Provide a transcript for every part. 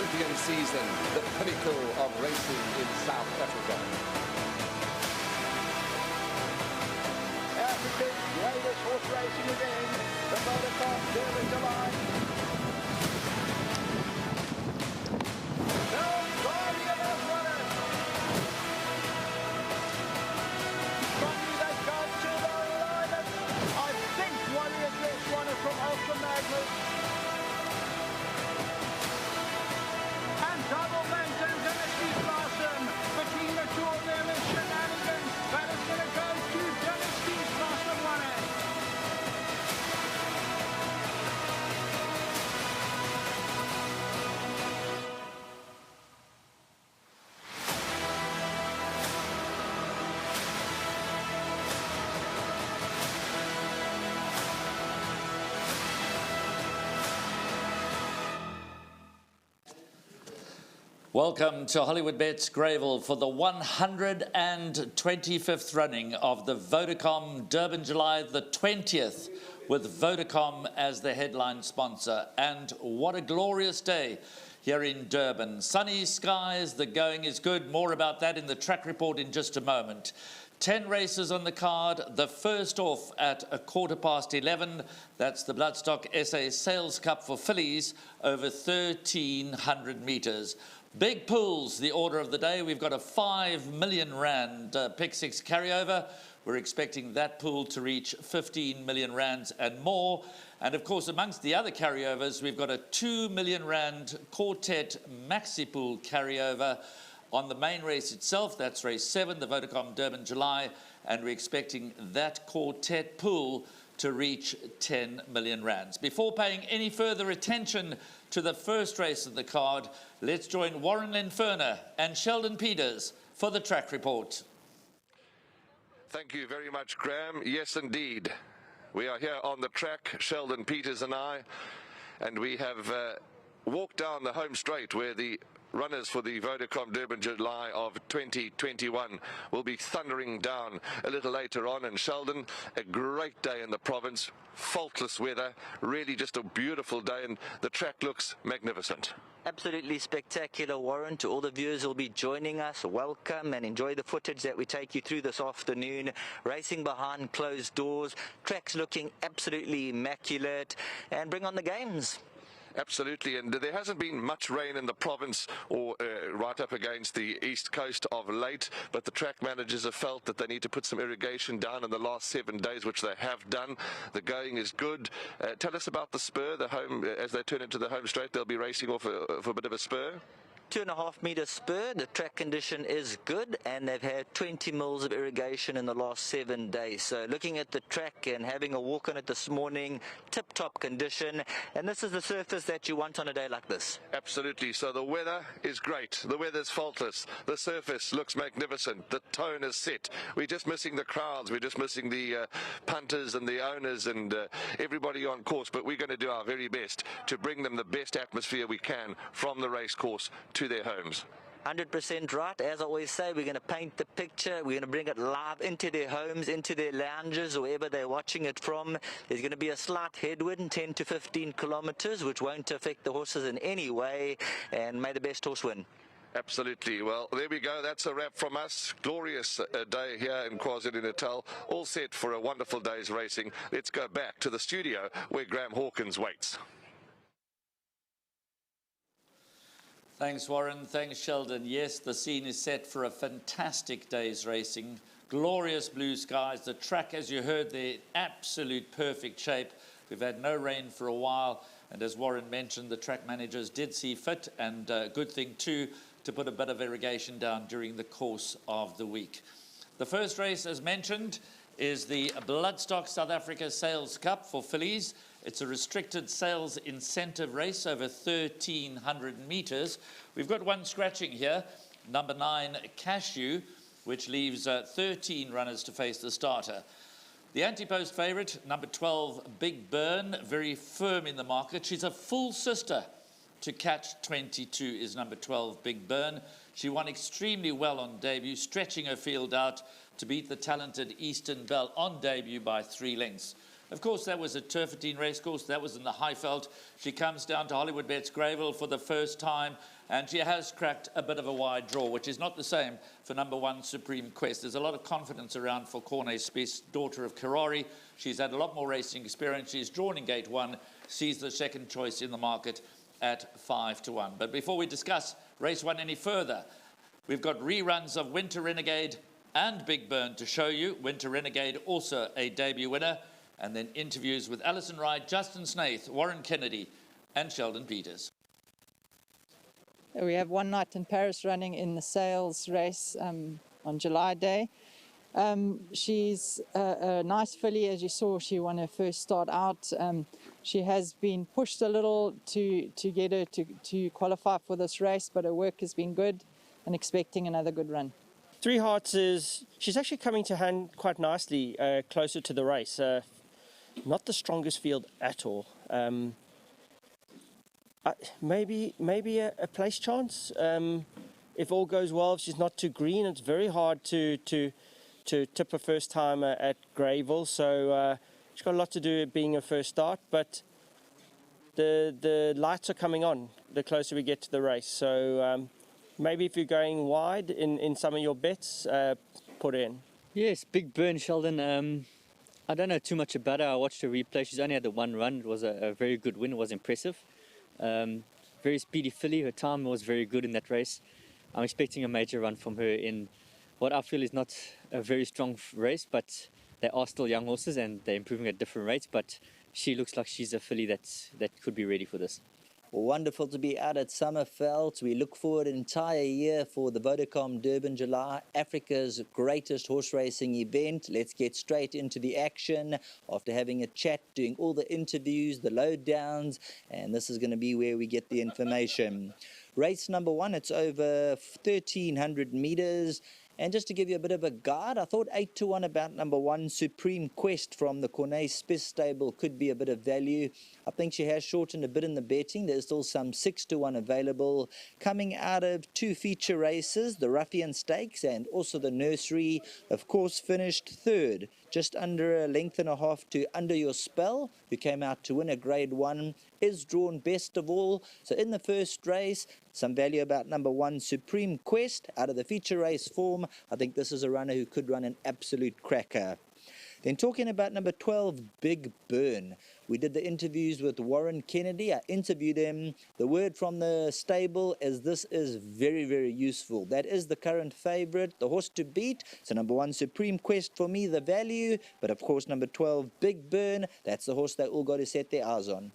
champion season, the pinnacle of racing in South Africa. Africa's greatest horse racing event, the Vodacom Durban July. From Ultra Magnus. And double mountain Dynasty Blossom. Between the two of them is shenanigans. That is going to go to Dynasty Blossom winner. Welcome to Hollywood Bets Gravel for the 125th running of the Vodacom Durban July the 20th, with Vodacom as the headline sponsor. And what a glorious day here in Durban. Sunny skies, the going is good. More about that in the track report in just a moment. 10 races on the card, the first off at 11:15. That's the Bloodstock SA Sales Cup for fillies over 1,300 metres. Big pools, the order of the day. We've got a 5 million rand pick six carryover. We're expecting that pool to reach 15 million rands and more. And of course, amongst the other carryovers, we've got a 2 million rand quartet maxi pool carryover on the main race itself. That's race 7, the Vodacom Durban July, and we're expecting that quartet pool to reach 10 million rands. Before paying any further attention to the first race of the card, let's join Warren Lenferner and Sheldon Peters for the track report. Thank you very much, Graham. Yes, indeed. We are here on the track, Sheldon Peters and I, and we have walked down the home straight where the runners for the Vodacom Durban July of 2021 will be thundering down a little later on. And Sheldon, a great day in the province, faultless weather, really just a beautiful day, and the track looks magnificent. Absolutely spectacular, Warren. To all the viewers who will be joining us, welcome and enjoy the footage that we take you through this afternoon. Racing behind closed doors, tracks looking absolutely immaculate, and bring on the games. Absolutely, and there hasn't been much rain in the province or right up against the east coast of late, but the track managers have felt that they need to put some irrigation down in the last 7 days, which they have done. The going is good. Tell us about the spur, the home, as they turn into the home straight, they'll be racing off a bit of a spur. 2.5 metre spur. The track condition is good, and they've had 20 mils of irrigation in the last 7 days. So looking at the track and having a walk on it this morning, tip-top condition, and this is the surface that you want on a day like this. Absolutely. So the weather is great. The weather's faultless. The surface looks magnificent. The tone is set. We're just missing the crowds. We're just missing the punters and the owners and everybody on course, but we're going to do our very best to bring them the best atmosphere we can from the race course to their homes. 100% right. As I always say, we're going to paint the picture. We're going to bring it live into their homes, into their lounges, wherever they're watching it from. There's going to be a slight headwind, 10 to 15 kilometers, which won't affect the horses in any way, and may the best horse win. Absolutely. Well, there we go. That's a wrap from us. Glorious day here in KwaZulu-Natal. All set for a wonderful day's racing. Let's go back to the studio where Graham Hawkins waits. Thanks, Warren. Thanks, Sheldon. Yes, the scene is set for a fantastic day's racing. Glorious blue skies. The track, as you heard, they're absolute perfect shape. We've had no rain for a while. And as Warren mentioned, the track managers did see fit, and a good thing too, to put a bit of irrigation down during the course of the week. The first race, as mentioned, is the Bloodstock South Africa Sales Cup for fillies. It's a restricted sales incentive race over 1,300 metres. We've got one scratching here, number 9, Cashew, which leaves 13 runners to face the starter. The anti-post favourite, number 12, Big Burn, very firm in the market. She's a full sister to Catch 22, is number 12, Big Burn. She won extremely well on debut, stretching her field out to beat the talented Eastern Bell on debut by 3 lengths. Of course, that was a Turfetine racecourse. That was in the Highveld. She comes down to Hollywood Bets Greyville for the first time, and she has cracked a bit of a wide draw, which is not the same for number 1 Supreme Quest. There's a lot of confidence around for Corne Spies, daughter of Karari. She's had a lot more racing experience. She's drawn in gate 1, sees the second choice in the market at 5-1. But before we discuss race 1 any further, we've got reruns of Winter Renegade and Big Burn to show you. Winter Renegade also a debut winner, and then interviews with Alison Wright, Justin Snaith, Warren Kennedy and Sheldon Peters. We have One Night in Paris running in the sales race on July Day. She's a nice filly. As you saw, she won her first start out. She has been pushed a little to get her to qualify for this race, but her work has been good and expecting another good run. Three Hearts she's actually coming to hand quite nicely closer to the race. Not the strongest field at all. Maybe a place chance. If all goes well, if she's not too green, it's very hard to tip her first time at Greyville. So she's got a lot to do being her first start. But the lights are coming on the closer we get to the race. So maybe if you're going wide in some of your bets, put in. Yes, Big Burn, Sheldon. I don't know too much about her. I watched her replay. She's only had the one run. It was a very good win. It was impressive. Very speedy filly. Her time was very good in that race. I'm expecting a major run from her in what I feel is not a very strong race, but they are still young horses and they're improving at different rates. But she looks like she's a filly that could be ready for this. Wonderful to be out at Summerveld. We look forward an entire year for the Vodacom Durban July, Africa's greatest horse racing event. Let's get straight into the action after having a chat, doing all the interviews, the lowdowns, and this is going to be where we get the information. Race number 1, it's over 1,300 meters. And just to give you a bit of a guide, I thought 8-1 about number 1, Supreme Quest from the Corne Spies stable could be a bit of value. I think she has shortened a bit in the betting. There's still some 6-1 available. Coming out of 2 feature races, the Ruffian Stakes and also the Nursery, of course, finished 3rd. Just under a length and a half to Under Your Spell, who came out to win a grade 1, is drawn best of all. So in the first race, some value about number 1, Supreme Quest. Out of the feature race form, I think this is a runner who could run an absolute cracker. Then talking about number 12, Big Burn. We did the interviews with Warren Kennedy. I interviewed him. The word from the stable is this is very, very useful. That is the current favourite, the horse to beat. So number 1, Supreme Quest for me, the value. But of course, number 12, Big Burn. That's the horse they all got to set their eyes on.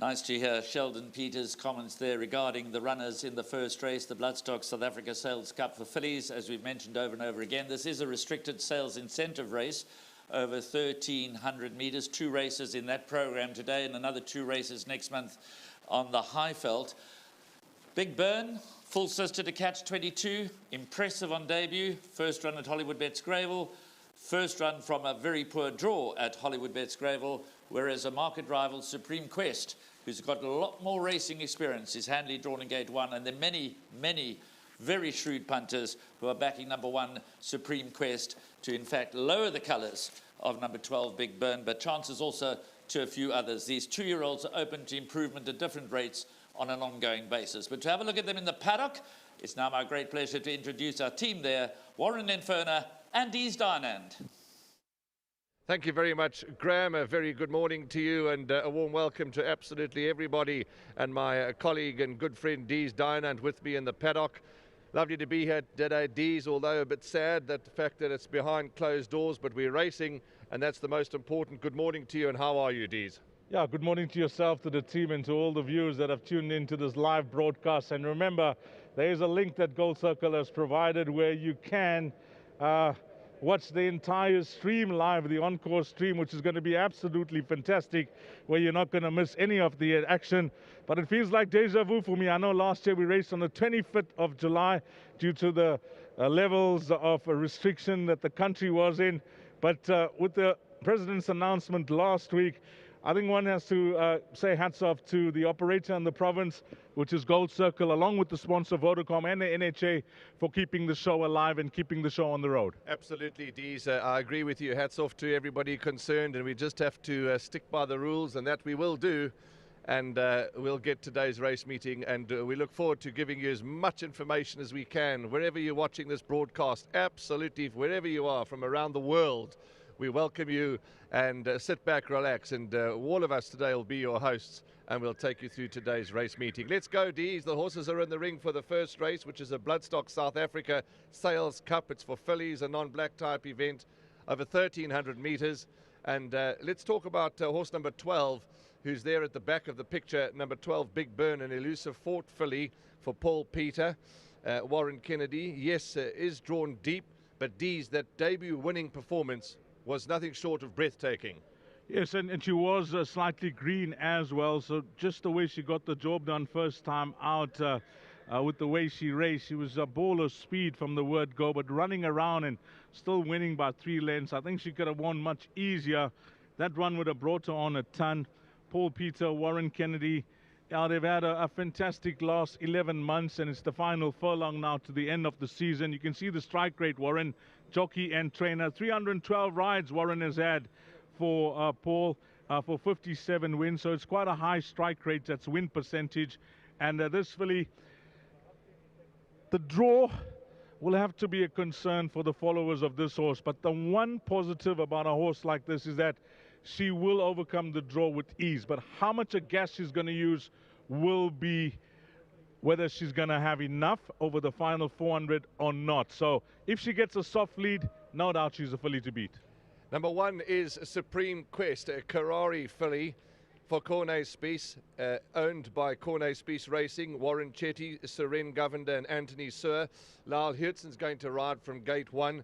Nice to hear Sheldon Peters' comments there regarding the runners in the first race, the Bloodstock South Africa Sales Cup for fillies. As we've mentioned over and over again, this is a restricted sales incentive race over 1,300 meters. 2 races in that program today and another 2 races next month on the Highveld. Big Burn, full sister to Catch 22, impressive on debut. First run at Hollywood Bets Greyville. First run from a very poor draw at Hollywood Bets Greyville, whereas a market rival, Supreme Quest, who's got a lot more racing experience, is handily drawn in gate 1, and there are many, many very shrewd punters who are backing number 1, Supreme Quest, to in fact lower the colours of number 12, Big Burn, but chances also to a few others. These 2-year-olds are open to improvement at different rates on an ongoing basis. But to have a look at them in the paddock, it's now my great pleasure to introduce our team there, Warren Lenferner and Dees Dynand. Thank you very much, Graham. A very good morning to you and a warm welcome to absolutely everybody and my colleague and good friend Dees Dynand with me in the paddock. Lovely to be here today, Dees, although a bit sad that the fact that it's behind closed doors, but we're racing and that's the most important. Good morning to you, and how are you, Dees? Yeah, good morning to yourself, to the team, and to all the viewers that have tuned into this live broadcast. And remember, there is a link that Gold Circle has provided where you can watch the entire stream live, the encore stream, which is going to be absolutely fantastic, where you're not going to miss any of the action. But it feels like deja vu for me. I know last year we raced on the 25th of July due to the levels of restriction that the country was in. But with the President's announcement last week, I think one has to say hats off to the operator in the province, which is Gold Circle, along with the sponsor Vodacom and the NHA, for keeping the show alive and keeping the show on the road. Absolutely, Dees. I agree with you. Hats off to everybody concerned, and we just have to stick by the rules, and that we will do. And we'll get today's race meeting, and we look forward to giving you as much information as we can wherever you're watching this broadcast. Absolutely, wherever you are from around the world, we welcome you, and sit back, relax, and all of us today will be your hosts, and we'll take you through today's race meeting. Let's go, Dees. The horses are in the ring for the first race, which is a Bloodstock South Africa Sales Cup. It's for fillies, a non-black type event over 1,300 meters. And let's talk about horse number 12, who's there at the back of the picture. Number 12, Big Burn, an elusive Fort filly for Paul Peter. Warren Kennedy, yes, is drawn deep, but Dees, that debut winning performance was nothing short of breathtaking. Yes, and she was slightly green as well, so just the way she got the job done first time out, with the way she raced, she was a ball of speed from the word go, but running around and still winning by 3 lengths. I think she could have won much easier. That run would have brought her on a ton. Paul Peter, Warren Kennedy, they've had a fantastic last 11 months, and it's the final furlong now to the end of the season. You can see the strike rate, Warren, jockey and trainer. 312 rides Warren has had for Paul, for 57 wins, so it's quite a high strike rate. That's win percentage. And this filly, the draw will have to be a concern for the followers of this horse, but the one positive about a horse like this is that she will overcome the draw with ease. But how much of gas she's going to use will be whether she's going to have enough over the final 400 or not. So if she gets a soft lead, no doubt she's a filly to beat. Number 1 is Supreme Quest, a Karari filly for Cornet Spies, owned by Cornet Spies Racing. Warren Chetty, Seren Govender and Anthony Suhr. Lyle Hurtson's going to ride from gate 1.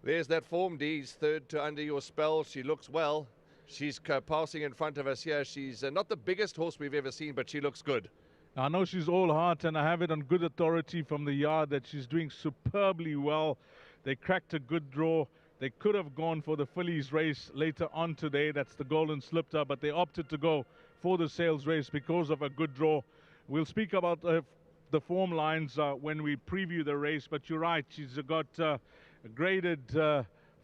There's that form, Dees, third to Under Your Spell. She looks well. She's passing in front of us here. She's not the biggest horse we've ever seen, but she looks good. I know she's all heart, and I have it on good authority from the yard that she's doing superbly well. They cracked a good draw. They could have gone for the fillies race later on today. That's the Golden Slipper, but they opted to go for the sales race because of a good draw. We'll speak about the form lines when we preview the race, but you're right. She's got graded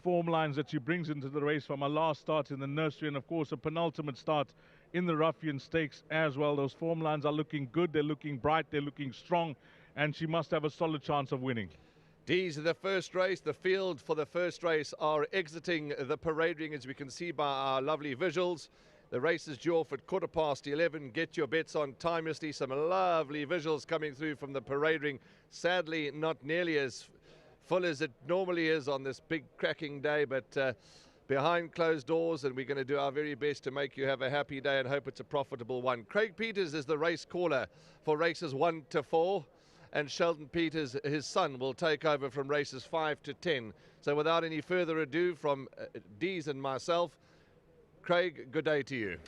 form lines that she brings into the race from a last start in the nursery, and of course a penultimate start in the Ruffian Stakes as well. Those form lines are looking good, they're looking bright, they're looking strong, and she must have a solid chance of winning. D's the first race. The field for the first race are exiting the parade ring, as we can see by our lovely visuals. The race is due off at 11:15. Get your bets on timelessly. Some lovely visuals coming through from the parade ring. Sadly, not nearly as full as it normally is on this big cracking day, but behind closed doors, and we're going to do our very best to make you have a happy day and hope it's a profitable one. Craig Peters is the race caller for races 1 to 4, and Sheldon Peters, his son, will take over from races 5 to 10. So without any further ado, from Dees and myself, Craig, good day to you.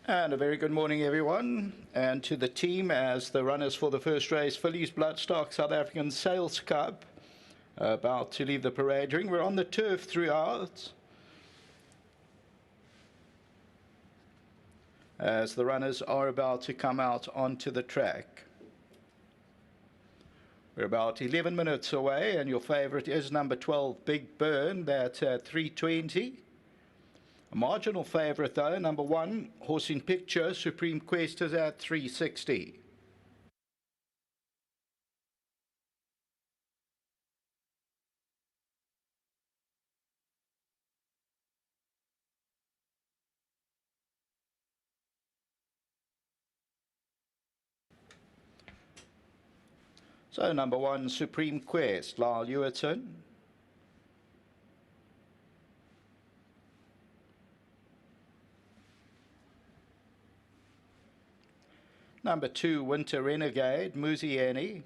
And a very good morning, everyone, and to the team as the runners for the first race, Fillies Bloodstock South African Sales Cup, about to leave the parade ring. We're on the turf throughout as the runners are about to come out onto the track. We're about 11 minutes away, and your favourite is number 12, Big Burn. That's at 320. A marginal favourite, though, number 1, Horse in Picture, Supreme Quest, is at 360. So number 1, Supreme Quest, Lyle Hurtson. Number 2, Winter Renegade, Muzieni.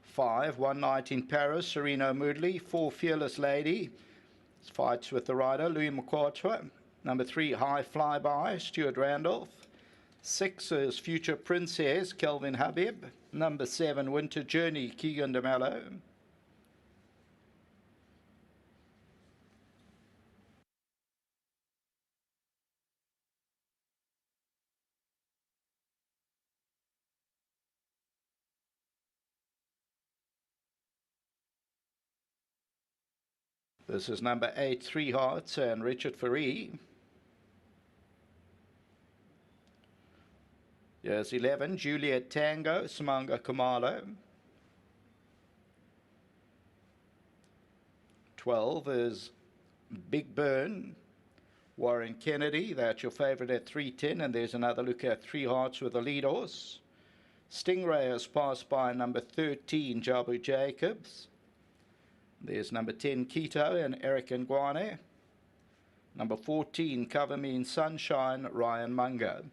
5, One Night in Paris, Serena Moodley. 4, Fearless Lady, fights with the rider, Louis Mkwatwa. Number 3, High Flyby, Stuart Randolph. 6 is Future Princess, Kelvin Habib. Number 7, Winter Journey, Keegan de Mello. This is number 8, Three Hearts, and Richard Faree. Here's 11, Juliet Tango, Simanga Kumalo. 12 is Big Burn, Warren Kennedy. That's your favorite at 310. And there's another look at Three Hearts with the lead horse. Stingray has passed by number 13, Jabu Jacobs. There's number 10, Keto and Eric Nguane. Number 14, Cover Me in Sunshine, Ryan Mungo.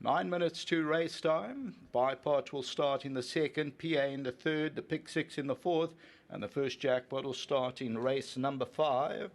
9 minutes to race time. Bipart will start in the second, PA in the third, the pick 6 in the fourth, and the first jackpot will start in race number 5.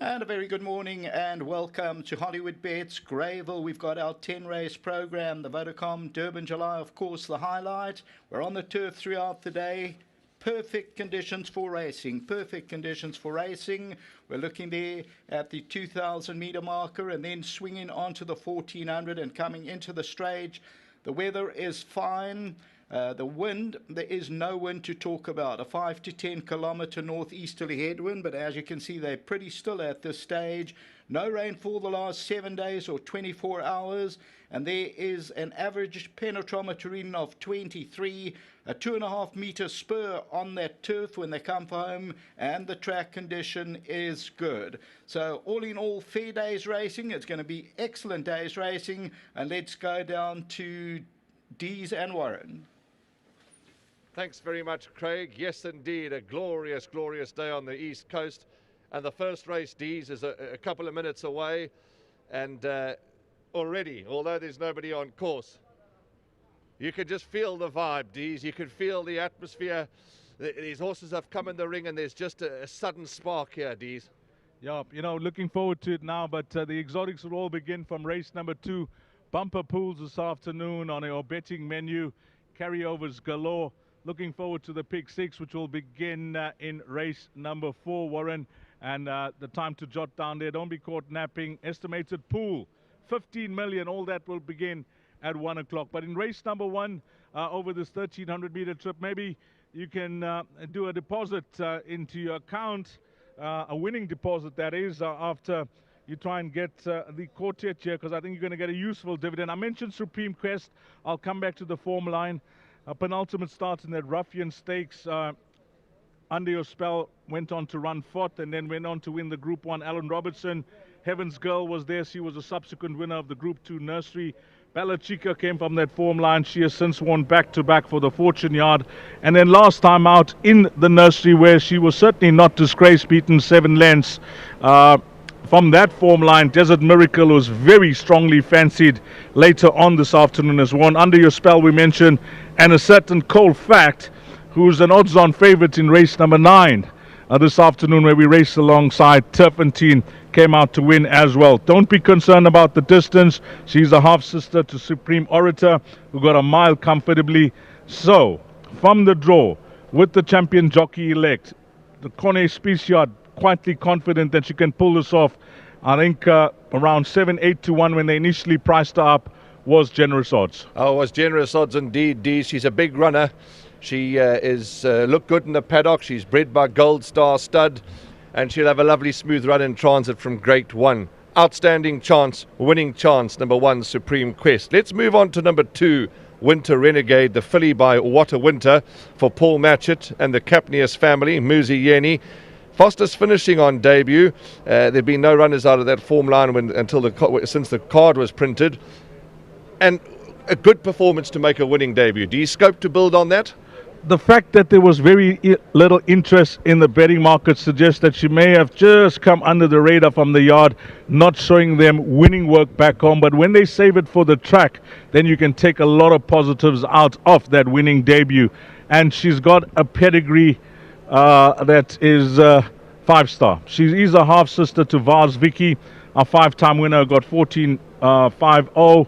And a very good morning and welcome to Hollywood Bets Greyville. We've got our 10-race program, the Vodacom Durban July, of course, the highlight. We're on the turf throughout the day. Perfect conditions for racing. Perfect conditions for racing. We're looking there at the 2,000-meter marker and then swinging onto the 1,400 and coming into the stage. The weather is fine. The wind, there is no wind to talk about. A 5 to 10 kilometer northeasterly headwind, but as you can see, they're pretty still at this stage. No rainfall the last 7 days or 24 hours, and there is an average penetrometer reading of 23, a 2.5 meter spur on that turf when they come home, and the track condition is good. So all in all, fair day's racing. It's going to be excellent day's racing, and let's go down to Dees and Warren. Thanks very much, Craig. Yes, indeed, a glorious, glorious day on the East Coast. And the first race, Dees, is a couple of minutes away. And already, although there's nobody on course, you could just feel the vibe, Dees. You could feel the atmosphere. These horses have come in the ring, and there's just a sudden spark here, Dees. Yeah, you know, looking forward to it now. But the exotics will all begin from race number 2. Bumper pools this afternoon on our betting menu. Carryovers galore. Looking forward to the pick 6, which will begin in race number 4, Warren. And the time to jot down there, don't be caught napping. Estimated pool, 15 million. All that will begin at 1 o'clock. But in race number 1, over this 1,300-meter trip, maybe you can do a deposit into your account, a winning deposit, that is, after you try and get the quartet here, because I think you're going to get a useful dividend. I mentioned Supreme Quest. I'll come back to the form line. A penultimate start in that Ruffian Stakes. Under Your Spell went on to run 4th and then went on to win the Group 1. Alan Robertson, Heaven's Girl, was there. She was a subsequent winner of the Group 2 Nursery. Bella Chica came from that form line. She has since won back-to-back for the Fortune Yard. And then last time out in the Nursery, where she was certainly not disgraced, beaten 7 lengths. From that form line, Desert Miracle was very strongly fancied later on this afternoon as one. Under Your Spell, we mentioned, and a certain Cold Fact, who's an odds-on favorite in race number 9 this afternoon, where we raced alongside Turpentine, came out to win as well. Don't be concerned about the distance. She's a half-sister to Supreme Orator, who got a mile comfortably. So, from the draw, with the champion jockey-elect, the Corne Speciat, quietly confident that she can pull this off. I think around 7-8 to 1 when they initially priced her up was generous odds. Oh, it was generous odds indeed, Dee. She's a big runner. She is looked good in the paddock. She's bred by Gold Star Stud, and she'll have a lovely smooth run in transit from Grade 1. Outstanding chance, winning chance, number 1, Supreme Quest. Let's move on to number 2, Winter Renegade, the filly by What a Winter for Paul Matchett and the Capnius family, Muzi Yeni. Fastest finishing on debut. There have been no runners out of that form line since the card was printed. And a good performance to make a winning debut. Do you scope to build on that? The fact that there was very little interest in the betting market suggests that she may have just come under the radar from the yard, not showing them winning work back home. But when they save it for the track, then you can take a lot of positives out of that winning debut. And she's got a pedigree that is 5-star. She is a half-sister to Vars Vicky, a 5-time winner, got 14.50.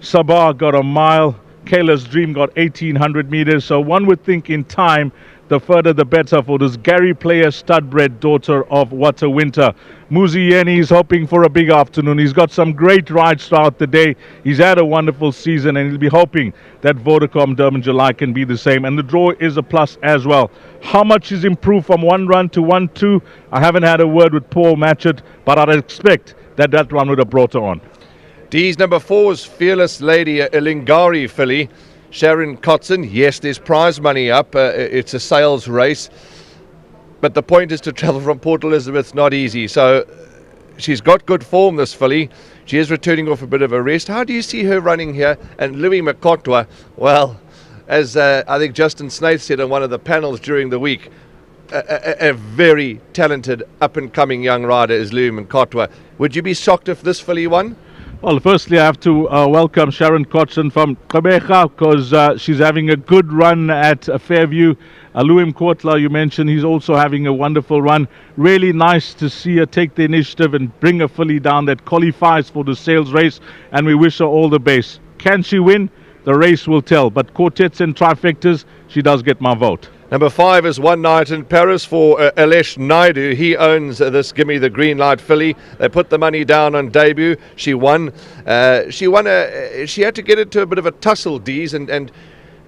Sabah got a mile. Kayla's Dream got 1,800 meters. So one would think in time, the further the better for this Gary Player stud-bred daughter of What a Winter. Muzi Yeni is hoping for a big afternoon. He's got some great rides throughout the day. He's had a wonderful season, and he'll be hoping that Vodacom Durban July can be the same. And the draw is a plus as well. How much is improved from 1 run to 1-2? I haven't had a word with Paul Matchett, but I'd expect that run would have brought her on. D's number 4's Fearless Lady, a Lingari filly. Sharon Kotzen, yes, there's prize money up. It's a sales race. But the point is to travel from Port Elizabeth, not easy. So she's got good form, this filly. She is returning off a bit of a rest. How do you see her running here? And Louis Makotwa, well, as I think Justin Snaith said on one of the panels during the week, a very talented, up-and-coming young rider is Louis Makotwa. Would you be shocked if this filly won? Well, firstly, I have to welcome Sharon Kotzen from Gqeberha, because she's having a good run at Fairview. Louis Mkotla, you mentioned, he's also having a wonderful run. Really nice to see her take the initiative and bring a filly down that qualifies for the sales race, and we wish her all the best. Can she win? The race will tell, but quartets and trifectas, she does get my vote. Number 5 is One Night in Paris for Alesh Naidu. He owns this Gimme the Green Light filly. They put the money down on debut. She won. She had to get into a bit of a tussle, D's, and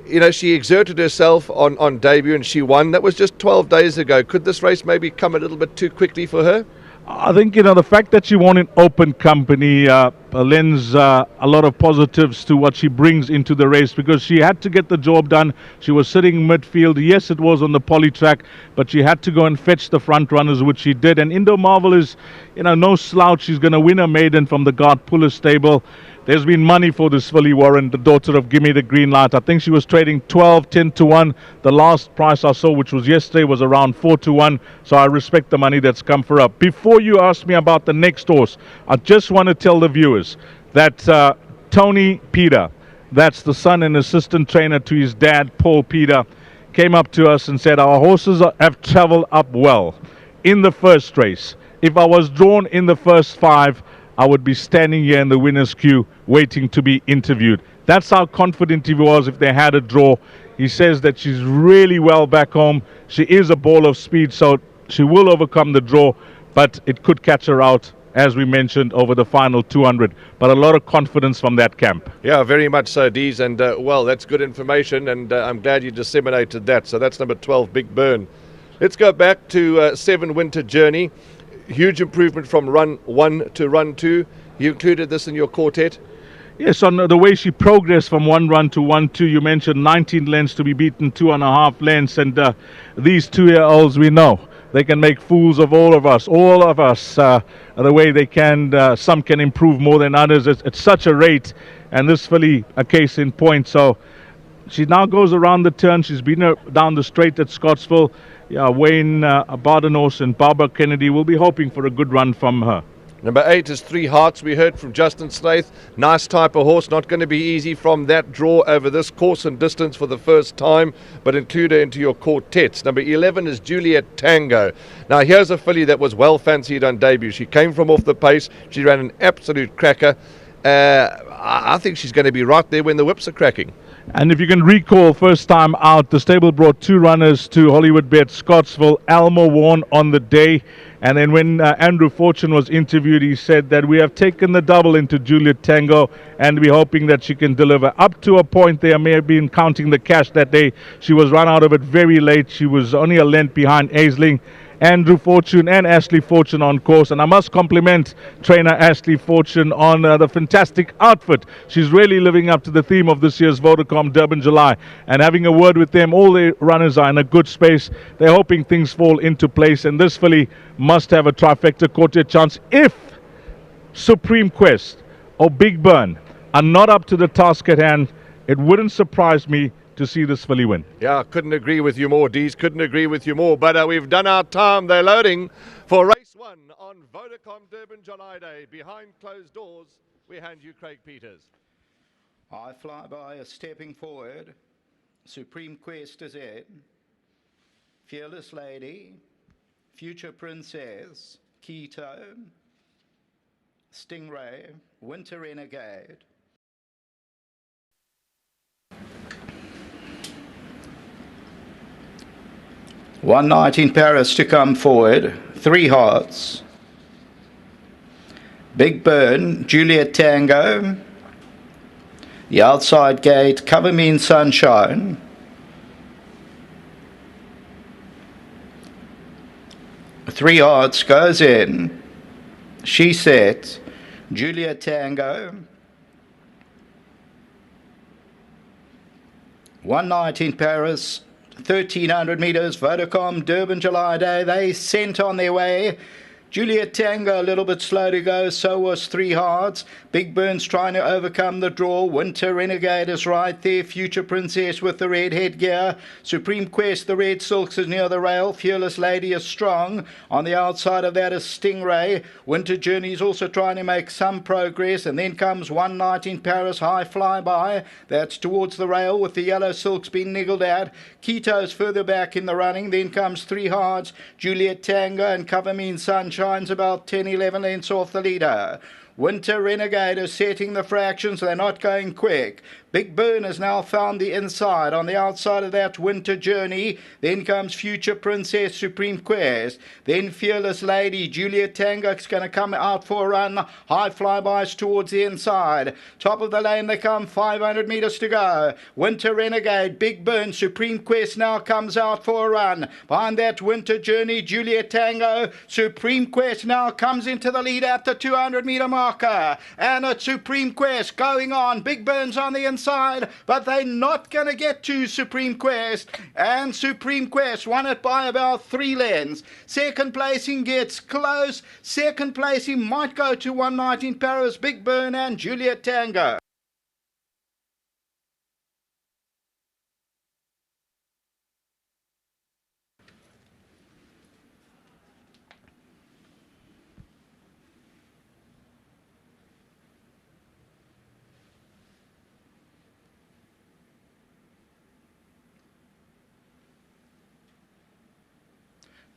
you know, she exerted herself on debut and she won. That was just 12 days ago. Could this race maybe come a little bit too quickly for her? I think, you know, the fact that she won in open company lends a lot of positives to what she brings into the race, because she had to get the job done. She was sitting midfield. Yes, it was on the poly track, but she had to go and fetch the front runners, which she did. And Indo Marvel is, you know, no slouch. She's going to win a maiden from the Guard Puller stable. There's been money for this filly, Warren, the daughter of Gimme the Green Light. I think she was trading 12, 10 to 1. The last price I saw, which was yesterday, was around 4 to 1. So I respect the money that's come for her. Before you ask me about the next horse, I just want to tell the viewers that Tony Peter, that's the son and assistant trainer to his dad, Paul Peter, came up to us and said, our horses have traveled up well in the first race. If I was drawn in the first 5, I would be standing here in the winner's queue waiting to be interviewed. That's how confident he was if they had a draw. He says that she's really well back home. She is a ball of speed, so she will overcome the draw, but it could catch her out, as we mentioned, over the final 200. But a lot of confidence from that camp. Yeah, very much so, Dees. And, well, that's good information, and I'm glad you disseminated that. So that's number 12, Big Burn. Let's go back to 7 Winter Journey. Huge improvement from run 1 to run 2. You included this in your quartet? Yes, on the way she progressed from 1 run to 1-2, you mentioned 19 lengths to be beaten 2.5 lengths, and these 2-year-olds, we know they can make fools of all of us, the way they can. Some can improve more than others. It's such a rate, and this filly a case in point. So she now goes around the turn. She's been down the straight at Scottsville. Yeah, Wayne Badenhorst and Barbara Kennedy will be hoping for a good run from her. Number 8 is Three Hearts. We heard from Justin Snaith. Nice type of horse. Not going to be easy from that draw over this course and distance for the first time, but include her into your quartets. Number 11 is Juliet Tango. Now, here's a filly that was well fancied on debut. She came from off the pace. She ran an absolute cracker. I think she's going to be right there when the whips are cracking. And if you can recall, first time out, the stable brought 2 runners to Hollywood Bet Scottsville. Alma won on the day. And then when Andrew Fortune was interviewed, he said that we have taken the double into Juliet Tango, and we're hoping that she can deliver. Up to a point, they may have been counting the cash that day. She was run out of it very late. She was only a length behind Aisling. Andrew Fortune and Ashley Fortune on course, and I must compliment trainer Ashley Fortune on the fantastic outfit. She's really living up to the theme of this year's Vodacom Durban July, and having a word with them, all the runners are in a good space. They're hoping things fall into place, and this filly must have a trifecta quartet chance if Supreme Quest or Big Burn are not up to the task at hand. It wouldn't surprise me to see this filly win. Yeah, couldn't agree with you more, Dees. Couldn't agree with you more. But we've done our time. They're loading for race 1 on Vodacom Durban July Day. Behind closed doors, we hand you Craig Peters. I Fly By is stepping forward. Supreme Quest is in. Fearless Lady, Future Princess, Keto, Stingray, Winter Renegade, One Night in Paris to come forward. 3 hearts. Big Burn, Juliet Tango. The outside gate, Cover Me in Sunshine. Three hearts goes in. She Set, Juliet Tango. One Night in Paris, 1,300 metres, Vodacom Durban July Day. They sent on their way. Juliet Tango a little bit slow to go, so was Three Hearts. Big Burn's trying to overcome the draw. Winter Renegade is right there. Future Princess with the red headgear. Supreme Quest, the red silks, is near the rail. Fearless Lady is strong. On the outside of that is Stingray. Winter Journey is also trying to make some progress. And then comes One Night in Paris, High Flyby. That's towards the rail with the yellow silks being niggled at. Quito's further back in the running. Then comes Three Hearts, Juliet Tango, and Cover Me in Sunshine's about 10-11 lengths off the leader. Winter Renegade is setting the fractions. They're not going quick. Big Burn has now found the inside. On the outside of that, Winter Journey. Then comes Future Princess, Supreme Quest. Then Fearless Lady. Juliet Tango is going to come out for a run. High Flybys towards the inside. Top of the lane they come. 500 metres to go. Winter Renegade, Big Burn, Supreme Quest now comes out for a run. Behind that, Winter Journey, Juliet Tango. Supreme Quest now comes into the lead at the 200 metre marker. And it's Supreme Quest going on. Big Burn's on the inside. But they're not going to get to Supreme Quest, and Supreme Quest won it by about 3 lengths. Second placing gets close. Second placing might go to One Night in Paris, Big Burn and Juliet Tango.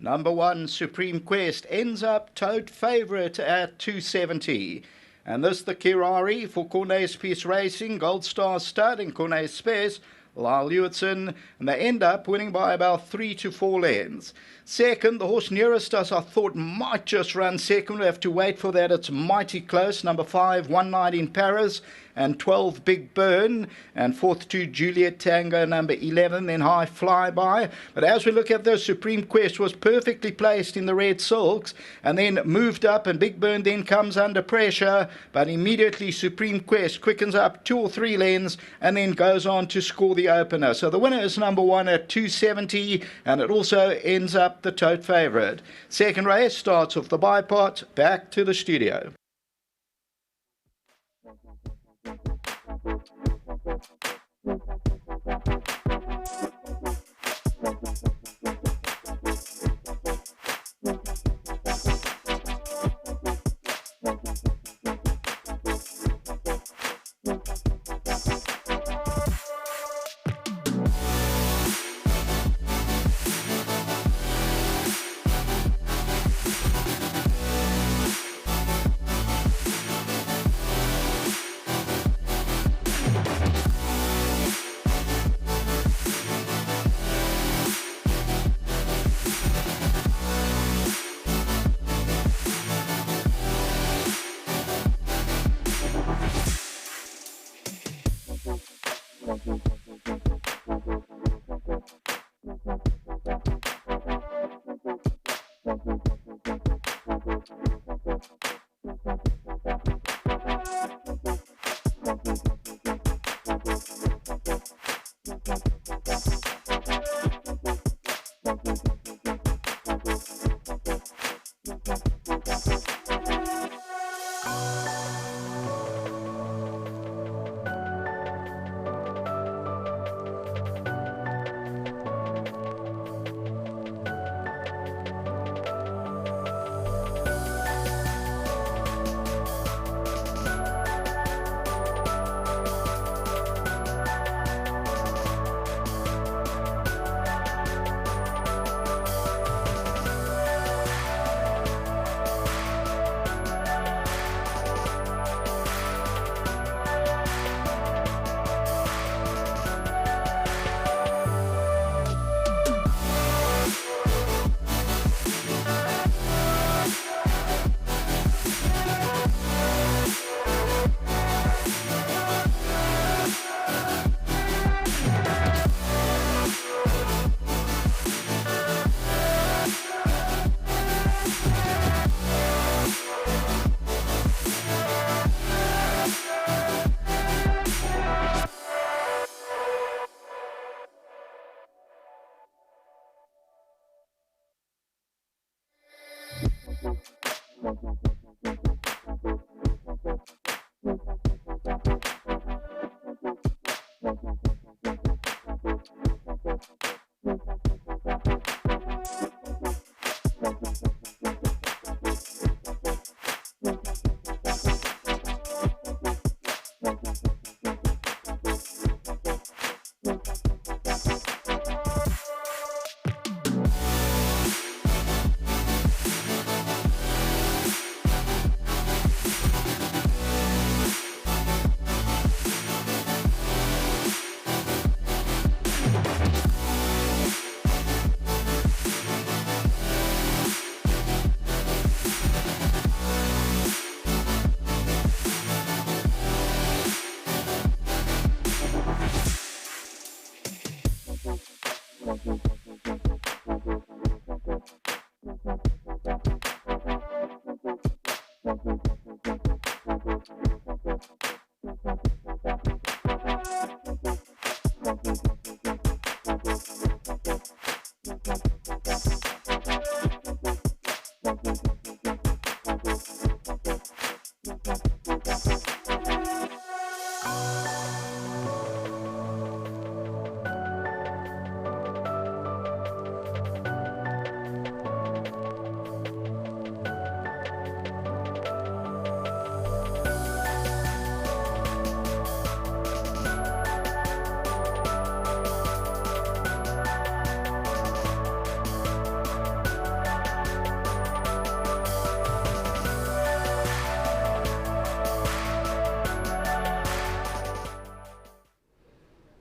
Number 1, Supreme Quest, ends up tote favourite at 270. And this the Kirari for Cornet's Piece Racing, Gold Star Stud and Cornet's Space, Lyle Lewitson, and they end up winning by about 3 to 4 lengths. Second, the horse nearest us I thought might just run second. We have to wait for that. It's mighty close. Number 5, One Night in Paris, and 12, Big Burn, and fourth 2, Juliet Tango, number 11, then High Flyby. But as we look at this, Supreme Quest was perfectly placed in the red silks, and then moved up, and Big Burn then comes under pressure, but immediately Supreme Quest quickens up 2 or 3 lengths, and then goes on to score the opener. So the winner is number 1 at 270, and it also ends up the tote favourite. Second race starts off the bipod. Back to the studio.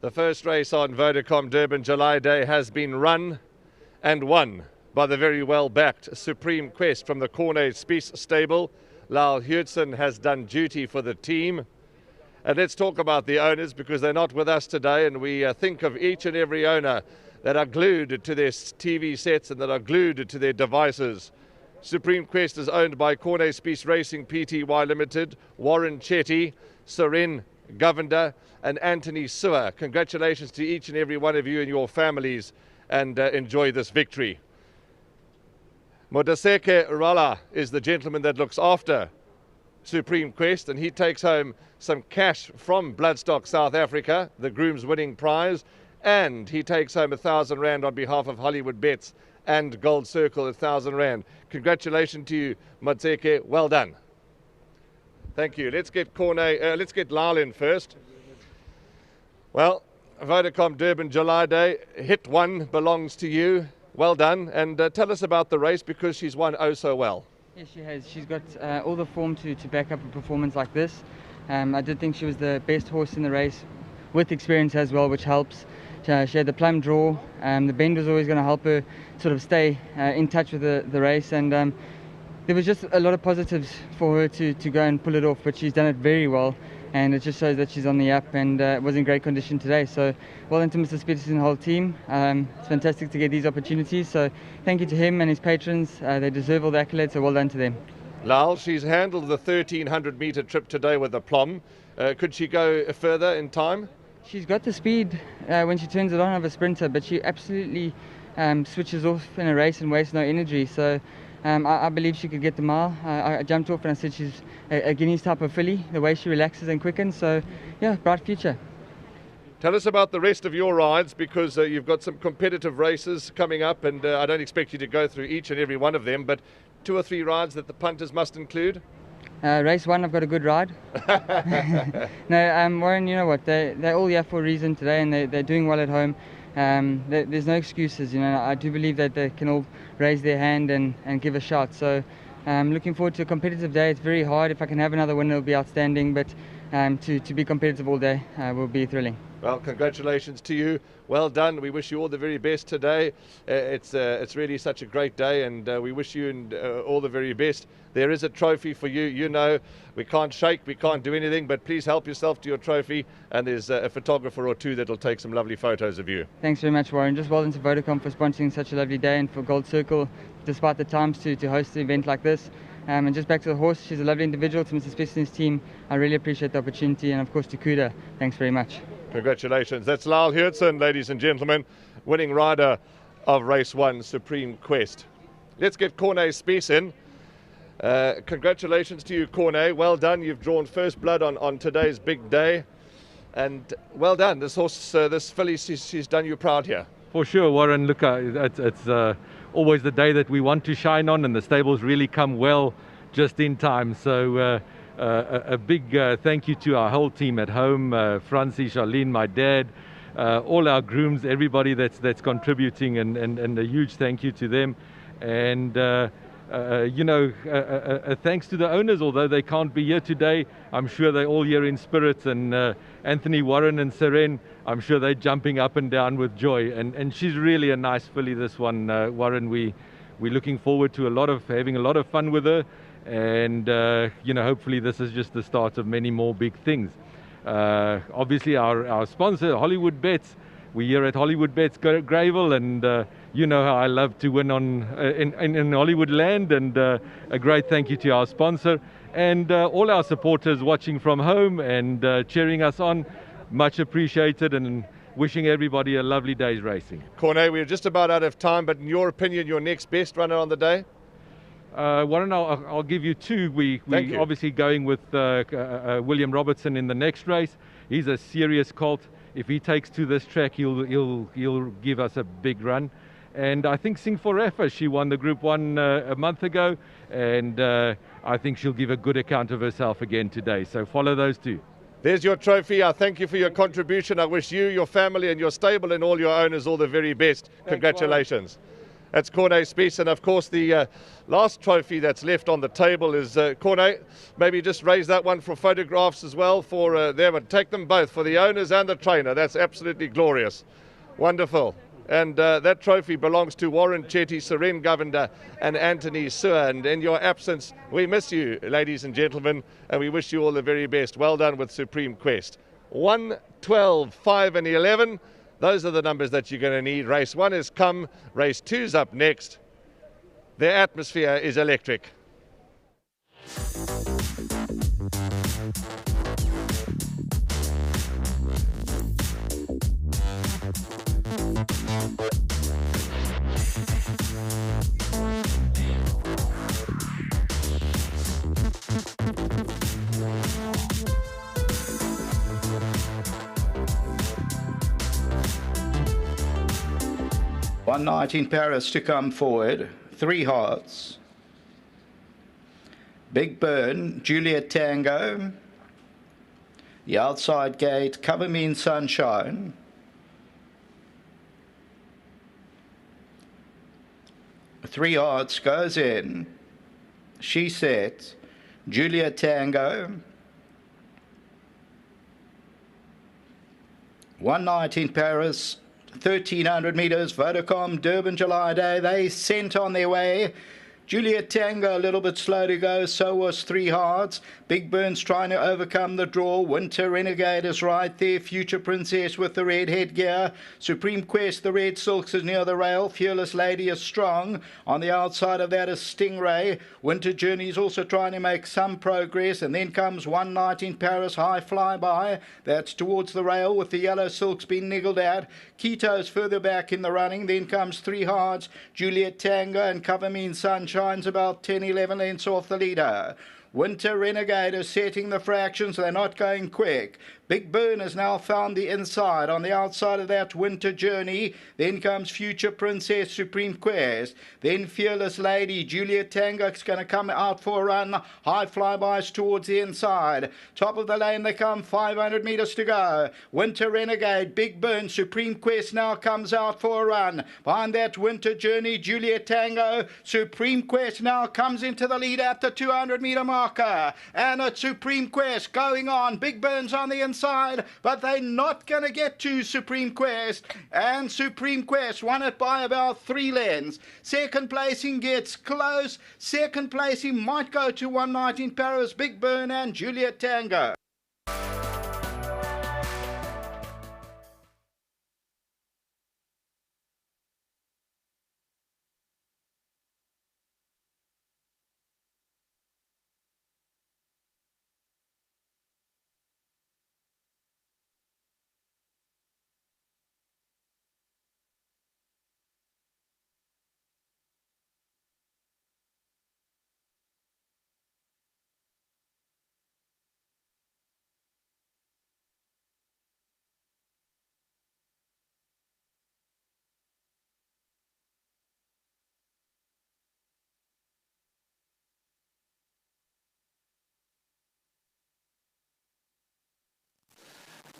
The first race on Vodacom Durban July Day has been run and won by the very well-backed Supreme Quest from the Cornet Spies stable. Lyle Hudson has done duty for the team. And let's talk about the owners, because they're not with us today, and we think of each and every owner that are glued to their TV sets and that are glued to their devices. Supreme Quest is owned by Cornet Spies Racing Pty Limited, Warren Chetty, Soren Govender and Anthony Sewer. Congratulations to each and every one of you and your families, and enjoy this victory. Modaseke Rala is the gentleman that looks after Supreme Quest, and he takes home some cash from Bloodstock South Africa, the groom's winning prize, and he takes home R1,000 on behalf of Hollywood Bets and Gold Circle, R1,000. Congratulations to you, Modaseke. Well done. Thank you. Let's get Lyle in first. Well, Vodacom Durban July Day, hit one belongs to you. Well done. And tell us about the race, because she's won oh so well. Yes, she has. She's got all the form to back up a performance like this. I did think she was the best horse in the race, with experience as well, which helps. She had the plum draw. The bend was always going to help her sort of stay in touch with the race, and there was just a lot of positives for her to go and pull it off, but she's done it very well, and it just shows that she's on the up, and was in great condition today. So well done to Mr. Spetters and the whole team. It's fantastic to get these opportunities, so thank you to him and his patrons. They deserve all the accolades, so well done to them. Lyle, she's handled the 1,300 metre trip today with aplomb. Could she go further in time? She's got the speed when she turns it on of a sprinter, but she absolutely switches off in a race and wastes no energy. So I believe she could get the mile. I jumped off and I said she's a Guineas type of filly, the way she relaxes and quickens. So yeah, bright future. Tell us about the rest of your rides, because you've got some competitive races coming up, and I don't expect you to go through each and every one of them, but 2 or 3 rides that the punters must include. Race 1, I've got a good ride. No, Warren, you know what? They're all here for a reason today, and they're doing well at home. There's no excuses, you know. I do believe that they can all raise their hand and give a shot. So I'm looking forward to a competitive day. It's very hard. If I can have another win, it'll be outstanding. But to be competitive all day will be thrilling. Well, congratulations to you. Well done. We wish you all the very best today. It's really such a great day, and we wish you all the very best. There is a trophy for you. You know, we can't shake, we can't do anything, but please help yourself to your trophy, and there's a photographer or two that'll take some lovely photos of you. Thanks very much, Warren. Just well done to Vodacom for sponsoring such a lovely day, and for Gold Circle, despite the times, to host an event like this. And just back to the horse, she's a lovely individual. To Mr. Spess's team, I really appreciate the opportunity, and of course to Kuda, thanks very much. Congratulations. That's Lyle Hudson, ladies and gentlemen, winning rider of race 1, Supreme Quest. Let's get Cornet Spies in. Congratulations to you, Cornet. Well done. You've drawn first blood on today's big day. And well done. This horse, this filly, she's done you proud here. For sure, Warren. Look, it's always the day that we want to shine on, and the stables really come well just in time. So a big thank you to our whole team at home, Francie, Charlene, my dad, all our grooms, everybody that's contributing, and a huge thank you to them. And you know, thanks to the owners, although they can't be here today. I'm sure they're all here in spirit, and Anthony, Warren and Seren, I'm sure they're jumping up and down with joy. And she's really a nice filly, this one, Warren. We're looking forward to having a lot of fun with her. And you know, hopefully this is just the start of many more big things. Obviously our sponsor, Hollywood Bets, we're here at Hollywood Bets Greyville, and you know how I love to win in Hollywood land. And a great thank you to our sponsor and all our supporters watching from home and cheering us on. Much appreciated, and wishing everybody a lovely day's racing. Cornet, we're just about out of time, but in your opinion, your next best runner on the day? Warren, I'll give you 2. We obviously going with William Robertson in the next race. He's a serious colt. If he takes to this track, he'll give us a big run. And I think Sing for Rafa, she won the Group 1 a month ago, and I think she'll give a good account of herself again today. So follow those 2. There's your trophy. I thank you for your contribution. I wish you, your family and your stable and all your owners all the very best. Congratulations. That's Corne Spies, and of course the last trophy that's left on the table is Corne. Maybe just raise that one for photographs as well for them, and take them both for the owners and the trainer. That's absolutely glorious. Wonderful. And that trophy belongs to Warren Chetty, Seren Govender and Anthony Sewer. And in your absence, we miss you, ladies and gentlemen, and we wish you all the very best. Well done with Supreme Quest. 1, 12, 5 and 11. Those are the numbers that you're going to need. Race 1 has come. Race 2's up next. The atmosphere is electric. One night in Paris to come forward. 3 hearts. Big Burn, Juliet Tango. The outside gate, Cover Me in Sunshine. Three hearts goes in. She Set, Juliet Tango. One night in Paris. 1,300 metres, Vodacom Durban July Day. They sent on their way. Juliet Tango a little bit slow to go, so was 3 hearts. Big Burn's trying to overcome the draw. Winter Renegade is right there. Future Princess with the red headgear. Supreme Quest, the red silks, is near the rail. Fearless Lady is strong. On the outside of that is Stingray. Winter Journey is also trying to make some progress. And then comes One Night in Paris, High Flyby. That's towards the rail with the yellow silks being niggled at. Quito's further back in the running. Then comes 3 hearts. Juliet Tango and Cover Me in Sunshine's about 10-11 lengths off the leader. Winter Renegade is setting the fractions. They're not going quick. Big Burn has now found the inside. On the outside of that, Winter Journey. Then comes Future Princess, Supreme Quest. Then Fearless Lady. Juliet Tango is going to come out for a run. High Flybys towards the inside. Top of the lane they come. 500 metres to go. Winter Renegade, Big Burn, Supreme Quest now comes out for a run. Behind that, Winter Journey, Juliet Tango. Supreme Quest now comes into the lead at the 200 metre marker. And it's Supreme Quest going on. Big Burn's on the inside. But they're not going to get to Supreme Quest, and Supreme Quest won it by about 3 lengths. Second placing gets close. Second placing might go to One Night in Paris, Big Burn and Juliet Tango.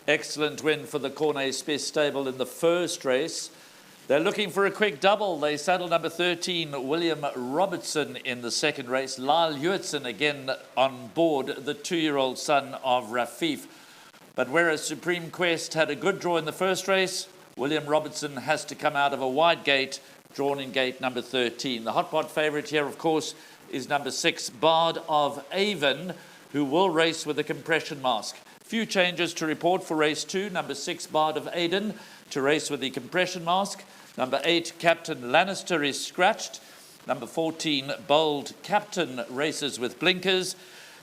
Excellent win for the Corne Spies stable in the first race. They're looking for a quick double. They saddle number 13, William Robertson, in the second race. Lyle Hewitson again on board, the 2-year-old son of Rafif. But whereas Supreme Quest had a good draw in the first race, William Robertson has to come out of a wide gate, drawn in gate number 13. The hot pot favourite here, of course, is number 6, Bard of Avon, who will race with a compression mask. Few changes to report for race 2. Number 6, Bard of Aden, to race with the compression mask. Number 8, Captain Lannister, is scratched. Number 14, Bold Captain, races with blinkers.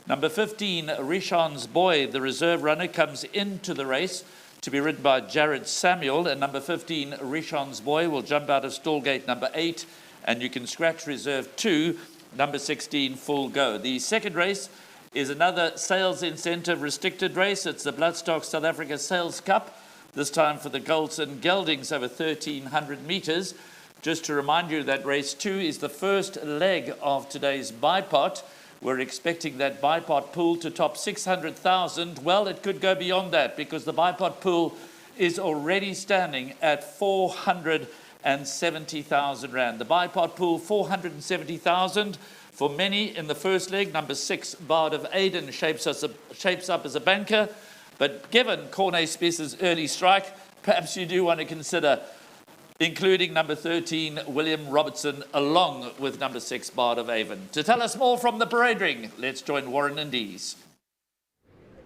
Number 15, Rishon's Boy, the reserve runner, comes into the race to be ridden by Jared Samuel. And number 15, Rishon's Boy, will jump out of stall gate number 8. And you can scratch reserve 2, number 16, Full Go. The second race is another sales incentive restricted race. It's the Bloodstock South Africa Sales Cup, this time for the Golds and Geldings over 1,300 metres. Just to remind you that race 2 is the first leg of today's bipot. We're expecting that bipot pool to top 600,000. Well, it could go beyond that because the bipot pool is already standing at 400,000. 470,000 rand. The bipod pool, 470,000. For many in the first leg, number 6, Bard of Aden, shapes up as a banker. But given Corne Spice's early strike, perhaps you do want to consider including number 13, William Robertson, along with number 6, Bard of Avon. To tell us more from the parade ring, let's join Warren and Dees.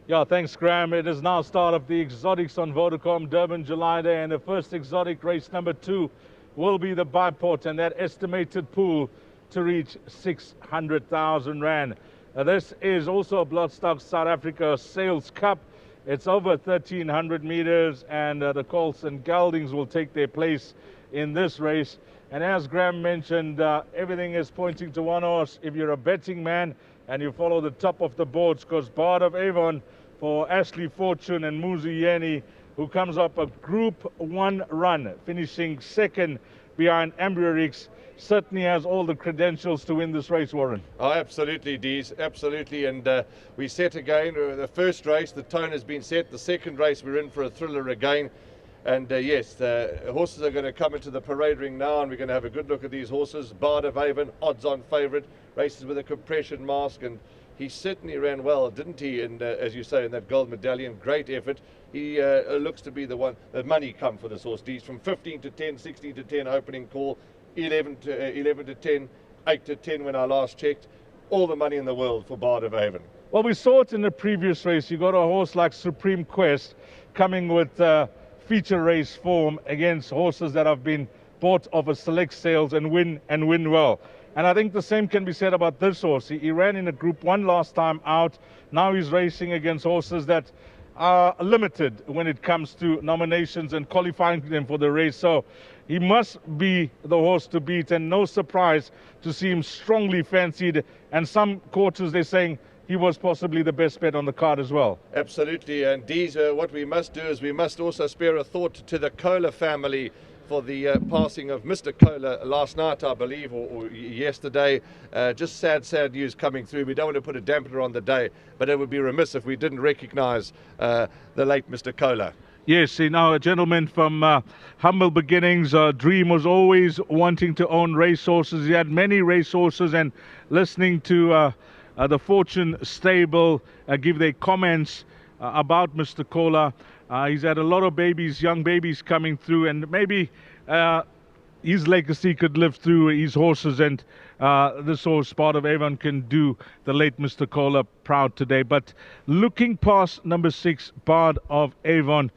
Yeah, thanks, Graham. It is now start of the exotics on Vodacom Durban July Day, and the first exotic, race number 2, will be the bipod, and that estimated pool to reach 600,000 rand. This is also a Bloodstock South Africa Sales Cup. It's over 1,300 meters, and the colts and geldings will take their place in this race. And as Graham mentioned, everything is pointing to one horse. If you're a betting man and you follow the top of the boards, because Bard of Avon for Ashley Fortune and Muzi Yeni, who comes up a Group 1 run, finishing second behind Ambriorix, certainly has all the credentials to win this race, Warren. Oh, absolutely, Dees, absolutely. And we set again. The first race, the tone has been set. The second race, we're in for a thriller again. And yes, the horses are going to come into the parade ring now, and we're going to have a good look at these horses. Bard of Avon, odds-on favourite, races with a compression mask, and he certainly ran well, didn't he? And as you say, in that gold medallion, great effort. He looks to be the one. The money come for this horse, Dees, from 15 to 10, 16 to 10 opening call. 11 to 10, 8 to 10 when I last checked. All the money in the world for Bard of Avon. Well, we saw it in the previous race. You got a horse like Supreme Quest coming with feature race form against horses that have been bought off a select sales and win well. And I think the same can be said about this horse. He ran in a Group 1 last time out. Now he's racing against horses that are limited when it comes to nominations and qualifying them for the race. So he must be the horse to beat, and no surprise to see him strongly fancied. And some quarters, they're saying he was possibly the best bet on the card as well. Absolutely. And Dees, what we must do is we must also spare a thought to the Kohler family for the passing of Mr. Kohler last night, I believe, or yesterday. Just sad news coming through. We don't want to put a dampener on the day, but it would be remiss if we didn't recognise the late Mr. Kohler. Yes, you know, a gentleman from humble beginnings. Dream was always wanting to own racehorses. He had many racehorses, and listening to the Fortune stable give their comments about Mr. Kohler. He's had a lot of babies, young babies coming through, and maybe his legacy could live through his horses, and this horse, Bard of Avon, can do the late Mr. Kohler proud today. But looking past number 6, Bard of Avon,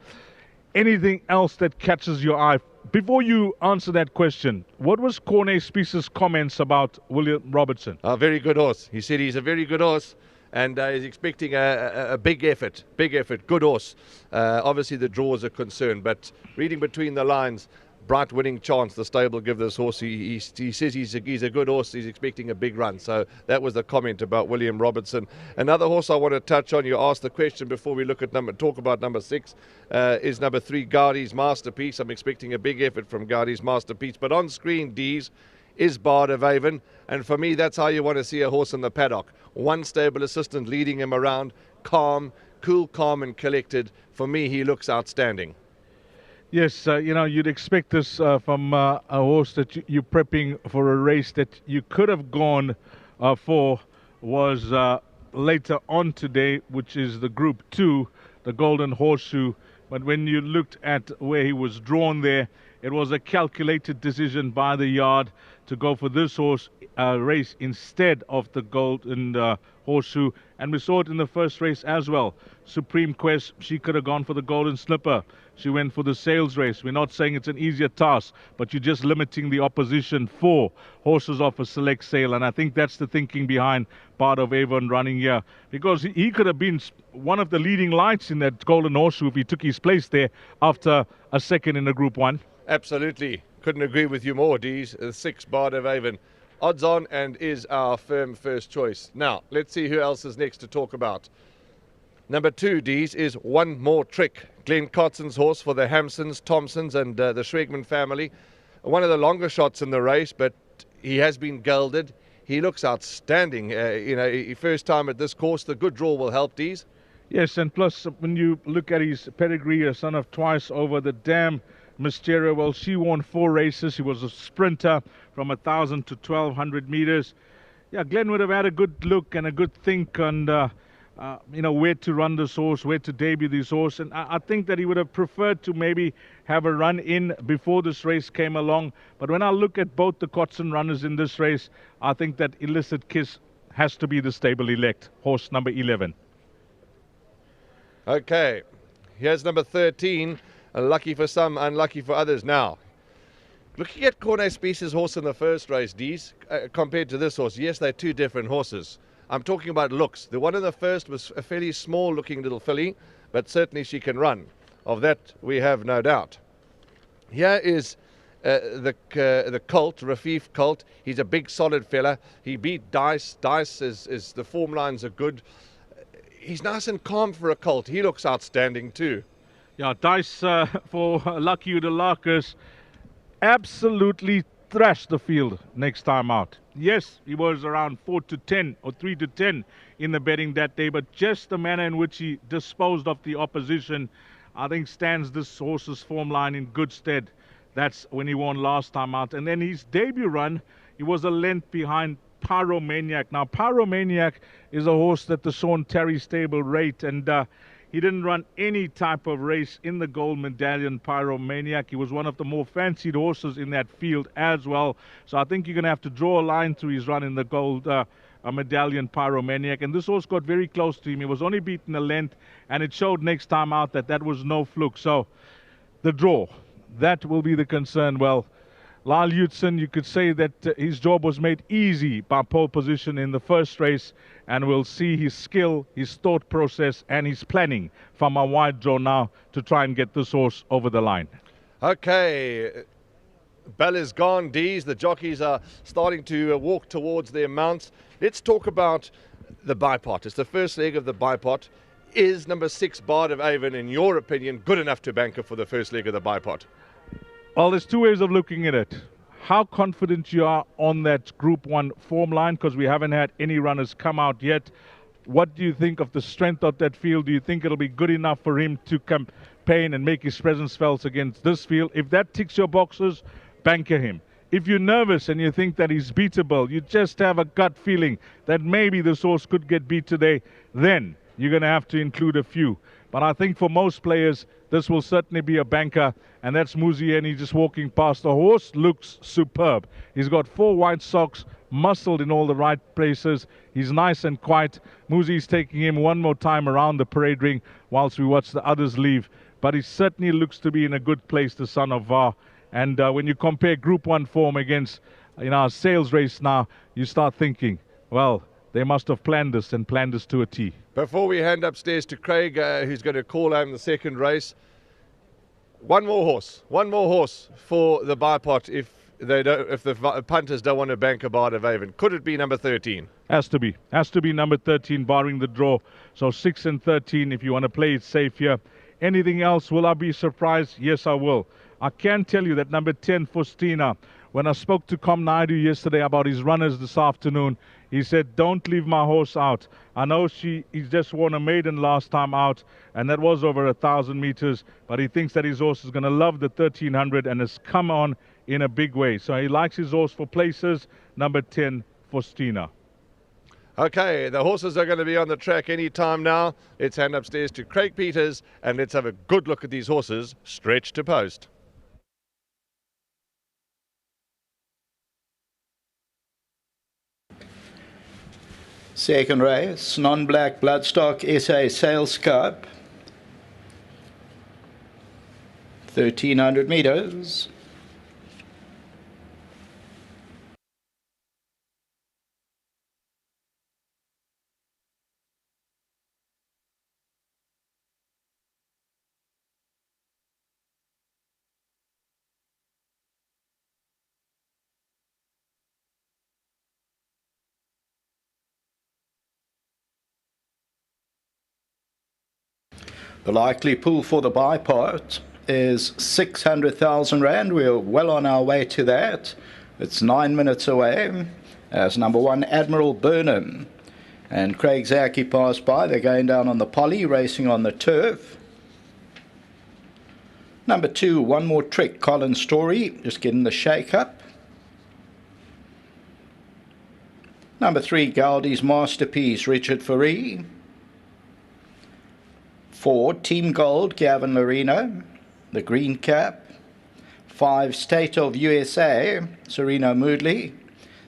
anything else that catches your eye? Before you answer that question, what was Corne Spice's comments about William Robertson? A very good horse. He said he's a very good horse, and he's expecting a big effort, good horse. Obviously the draws are concerned, but reading between the lines, bright winning chance the stable give this horse. He says he's a good horse. He's expecting a big run. So that was the comment about William Robertson. Another horse I want to touch on, you asked the question before we talk about number 6, is number 3, Gaudi's Masterpiece. I'm expecting a big effort from Gaudi's Masterpiece, but on screen, D's, is Bard of Avon, and for me that's how you want to see a horse in the paddock. One stable assistant leading him around, calm, cool, calm and collected. For me, he looks outstanding. Yes, you know, you'd expect this from a horse that you're prepping for a race that you could have gone for was later on today, which is the Group 2, the Golden Horseshoe. But when you looked at where he was drawn there, it was a calculated decision by the yard to go for this horse race instead of the Golden Horseshoe. And we saw it in the first race as well. Supreme Quest, she could have gone for the Golden Slipper. She went for the sales race. We're not saying it's an easier task, but you're just limiting the opposition for horses off a select sale. And I think that's the thinking behind Bard of Avon running here, because he could have been one of the leading lights in that Golden Horseshoe if he took his place there after a second in the Group 1. Absolutely. Couldn't agree with you more, Dees. 6, Bard of Avon. Odds on and is our firm first choice. Now, let's see who else is next to talk about. Number 2, Dees, is One More Trick. Glenn Cotson's horse for the Hampsons, Thompsons and the Schwegman family. One of the longer shots in the race, but he has been gelded. He looks outstanding. You know, first time at this course. The good draw will help, Dees. Yes, and plus when you look at his pedigree, a son of twice over the dam, Mysterio, well, she won 4 races. She was a sprinter from 1,000 to 1,200 meters. Yeah, Glenn would have had a good look and a good think on, where to run this horse, where to debut this horse. And I think that he would have preferred to maybe have a run in before this race came along. But when I look at both the Cotson runners in this race, I think that Illicit Kiss has to be the stable elect, horse number 11. Okay, here's number 13. Lucky for some, unlucky for others. Now, looking at Cornet Species' horse in the first race, Dees, compared to this horse, yes, they're two different horses. I'm talking about looks. The one in the first was a fairly small-looking little filly, but certainly she can run. Of that, we have no doubt. Here is the colt, Rafif Colt. He's a big, solid fella. He beat Dice. Dice is the form lines are good. He's nice and calm for a colt. He looks outstanding too. Yeah, Dice for Lucky Udalarcus absolutely thrashed the field next time out. Yes, he was around 4 to 10 or 3 to 10 in the betting that day, but just the manner in which he disposed of the opposition, I think stands this horse's form line in good stead. That's when he won last time out. And then his debut run, he was a length behind Pyromaniac. Now, Pyromaniac is a horse that the Sean Terry stable rate, and he didn't run any type of race in the gold medallion Pyromaniac. He was one of the more fancied horses in that field as well. So I think you're going to have to draw a line through his run in the gold medallion Pyromaniac. And this horse got very close to him. He was only beaten a length, and it showed next time out that that was no fluke. So the draw, that will be the concern. Well, Lyle Utzon, you could say that his job was made easy by pole position in the first race, and we'll see his skill, his thought process, and his planning from a wide draw now to try and get this horse over the line. Okay, bell is gone, Dees. The jockeys are starting to walk towards their mounts. Let's talk about the bipot. It's the first leg of the bipot. Is number 6, Bard of Avon, in your opinion, good enough to banker for the first leg of the bipot? Well, there's two ways of looking at it. How confident you are on that Group 1 form line, because we haven't had any runners come out yet. What do you think of the strength of that field? Do you think it'll be good enough for him to campaign and make his presence felt against this field? If that ticks your boxes, banker him. If you're nervous and you think that he's beatable, you just have a gut feeling that maybe this horse could get beat today, then you're going to have to include a few. But I think for most players, this will certainly be a banker, and that's Muzieni just walking past. The horse looks superb. He's got 4 white socks, muscled in all the right places. He's nice and quiet. Muzi's taking him one more time around the parade ring whilst we watch the others leave. But he certainly looks to be in a good place, the son of Va. And when you compare Group 1 form against our sales race now, you start thinking, well, they must have planned this and planned this to a T. Before we hand upstairs to Craig, who's going to call home the second race, one more horse for the bipot if the punters don't want to bank a Bard of Avon. Could it be number 13? Has to be number 13, barring the draw. So 6 and 13 if you want to play it safe here. Anything else, will I be surprised? Yes, I will. I can tell you that number 10, Faustina, when I spoke to Com Naidu yesterday about his runners this afternoon, he said, don't leave my horse out. I know he just won a maiden last time out, and that was over 1,000 meters, but he thinks that his horse is going to love the 1,300 and has come on in a big way. So he likes his horse for places, number 10, Faustina. Okay, the horses are going to be on the track any time now. Let's hand upstairs to Craig Peters, and let's have a good look at these horses, stretch to post. Second race, non-black Bloodstock SA Sales Cup, 1,300 meters. The likely pool for the bipot is 600,000 Rand. We're well on our way to that. It's 9 minutes away. As number 1, Admiral Burnham and Craig Zaki pass by. They're going down on the poly, racing on the turf. Number 2, One More Trick, Colin Story, just getting the shake up. Number 3, Goldie's Masterpiece, Richard Faree. 4, Team Gold, Gavin Lorino, the green cap. 5, State of USA, Serena Moodley.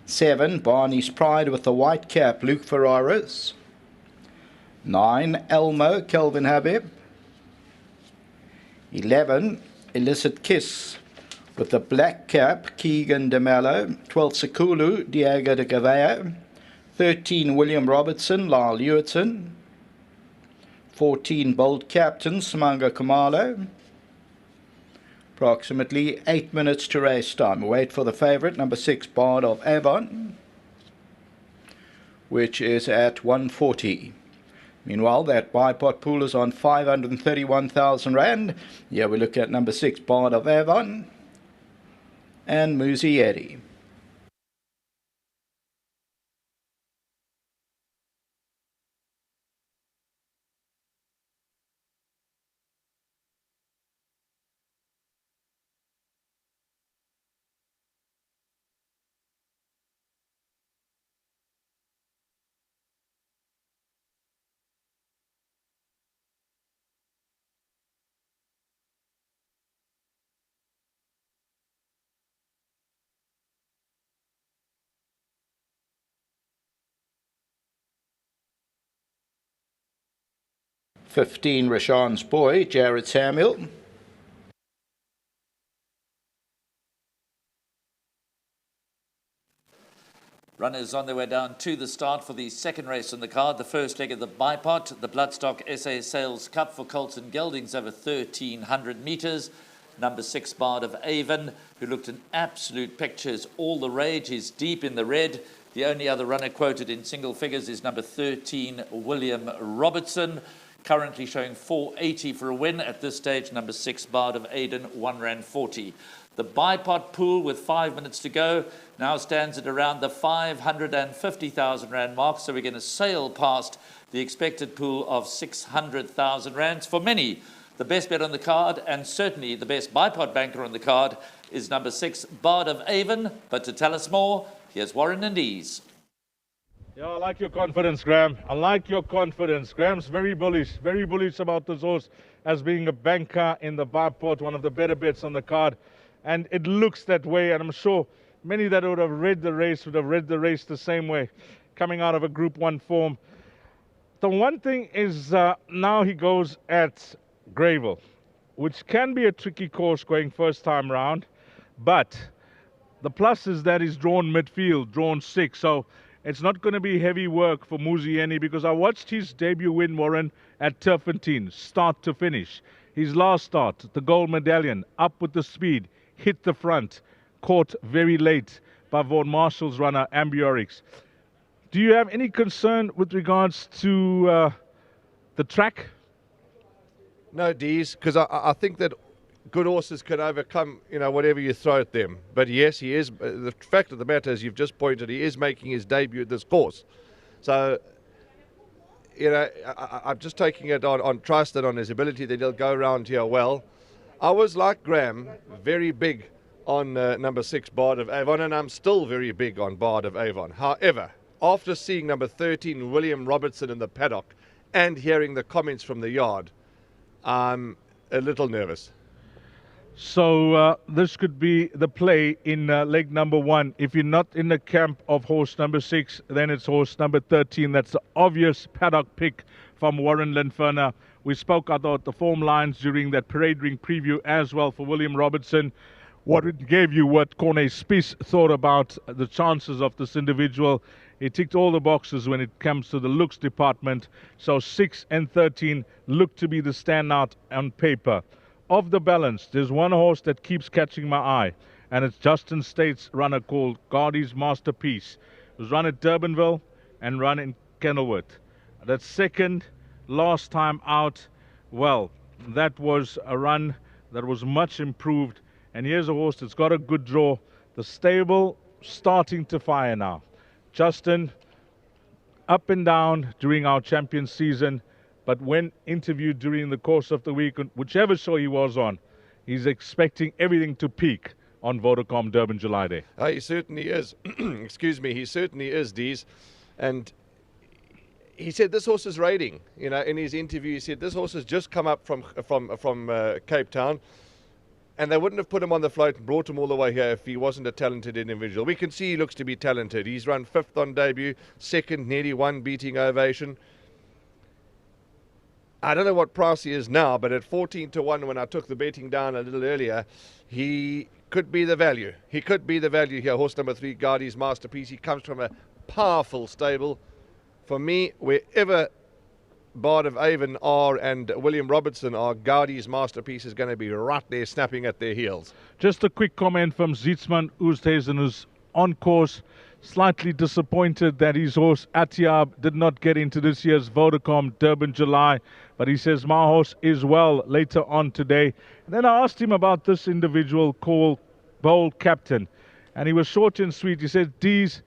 7, Barney's Pride with the white cap, Luke Ferraris. 9, Elmo, Kelvin Habib. 11, Illicit Kiss with the black cap, Keegan DeMello. 12, Sekulu, Diego de Gavea. 13, William Robertson, Lyle Ewerton. 14, Bold Captain, Simanga Kamalo. Approximately 8 minutes to race time. Wait for the favourite, number 6, Bard of Avon, which is at 140. Meanwhile, that bipod pool is on 531,000 Rand. Here we look at number 6, Bard of Avon, and Muzieri. "15, Rashawn's Boy, Jared Samuel. Runners on their way down to the start for the second race on the card. The first leg of the bipod, the Bloodstock SA Sales Cup for Colton Geldings over 1,300 metres. Number 6, Bard of Avon, who looked an absolute picture, is all the rage. He's deep in the red. The only other runner quoted in single figures is number 13, William Robertson, currently showing 480 for a win at this stage. Number 6, Bard of Aden, R1.40. The bipod pool with 5 minutes to go now stands at around the 550,000 Rand mark. So we're going to sail past the expected pool of 600,000 Rands. For many, the best bet on the card, and certainly the best bipod banker on the card, is number 6, Bard of Avon. But to tell us more, here's Warren Andes. Yeah, I like your confidence, Graham. I like your confidence. Graham's very bullish about this horse as being a banker in the bipod, one of the better bets on the card. And it looks that way, and I'm sure many that would have read the race the same way, coming out of a Group 1 form. The one thing is now he goes at Greyville, which can be a tricky course going first time round, but the plus is that he's drawn midfield, drawn 6, so it's not going to be heavy work for Muzieni, because I watched his debut win, Warren, at Turpentine, start to finish. His last start, the gold medallion, up with the speed, hit the front, caught very late by Vaughan Marshall's runner, Ambiorix. Do you have any concern with regards to the track? No, Dees, because I think that good horses can overcome, whatever you throw at them. But yes, he is. The fact of the matter is, you've just pointed, he is making his debut at this course. So, I'm just taking it on trust and on his ability that he'll go around here well. I was, like Graham, very big on number 6, Bard of Avon, and I'm still very big on Bard of Avon. However, after seeing number 13, William Robertson, in the paddock and hearing the comments from the yard, I'm a little nervous. So this could be the play in leg number 1. If you're not in the camp of horse number 6, then it's horse number 13. That's the obvious paddock pick from Warren Linferna. We spoke about the form lines during that parade ring preview as well for William Robertson. What it gave you what Corne Spies thought about the chances of this individual. He ticked all the boxes when it comes to the looks department. So 6 and 13 look to be the standout on paper. Of the balance, there's one horse that keeps catching my eye, and it's Justin State's runner called Goldie's Masterpiece. It was run at Durbanville and run in Kenilworth. That second, last time out, well, that was a run that was much improved. And here's a horse that's got a good draw. The stable starting to fire now. Justin, up and down during our champion season, but when interviewed during the course of the week, whichever show he was on, he's expecting everything to peak on Vodacom Durban July Day. He certainly is. Excuse me, he certainly is, Dees. And he said this horse is rating. You know, in his interview, he said this horse has just come up from Cape Town, and they wouldn't have put him on the float and brought him all the way here if he wasn't a talented individual. We can see he looks to be talented. He's run 5th on debut, 2nd, nearly 1 beating Ovation. I don't know what price he is now, but at 14-1, when I took the betting down a little earlier, he could be the value. He could be the value here. Horse number 3, Gaudi's Masterpiece. He comes from a powerful stable. For me, wherever Bard of Avon are and William Robertson are, Gaudi's Masterpiece is going to be right there snapping at their heels. Just a quick comment from Zietsman Oosthuizen, who's on course. Slightly disappointed that his horse Atiab did not get into this year's Vodacom Durban July, but he says my horse is well later on today. And then I asked him about this individual called Bold Captain, and he was short and sweet. He said, Dees,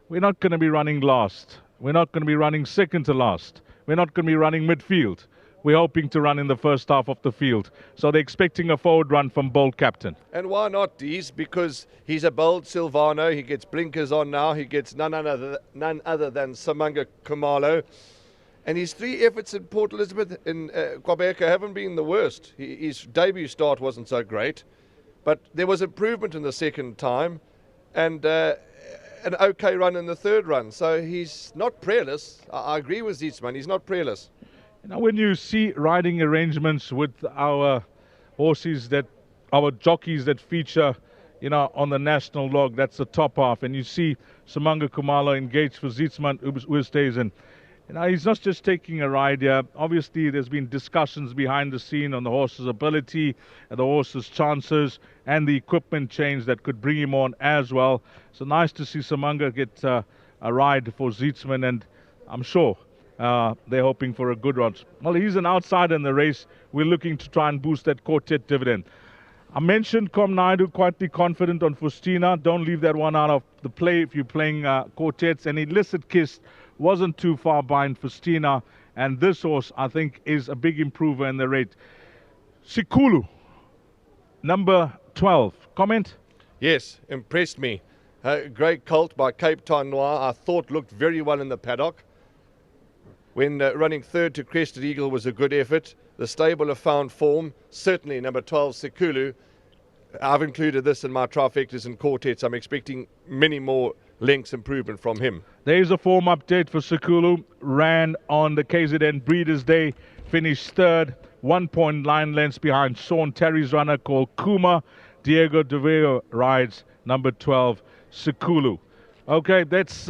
we're not going to be running last. We're not going to be running second to last. We're not going to be running midfield. We're hoping to run in the first half of the field. So they're expecting a forward run from Bold Captain. And why not, Dees? Because he's a bold Silvano. He gets blinkers on now. He gets none other than Samanga Kumalo. And his 3 efforts at Port Elizabeth in Kwabeka haven't been the worst. His debut start wasn't so great. But there was improvement in the second time. And an okay run in the third run. So he's not prayerless. I agree with Zietsman. He's not prayerless. Now, when you see riding arrangements with our horses, our jockeys that feature, on the national log, that's the top half, and you see Samanga Kumalo engaged for Zietsman Oosthuizen. He's not just taking a ride here. Obviously, there's been discussions behind the scene on the horse's ability, and the horse's chances, and the equipment change that could bring him on as well. So nice to see Samanga get a ride for Zietsman, and I'm sure they're hoping for a good run. Well, he's an outsider in the race. We're looking to try and boost that quartet dividend. I mentioned Com Naidu, quietly confident on Fustina. Don't leave that one out of the play if you're playing quartets. And Illicit Kiss wasn't too far behind Fustina. And this horse, I think, is a big improver in the rate. Sikulu, number 12. Comment? Yes, impressed me. Great colt by Cape Town Noir. I thought looked very well in the paddock. When running 3rd to Crested Eagle was a good effort. The stable have found form. Certainly number 12, Sikulu. I've included this in my trifectas and quartets. I'm expecting many more lengths improvement from him. There's a form update for Sikulu. Ran on the KZN Breeders' Day. Finished 3rd. 1.9 lengths behind Sean Terry's runner called Kuma. Diego De Veo rides number 12, Sikulu. Okay, that's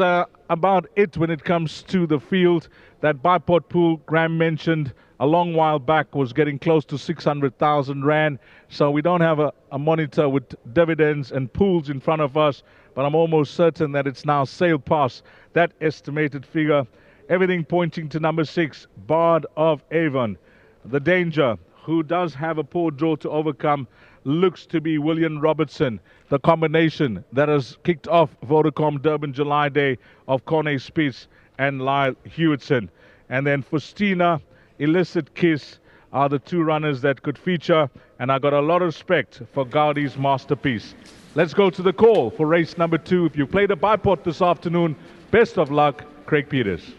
about it when it comes to the field. That bipod pool Graham mentioned a long while back was getting close to 600,000 Rand. So we don't have a monitor with dividends and pools in front of us, but I'm almost certain that it's now sailed past that estimated figure. Everything pointing to number 6, Bard of Avon. The danger, who does have a poor draw to overcome, looks to be William Robertson, the combination that has kicked off Vodacom Durban July Day of Corne Spitz and Lyle Hewitson. And then Fustina, Illicit Kiss are the 2 runners that could feature, and I got a lot of respect for Gaudi's Masterpiece. Let's go to the call for race number 2. If you played a bipod this afternoon, best of luck, Craig Peters.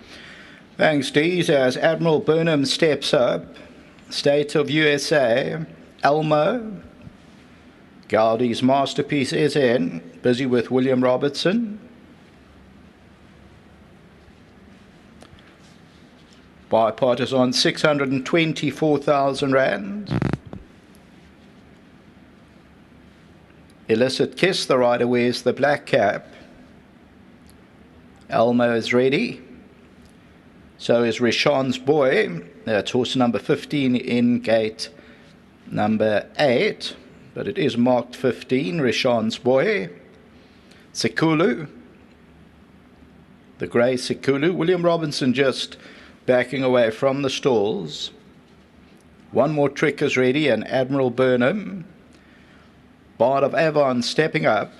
Thanks, Dees. As Admiral Burnham steps up, State of USA, Elmo, Gaudi's Masterpiece is in, busy with William Robertson. Bipod is on 624,000 Rand. Illicit Kiss, the rider wears the black cap. Elmo is ready. So is Rishon's Boy. That's horse number 15 in gate number 8. But it is marked 15, Rishon's Boy. Sikulu. The grey Sikulu. William Robinson just backing away from the stalls. One more trick is ready, and Admiral Burnham. Bard of Avon stepping up.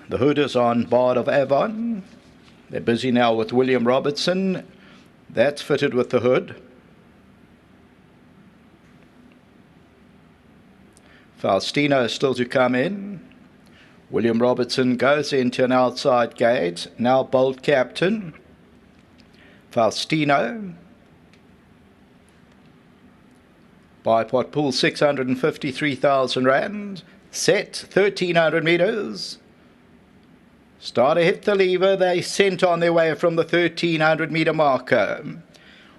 The hood is on Bard of Avon. They're busy now with William Robertson. That's fitted with the hood. Faustino is still to come in. William Robertson goes into an outside gate. Now Bold Captain. Faustino. Bipod pool 653,000 rand. Set 1,300 meters. Starter hit the lever. They sent on their way from the 1,300 meter marker.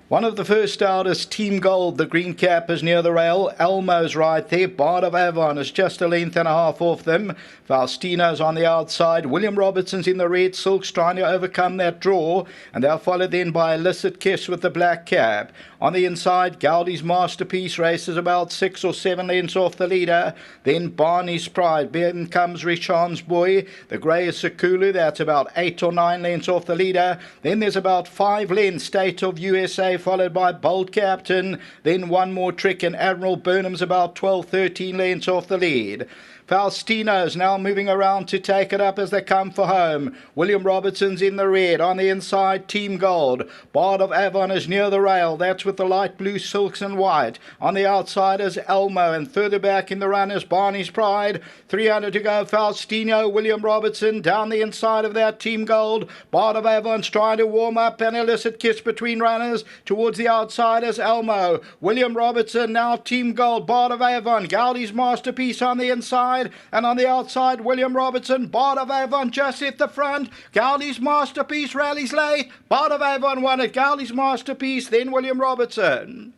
One of the first out is Team Gold. The green cap is near the rail. Elmo's right there. Bard of Avon is just a length and a half off them. Faustino's on the outside. William Robertson's in the red silks trying to overcome that draw. And they're followed then by Illicit Kiss with the black cap. On the inside, Gaudi's Masterpiece races about 6 or 7 lengths off the leader. Then Barney's Pride. Then comes Richard's Boy. The grey is Sekulu. That's about 8 or 9 lengths off the leader. Then there's about 5 lengths. State of USA followed by Bold Captain. Then one more trick and Admiral Burnham's about 12, 13 lengths off the lead. Faustino's now moving around to take it up as they come for home. William Robertson's in the red. On the inside, Team Gold. Bard of Avon is near the rail. That's with the light blue silks and white. On the outside is Elmo, and further back in the run is Barney's Pride. 300 to go. Faustino, William Robertson down the inside of that Team Gold. Bard of Avon's trying to warm up. An Illicit Kiss between runners. Towards the outside is Elmo. William Robertson, now Team Gold. Bard of Avon. Gaudi's Masterpiece on the inside. And on the outside, William Robertson. Bard of Avon just at the front. Gaudi's Masterpiece rallies late. Bard of Avon won it. Gaudi's Masterpiece, then William Robertson.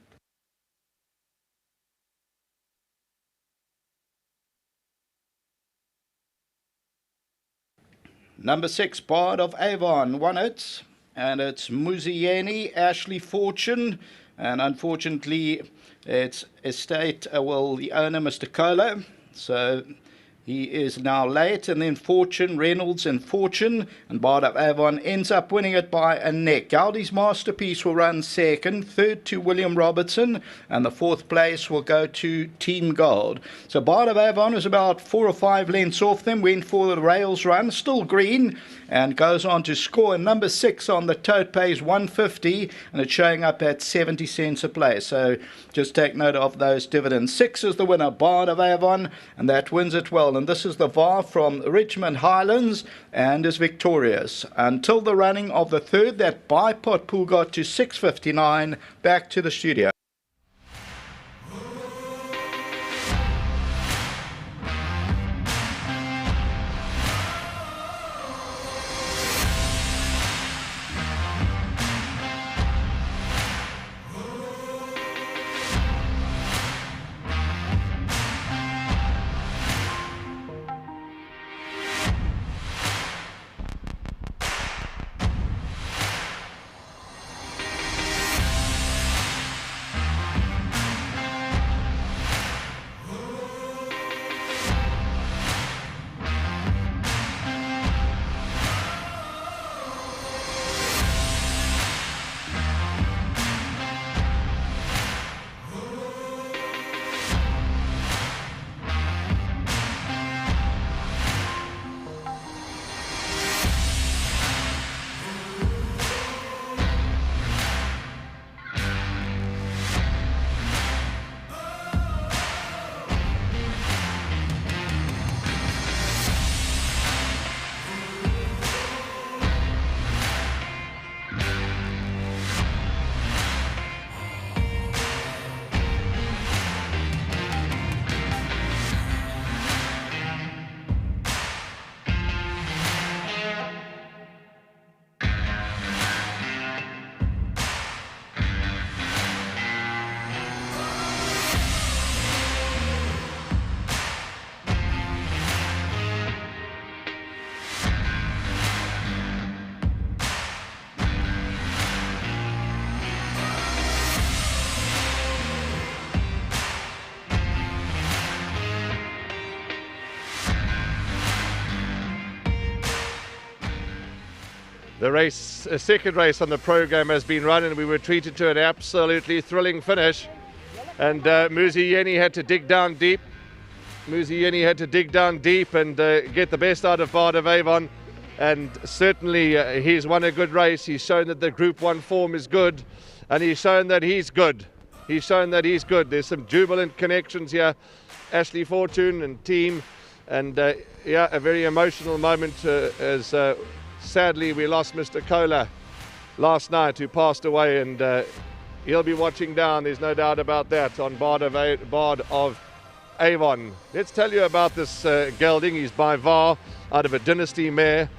Number 6, Bard of Avon won it. And it's Muzieni, Ashley Fortune. And unfortunately, it's estate, the owner, Mr. Kohler. So he is now late, and then Fortune, Reynolds and Fortune, and Bard of Avon ends up winning it by a neck. Gaudi's Masterpiece will run second, third to William Robertson, and the fourth place will go to Team Gold. So Bard of Avon is about 4 or 5 lengths off them, went for the rails run, still green, and goes on to score. And number 6 on the tote pays 150, and it's showing up at 70 cents a place. So just take note of those dividends. 6 is the winner, Bard of Avon, and that wins it well. And this is the VAR from Richmond Highlands and is victorious. Until the running of the third, that bipod pool got to 659. Back to the studio. The race, a second race on the program has been run, and we were treated to an absolutely thrilling finish. And Muzieni had to dig down deep. Muzieni had to dig down deep and get the best out of Bard of Avon. and certainly he's won a good race. He's shown that the Group 1 form is good, and he's shown that he's good. He's shown that he's good. There's some jubilant connections here. Ashley Fortune and team, and yeah, a very emotional moment as sadly we lost Mr. Kohler last night, who passed away, and he'll be watching down, there's no doubt about that, on Bard of Avon. Let's tell you about this gelding. He's by VAR, out of a dynasty mare.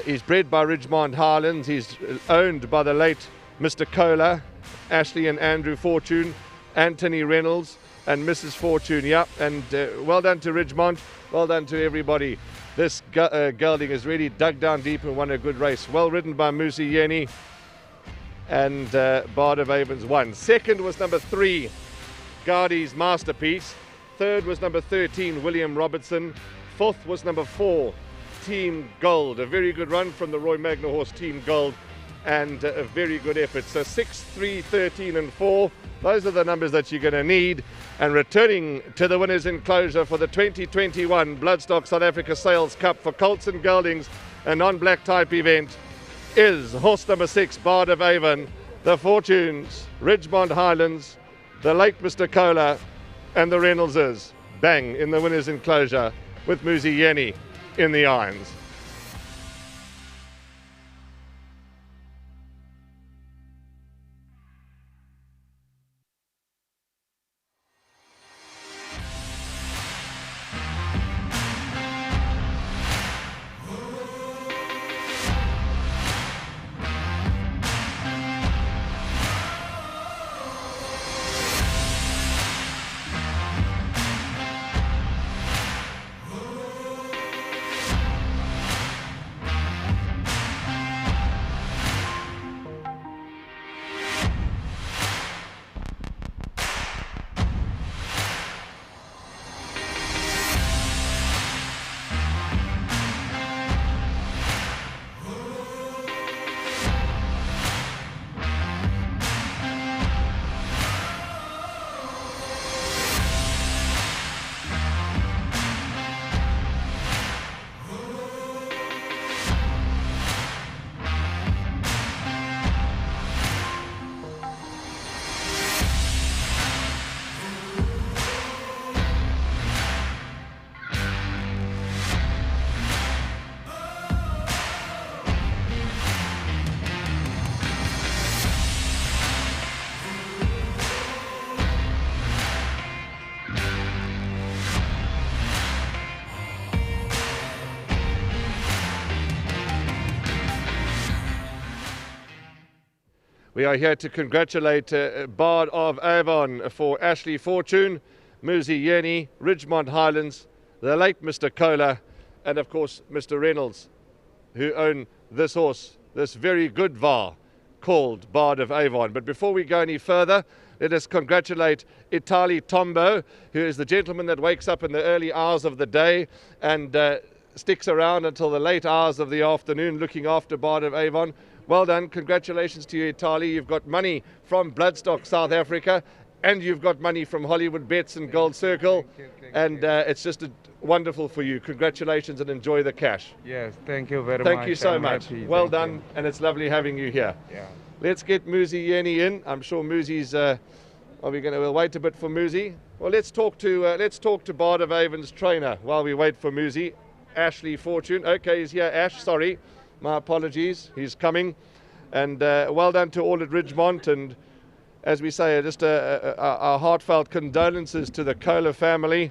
He's bred by Ridgemont Highlands. He's owned by the late Mr. Kohler, Ashley and Andrew Fortune, Anthony Reynolds and Mrs. Fortune. Yeah, and well done to Ridgemont, well done to everybody. This gelding has really dug down deep and won a good race. Well ridden by Musi Yeni, and Bard of Avon's won. Second was number 3, Gardy's Masterpiece. Third was number 13, William Robertson. Fourth was number 4, Team Gold. A very good run from the Roy Magna horse Team Gold, and a very good effort. So 6, 3, 13 and 4, those are the numbers that you're going to need. And returning to the winners' enclosure for the 2021 Bloodstock South Africa Sales Cup for colts and geldings, a non-black type event, is horse number 6, Bard of Avon, the Fortunes, Ridgemont Highlands, the late Mr. Kohler, and the Reynoldses. Bang in the winners' enclosure with Musi Yeni in the irons. We are here to congratulate Bard of Avon for Ashley Fortune, Musi Yeni, Ridgemont Highlands, the late Mr. Kohler, and of course Mr. Reynolds, who own this horse, this very good VAR called Bard of Avon. But before we go any further, let us congratulate Itali Tombo, who is the gentleman that wakes up in the early hours of the day and sticks around until the late hours of the afternoon looking after Bard of Avon. Well done. Congratulations to you, Itali. You've got money from Bloodstock South Africa, and you've got money from Hollywood Bets and Gold Circle. Thank you. It's just wonderful for you. Congratulations and enjoy the cash. Yes, thank you very much. Thank you so much. Happy. Well done, and it's lovely having you here. Yeah. Let's get Musi Yeni in. I'm sure Musi's. We'll wait a bit for Musi. Well, let's talk to Bard of Avon's trainer while we wait for Musi. Ashley Fortune. Okay, he's here. Ash, sorry. My apologies, he's coming. And well done to all at Ridgemont, and as we say, just our heartfelt condolences to the Kohler family.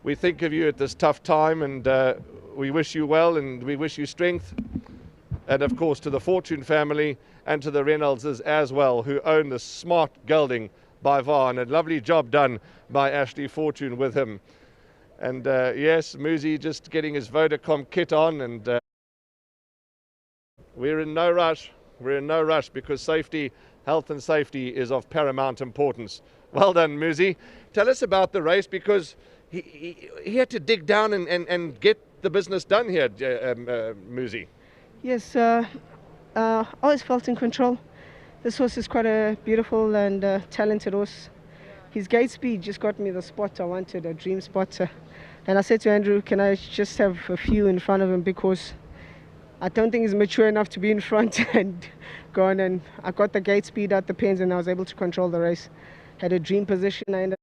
We think of you at this tough time, and we wish you well, and we wish you strength. And of course to the Fortune family and to the Reynoldses as well, who own the smart gelding by VAR, and a lovely job done by Ashley Fortune with him. And yes, Musi just getting his Vodacom kit on, and we're in no rush. We're in no rush because safety, health and safety is of paramount importance. Well done, Musi. Tell us about the race, because he had to dig down and get the business done here, Musi. Yes, always felt in control. This horse is quite a beautiful and talented horse. His gate speed just got me the spot I wanted, a dream spot. And I said to Andrew, can I just have a few in front of him, because I don't think he's mature enough to be in front and go on. And I got the gate speed out the pins, and I was able to control the race. Had a dream position. I ended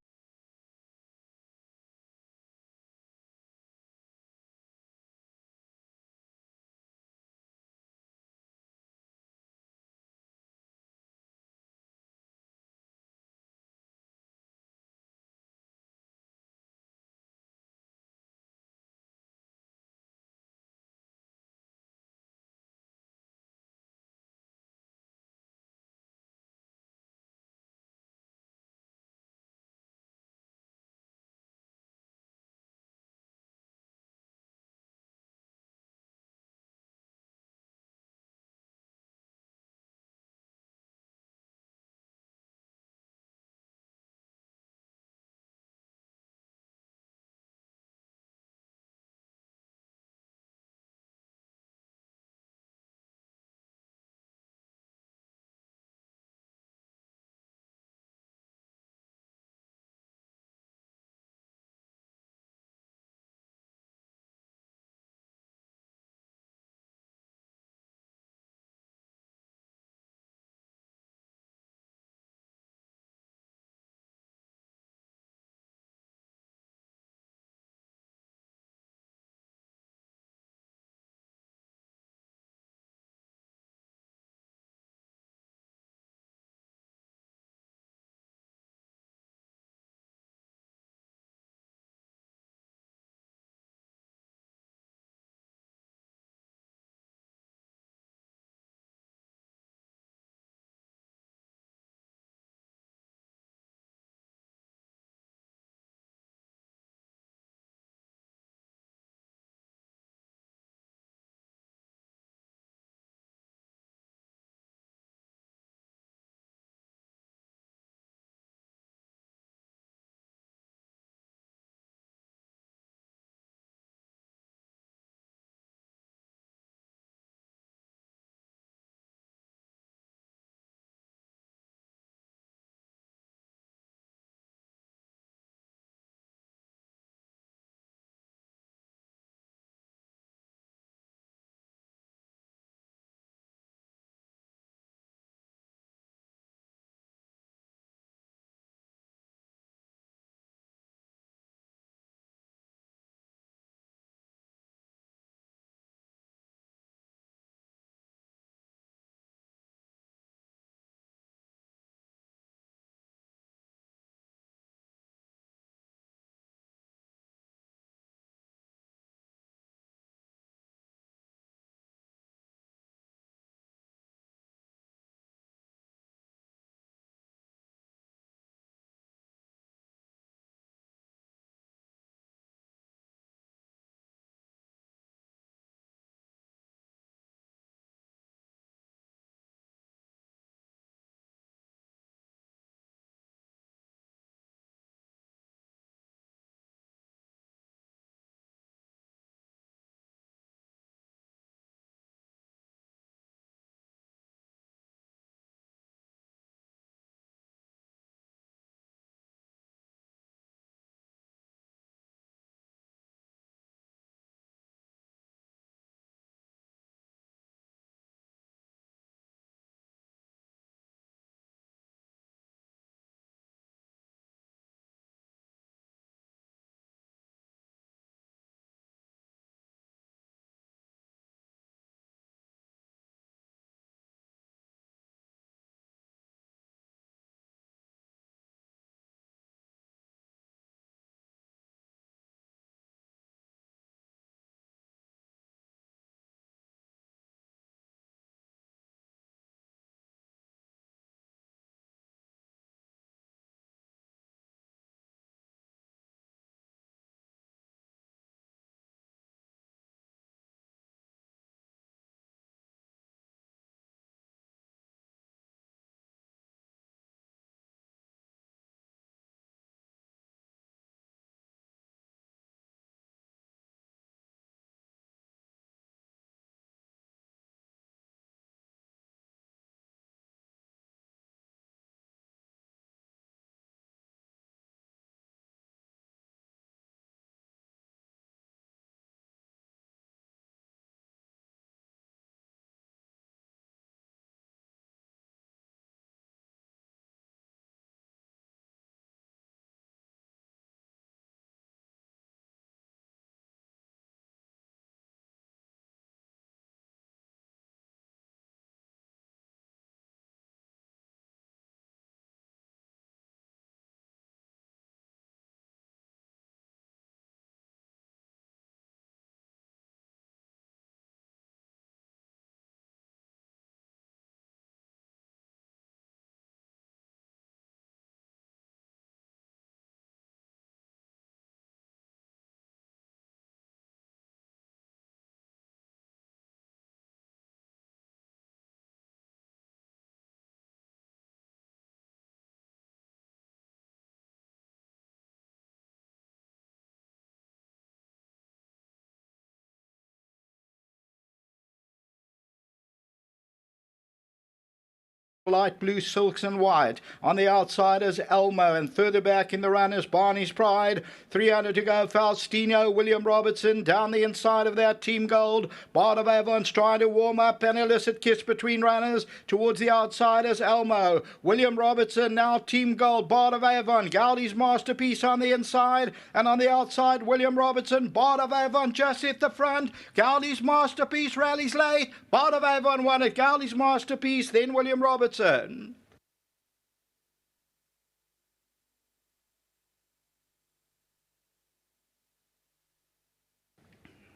light blue silks and white. On the outside is Elmo, and further back in the run is Barney's Pride. 300 to go. Faustino, William Robertson down the inside of that Team Gold. Bart of Avon's trying to warm up. An illicit kiss between runners. Towards the outside is Elmo. William Robertson, now Team Gold. Bart of Avon, Gowdy's Masterpiece on the inside, and on the outside William Robertson. Bart of Avon just at the front. Gowdy's Masterpiece rallies late. Bart of Avon won it. Gowdy's Masterpiece, then William Robertson.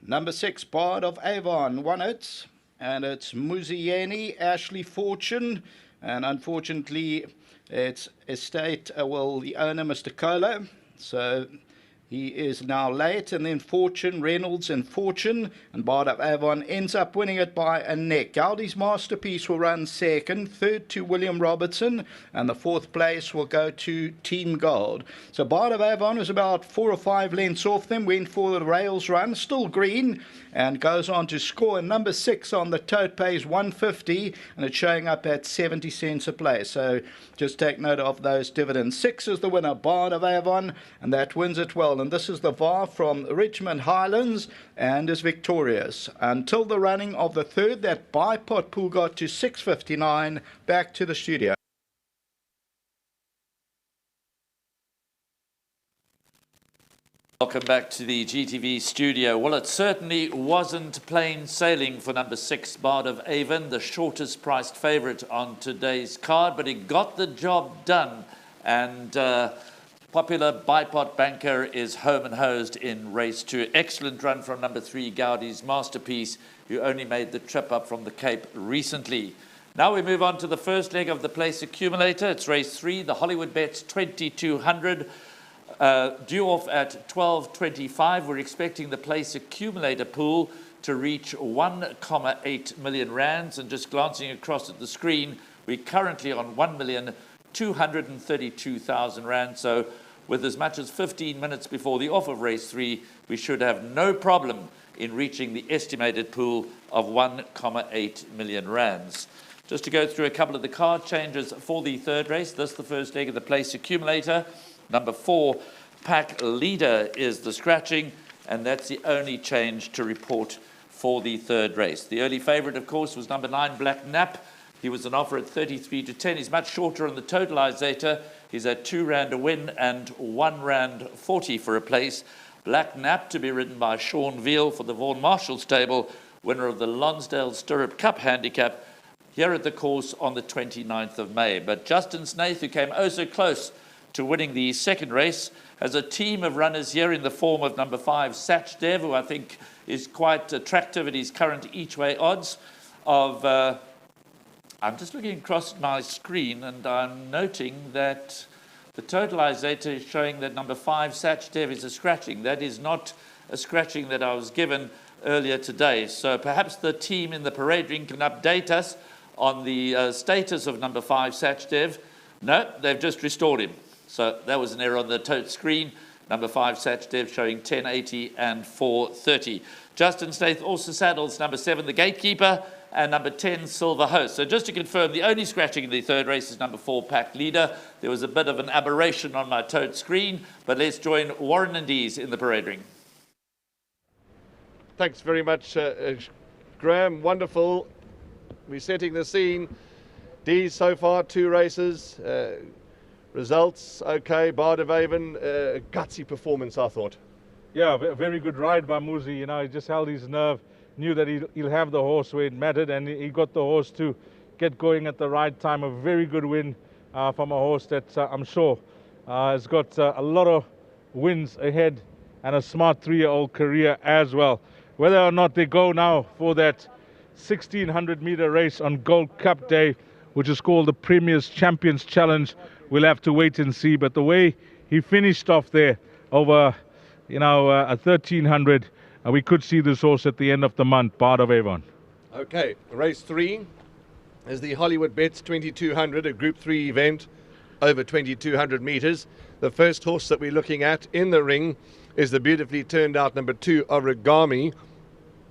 Number 6, Bard of Avon won it, and it's Muzieni, Ashley Fortune, and unfortunately it's estate, the owner, Mr. Kohler, so he is now late. And then Fortune, Reynolds and Fortune, and Bard of Avon ends up winning it by a neck. Gowdy's Masterpiece will run second, third to William Robertson, and the fourth place will go to Team Gold. So Bard of Avon was about 4 or 5 lengths off them, went for the rails run, still green, and goes on to score. And number 6 on the tote pays 150, and it's showing up at 70 cents a place. So just take note of those dividends. 6 is the winner, Bard of Avon, and that wins it well. And this is the VAR from Richmond Highlands, and is victorious. Until the running of the third, that bipod pool got to 6.59. Back to the studio. Welcome back to the GTV studio. Well, it certainly wasn't plain sailing for number 6, Bard of Avon, the shortest priced favourite on today's card, but it got the job done. And popular bipod banker is home and hosed in race 2. Excellent run from number 3, Gowdy's Masterpiece, who only made the trip up from the Cape recently. Now we move on to the first leg of the place accumulator. It's race 3, the Hollywood Bets 2200. Due off at 12.25. We're expecting the place accumulator pool to reach 1.8 million rands. And just glancing across at the screen, we're currently on 1,232,000 rand. So with as much as 15 minutes before the off of race 3, we should have no problem in reaching the estimated pool of 1.8 million rands. Just to go through a couple of the card changes for the third race. This is the first leg of the place accumulator. Number 4, Pack Leader is the scratching, and that's the only change to report for the third race. The early favourite, of course, was number 9, Black Nap. He was an offer at 33 to 10. He's much shorter on the totalisator. He's at 2 rand a win and 1 rand 40 for a place. Black Nap to be ridden by Sean Veal for the Vaughan Marshall stable, winner of the Lonsdale Stirrup Cup handicap, here at the course on the 29th of May. But Justin Snaith, who came oh so close to winning the second race, has a team of runners here in the form of number 5, Satch Dev, who I think is quite attractive at his current each-way odds of... I'm just looking across my screen and I'm noting that the totalisator is showing that number 5, Satch Dev, is a scratching. That is not a scratching that I was given earlier today. So perhaps the team in the parade ring can update us on the status of number 5, Satch Dev. No, they've just restored him. So that was an error on the tote screen. Number 5, Satch Dev, showing 10.80 and 4.30. Justin Snaith also saddles number 7, the Gatekeeper, and number 10, Silver Host. So just to confirm, the only scratching in the third race is number 4, Pack Leader. There was a bit of an aberration on my tote screen, but let's join Warren and Dees in the parade ring. Thanks very much, Graham. Wonderful. We're setting the scene. Dees so far, 2 races. Results, okay. Bard of Avon, gutsy performance, I thought. Yeah, very good ride by Muzi. You know, he just held his nerve, knew that he'll have the horse where it mattered, and he got the horse to get going at the right time. A very good win from a horse that I'm sure has got a lot of wins ahead and a smart 3-year-old career as well. Whether or not they go now for that 1600-meter race on Gold Cup Day, which is called the Premier's Champions Challenge, we'll have to wait and see. But the way he finished off there over, a 1300, we could see this horse at the end of the month, Bard of Avon. Okay, race 3 is the Hollywood Bets 2200, a Group 3 event over 2200 meters. The first horse that we're looking at in the ring is the beautifully turned out number 2, Origami,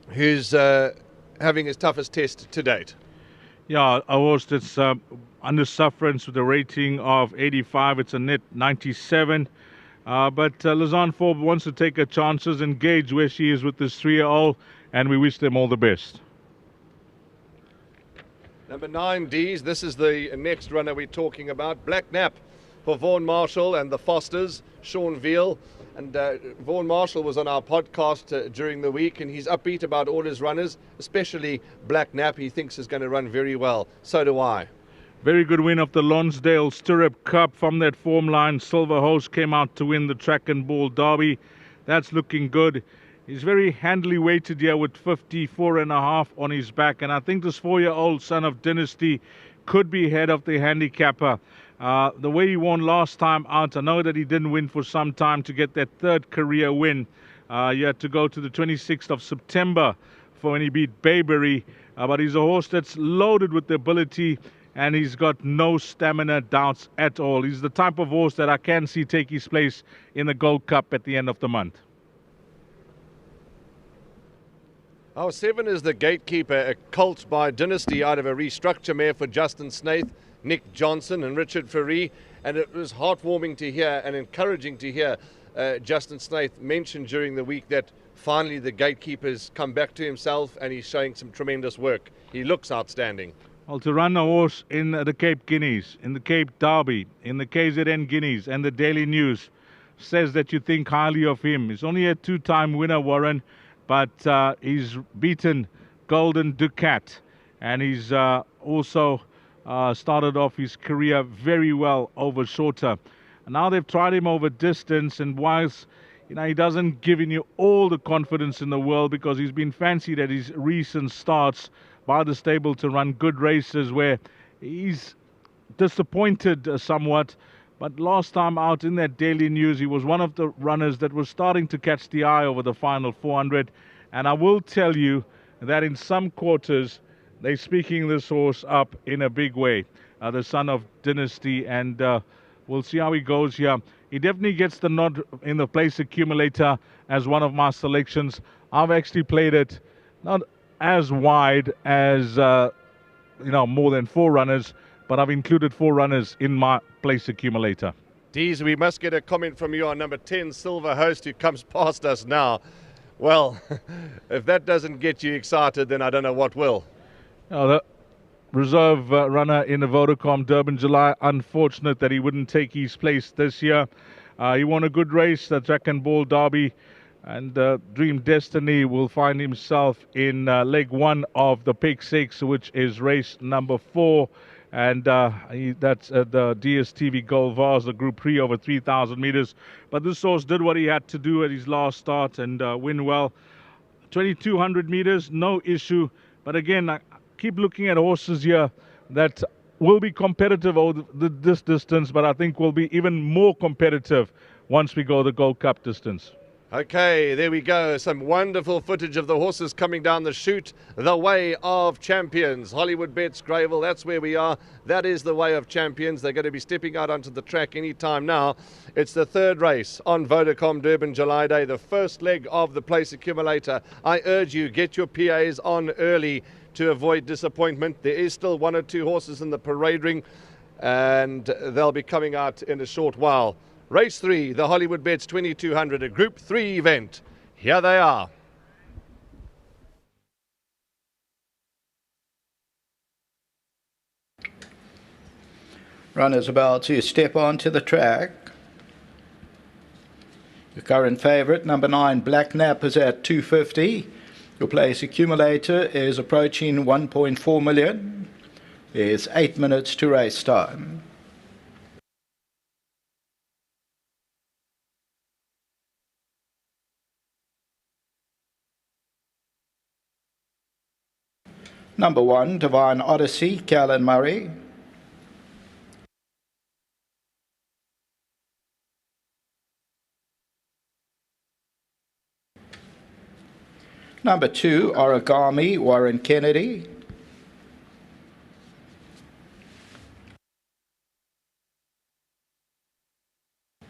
who's having his toughest test to date. Yeah, a horse that's under sufferance with a rating of 85. It's a net 97. But Lazan Forbes wants to take her chances and gauge where she is with this 3-year-old, and we wish them all the best. Number 9, D's. This is the next runner we're talking about. Black Nap for Vaughan Marshall and the Fosters, Sean Veal. And Vaughan Marshall was on our podcast during the week, and he's upbeat about all his runners, especially Black Nap. He thinks is going to run very well. So do I. Very good win of the Lonsdale Stirrup Cup from that form line. Silver Host came out to win the Track and Ball Derby. That's looking good. He's very handily weighted here with 54.5 on his back, and I think this 4-year-old son of Dynasty could be ahead of the handicapper. The way he won last time out, I know that he didn't win for some time to get that third career win. He had to go to the 26th of September for when he beat Bayberry. But he's a horse that's loaded with the ability, and he's got no stamina doubts at all. He's the type of horse that I can see take his place in the Gold Cup at the end of the month. Our 7 is the Gatekeeper, a colt by Dynasty out of a restructure mare for Justin Snaith, Nick Johnson and Richard Ferree. And it was heartwarming to hear and encouraging to hear Justin Snaith mention during the week that finally the Gatekeeper's come back to himself and he's showing some tremendous work. He looks outstanding. Well, to run a horse in the Cape Guineas, in the Cape Derby, in the KZN Guineas and the Daily News says that you think highly of him. He's only a 2-time winner, Warren, but he's beaten Golden Ducat, and he's also started off his career very well over shorter. And now they've tried him over distance, and whilst he doesn't give you all the confidence in the world because he's been fancied at his recent starts by the stable to run good races where he's disappointed somewhat. But last time out in that Daily News, he was one of the runners that was starting to catch the eye over the final 400. And I will tell you that in some quarters, they're speaking this horse up in a big way. The son of Dynasty, and we'll see how he goes here. He definitely gets the nod in the place accumulator as one of my selections. I've actually played it not as wide as more than 4 runners, but I've included 4 runners in my place accumulator. Dees, we must get a comment from you on number 10, Silver Host, who comes past us now. Well, if that doesn't get you excited, then I don't know what will. The reserve runner in the Vodacom Durban July, unfortunate that he wouldn't take his place this year. He won a good race, the Track and Ball Derby, and Dream Destiny will find himself in leg 1 of the Pick 6, which is race number 4. And that's the DSTV Gold Vase, the Group 3 over 3,000 meters. But this horse did what he had to do at his last start and win well. 2,200 meters, no issue. But again, I keep looking at horses here that will be competitive over this distance, but I think will be even more competitive once we go the Gold Cup distance. Okay, there we go. Some wonderful footage of the horses coming down the chute. The way of champions. Hollywood Bets, Greyville, that's where we are. That is the way of champions. They're going to be stepping out onto the track any time now. It's the 3rd race on Vodacom Durban July Day, the first leg of the place accumulator. I urge you, get your PAs on early to avoid disappointment. There is still 1 or 2 horses in the parade ring, and they'll be coming out in a short while. Race 3, the Hollywood Bets 2200, a Group 3 event. Here they are. Runners about to step onto the track. The current favourite, number 9, Black Nap, is at 250. Your place accumulator is approaching 1.4 million. There's 8 minutes to race time. Number 1, Divine Odyssey, Callan Murray. Number 2, Origami, Warren Kennedy.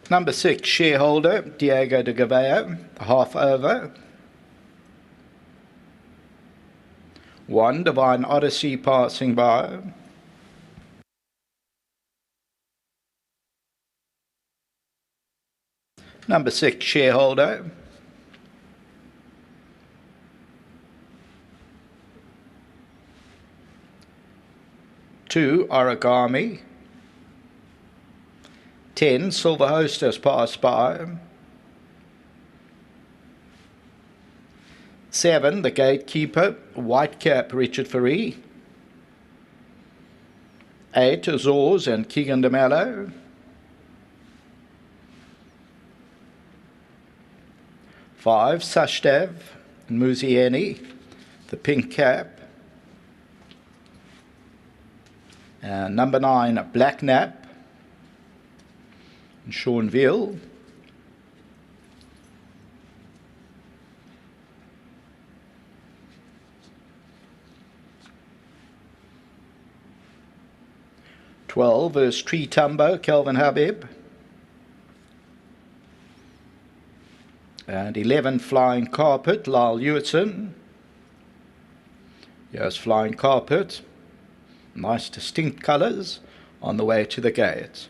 Number 6, Shareholder, Diego de Gavea, half over. 1, Divine Odyssey passing by. Number 6, Shareholder. Two, Origami. 10, Silver Hostess passed by. 7, The Gatekeeper, Whitecap, Richard Faree. 8, Azores and Keegan de Mello. 5, Sashdev and Muzieni, the Pink Cap. And number 9, Black Nap and Seanville. Twelve is Tree Tumbo, Kelvin Habib. And 11, Flying Carpet, Lyle Hewitson. Here's Flying Carpet. Nice distinct colours on the way to the gate.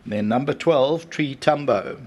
Then number 12, Tree Tumbo.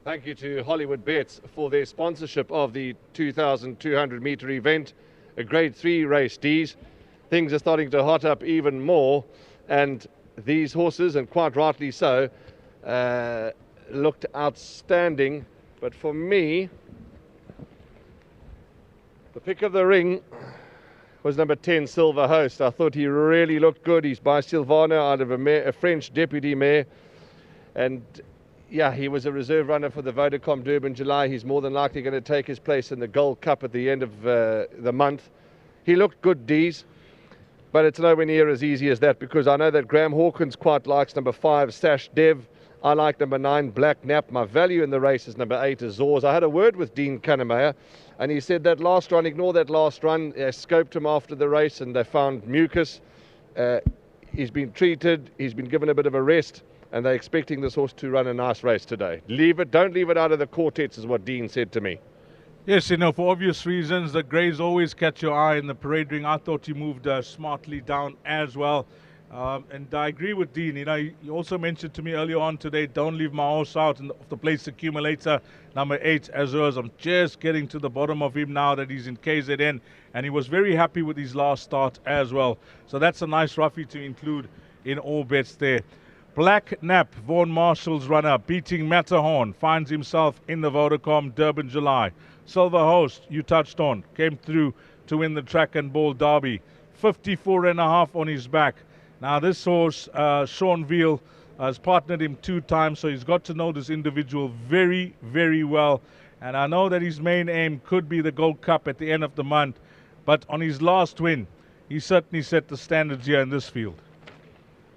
Thank you to Hollywood Bets for their sponsorship of the 2,200 metre event, a Grade 3 race, D's. Things are starting to hot up even more, and these horses, and quite rightly so, looked outstanding. But for me, the pick of the ring was number 10, Silver Host. I thought he really looked good. He's by Silvano out of a French deputy mare. And yeah, he was a reserve runner for the Vodacom Durban July. He's more than likely going to take his place in the Gold Cup at the end of the month. He looked good, D's, but it's nowhere near as easy as that, because I know that Graham Hawkins quite likes number 5, Sash Dev. I like number 9, Black Nap. My value in the race is number 8, Azores. I had a word with Dean Cunningham, and he said that last run, ignore that last run. They scoped him after the race, and they found mucus. He's been treated. He's been given a bit of a rest, and they're expecting this horse to run a nice race today. Don't leave it out of the quartets, is what Dean said to me. Yes, you know, for obvious reasons, the greys always catch your eye in the parade ring. I thought he moved smartly down as well. And I agree with Dean. You know, he also mentioned to me earlier on today, don't leave my horse out of the place accumulator, number 8, Azores. I'm just getting to the bottom of him now that he's in KZN. And he was very happy with his last start as well. So that's a nice roughie to include in all bets there. Black Nap, Vaughan Marshall's runner, beating Matterhorn, finds himself in the Vodacom Durban July. Silver Host, you touched on, came through to win the track and ball derby. 54.5 on his back. Now this horse, Sean Veal, has partnered him 2 times, so he's got to know this individual very, very well. And I know that his main aim could be the Gold Cup at the end of the month. But on his last win, he certainly set the standards here in this field.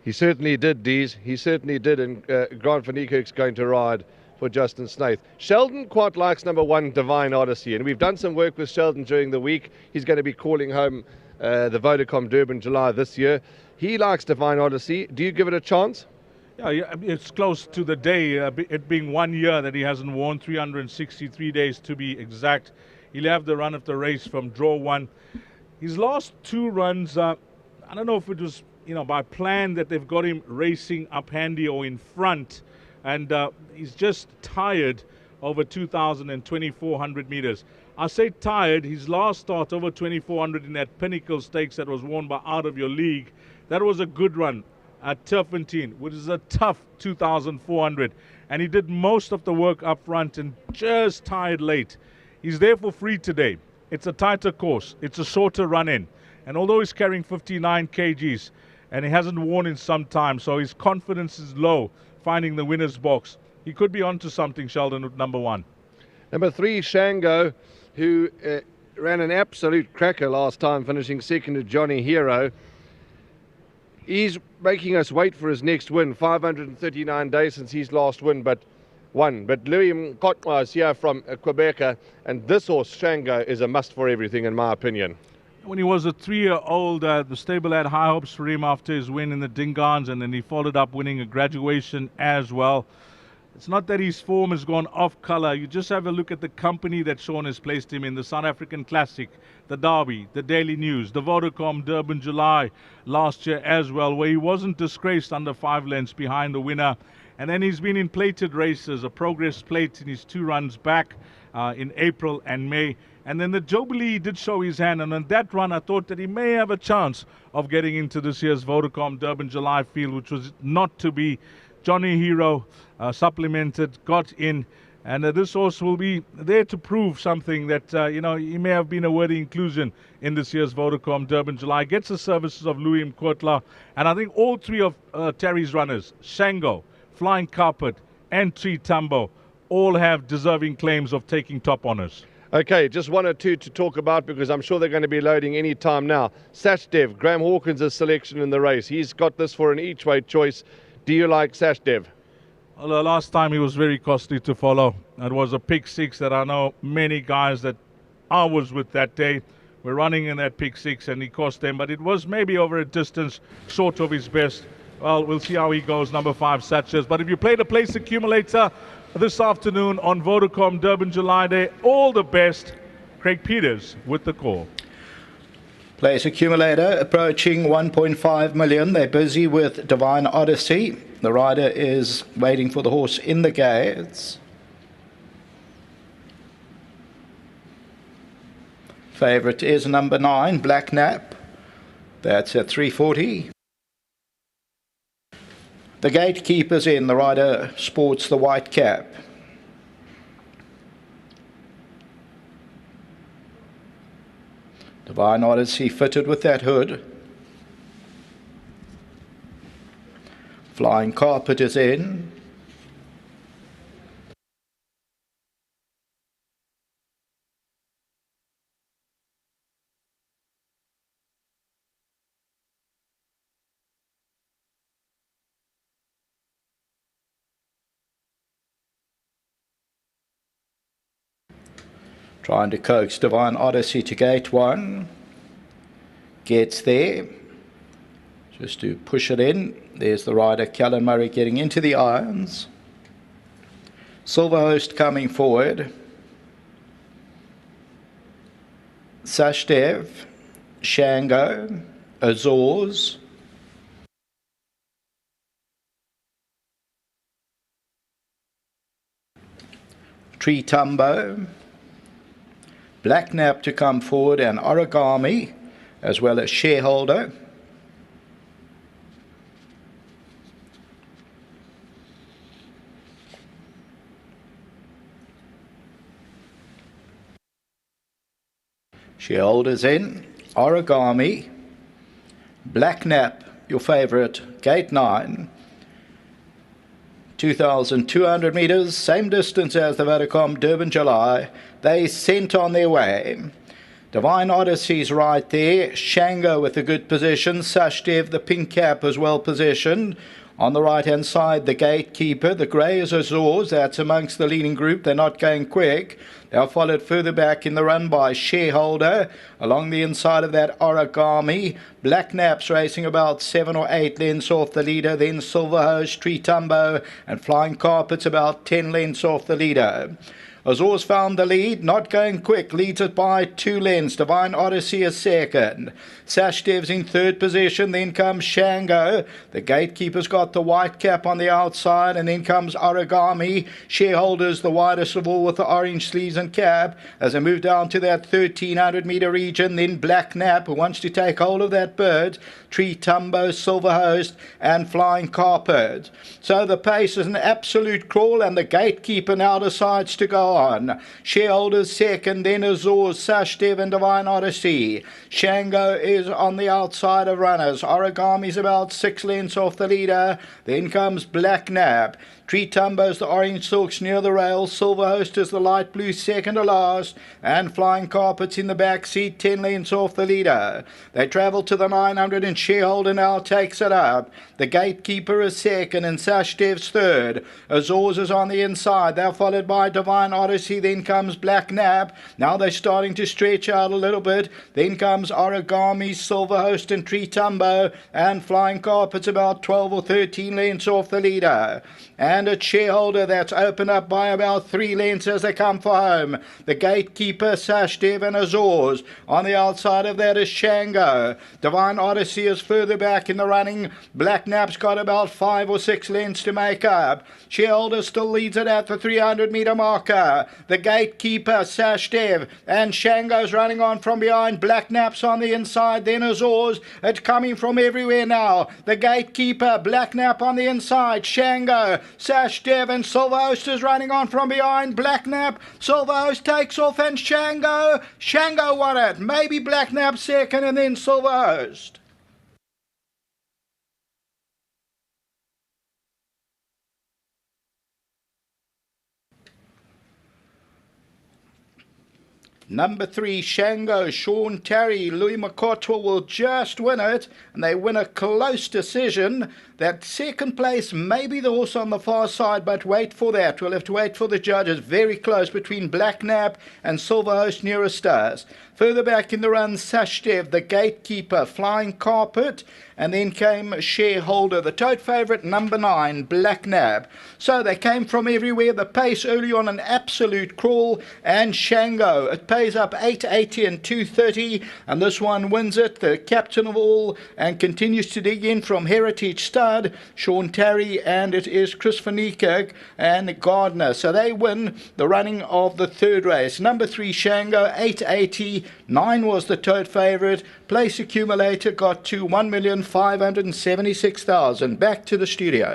He certainly did, Dees. He certainly did, and Grant van Niekerk's going to ride for Justin Snaith. Sheldon quite likes number 1, Divine Odyssey, and we've done some work with Sheldon during the week. He's going to be calling home the Vodacom Durban July this year. He likes Divine Odyssey. Do you give it a chance? Yeah, it's close to the day, it being 1 year that he hasn't won, 363 days to be exact. He'll have the run of the race from draw 1. His last 2 runs, I don't know if it was, you know, by plan that they've got him racing up handy or in front, and he's just tired over 2,000 and 2,400 meters. I say tired. His last start over 2,400 in that Pinnacle Stakes that was won by Out of Your League, that was a good run at Turpentine, which is a tough 2,400. and he did most of the work up front and just tired late. He's therefore free today. It's a tighter course. It's a shorter run-in. And although he's carrying 59 kgs, and he hasn't worn in some time, so his confidence is low finding the winner's box, he could be onto something, Sheldon, with number 1. Number 3, Shango, who ran an absolute cracker last time, finishing second to Johnny Hero. He's making us wait for his next win. 539 days since his last win, but won. But Louis Mkotwa is here from Quebec, and this horse, Shango, is a must for everything, in my opinion. When he was a 3-year-old, the stable had high hopes for him after his win in the Dingans, and then he followed up winning a graduation as well. It's not that his form has gone off colour. You just have a look at the company that Sean has placed him in. The South African Classic, the Derby, the Daily News, the Vodacom Durban July last year as well, where he wasn't disgraced under 5 lengths behind the winner. And then he's been in plated races, a Progress Plate in his 2 runs back in April and May. And then the Jubilee did show his hand, and on that run I thought that he may have a chance of getting into this year's Vodacom Durban July field, which was not to be. Johnny Hero supplemented, got in, and this horse will be there to prove something that, he may have been a worthy inclusion in this year's Vodacom Durban July. Gets the services of Louis Mkotla, and I think all 3 of Terry's runners, Shango, Flying Carpet, and Tree Tumbo, all have deserving claims of taking top honours. Okay, just 1 or 2 to talk about, because I'm sure they're going to be loading any time now. Sashdev, Graham Hawkins' selection in the race. He's got this for an each-way choice. Do you like Sashdev? Well, the last time he was very costly to follow. It was a pick 6 that I know many guys that I was with that day were running in that pick 6, and he cost them, but it was maybe over a distance short of his best. Well, we'll see how he goes, number 5, Satches. But if you play the place accumulator this afternoon on Vodacom Durban July Day, all the best. Craig Peters with the call. Place accumulator approaching 1.5 million. They're busy with Divine Odyssey. The rider is waiting for the horse in the gates. Favourite is number 9, Black Nap. That's at 340. The gatekeeper's in. The rider sports the white cap. Divine Odyssey fitted with that hood. Flying Carpet is in. Trying to coax Divine Odyssey to gate 1. Gets there. Just to push it in. There's the rider, Callan Murray, getting into the irons. Silver Host coming forward. Sashdev, Shango, Azores. Tree Tumbo. Black Nap to come forward, and Origami, as well as Shareholder. Shareholders in. Origami. Black Nap, your favourite, gate 9. 2,200 metres, same distance as the Vodacom Durban July. They sent on their way. Divine Odyssey's right there. Shango with a good position. Sashdev, the pink cap, is well positioned. On the right-hand side, the gatekeeper. The grey is Azores. That's amongst the leading group. They're not going quick. They're followed further back in the run by Shareholder. Along the inside of that, Origami. Black Nap's racing about 7 or 8 lengths off the leader. Then Silver Host, Tree Tumbo, and Flying Carpet's about 10 lengths off the leader. Azores found the lead, not going quick, leads it by 2 lengths. Divine Odyssey is second. Sashdev's in third position, then comes Shango. The gatekeeper's got the white cap on the outside, and then comes Origami. Shareholders, the widest of all with the orange sleeves and cap. As they move down to that 1300 metre region, then Black Nap, who wants to take hold of that bird. Tree Tumbo, Silver Host, and Flying Carpet. So the pace is an absolute crawl, and the gatekeeper now decides to go on. Shareholders second, then Azores, Sashdev, and Divine Odyssey. Shango is on the outside of runners. Origami's about 6 lengths off the leader. Then comes Black Nap. Tree Tumbo's the orange silks near the rail. Silver Host is the light blue second to last. And Flying Carpets in the back seat, 10 lengths off the leader. They travel to the 900 and Shareholder now takes it up. The gatekeeper is second and Sashdev's third. Azores is on the inside. They're followed by Divine Odyssey. Then comes Black Nap. Now they're starting to stretch out a little bit. Then comes Origami, Silver Host, and Tree Tumbo. And Flying Carpets about 12 or 13 lengths off the leader. And a Shareholder that's opened up by about 3 lengths as they come for home. The gatekeeper, Sashdev, and Azores. On the outside of that is Shango. Divine Odyssey is further back in the running. Black Nap's got about 5 or 6 lengths to make up. Shareholder still leads it at the 300 metre marker. The gatekeeper, Sashdev, and Shango's running on from behind. Black Nap's on the inside, then Azores. It's coming from everywhere now. The gatekeeper, Black Nap on the inside. Shango, Sashdev, and Silver Host is running on from behind. Black Nap, Silver Host takes off, and Shango won it. Maybe Black Nap second, and then Silver Host. Number 3, Shango, Sean Terry, Louis Makotwa will just win it, and they win a close decision. That second place may be the horse on the far side, but wait for that. We'll have to wait for the judges. Very close between Black Nap and Silver Host nearest us. Further back in the run, Sashdev, the gatekeeper, Flying Carpet, and then came Shareholder, the tote favourite, number 9, Black Nap. So they came from everywhere. The pace early on, an absolute crawl, and Shango. It pays up 8.80 and 2.30, and this one wins it. The captain of all, and continues to dig in from Heritage Stud, Sean Terry, and it is Chris Van Niekerk and Gardner. So they win the running of the third race. Number 3, Shango, 8.80. 9 was the tote favourite. Place accumulator got to 1,576,000. Back to the studio.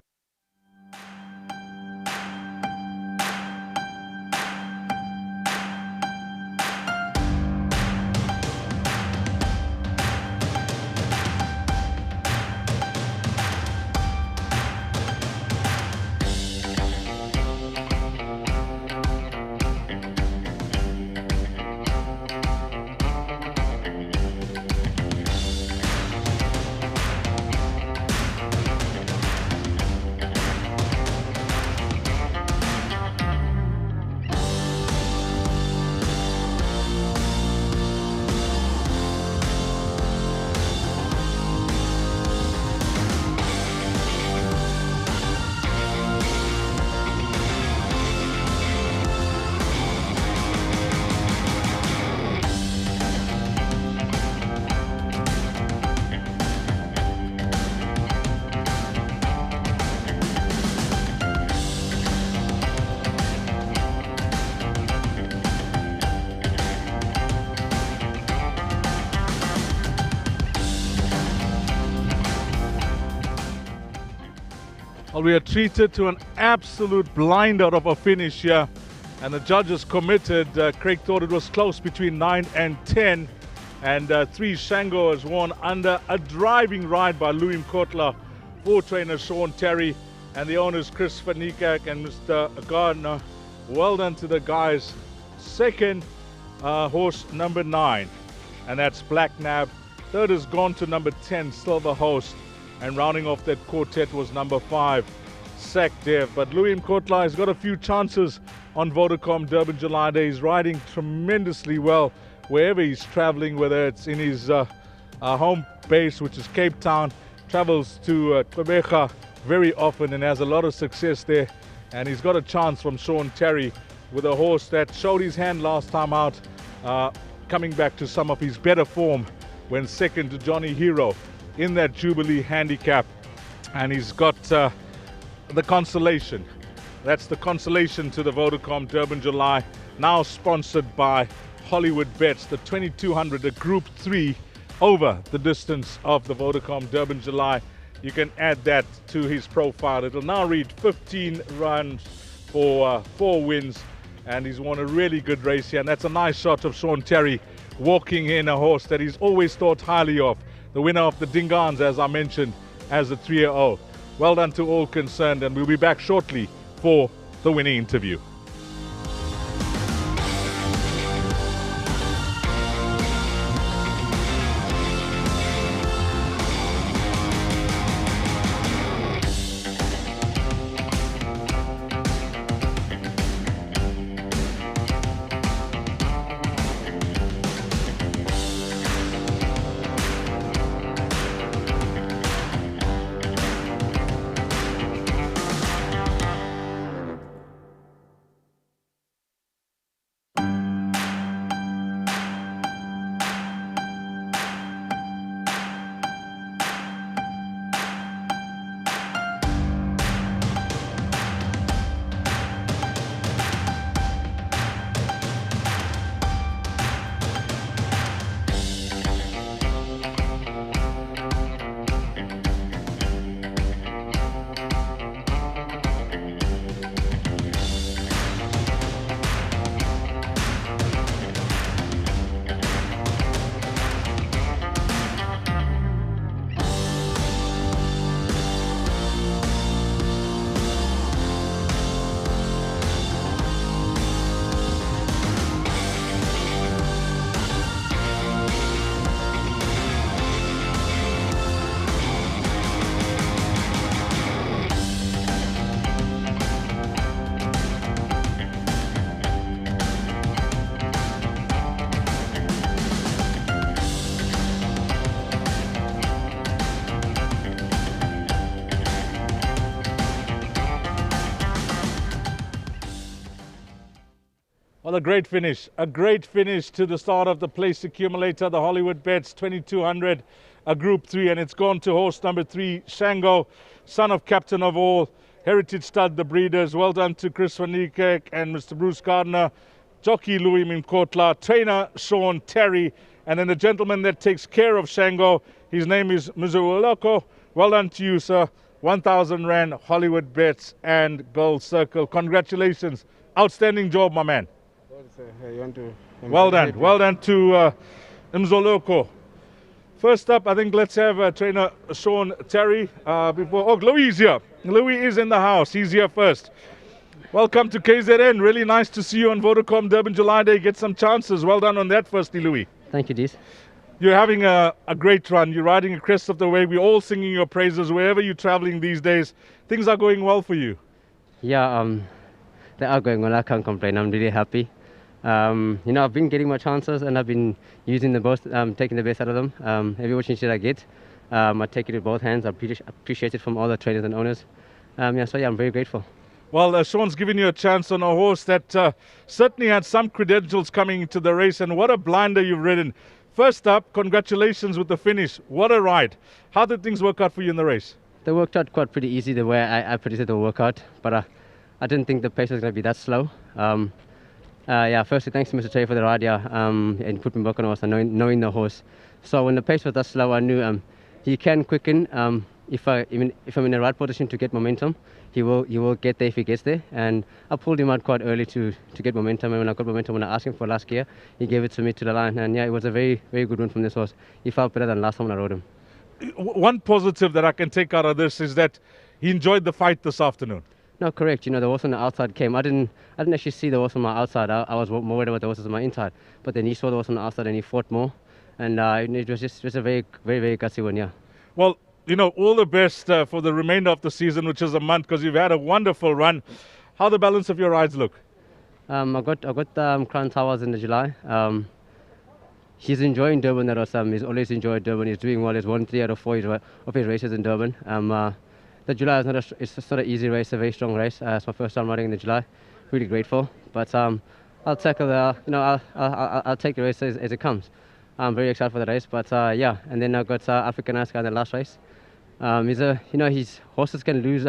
Well, we are treated to an absolute blinder of a finish here, and the judges committed. Craig thought it was close between 9 and 10, and 3 Shango has won under a driving ride by Louis Mkotla, 4 trainer Sean Terry, and the owners Chris Van Niekerk and Mr. Gardner. Well done to the guys. Second, horse number 9, and that's Black Nab. Third has gone to number 10, Silver Host. And rounding off that quartet was number 5, Sakdev. But Louis Mkotla has got a few chances on Vodacom Durban July Day. He's riding tremendously well wherever he's traveling, whether it's in his home base, which is Cape Town, travels to Quebec very often and has a lot of success there. And he's got a chance from Sean Terry with a horse that showed his hand last time out, coming back to some of his better form when second to Johnny Hero in that Jubilee handicap. And he's got the consolation. That's the consolation to the Vodacom Durban July, now sponsored by Hollywood Bets, the 2200, a Group 3 over the distance of the Vodacom Durban July. You can add that to his profile. It'll now read 15 runs for 4 wins, and he's won a really good race here. And that's a nice shot of Sean Terry walking in a horse that he's always thought highly of, the winner of the Dingans, as I mentioned, as a 3-0. Well done to all concerned, and we'll be back shortly for the winning interview. Well, a great finish to the start of the place accumulator, the Hollywood Bets 2200, a Group 3, and it's gone to horse number 3, Shango, son of Captain of All, Heritage Stud, the breeders. Well done to Chris van Niekerk and Mr. Bruce Gardner, jockey Louis Mimkotla, trainer Sean Terry, and then the gentleman that takes care of Shango, his name is Mzuoloko. Well done to you, sir. 1,000 Rand, Hollywood Bets and Gold Circle. Congratulations. Outstanding job, my man. Well done to Mzoloko. First up, I think let's have trainer Sean Terry. Louis is here. Louis is in the house. He's here first. Welcome to KZN. Really nice to see you on Vodacom Durban July Day. Get some chances. Well done on that firstly, Louis. Thank you, Dees. You're having a great run. You're riding a crest of the wave. We're all singing your praises wherever you're traveling these days. Things are going well for you. Yeah, they are going well. I can't complain. I'm really happy. I've been getting my chances and I've been using the most, taking the best out of them. Every opportunity I get, I take it with both hands. I appreciate it from all the trainers and owners. I'm very grateful. Well, Sean's given you a chance on a horse that certainly had some credentials coming into the race, and what a blinder you've ridden. First up, congratulations with the finish. What a ride. How did things work out for you in the race? They worked out quite pretty easy the way I predicted the workout, but I didn't think the pace was going to be that slow. Firstly, thanks to Mr. Terry for the ride, and put me back on the horse and knowing the horse. So when the pace was that slow, I knew he can quicken. If I'm in the right position to get momentum, he will get there if he gets there. And I pulled him out quite early to get momentum. And when I got momentum, when I asked him for last gear, he gave it to me to the line. And it was a very, very good win from this horse. He felt better than last time when I rode him. One positive that I can take out of this is that he enjoyed the fight this afternoon. No, correct. The horse on the outside came. I didn't actually see the horse on my outside. I was more worried about the horses on my inside. But then he saw the horse on the outside and he fought more. And it was just a very, very, very gutsy one, yeah. Well, all the best for the remainder of the season, which is a month, because you've had a wonderful run. How the balance of your rides look? I got Crown Towers in the July. He's enjoying Durban. He's always enjoyed Durban. He's doing well. He's won 3 out of 4 of his races in Durban. The July is not an easy race, a very strong race. It's my first time riding in the July. really grateful. But I'll tackle I'll take the race as it comes. I'm very excited for the race. But yeah, and then I've got African Oscar in the last race. His horses can lose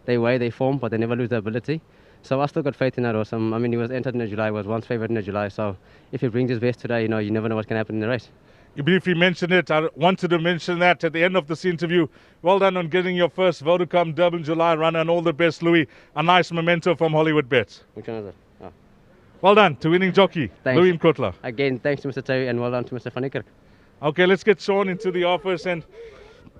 their way, their form, but they never lose their ability. So I still got faith in that horse. I mean, he was entered in the July, was once favourite in the July. So if he brings his best today, you never know what's going to happen in the race. You briefly mentioned it. I wanted to mention that at the end of this interview. Well done on getting your first Vodacom Durban July run, and all the best, Louis. A nice memento from Hollywood Bets. Which one is it? Oh. Well done to winning jockey, Thanks. Louis Mkotla. Again, thanks to Mr. Terry, and well done to Mr. Van Niekerk. Okay, let's get Sean into the office. And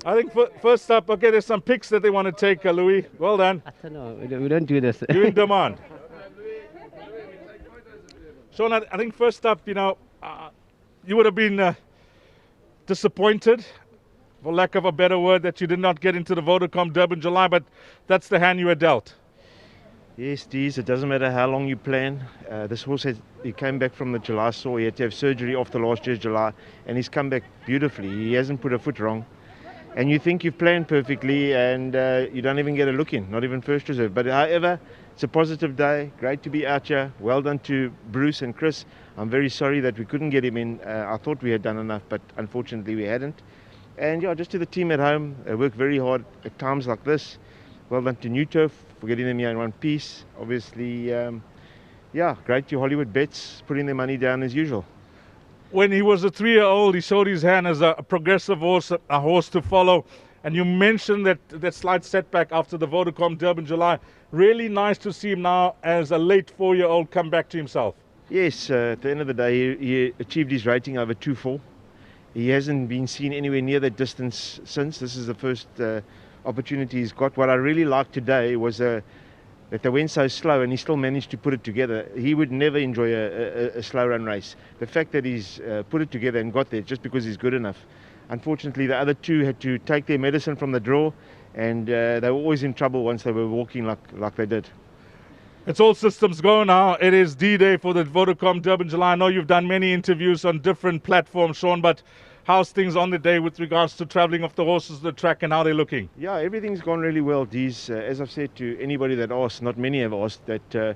I think first up, okay, there's some picks that they want to take, Louis. Well done. I don't know. We don't do this. You're in demand. Sean, I think first up, you would have been disappointed, for lack of a better word, that you did not get into the Vodacom Durban July, but that's the hand you were dealt. Yes, Dees, it doesn't matter how long you plan. This horse, he came back from the July sore. He had to have surgery after last year's July, and he's come back beautifully. He hasn't put a foot wrong. And you think you've planned perfectly, and you don't even get a look in, not even first reserve. But however, it's a positive day. Great to be out here. Well done to Bruce and Chris. I'm very sorry that we couldn't get him in. I thought we had done enough, but unfortunately we hadn't. And yeah, just to the team at home, they work very hard at times like this. Well done to Newturf for getting them here in one piece. Obviously, yeah, great to Hollywood Bets, putting their money down as usual. When he was a 3-year-old, he showed his hand as a progressive horse, a horse to follow. And you mentioned that slight setback after the Vodacom Durban July. Really nice to see him now as a late 4-year-old come back to himself. Yes, at the end of the day, he achieved his rating over 2-4. He hasn't been seen anywhere near that distance since. This is the first opportunity he's got. What I really liked today was that they went so slow and he still managed to put it together. He would never enjoy a slow run race. The fact that he's put it together and got there just because he's good enough. Unfortunately, the other two had to take their medicine from the draw, and they were always in trouble once they were walking like they did. It's all systems go now. It is D-Day for the Vodacom Durban July. I know you've done many interviews on different platforms, Sean, but how's things on the day with regards to travelling off the horses to the track and how they're looking? Yeah, everything's gone really well, Dees. As I've said to anybody that asked, not many have asked, that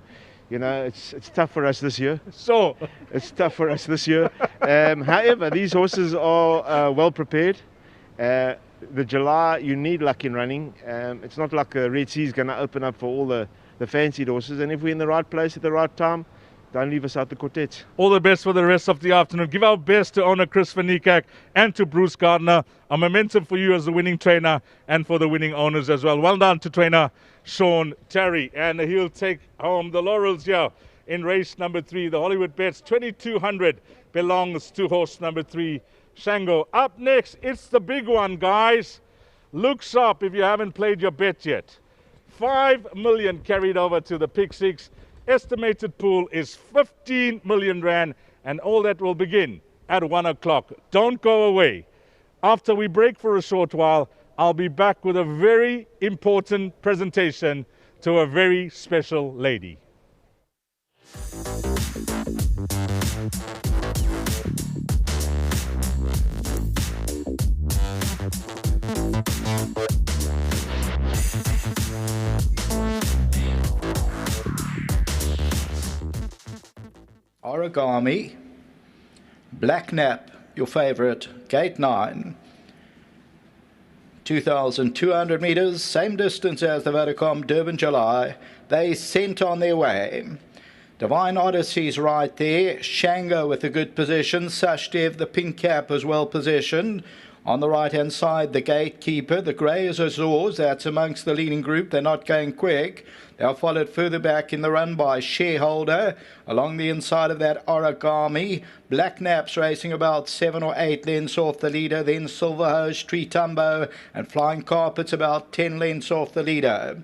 it's tough for us this year. So it's tough for us this year. However, these horses are well prepared. The July, you need luck in running. It's not like the Red Sea is going to open up for all the fancied horses. And if we're in the right place at the right time, don't leave us out the quartet. All the best for the rest of the afternoon. Give our best to owner Chris Van Niekerk and to Bruce Gardner. A momentum for you as the winning trainer and for the winning owners as well. Well done to trainer Sean Terry. And he'll take home the laurels here in race number 3. The Hollywood Bets 2200 belongs to horse number 3, Shango. Up next, it's the big one, guys. Look sharp if you haven't played your bet yet. 5 million carried over to the Pick 6. Estimated pool is 15 million rand, and all that will begin at 1 o'clock. Don't go away. After we break for a short while, I'll be back with a very important presentation to a very special lady. Origami, Black Nap, your favorite, gate 9, 2,200 meters, same distance as the Vodacom Durban July. They sent on their way. Divine Odyssey's right there, Shango with a good position, Sashdev, the pink cap, is well positioned. On the right-hand side, the gatekeeper, the grey is Azores, that's amongst the leading group. They're not going quick. They are followed further back in the run by Shareholder. Along the inside of that, Origami. Black Naps racing about 7 or 8 lengths off the leader. Then Silver Hose, Tree Tumbo, and Flying Carpets about 10 lengths off the leader.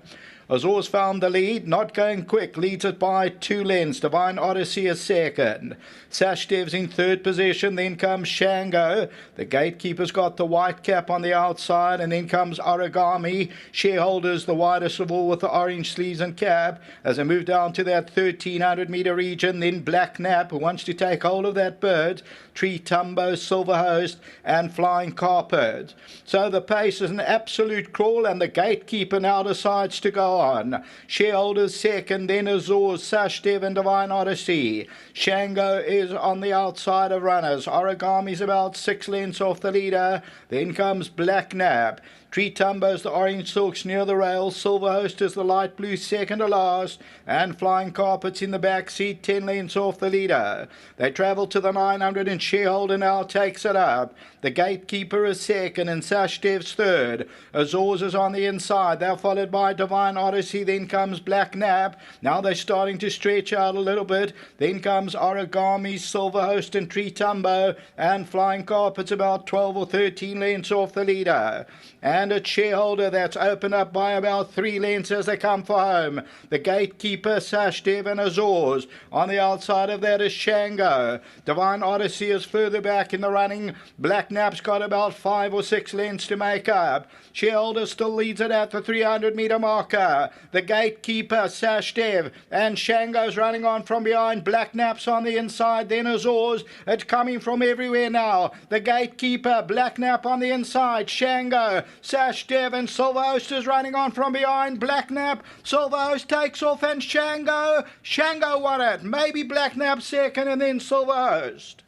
Azores found the lead, not going quick, leads it by 2 lengths. Divine Odyssey is second. Sashdev's in third position, then comes Shango. The gatekeeper's got the white cap on the outside, and then comes Origami. Shareholders, the widest of all with the orange sleeves and cap. As they move down to that 1,300 meter region, then Black Nap, who wants to take hold of that bird. Tree Tumbo, Silver Host, and Flying Carpet. So the pace is an absolute crawl, and the gatekeeper now decides to go on. Shareholders second, then Azores, Sashdev and Divine Odyssey. Shango is on the outside of runners. Origami's about 6 lengths off the leader. Then comes Black Nab. Tree Tumbo's the orange silks near the rail. Silver Host is the light blue second to last. And Flying Carpets in the back seat, 10 lengths off the leader. They travel to the 900 and Shareholder now takes it up. The Gatekeeper is second and Sashdev's third. Azores is on the inside. They're followed by Divine Odyssey. Then comes Black Nab. Now they're starting to stretch out a little bit. Then comes Origami, Silver Host and Tree Tumbo. And Flying Carpets about 12 or 13 lengths off the leader. And a Shareholder that's opened up by about 3 lengths as they come for home. The Gatekeeper, Sashdev and Azores. On the outside of that is Shango. Divine Odyssey is further back in the running. Black Nap's got about 5 or 6 lengths to make up. Shareholder still leads it at the 300-metre marker. The Gatekeeper, Sashdev and Shango's running on from behind. Black Nap's on the inside, then Azores. It's coming from everywhere now. The Gatekeeper, Black Nap on the inside. Shango, Sashdev and Silver Host is running on from behind. Black Nap, Silver Host takes off and Shango won it. Maybe Black Nap second and then Silver Host.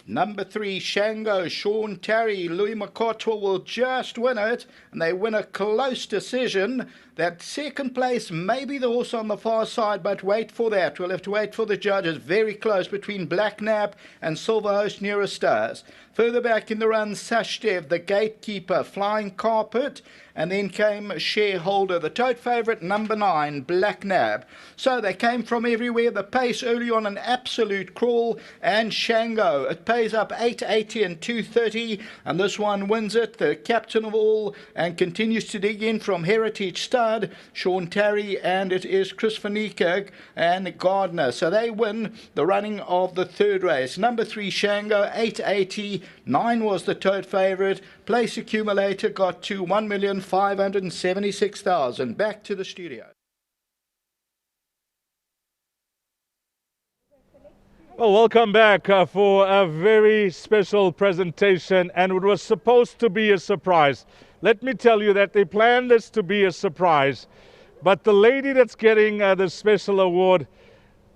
Number 3, Shango, Sean Terry, Louis McCotwell will just win it, and they win a close decision. That second place may be the horse on the far side, but wait for that. We'll have to wait for the judges. Very close between Black Nap and Silver Host nearest stars. Further back in the run, Sashdev, the Gatekeeper, Flying Carpet, and then came Shareholder. The tote favourite, number 9, Black Nab. So they came from everywhere. The pace early on an absolute crawl, and Shango. It pays up 8.80 and 2.30, and this one wins it. The captain of all, and continues to dig in from Heritage Stud, Sean Terry, and it is Chris Van Niekerk and Gardner. So they win the running of the third race. Number 3, Shango, 8.80. 9 was the tote favourite. Place accumulator got to 1,576,000. Back to the studio. Well, welcome back for a very special presentation, and it was supposed to be a surprise. Let me tell you that they planned this to be a surprise, but the lady that's getting the special award,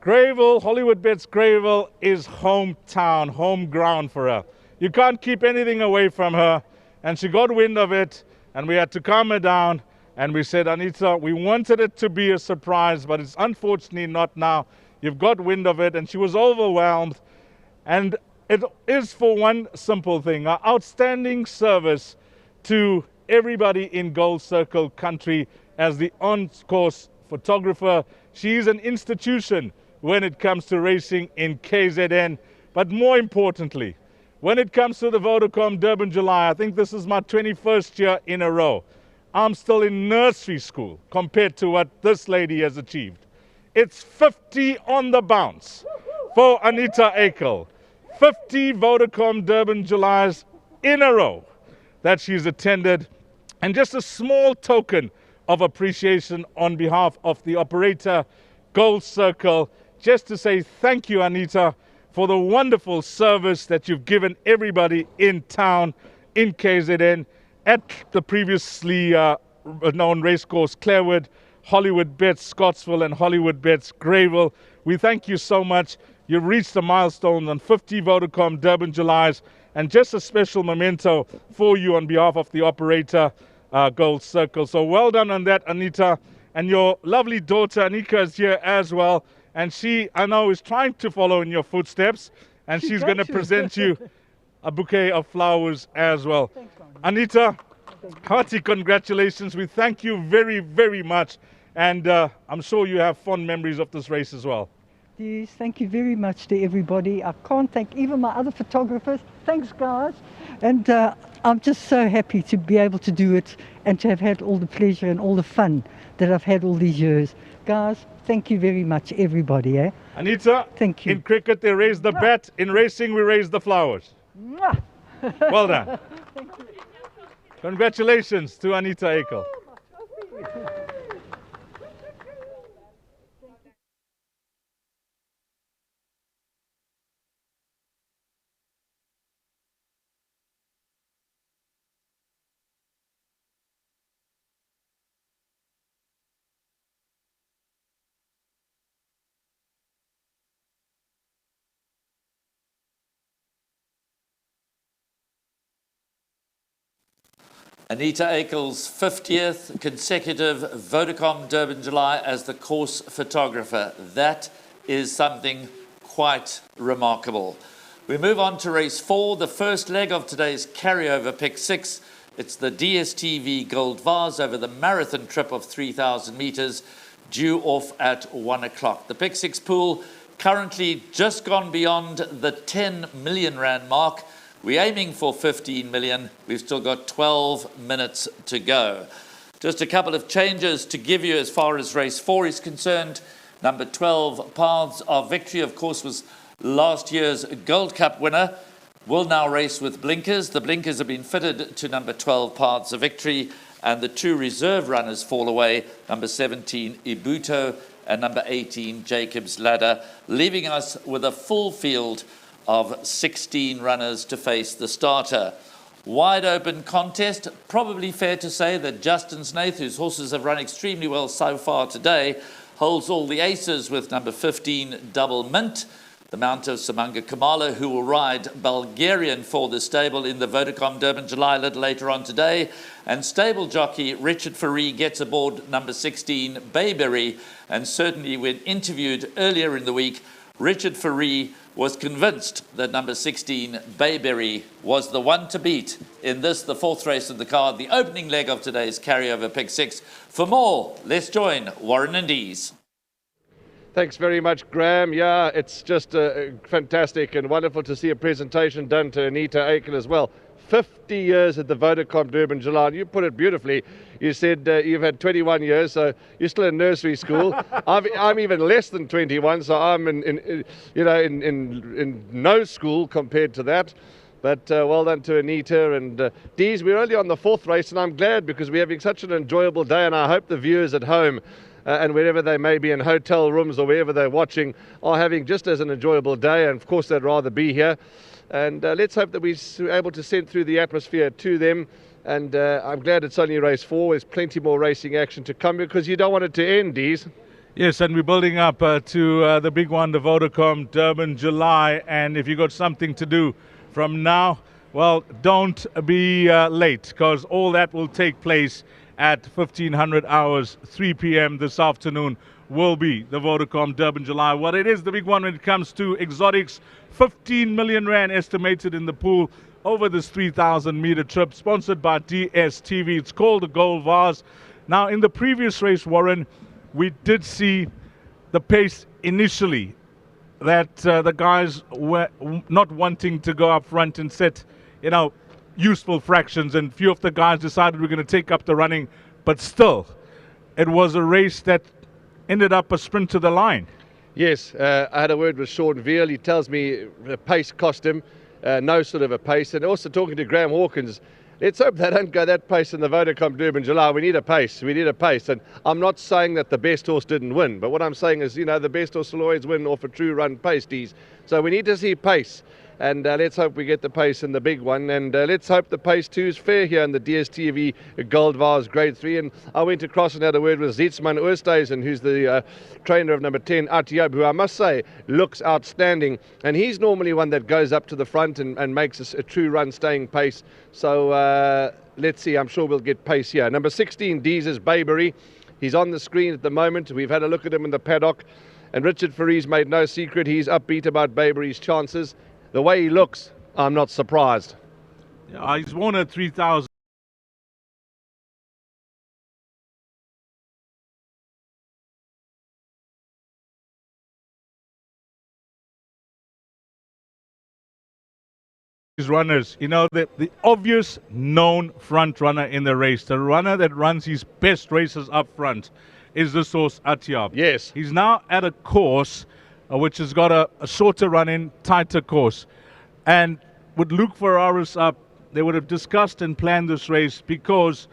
Greyville, Hollywood Bets Greyville, is hometown, home ground for her. You can't keep anything away from her, and she got wind of it, and we had to calm her down, and we said, Anita, we wanted it to be a surprise, but it's unfortunately not now. You've got wind of it, and she was overwhelmed, and it is for one simple thing, our outstanding service to everybody in Gold Circle country as the on-course photographer. She is an institution when it comes to racing in KZN, but more importantly, when it comes to the Vodacom Durban July, I think this is my 21st year in a row. I'm still in nursery school compared to what this lady has achieved. It's 50 on the bounce for Anita Akel. 50 Vodacom Durban Julys in a row that she's attended. And just a small token of appreciation on behalf of the operator, Gold Circle, just to say thank you, Anita, for the wonderful service that you've given everybody in town, in KZN, at the previously known racecourse Clarewood, Hollywood Bets Scottsville and Hollywood Bets Greyville. We thank you so much. You've reached the milestone on 50 Vodacom Durban Julys, and just a special memento for you on behalf of the operator, Gold Circle. So well done on that, Anita. And your lovely daughter, Anika, is here as well. And she, I know, is trying to follow in your footsteps. And she's going to present you a bouquet of flowers as well. Thanks, Anita, hearty congratulations. We thank you very, very much. And I'm sure you have fond memories of this race as well. Yes, thank you very much to everybody. I can't thank even my other photographers. Thanks, guys. And I'm just so happy to be able to do it and to have had all the pleasure and all the fun that I've had all these years. Guys, thank you very much, everybody. Anita, thank you. In cricket, they raise the bat. In racing, we raise the flowers. Well done. Thank you. Congratulations to Anita Akel. Anita Akel's 50th consecutive Vodacom Durban July as the course photographer. That is something quite remarkable. We move on to race 4, the first leg of today's carryover pick 6. It's the DSTV Gold Vase over the marathon trip of 3,000 meters, due off at 1 o'clock. The pick 6 pool currently just gone beyond the 10 million rand mark. We're aiming for 15 million. We've still got 12 minutes to go. Just a couple of changes to give you as far as race 4 is concerned. Number 12, Paths of Victory, of course, was last year's Gold Cup winner, will now race with blinkers. The blinkers have been fitted to number 12, Paths of Victory, and the 2 reserve runners fall away, number 17, Ibuto, and number 18, Jacob's Ladder, leaving us with a full field of 16 runners to face the starter. Wide open contest. Probably fair to say that Justin Snaith, whose horses have run extremely well so far today, holds all the aces with number 15, Double Mint, the mount of Samanga Kamala, who will ride Bulgarian for the stable in the Vodacom Durban July a little later on today. And stable jockey Richard Faree gets aboard number 16, Bayberry. And certainly when interviewed earlier in the week, Richard Faree was convinced that number 16, Bayberry, was the one to beat in this, the 4th race of the card, the opening leg of today's carryover pick 6. For more, let's join Warren and Dees. Thanks very much, Graham. Yeah, it's just fantastic and wonderful to see a presentation done to Anita Akel as well. 50 years at the Vodacom Durban July. You put it beautifully. You said you've had 21 years, so you're still in nursery school. I'm even less than 21, so I'm in no school compared to that. But well done to Anita and Dees. We're only on the 4th race, and I'm glad because we're having such an enjoyable day, and I hope the viewers at home and wherever they may be in hotel rooms or wherever they're watching are having just as an enjoyable day, and of course they'd rather be here. And let's hope that we're able to send through the atmosphere to them. And I'm glad it's only race 4. There's plenty more racing action to come because you don't want it to end, Dees. Yes, and we're building up to the big one, the Vodacom Durban July. And if you've got something to do from now, well, don't be late, because all that will take place at 1500 hours, 3 p.m. this afternoon will be the Vodacom Durban July. Well, it is the big one when it comes to exotics. 15 million rand estimated in the pool over this 3,000 meter trip, sponsored by DSTV. It's called the Gold Vase. Now, in the previous race, Warren, we did see the pace initially that the guys were not wanting to go up front and set, useful fractions, and few of the guys decided we're going to take up the running, but still, it was a race that ended up a sprint to the line. Yes, I had a word with Sean Veal. He tells me the pace cost him, no sort of a pace. And also talking to Graham Hawkins, let's hope they don't go that pace in the Vodacom Durban July. We need a pace. We need a pace. And I'm not saying that the best horse didn't win, but what I'm saying is, the best horse will always win off a true run pace, Dees. So we need to see pace. And let's hope we get the pace in the big one. And let's hope the pace 2 is fair here in the DSTV Gold Vase Grade 3. And I went across and had a word with Zietsman Oosthuizen, who's the trainer of number 10, Atiab, who I must say looks outstanding. And he's normally one that goes up to the front and makes a true run staying pace. So let's see, I'm sure we'll get pace here. Number 16, Dees Bayberry. He's on the screen at the moment. We've had a look at him in the paddock. And Richard Faree's made no secret. He's upbeat about Bayberry's chances. The way he looks, I'm not surprised. Yeah, he's won at 3,000. Runners, the obvious known front runner in the race, the runner that runs his best races up front, is the source Atiab. Yes. He's now at a course which has got a shorter run-in, tighter course. And with Luke Ferraris up, they would have discussed and planned this race, because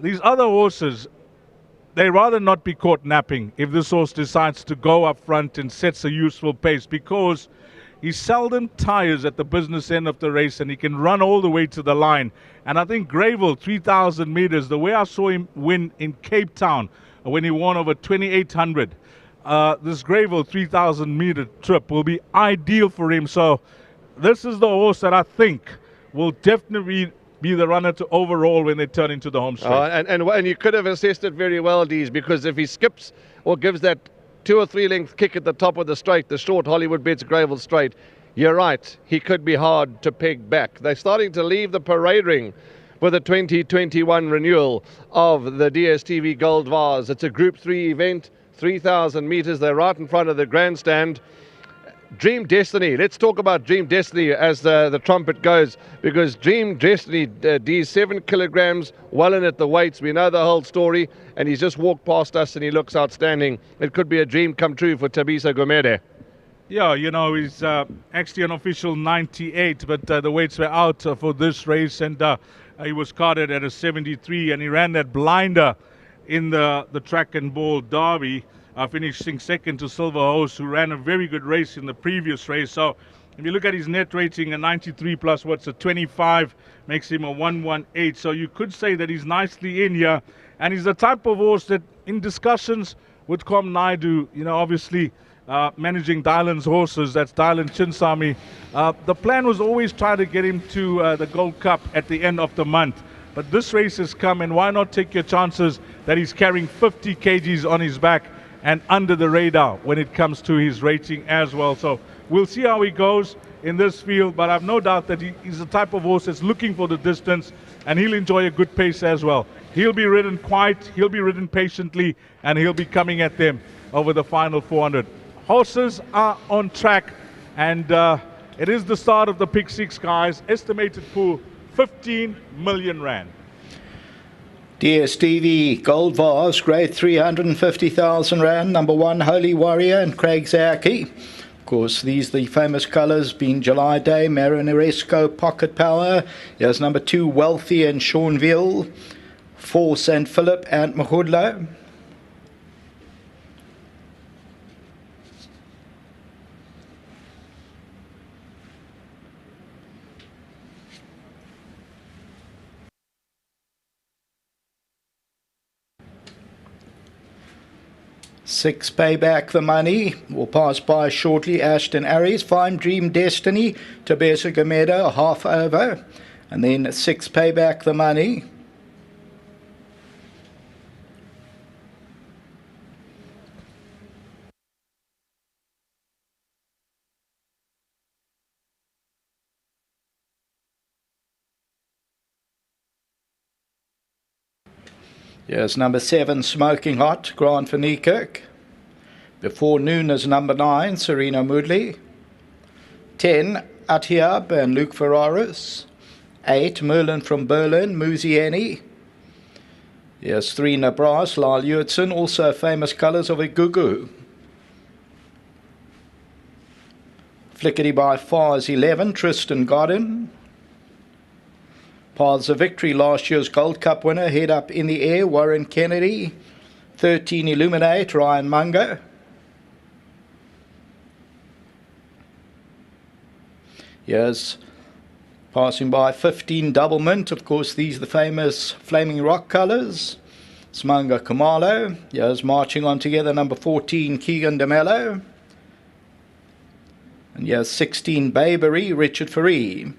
these other horses, they rather not be caught napping if this horse decides to go up front and sets a useful pace, because he seldom tires at the business end of the race and he can run all the way to the line. And I think Greyville, 3,000 meters, the way I saw him win in Cape Town when he won over 2,800, this Greyville 3,000 meter trip will be ideal for him. So this is the horse that I think will definitely be the runner to overall when they turn into the home straight. And you could have assessed it very well, Dees, because if he skips or gives that 2 or 3 length kick at the top of the straight, the short Hollywood Bets Gravel straight, you're right, he could be hard to peg back. They're starting to leave the parade ring for the 2021 renewal of the DSTV Gold Vase. It's a Group 3 event, 3,000 meters. They're right in front of the grandstand. Dream Destiny. Let's talk about Dream Destiny as the trumpet goes, because Dream Destiny, D's 7 kilograms, well in at the weights. We know the whole story, and he's just walked past us and he looks outstanding. It could be a dream come true for Thabiso Gumede. Yeah, you know, he's actually an official 98, but the weights were out for this race, and he was carded at a 73, and he ran that blinder in the track and ball derby, finishing second to Silver Hose, who ran a very good race in the previous race. So if you look at his net rating, a 93 plus what's a 25, makes him a 118. So you could say that he's nicely in here, and he's the type of horse that in discussions with Com Naidu, you know, obviously managing Dylan's horses, that's Dylan Chinsami. The plan was always try to get him to the Gold Cup at the end of the month. But this race has come, and why not take your chances that he's carrying 50 kgs on his back and under the radar when it comes to his rating as well. So we'll see how he goes in this field, but I've no doubt that he's the type of horse that's looking for the distance, and he'll enjoy a good pace as well. He'll be ridden quiet, he'll be ridden patiently, and he'll be coming at them over the final 400. Horses are on track, and it is the start of the Pick 6, guys. Estimated pool, 15 million rand. DSTV Gold Vase, grade 350,000 rand. Number 1, Holy Warrior and Craig Zaki. Of course, these the famous colours being July Day, Marineresco, Pocket Power. Here's number 2, Wealthy and Seanville. 4, St. Philip and Mahudlo. Six, Payback the Money, will pass by shortly. Ashton Aries, 5, Dream Destiny, Thabiso Gumede, a half over. And then 6, Payback the Money. Yes, number 7, Smoking Hot, Grant van Niekerk. Before Noon is number 9, Serena Moodley. 10, Atiab and Luke Ferraris. 8, Merlin from Berlin, Muzieni. Yes, 3, Nabras, Lyle Hewitson, also famous colours of Igugu. Flickety by Far is 11, Tristan Godden. Paths of Victory, last year's Gold Cup winner, Head Up in the Air, Warren Kennedy. 13, Illuminate, Ryan Mungo. Yes, passing by 15, Double Mint. Of course, these are the famous Flaming Rock colours. Smanga Kamalo. Yes, marching on together, number 14, Keegan DeMello. And yes, 16, Bayberry, Richard Faree.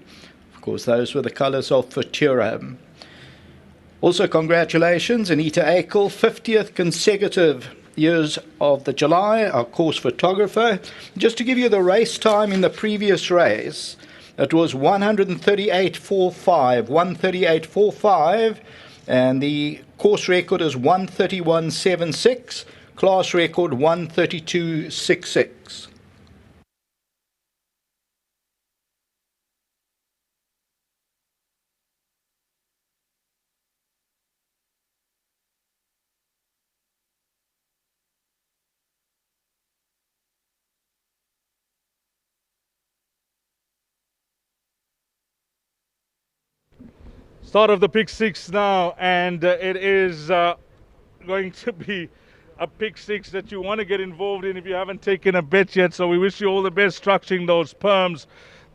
Of course, those were the colours of Futura. Also, congratulations, Anita Akel, 50th consecutive years of the July, our course photographer. Just to give you the race time in the previous race, it was 138.45, 138.45, and the course record is 131.76, class record 132.66. Start of the Pick 6 now, and it is going to be a Pick 6 that you want to get involved in if you haven't taken a bet yet. So we wish you all the best structuring those perms.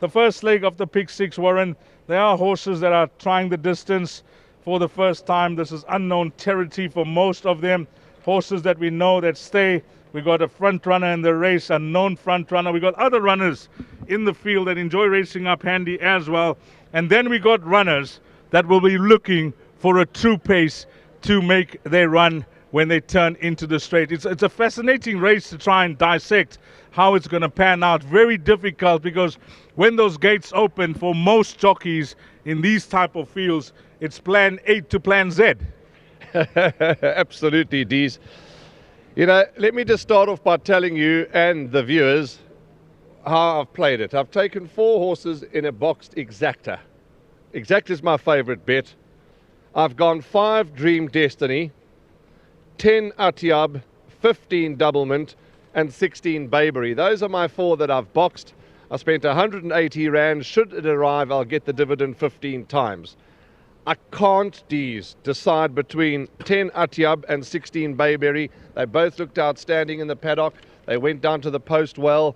The first leg of the Pick 6, Warren, there are horses that are trying the distance for the first time. This is unknown territory for most of them. Horses that we know that stay. We got a front runner in the race, a known front runner. We got other runners in the field that enjoy racing up handy as well. And then we got runners that will be looking for a true pace to make their run when they turn into the straight. It's a fascinating race to try and dissect how it's going to pan out. Very difficult, because when those gates open for most jockeys in these type of fields, it's plan A to plan Z. Absolutely, Dees. You know, let me just start off by telling you and the viewers how I've played it. I've taken 4 horses in a boxed exacta. Exacta is my favorite bet. I've gone 5 Dream Destiny, 10 Atiab, 15 Doublemint, and 16 Bayberry. Those are my 4 that I've boxed. I spent 180 Rand. Should it arrive, I'll get the dividend 15 times. I can't, decide between 10 Atiab and 16 Bayberry. They both looked outstanding in the paddock. They went down to the post well.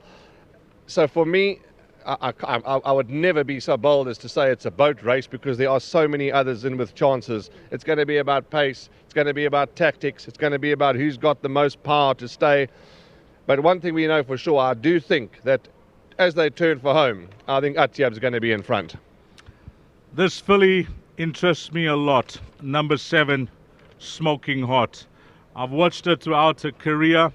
So for me, I would never be so bold as to say it's a boat race, because there are so many others in with chances. It's going to be about pace. It's going to be about tactics. It's going to be about who's got the most power to stay. But one thing we know for sure, I do think that as they turn for home, I think Atiab's going to be in front. This filly interests me a lot. Number 7, Smoking Hot. I've watched her throughout her career,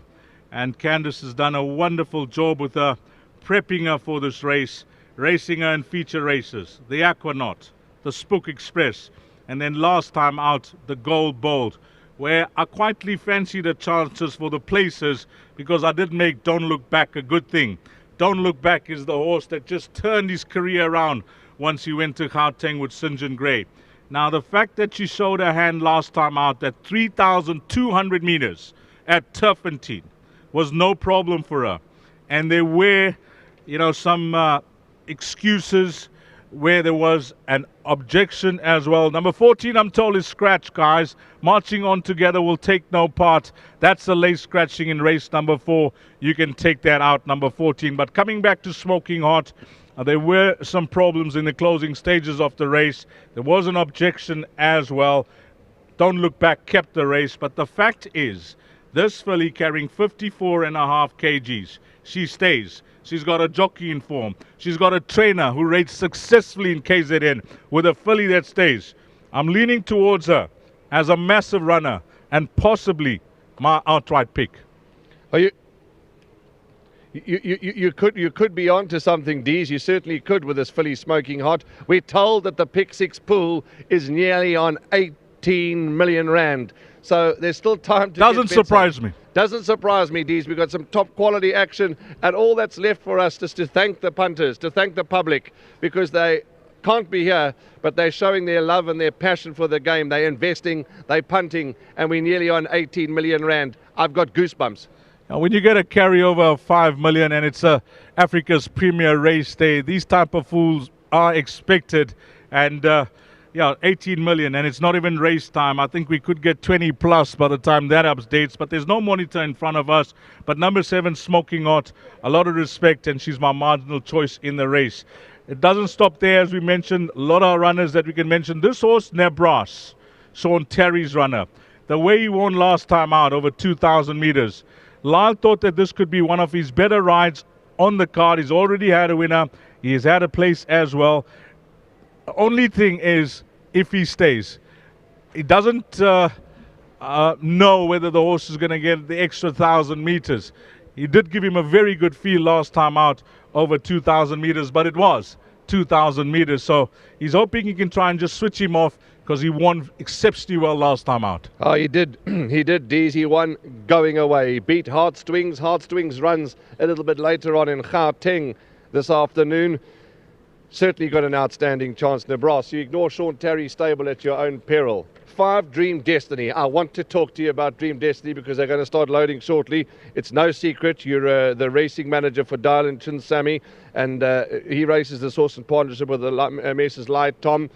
and Candice has done a wonderful job with her, prepping her for this race, racing her in feature races, the Aquanaut, the Spook Express, and then last time out, the Gold Bold, where I quietly fancy the chances for the places, because I did make Don't Look Back a good thing. Don't Look Back is the horse that just turned his career around once he went to Gauteng with St. John Gray. Now, the fact that she showed her hand last time out at 3,200 meters at Turfentine was no problem for her. And there were, some excuses where there was an objection as well. Number 14, I'm told, is scratch, guys. Marching On Together will take no part. That's the late scratching in race number 4. You can take that out, number 14. But coming back to Smoking Hot, there were some problems in the closing stages of the race. There was an objection as well. Don't Look Back kept the race. But the fact is, this filly carrying 54.5 kgs, she stays. She's got a jockey in form. She's got a trainer who raced successfully in KZN with a filly that stays. I'm leaning towards her as a massive runner and possibly my outright pick. Are you could be on to something, Dees. You certainly could with this filly Smoking Hot. We're told that the pick 6 pool is nearly on 18 million Rand. So there's still time to Doesn't surprise me. Doesn't surprise me, Dees. We've got some top quality action, and all that's left for us is to thank the punters, to thank the public, because they can't be here, but they're showing their love and their passion for the game. They're investing, they're punting, and we're nearly on 18 million Rand. I've got goosebumps. Now, when you get a carryover of 5 million and it's Africa's premier race day, these type of fools are expected. And 18 million, and it's not even race time. I think we could get 20 plus by the time that updates, but there's no monitor in front of us. But number 7, Smoking Hot, a lot of respect, and she's my marginal choice in the race. It doesn't stop there, as we mentioned, a lot of runners that we can mention. This horse, Nebras, Sean Terry's runner, the way he won last time out, over 2,000 meters. Lyle thought that this could be one of his better rides on the card. He's already had a winner. He has had a place as well. The only thing is, if he stays, he doesn't know whether the horse is going to get the extra 1,000 meters. He did give him a very good feel last time out over 2,000 meters, but it was 2,000 meters. So he's hoping he can try and just switch him off, because he won exceptionally well last time out. Oh, he did. He did, Dees. He won going away. He beat Heartstrings. Heartstrings runs a little bit later on in Gauteng this afternoon. Certainly got an outstanding chance, Nebras. You ignore Sean Terry's stable at your own peril. 5, Dream Destiny. I want to talk to you about Dream Destiny, because they're going to start loading shortly. It's no secret you're the racing manager for Dylan Chinsamy, and he races this horse in partnership with the Messrs. Light Tom.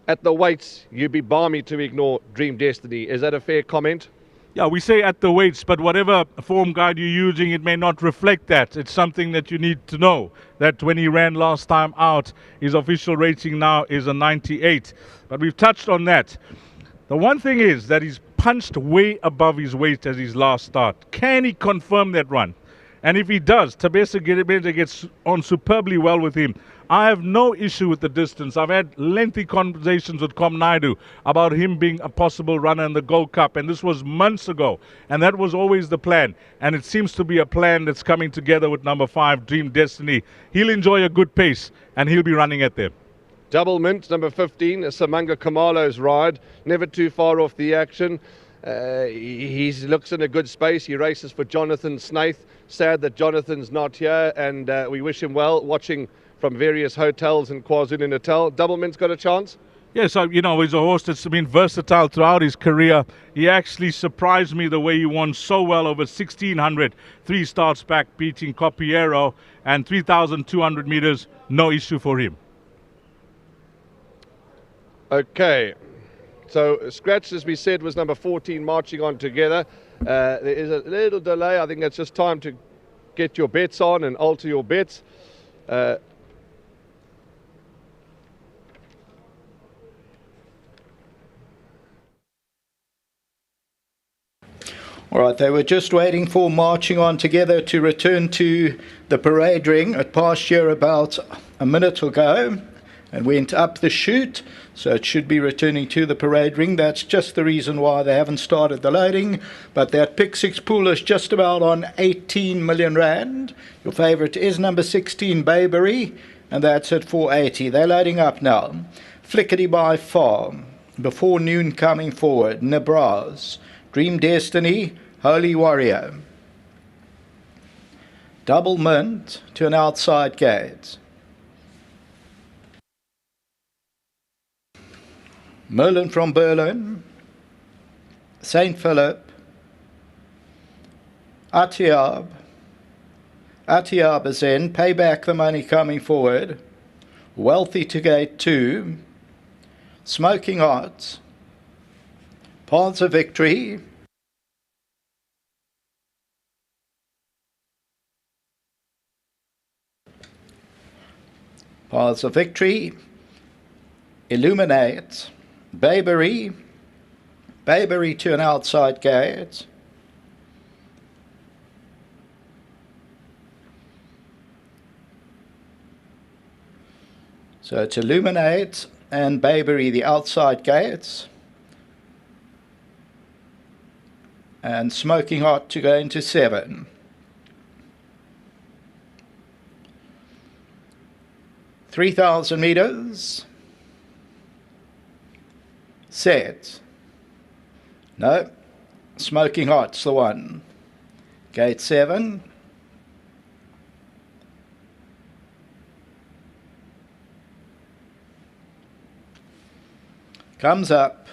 At the weights, you'd be balmy to ignore Dream Destiny. Is that a fair comment? Yeah, we say at the weights, but whatever form guide you're using, it may not reflect that. It's something that you need to know, that when he ran last time out, his official rating now is a 98. But we've touched on that. The one thing is that he's punched way above his weight as his last start. Can he confirm that run? And if he does, Tabesa gets on superbly well with him. I have no issue with the distance. I've had lengthy conversations with Com Naidu about him being a possible runner in the Gold Cup, and this was months ago, and that was always the plan. And it seems to be a plan that's coming together with number 5, Dream Destiny. He'll enjoy a good pace, and he'll be running at them. Double mint, number 15, Samanga Kamalo's ride, never too far off the action. He looks in a good space. He races for Jonathan Snaith. Sad that Jonathan's not here, and we wish him well, watching from various hotels in KwaZulu-Natal. Double mint's got a chance? Yeah, so, you know, he's a horse that's been versatile throughout his career. He actually surprised me the way he won so well over 1,600, 3 starts back, beating Copiero, and 3,200 meters, no issue for him. Okay, so Scratch, as we said, was number 14, Marching On Together. There is a little delay. I think it's just time to get your bets on and alter your bets. All right, they were just waiting for Marching On Together to return to the parade ring. It passed here about a minute ago and went up the chute, so it should be returning to the parade ring. That's just the reason why they haven't started the loading. But that pick 6 pool is just about on 18 million rand. Your favourite is number 16, Bayberry, and that's at 480. They're loading up now. Flickety by Far, Before Noon coming forward, Nebras, Dream Destiny, Holy Warrior. Double Mint to an outside gate. Merlin from Berlin, St. Philip, Atiab is in, Pay Back the Money coming forward, Wealthy to gate 2, Smoking Hot, Paths of Victory, Paths of Victory, Illuminate, Bayberry to an outside gate. So it's Illuminate and Bayberry, the outside gates. And Smoking Hot to go into 7. 3,000 meters. Set. No. Smoking Hot's the one. Gate 7. Comes up.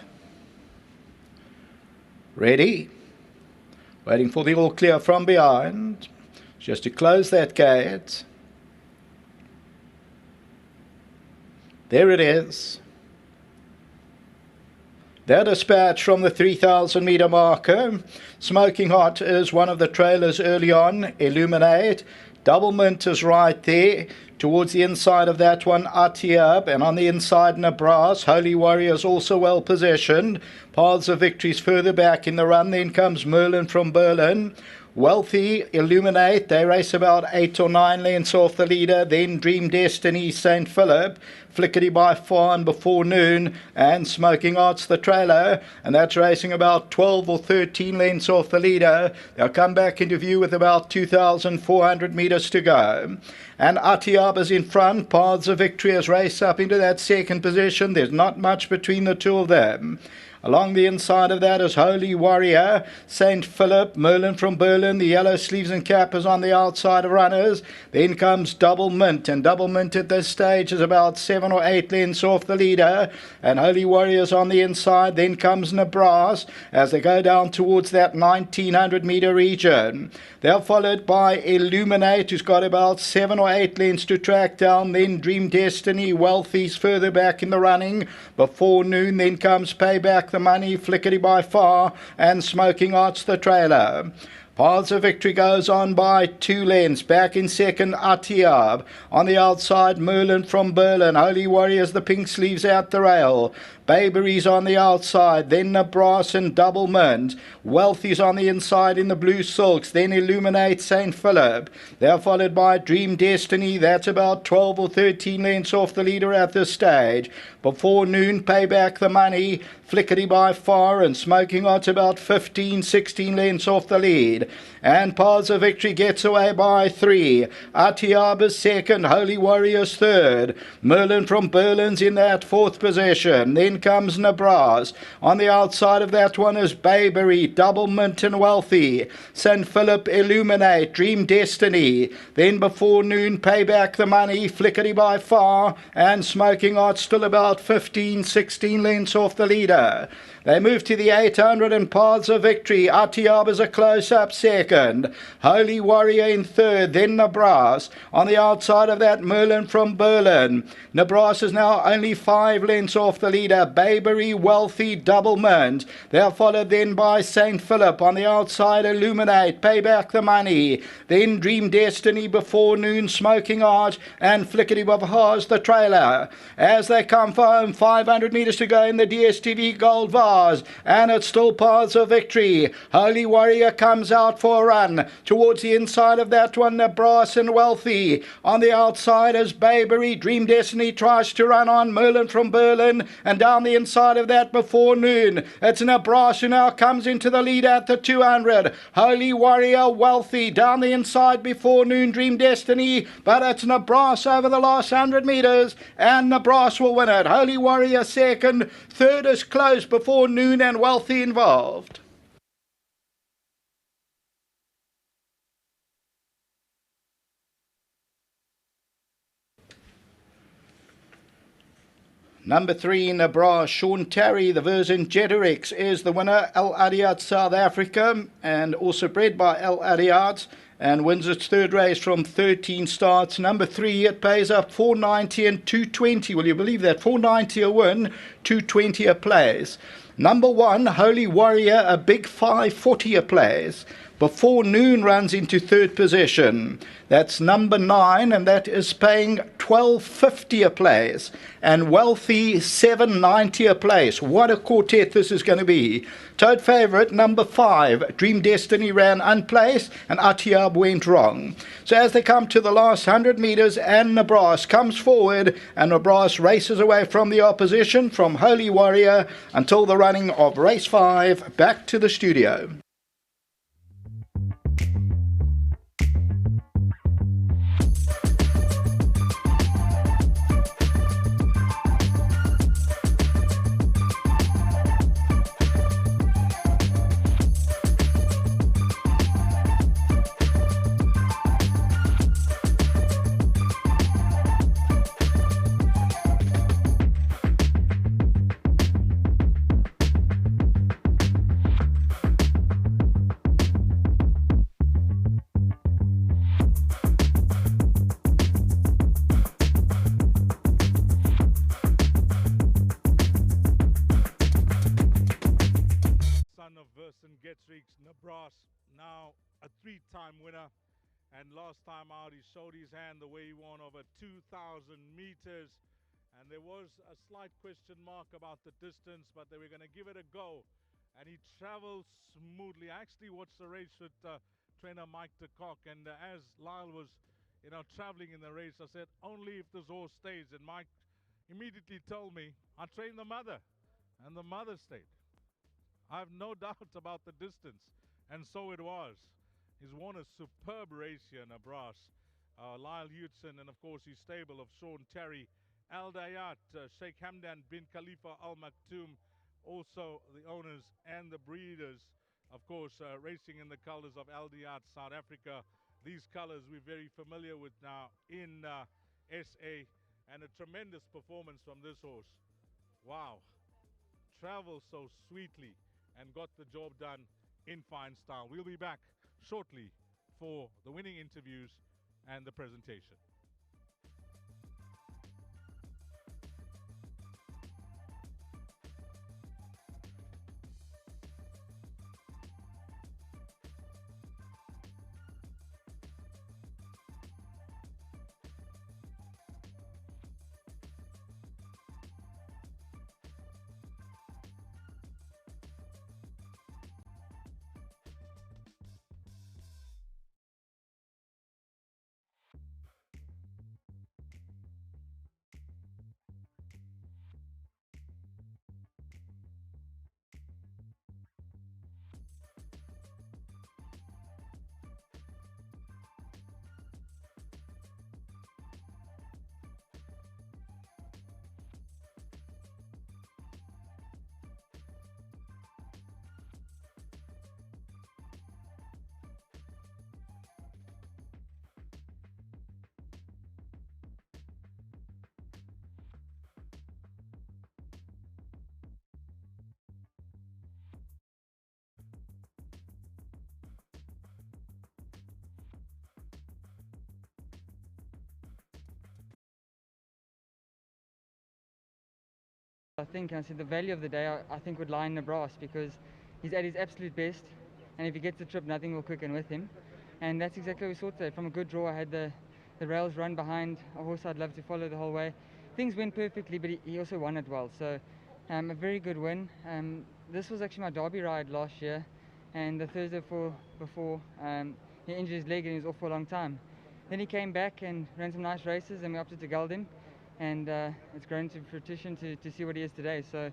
Ready. Waiting for the all clear from behind. Just to close that gate. There it is. Their dispatch from the 3,000 meter marker. Smoking Hot is one of the trailers early on. Illuminate. Double Mint is right there. Towards the inside of that one, Atiab. And on the inside, Nebras. Holy Warriors also well positioned. Paths of Victory's further back in the run. Then comes Merlin from Berlin. Wealthy, Illuminate. They race about 8 or 9 lengths off the leader. Then Dream Destiny, St. Philip. Flickety by Far and Before Noon, and Smoking Hot's the trailer, and that's racing about 12 or 13 lengths off the leader. They'll come back into view with about 2,400 meters to go. And Atiab is in front. Paths of Victory has raced up into that second position. There's not much between the two of them. Along the inside of that is Holy Warrior, St. Philip, Merlin from Berlin. The yellow sleeves and cap is on the outside of runners. Then comes Double Mint, and Double Mint at this stage is about 7 or 8 lengths off the leader. And Holy Warrior's on the inside. Then comes Nebras as they go down towards that 1,900 meter region. They're followed by Illuminate, who's got about 7 or 8 lengths to track down. Then Dream Destiny, Wealthy's further back in the running. Before Noon, then comes Pay Back the Money, Flickety by Far, and Smoking Hot's the trailer. Paths of Victory goes on by 2 lengths. Back in second, Atiab. On the outside, Merlin from Berlin. Holy Warriors, the pink sleeves out the rail. Babery's on the outside. Then Nebraska and Double Mint. Wealthy's on the inside in the blue silks. Then Illuminate St. Philip. They're followed by Dream Destiny. That's about 12 or 13 lengths off the leader at this stage. Before Noon, Pay Back the Money. Flickery by far, and Smoking Hot's about 15, 16 lengths off the lead. And Paths of Victory gets away by 3. Atiaba's second, Holy Warriors third. Merlin from Berlin's in that 4th position. Then comes Nebraska. On the outside of that one is Babery, Double Mint and Wealthy. St. Philip, Illuminate, Dream Destiny. Then Before Noon, Pay Back the Money, Flickery by far, and Smoking Hot still about 15, 16 lengths off the leader. They move to the 800 and Paths of Victory. Atiaba's a close-up second. Holy Warrior in third, then Nebraska. On the outside of that, Merlin from Berlin. Nebraska is now only 5 lengths off the leader. Babery, Wealthy, Double Mint. They are followed then by St. Philip. On the outside, Illuminate, Pay Back the Money. Then Dream Destiny, Before Noon, Smoking Hot, and Flickery Bob Haas, the trailer. As they come for home, 500 metres to go in the DSTV Gold Vase. And it's still Paths of Victory. Holy Warrior comes out for a run. Towards the inside of that one, Nebraska and Wealthy. On the outside is Babery. Dream Destiny tries to run on. Merlin from Berlin. And down the inside of that, Before Noon, it's Nebraska now comes into the lead at the 200. Holy Warrior, Wealthy. Down the inside, Before Noon, Dream Destiny. But it's Nebraska over the last 100 metres. And Nebraska will win it. Holy Warrior second. Third is close, Before Noon and Wealthy involved. Number 3, Nebraska, Sean Terry, the Version Jeterix, is the winner. El Adiad, South Africa, and also bred by El Adiad, and wins its 3rd race from 13 starts. Number 3, it pays up 490 and 220. Will you believe that? 490 a win, 220 a place. Number 1, Holy Warrior, a big 540 a place. Before Noon runs into 3rd position. That's number 9, and that is paying 1250 a place. And Wealthy, 790 a place. What a quartet this is going to be. Toad favourite, number 5, Dream Destiny ran unplaced, and Atiab went wrong. So as they come to the last 100 metres, and Nebraska comes forward, and Nebraska races away from the opposition, from Holy Warrior, until the running of race 5, back to the studio. Nebraska, now a 3-time winner, and last time out he showed his hand the way he won over 2,000 meters, and there was a slight question mark about the distance, but they were going to give it a go, and he traveled smoothly. I actually watched the race with trainer Mike de Kock, and as Lyle was traveling in the race, I said, only if this horse stays, and Mike immediately told me, I trained the mother, and the mother stayed. I have no doubt about the distance, and so it was. He's won a superb race here, Nebraska. Lyle Hudson, and of course his stable of Sean Terry, Al Dayat, Sheikh Hamdan bin Khalifa Al Maktoum, also the owners and the breeders, of course, racing in the colors of Al Dayat, South Africa. These colors we're very familiar with now in SA, and a tremendous performance from this horse. Wow. Travels so sweetly and got the job done in fine style. We'll be back shortly for the winning interviews and the presentation. I think, and I said the value of the day, I think would lie in Nebras, because he's at his absolute best, and if he gets the trip, nothing will quicken with him. And that's exactly what we saw today. From a good draw, I had the rails run behind a horse I'd love to follow the whole way. Things went perfectly, but he also won it well. So a very good win. This was actually my derby ride last year, and the Thursday before he injured his leg and he was off for a long time. Then he came back and ran some nice races, and we opted to geld him. And it's grown to fruition to see what he is today. So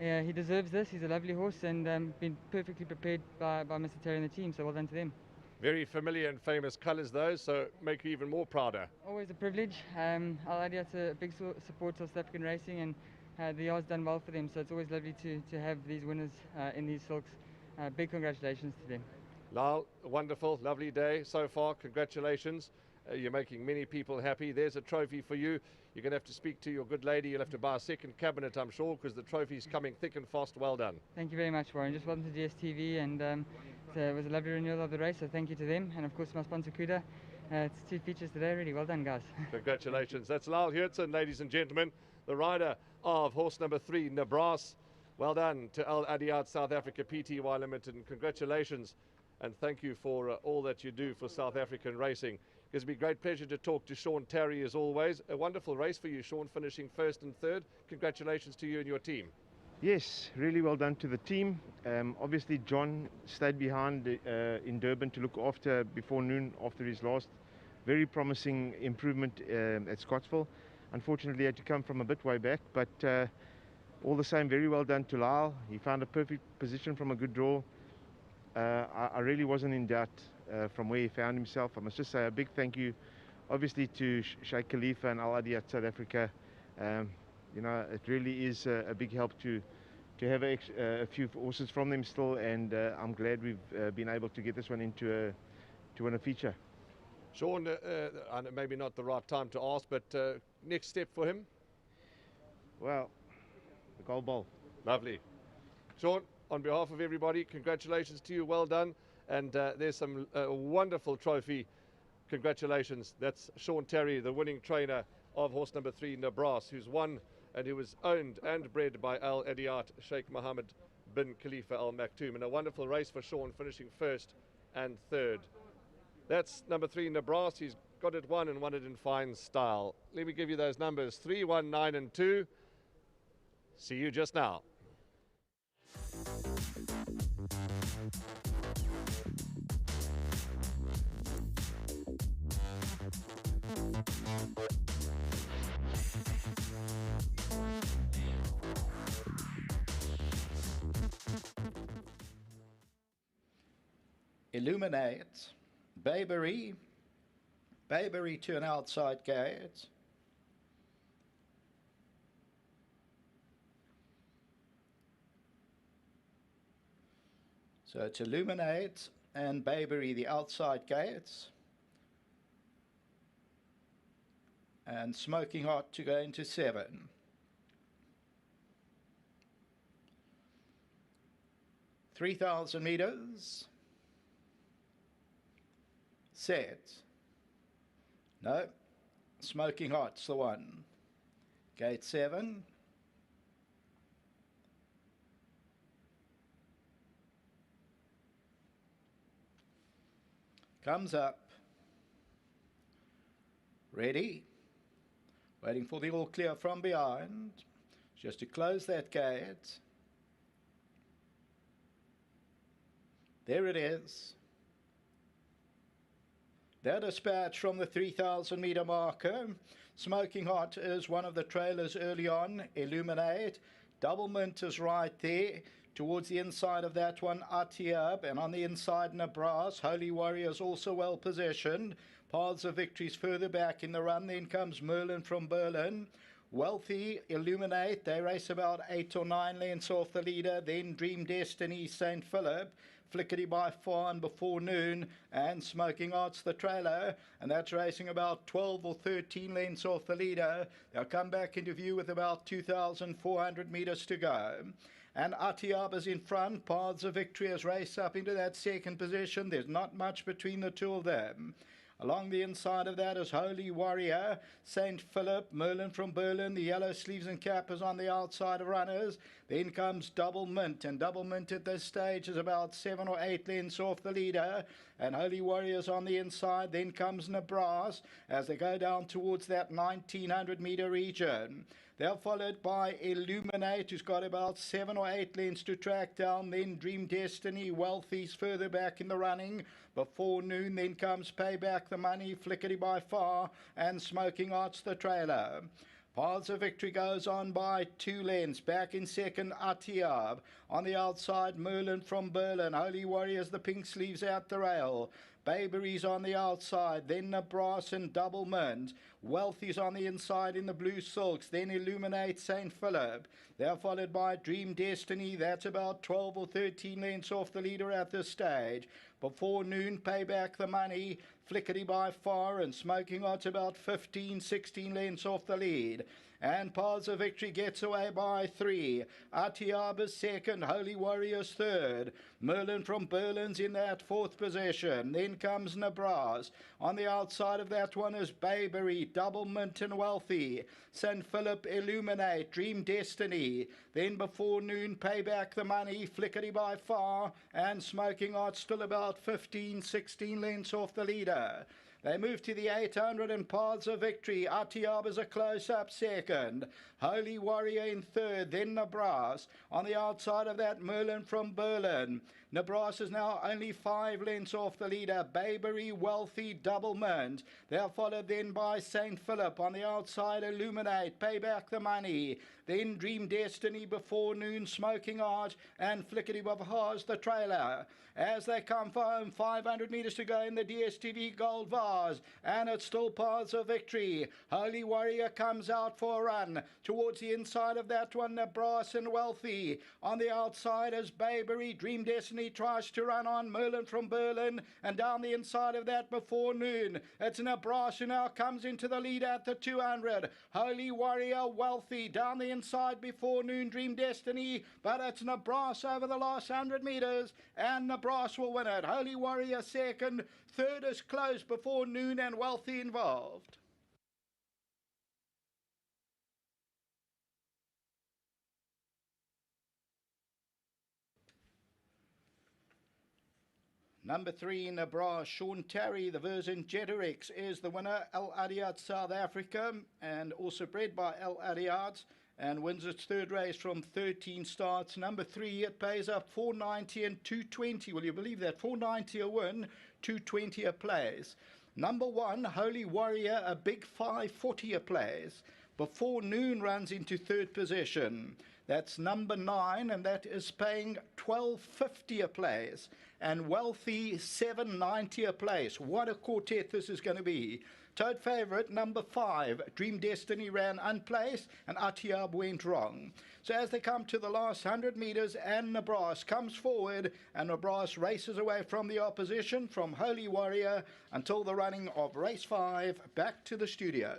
yeah, he deserves this. He's a lovely horse, and been perfectly prepared by Mr. Terry and the team, so well done to them. Very familiar and famous colours those, so make you even more prouder. Always a privilege. Al Adiat's a big supporter of South African racing, and the yard's done well for them, so it's always lovely to have these winners in these silks. Big congratulations to them. Lyle, wonderful, lovely day so far. Congratulations. You're making many people happy. There's a trophy for you. You're going to have to speak to your good lady. You'll have to buy a second cabinet, I'm sure, because the trophy's coming thick and fast. Well done. Thank you very much, Warren. Just welcome to DSTV, and it was a lovely renewal of the race, so thank you to them. And of course, my sponsor, Kuda. It's 2 features today already. Well done, guys. Congratulations. That's Lyle Heertsen, ladies and gentlemen, the rider of horse number 3, Nebras. Well done to Al Adiat South Africa Pty Limited, and congratulations. And thank you for all that you do for South African racing. It gives me great pleasure to talk to Sean Terry as always. A wonderful race for you, Sean, finishing first and third. Congratulations to you and your team. Yes, really well done to the team. Obviously, John stayed behind in Durban to look after before noon after his last very promising improvement at Scottsville. Unfortunately, he had to come from a bit way back, but all the same, very well done to Lyle. He found a perfect position from a good draw. I really wasn't in doubt from where he found himself. I must just say a big thank you, obviously, to Sheikh Khalifa and Al Adiat South Africa. You know, it really is a big help to have a few horses from them still, and I'm glad we've been able to get this one into to win a feature. Sean, maybe not the right time to ask, but next step for him? Well, the gold ball. Lovely. Sean, on behalf of everybody, congratulations to you, well done. And there's some wonderful trophy. Congratulations. That's Sean Terry, the winning trainer of horse number 3, Nebras, who's won and who was owned and bred by Al Adiat Sheikh Mohammed bin Khalifa Al Maktoum. And a wonderful race for Sean, finishing first and third. That's number 3, Nebras. He's got it won and won it in fine style. Let me give you those numbers, 3, 1, 9 and 2. See you just now. Illuminate, Bayberry to an outside gate. So it's Illuminate and Bayberry, the outside gates. And Smoking Hot to go into 7. $3,000 meters. Set. No. Smoking Hot's the one. Gate 7. Comes up. Ready. Waiting for the all clear from behind. Just to close that gate. There it is. Their dispatch from the 3,000 meter marker. Smoking Hot is one of the trailers early on. Illuminate. Double Mint is right there. Towards the inside of that one, Atiab, and on the inside, Nebras. Holy Warriors also well positioned. Paths of Victories further back in the run. Then comes Merlin from Berlin. Wealthy, Illuminate. They race about 8 or 9 lengths off the leader. Then Dream Destiny, St. Philip. Flickery by Fawn before noon, and Smoking Hot's the trailer, and that's racing about 12 or 13 lengths off the leader. They'll come back into view with about 2,400 meters to go. And Atiab is in front. Paths of Victory has raced up into that second position. There's not much between the two of them. Along the inside of that is Holy Warrior, St. Philip, Merlin from Berlin, the yellow sleeves and cappers on the outside of runners. Then comes Double Mint, and Double Mint at this stage is about 7 or 8 lengths off the leader. And Holy Warrior's on the inside. Then comes Nebras as they go down towards that 1900-meter region. They're followed by Illuminate, who's got about 7 or 8 lengths to track down. Then Dream Destiny, Wealthy's further back in the running. Before noon, then comes Payback the Money, Flickery by Far, and Smoking Arts the trailer. Paths of Victory goes on by 2 lengths. Back in second, Atiab. On the outside, Merlin from Berlin. Holy Warriors, the pink sleeves at the rail. Babery's on the outside, then Nebras and Double Mint. Wealthy's on the inside in the blue silks, then Illuminate St. Philip. They're followed by Dream Destiny, that's about 12 or 13 lengths off the leader at this stage. Before noon, Payback the Money, Flickery by Far, and Smoking Hot's about 15, 16 lengths off the lead. And Paths of Victory gets away by 3. Atiaba's second, Holy Warriors third. Merlin from Berlin's in that 4th position. Then comes Nebras. On the outside of that one is Babery, Double Mint and Wealthy. St. Philip, Illuminate, Dream Destiny. Then before noon, Payback the Money, Flickery by Far, and Smoking Hot still about 15, 16 lengths off the leader. They move to the 800 and Paths of Victory. Atiab is a close-up second. Holy Warrior in third, then Nebras. On the outside of that, Merlin from Berlin. Nebras is now only 5 lengths off the leader. Babery, Wealthy, Double Mint. They are followed then by St. Philip. On the outside, Illuminate, Payback the Money. Then Dream Destiny, before noon, Smoking Arch, and Flickery by Far's the trailer. As they come for home, 500 metres to go in the DSTV Gold Vase, and it's still Paths of Victory. Holy Warrior comes out for a run. Towards the inside of that one, Nebras and Wealthy. On the outside is Babery. Dream Destiny tries to run on Merlin from Berlin, and down the inside of that before noon, it's Nebras who now comes into the lead at the 200. Holy Warrior, Wealthy, down the inside before noon, Dream Destiny, but it's Nebras over the last 100 metres, and Nebras will win it. Holy Warrior second, third is close before noon, and Wealthy involved. Number 3, Nebras, Sean Terry, the Virgin Jeterex, is the winner. El Ariad, South Africa, and also bred by El Ariad, and wins its third race from 13 starts. Number 3, it pays up 490 and 220. Will you believe that? 490 a win, 220 a place. Number 1, Holy Warrior, a big 540 a place. Before noon runs into third position. That's number 9, and that is paying 1250 a place. And Wealthy, 790 a place. What a quartet this is going to be. Toad favourite, number 5, Dream Destiny ran unplaced, and Atiab went wrong. So as they come to the last 100 metres, and Nebras comes forward, and Nebras races away from the opposition, from Holy Warrior, until the running of race 5, back to the studio.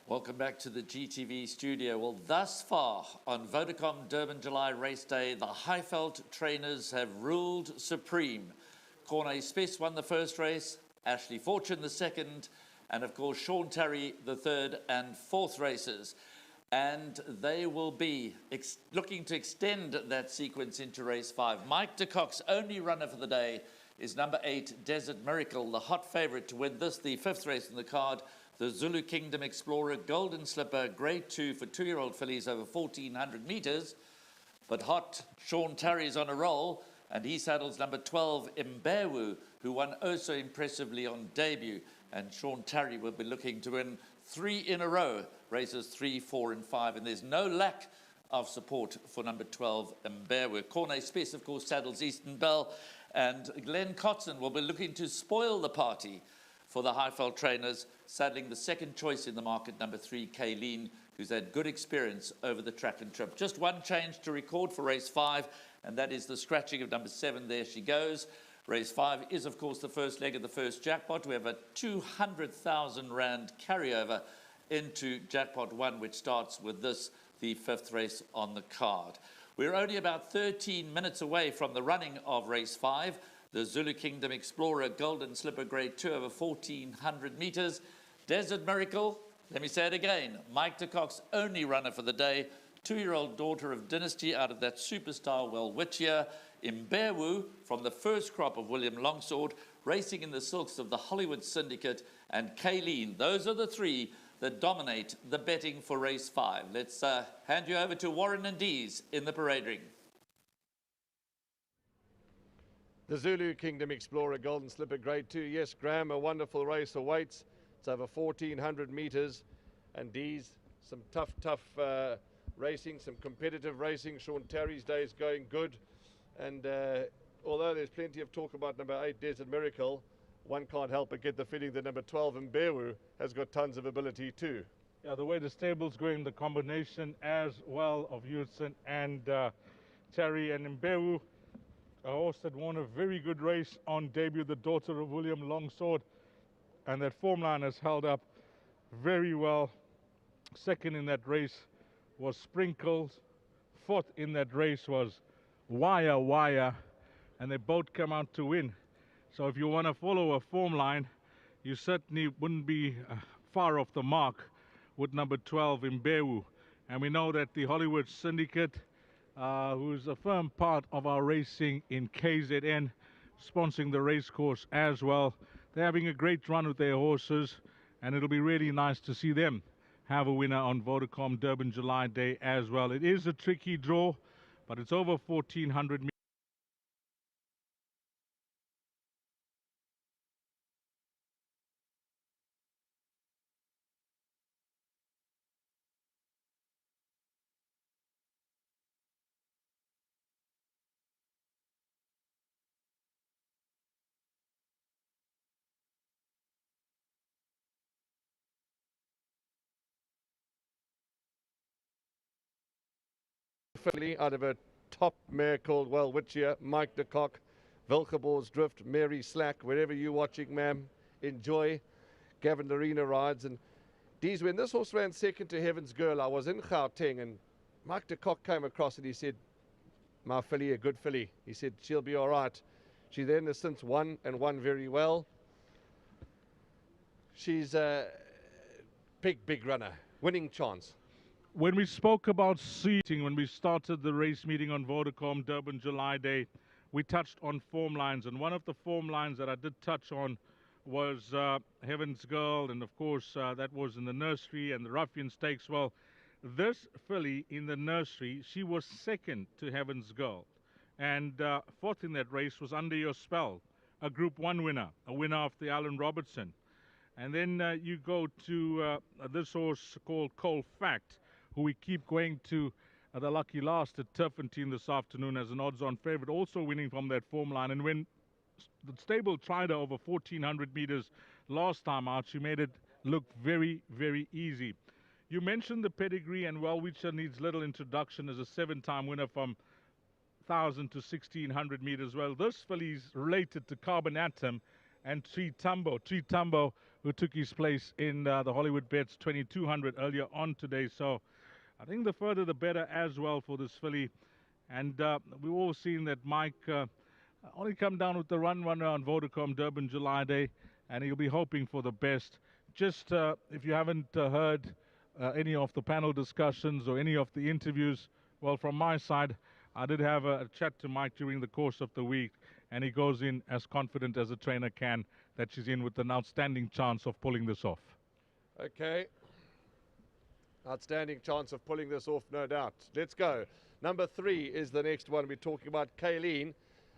Welcome back to the GTV studio. Well, thus far on Vodacom Durban July race day, the Highveld trainers have ruled supreme. Corne Spes won the first race, Ashley Fortune the second, and of course Sean Terry the third and fourth races. And they will be looking to extend that sequence into race 5. Mike de Kock's only runner for the day is number 8, Desert Miracle, the hot favourite to win this, the 5th race in the card. The Zulu Kingdom Explorer, Golden Slipper, Grade 2 for 2-year-old fillies over 1,400 metres. But hot Sean Terry's on a roll, and he saddles number 12, Mbewu, who won oh so impressively on debut. And Sean Terry will be looking to win 3 in a row, races 3, 4 and 5. And there's no lack of support for number 12, Mbewu. Corne Spes, of course, saddles Eastern Bell, and Glenn Cotton will be looking to spoil the party for the Highveld trainers, saddling the second choice in the market, number 3, Kayleen, who's had good experience over the track and trip. Just one change to record for race 5, and that is the scratching of number 7. There she goes. Race 5 is, of course, the first leg of the first jackpot. We have a 200,000 Rand carryover into jackpot 1, which starts with this, the 5th race on the card. We're only about 13 minutes away from the running of race 5, the Zulu Kingdom Explorer Golden Slipper Grade 2 over 1,400 meters. Desert Miracle, let me say it again, Mike de Kock's only runner for the day, 2-year-old daughter of Dynasty out of that superstar Welwitschia, Imbewu from the first crop of William Longsword, racing in the silks of the Hollywood Syndicate, and Kayleen. Those are the three that dominate the betting for race 5. Let's hand you over to Warren and Dees in the parade ring. The Zulu Kingdom Explorer Golden Slipper Grade 2. Yes, Graham, a wonderful race awaits. It's over 1,400 meters. And Dees, some tough racing, some competitive racing. Sean Terry's day is going good. And although there's plenty of talk about number 8, Desert Miracle, one can't help but get the feeling that number 12, Imbewu, has got tons of ability too. Yeah, the way the stable's going, the combination as well of Hudson and Terry and Imbewu, a horse that won a very good race on debut, the daughter of William Longsword, and that form line has held up very well. Second in that race was Sprinkles. Fourth in that race was Wire, and they both come out to win. So if you want to follow a form line, you certainly wouldn't be far off the mark with number 12 Imbewu. And we know that the Hollywood Syndicate, who's a firm part of our racing in KZN, sponsoring the race course as well. They're having a great run with their horses, and it'll be really nice to see them have a winner on Vodacom Durban July Day as well. It is a tricky draw, but it's over 1,400 meters. Out of a top mare called Welwitschia, Mike de Kock, Vilgebor's Drift, Mary Slack, wherever you're watching, ma'am, enjoy. Gavin Arena rides. And Dees, when this horse ran second to Heaven's Girl, I was in Gauteng, and Mike de Kock came across and he said, my filly, a good filly. He said, she'll be all right. She then has since won, and won very well. She's a big runner, winning chance. When we spoke about seating, when we started the race meeting on Vodacom Durban July Day, we touched on form lines. And one of the form lines that I did touch on was Heaven's Girl. And of course, that was in the nursery and the Ruffian Stakes. Well, this filly in the nursery, she was second to Heaven's Girl. And fourth in that race was Under Your Spell, a Group 1 winner, a winner of the Alan Robertson. And then you go to this horse called Cole Fact, who we keep going to the lucky last at Turfentine this afternoon as an odds-on favorite, also winning from that form line. And when the stable tried her over 1,400 meters last time out, she made it look very easy. You mentioned the pedigree, and Welwitschia needs little introduction as a 7-time winner from 1,000 to 1,600 meters. Well, this filly's related to Carbon Atom and Tree Tumbo, who took his place in the Hollywood Bets 2,200 earlier on today. So I think the further the better as well for this filly. And we've all seen that Mike only come down with the runner on Vodacom Durban July Day, and he'll be hoping for the best. Just if you haven't heard any of the panel discussions or any of the interviews, well, from my side, I did have a chat to Mike during the course of the week, and he goes in as confident as a trainer can that she's in with an outstanding chance of pulling this off. Okay. Outstanding chance of pulling this off, no doubt. Let's go. Number 3 is the next one. We're talking about Kayleen,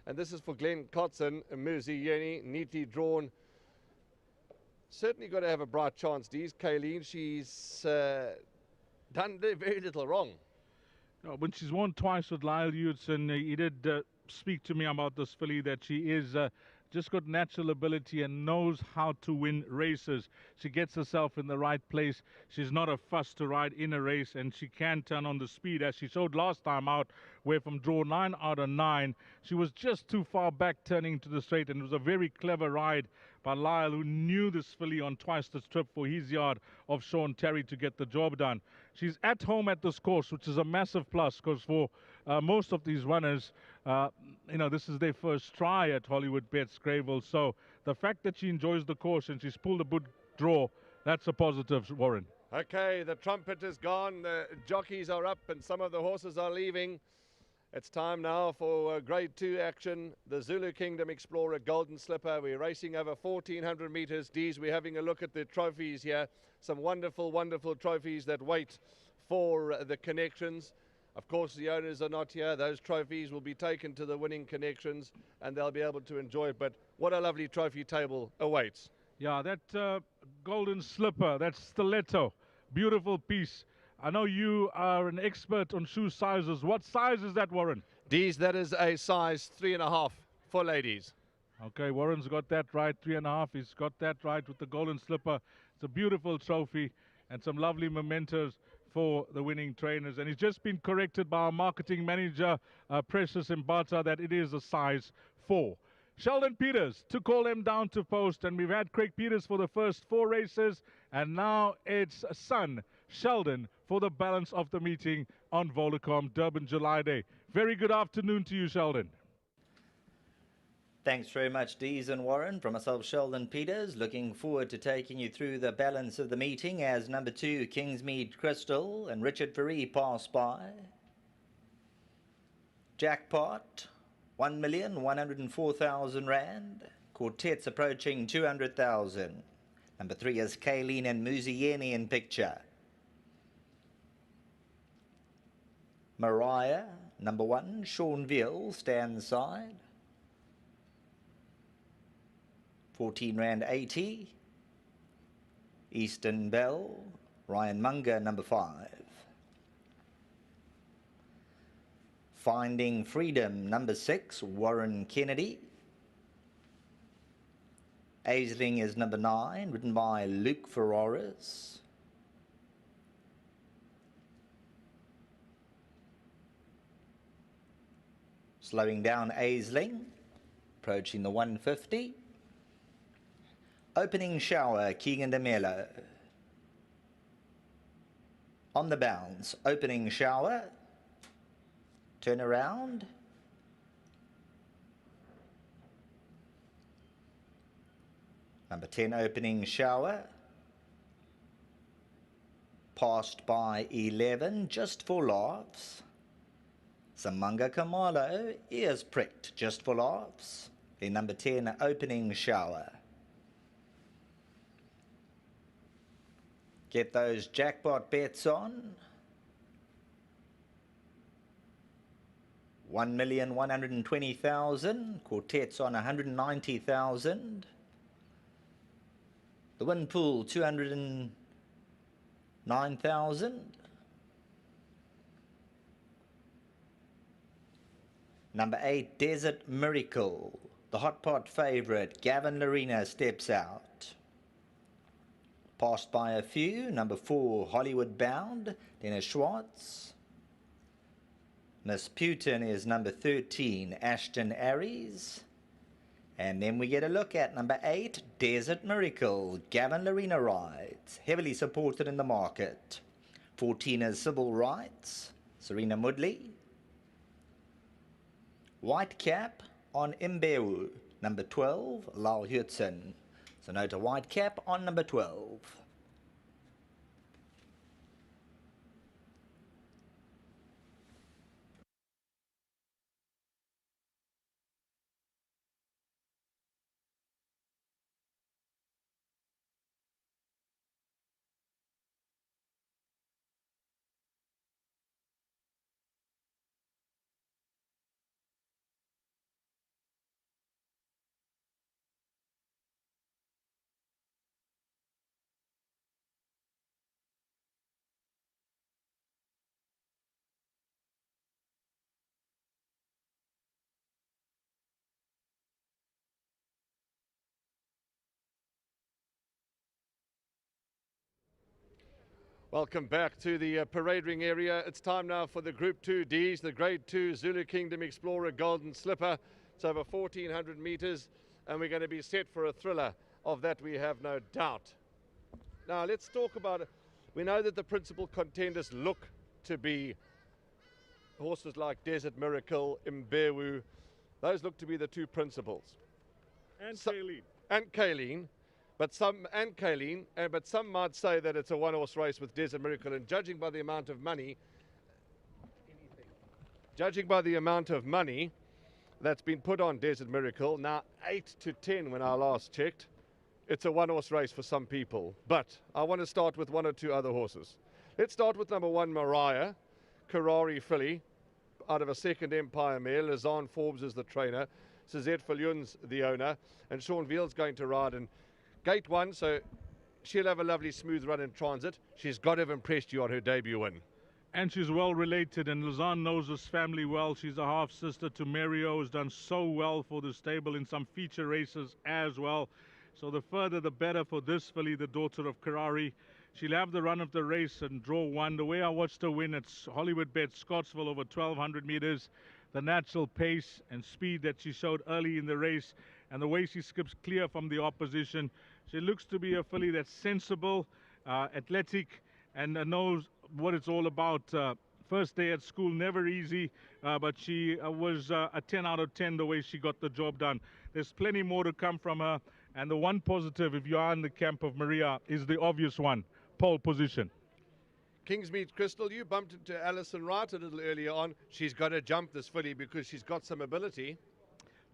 and this is for Glenn Kotson, Muzi Yeni, neatly drawn. Certainly got to have a bright chance, Dees. Kayleen, she's done very little wrong. No, when she's won twice with Lyle Hudson, he did speak to me about this filly, that she is just got natural ability and knows how to win races. She gets herself in the right place. She's not a fuss to ride in a race, and she can turn on the speed, as she showed last time out, where from draw 9 out of 9, she was just too far back turning to the straight, and it was a very clever ride by Lyle, who knew this filly on twice this trip for his yard of Sean Terry to get the job done. She's at home at this course, which is a massive plus, because for most of these runners, this is their first try at Hollywood Bets Greyville. So the fact that she enjoys the course and she's pulled a good draw, that's a positive, Warren. Okay, the trumpet is gone, the jockeys are up and some of the horses are leaving. It's time now for Grade 2 action. The Zulu Kingdom Explorer Golden Slipper. We're racing over 1,400 metres. Dees, we're having a look at the trophies here. Some wonderful, wonderful trophies that wait for the connections. Of course, the owners are not here. Those trophies will be taken to the winning connections and they'll be able to enjoy it. But what a lovely trophy table awaits. Yeah, that Golden Slipper, that stiletto, beautiful piece. I know you are an expert on shoe sizes. What size is that, Warren? Dees, that is a size 3.5 for ladies. Okay, Warren's got that right, 3.5. He's got that right with the Golden Slipper. It's a beautiful trophy and some lovely mementos for the winning trainers. And he's just been corrected by our marketing manager, Precious Mbata, that it is a size 4. Sheldon Peters took all them down to post, and we've had Craig Peters for the first 4 races, and now it's son Sheldon for the balance of the meeting on Vodacom Durban July Day. Very good afternoon to you, Sheldon. Thanks very much, Dees and Warren. From myself, Sheldon Peters, looking forward to taking you through the balance of the meeting as number 2, Kingsmead Crystal and Richard Ferree pass by. Jackpot, 1,104,000 Rand. Quartet's approaching 200,000. Number 3 is Kayleen and Muzieni in picture. Mariah, number 1, Seanville, stand side. 14 Rand 80. Eastern Bell, Ryan Munger, number 5. Finding Freedom, number 6, Warren Kennedy. Aisling is number 9, written by Luke Ferraris. Slowing down Aisling, approaching the 150. Opening Shower, Keegan DeMello. On the bounce, Opening Shower. Turn around. Number 10, Opening Shower. Passed by 11, Just for Laughs. Samanga Kamalo, ears pricked, Just for Laughs. Then number 10, Opening Shower. Get those jackpot bets on. 1,120,000. Quartet's on 190,000. The win pool 209,000. Number 8, Desert Miracle. The hot pot favourite, Gavin Larena, steps out. Passed by a few. Number 4, Hollywood Bound, Dennis Schwartz. Miss Putin is number 13, Ashton Aries. And then we get a look at number 8, Desert Miracle, Gavin Larena rides, heavily supported in the market. 14 is Civil Rights, Serena Mudley. White Cap on Imbewu, number 12, Lau Hudson. So note a white cap on number 12. Welcome back to the parade ring area. It's time now for the Group 2 Ds, the Grade 2 Zulu Kingdom Explorer Golden Slipper. It's over 1,400 metres and we're going to be set for a thriller Of that we have no doubt. Now let's talk about it. We know that the principal contenders look to be horses like Desert Miracle, Imbewu. Those look to be the two principals. And Kayleen. And Kayleen. But some might say that it's a one-horse race with Desert Miracle, and judging by the amount of money that's been put on Desert Miracle, now 8 to 10 when I last checked, it's a one-horse race for some people. But I want to start with one or two other horses. Let's start with number 1, Mariah, Karari filly, out of a second Empire mare. Lazan Forbes is the trainer, Suzette Fillions the owner, and Sean Veal's going to ride in Gate 1, so she'll have a lovely smooth run in transit. She's got to have impressed you on her debut win. And she's well related, and Lazan knows this family well. She's a half-sister to Mario, who's done so well for the stable in some feature races as well. So the further the better for this filly, the daughter of Karari. She'll have the run of the race and draw 1. The way I watched her win at Hollywood Bet Scottsville over 1,200 meters, the natural pace and speed that she showed early in the race, and the way she skips clear from the opposition. She looks to be a filly that's sensible, athletic, and knows what it's all about. First day at school, never easy, but she was a 10 out of 10 the way she got the job done. There's plenty more to come from her, and the one positive, if you are in the camp of Maria, is the obvious one, pole position. Kingsmead Crystal, you bumped into Alison Wright a little earlier on. She's got to jump this filly because she's got some ability.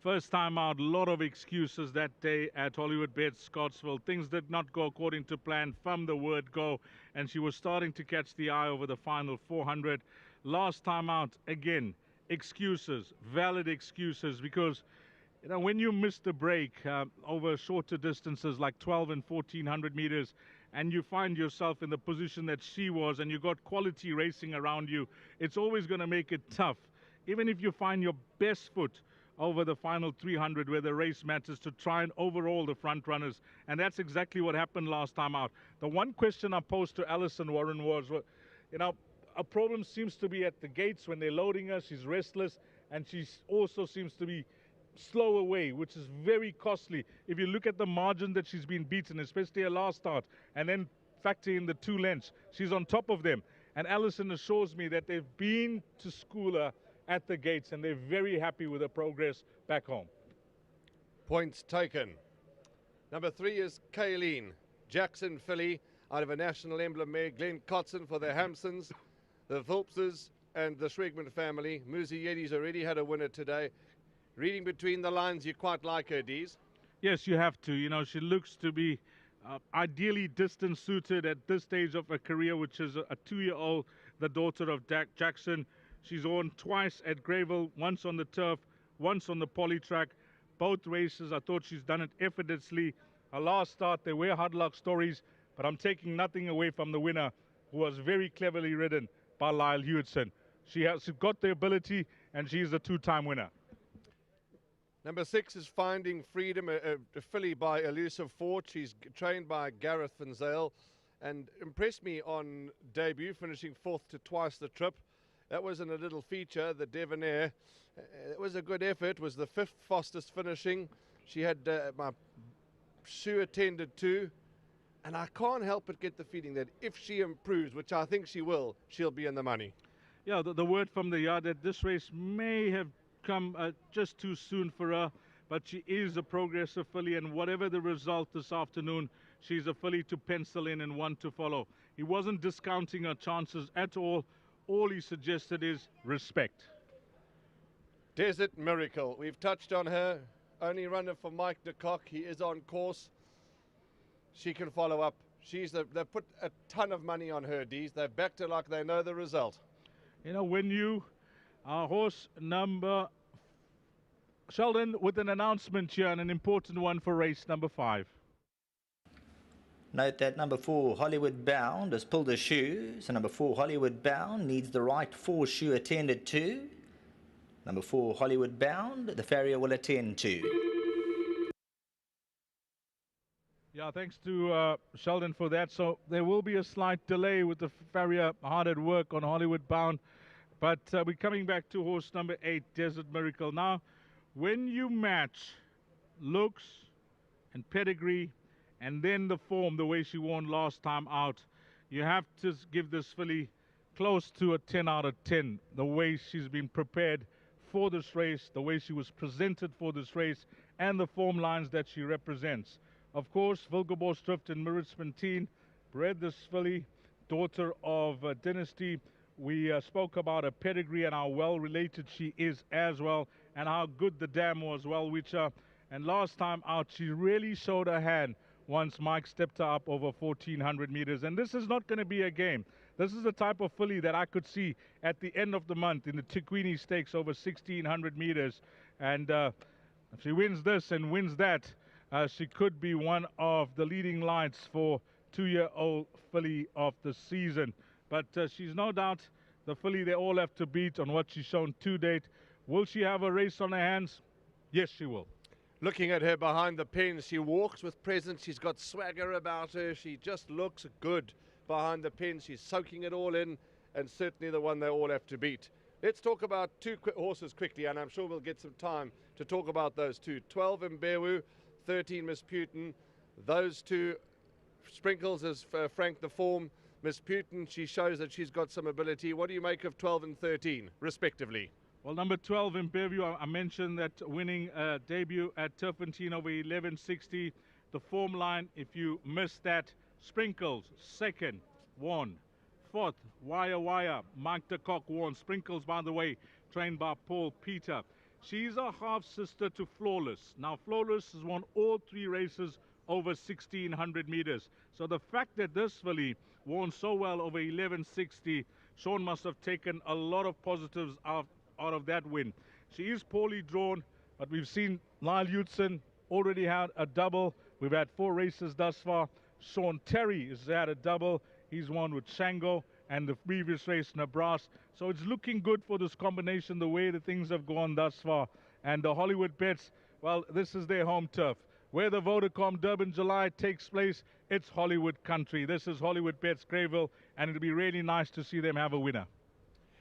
First time out, a lot of excuses that day at Hollywood Bet Scottsville. Things did not go according to plan from the word go, and she was starting to catch the eye over the final 400. Last time out, again, excuses, valid excuses, because you know, when you miss the break over shorter distances like 12 and 1400 meters, and you find yourself in the position that she was, and you got quality racing around you, it's always going to make it tough. Even if you find your best foot over the final 300 where the race matters, to try and overhaul the front runners. And that's exactly what happened last time out. The one question I posed to Alison Warren was, you know, a problem seems to be at the gates when they're loading her. She's restless, and she also seems to be slow away, which is very costly. If you look at the margin that she's been beaten, especially her last start, and then factor in the 2 lengths, she's on top of them. And Alison assures me that they've been to school her at the gates, and they're very happy with her progress back home. Points taken. Number 3 is Kayleen, Jackson filly, out of a national emblem mare, Glenn Cotson for the Hampsons, the Philpses, and the Schwegman family. Muzi Yedi's already had a winner today. Reading between the lines, you quite like her, Dees? Yes, you have to. You know, she looks to be ideally distance suited at this stage of her career, which is a 2-year-old, the daughter of Jackson. She's won twice at Greyville, once on the turf, once on the poly track. Both races, I thought she's done it effortlessly. Her last start, there were hard luck stories, but I'm taking nothing away from the winner, who was very cleverly ridden by Lyle Hewitson. She has got the ability, and she's a 2-time winner. Number 6 is Finding Freedom, a filly by Elusive Fort. She's trained by Gareth Van Zyl and impressed me on debut, finishing 4th to twice the trip. That was in a little feature, the Devonair. It was a good effort, was the 5th fastest finishing. She had my shoe attended to, and I can't help but get the feeling that if she improves, which I think she will, she'll be in the money. Yeah, the word from the yard that this race may have come just too soon for her, but she is a progressive filly, and whatever the result this afternoon, she's a filly to pencil in and one to follow. He wasn't discounting her chances at all. All he suggested is respect. Desert Miracle, we've touched on her. Only runner for Mike de Kock. He is on course. She can follow up. They've put a ton of money on her, Dees. They've backed her like they know the result. You know, when you horse number Sheldon with an announcement here, and an important one for race number 5. Note that number 4 Hollywood Bound has pulled a shoe, so number 4 Hollywood Bound needs the right 4 shoe attended to. Number 4 Hollywood Bound, the farrier will attend to. Yeah, thanks to Sheldon for that. So there will be a slight delay with the farrier hard at work on Hollywood Bound. But we're coming back to horse number 8, Desert Miracle. Now, when you match looks and pedigree and then the form, the way she won last time out, you have to give this filly close to a 10 out of 10. The way she's been prepared for this race, the way she was presented for this race, and the form lines that she represents. Of course, Wilgeborstrift and Miritzpontine bred this filly, daughter of Dynasty. We spoke about her pedigree and how well related she is as well, and how good the dam was, well, which and last time out she really showed her hand once Mike stepped her up over 1400 meters. And this is not going to be a game. This is the type of filly that I could see at the end of the month in the Tiquini Stakes over 1600 meters. And if she wins this and wins that, she could be one of the leading lights for 2-year-old filly of the season. But she's no doubt the filly they all have to beat on what she's shown to date. Will she have a race on her hands? Yes, she will. Looking at her behind the pens, she walks with presence. She's got swagger about her. She just looks good behind the pens. She's soaking it all in, and certainly the one they all have to beat. Let's talk about two horses quickly, and I'm sure we'll get some time to talk about those two. 12 Mbewu, 13 Miss Putin. Those two sprinkles as Frank the form. Miss Putin, she shows that she's got some ability. What do you make of 12 and 13, respectively? Well, number 12 in Bearview, I mentioned that winning debut at Turpentine over 1160. The form line, if you missed that, Sprinkles, second, won. Fourth, Wire, Mike de Kock won. Sprinkles, by the way, trained by Paul Peter. She's a half-sister to Flawless. Now, Flawless has won all 3 races over 1600 meters. So the fact that this filly won so well over 1160, Sean must have taken a lot of positives out of that win. She is poorly drawn, but we've seen Lyle Hudson already had a double. We've had 4 races thus far. Sean Terry has had a double. He's won with Shango and the previous race, Nebraska. So it's looking good for this combination, the way the things have gone thus far. And the Hollywood Bets, well, this is their home turf. Where the Vodacom Durban July takes place, it's Hollywood country. This is Hollywood Bets Greyville, and it'll be really nice to see them have a winner.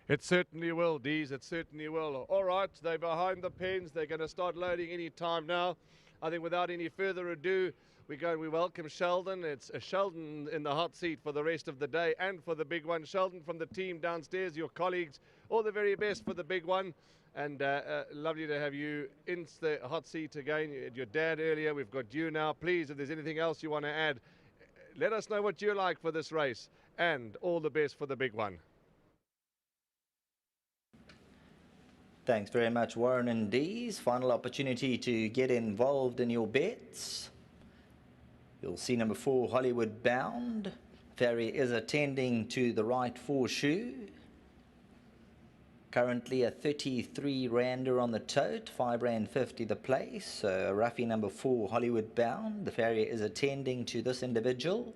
It certainly will, Dees. It certainly will. All right, they're behind the pens. They're going to start loading any time now. I think without any further ado, we welcome Sheldon. It's Sheldon in the hot seat for the rest of the day and for the big one. Sheldon, from the team downstairs, your colleagues, all the very best for the big one. And lovely to have you in the hot seat again. You had your dad earlier. We've got you now. Please, if there's anything else you want to add, let us know what you like for this race. And all the best for the big one. Thanks very much, Warren and Dees. Final opportunity to get involved in your bets. You'll see number 4, Hollywood Bound. Ferry is attending to the right 4 shoe. Currently a 33 rander on the tote, 5 rand 50 the place. So roughie number 4, Hollywood Bound. The farrier is attending to this individual.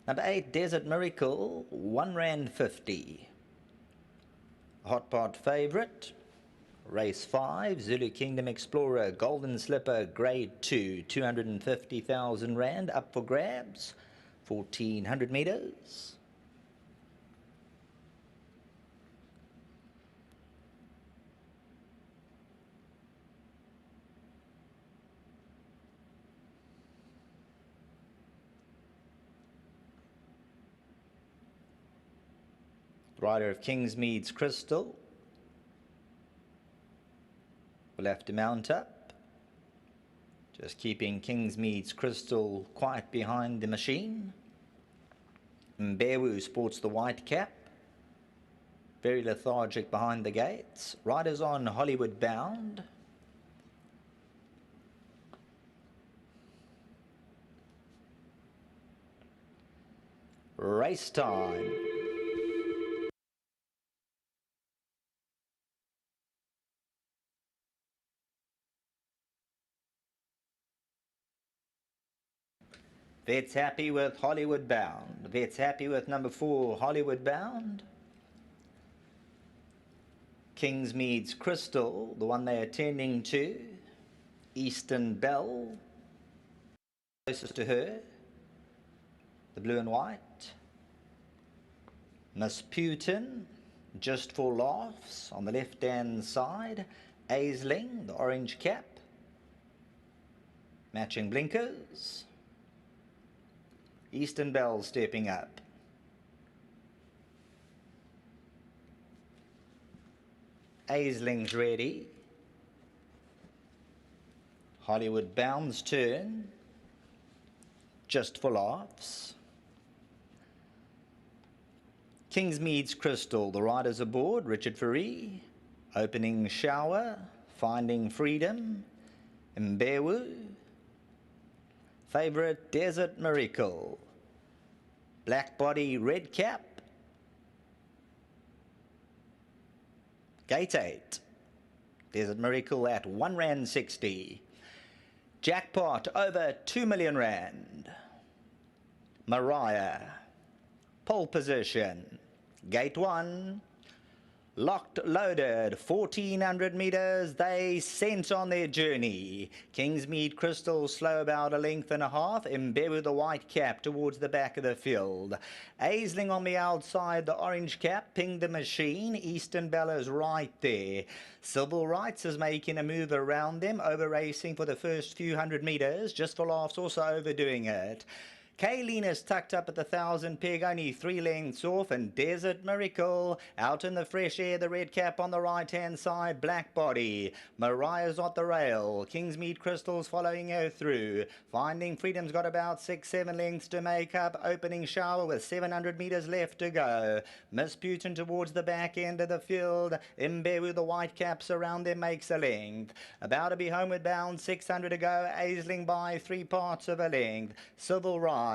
Number 8, Desert Miracle, 1 rand 50. Hot pot favourite. Race 5, Zulu Kingdom Explorer, Golden Slipper, Grade 2, 250,000 rand, up for grabs, 1400 metres. Rider of Kingsmead's Crystal will have to mount up, just keeping Kingsmead's Crystal quite behind the machine. Mbewu sports the white cap, very lethargic behind the gates. Riders on Hollywood Bound. Race time. Vet's happy with Hollywood Bound. Vet's happy with number 4, Hollywood Bound. Kingsmead's Crystal, the one they're attending to. Eastern Bell, closest to her. The blue and white. Miss Putin, Just for Laughs, on the left-hand side. Aisling, the orange cap. Matching blinkers. Eastern Bell stepping up. Aisling's ready. Hollywood Bound's turn. Just for laughs. Kingsmead's Crystal, the riders aboard. Richard Ferree. Opening Shower. Finding Freedom. Mbewu. Favourite Desert Miracle. Black Body Red Cap. Gate 8. Desert Miracle at R1.60. Jackpot over R2 million. Mariah. Pole position. Gate 1. Locked, loaded, 1,400 metres, they sent on their journey. Kingsmead Crystal slow about a length and a half, Mbewu the white cap towards the back of the field. Aisling on the outside, the orange cap, pinged the machine, Eastern Bella's right there. Civil Rights is making a move around them, over racing for the first few hundred metres, just for laughs also overdoing it. Kayleen is tucked up at the 1,000 peg, only 3 lengths off, and Desert Miracle out in the fresh air, the red cap on the right-hand side, Black Body. Mariah's at the rail, Kingsmead Crystal's following her through. Finding Freedom's got about 6-7 lengths to make up, Opening Shower with 700 metres left to go. Miss Putin towards the back end of the field, Mbewu the white caps around them makes a length. About to be homeward bound, 600 to go, Aisling by 3 parts of a length. Civil Rights.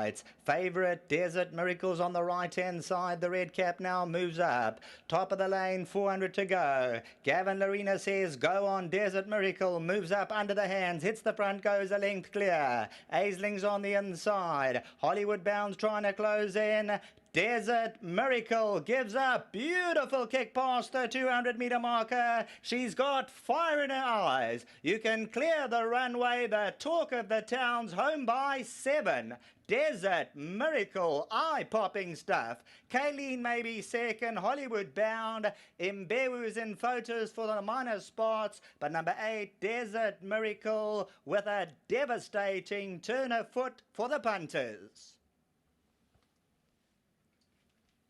Favourite Desert Miracles on the right-hand side. The red cap now moves up. Top of the lane, 400 to go. Gavin Larena says, go on, Desert Miracle. Moves up under the hands, hits the front, goes a length clear. Aisling's on the inside. Hollywood Bound's trying to close in. Desert Miracle gives a beautiful kick past the 200-metre marker. She's got fire in her eyes. You can clear the runway. The talk of the town's home by 7. Desert Miracle, eye-popping stuff. Kayleen may be second, Hollywood Bound. Mbewu's in photos for the minor spots, but number 8, Desert Miracle, with a devastating turn of foot for the punters.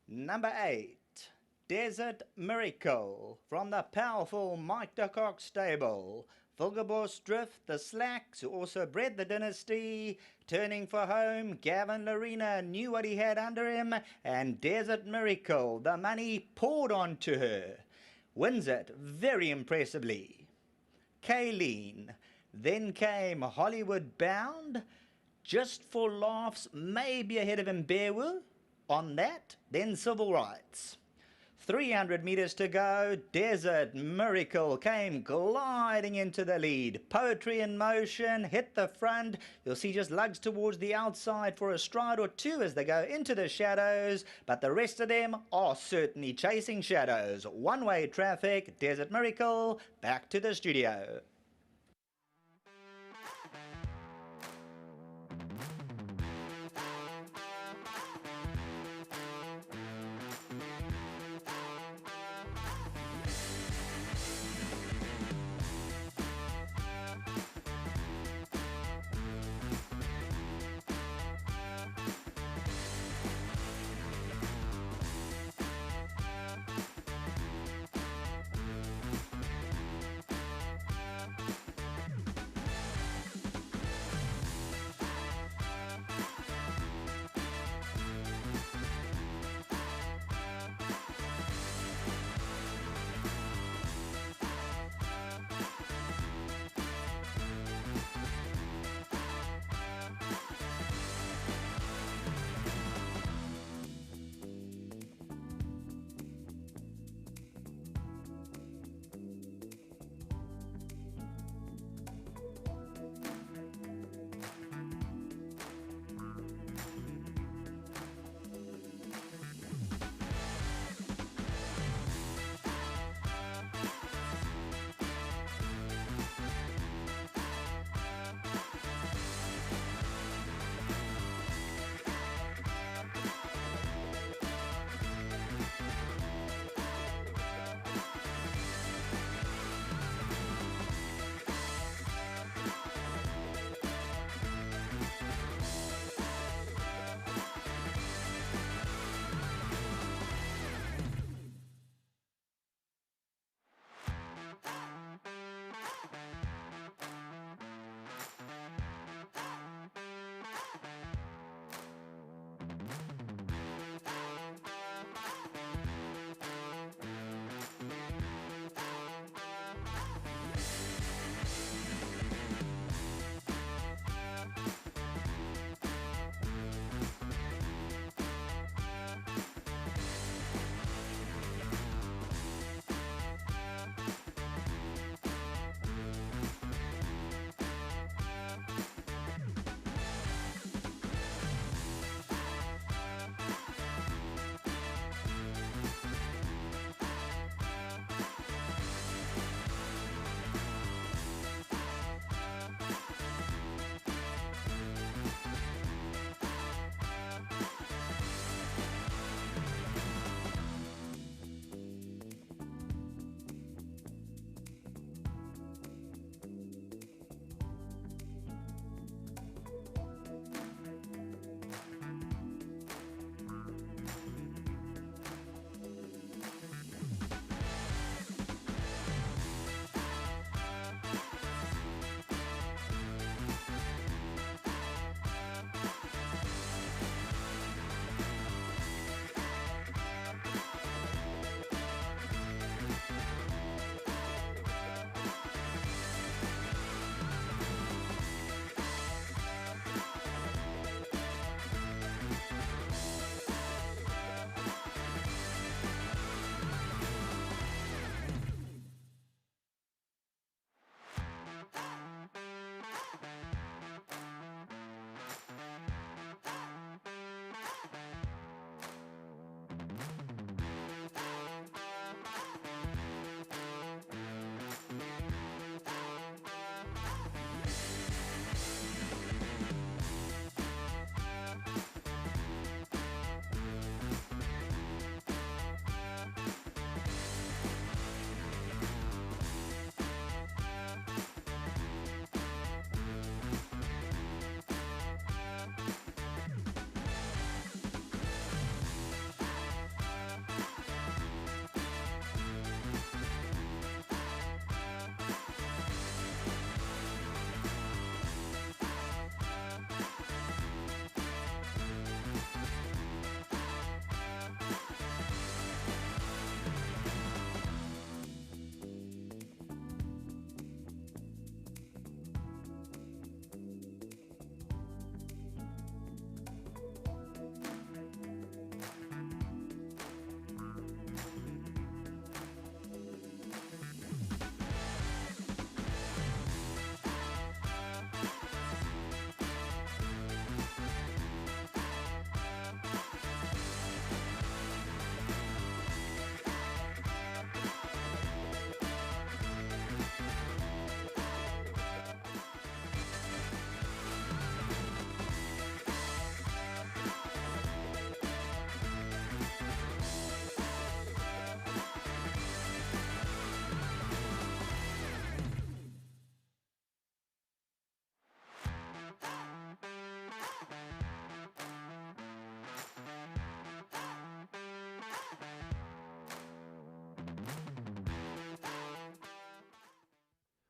Number 8, Desert Miracle, from the powerful Mike de Kock stable. Vilgerbos Drift, the Slacks, who also bred the dynasty. Turning for home, Gavin Larena knew what he had under him, and Desert Miracle, the money poured onto her. Wins it very impressively. Kayleen. Then came Hollywood Bound, just for laughs, maybe ahead of Mbewu on that. Then Civil Rights. 300 metres to go, Desert Miracle came gliding into the lead. Poetry in motion, hit the front. You'll see just lugs towards the outside for a stride or two as they go into the shadows, but the rest of them are certainly chasing shadows. One-way traffic, Desert Miracle, back to the studio.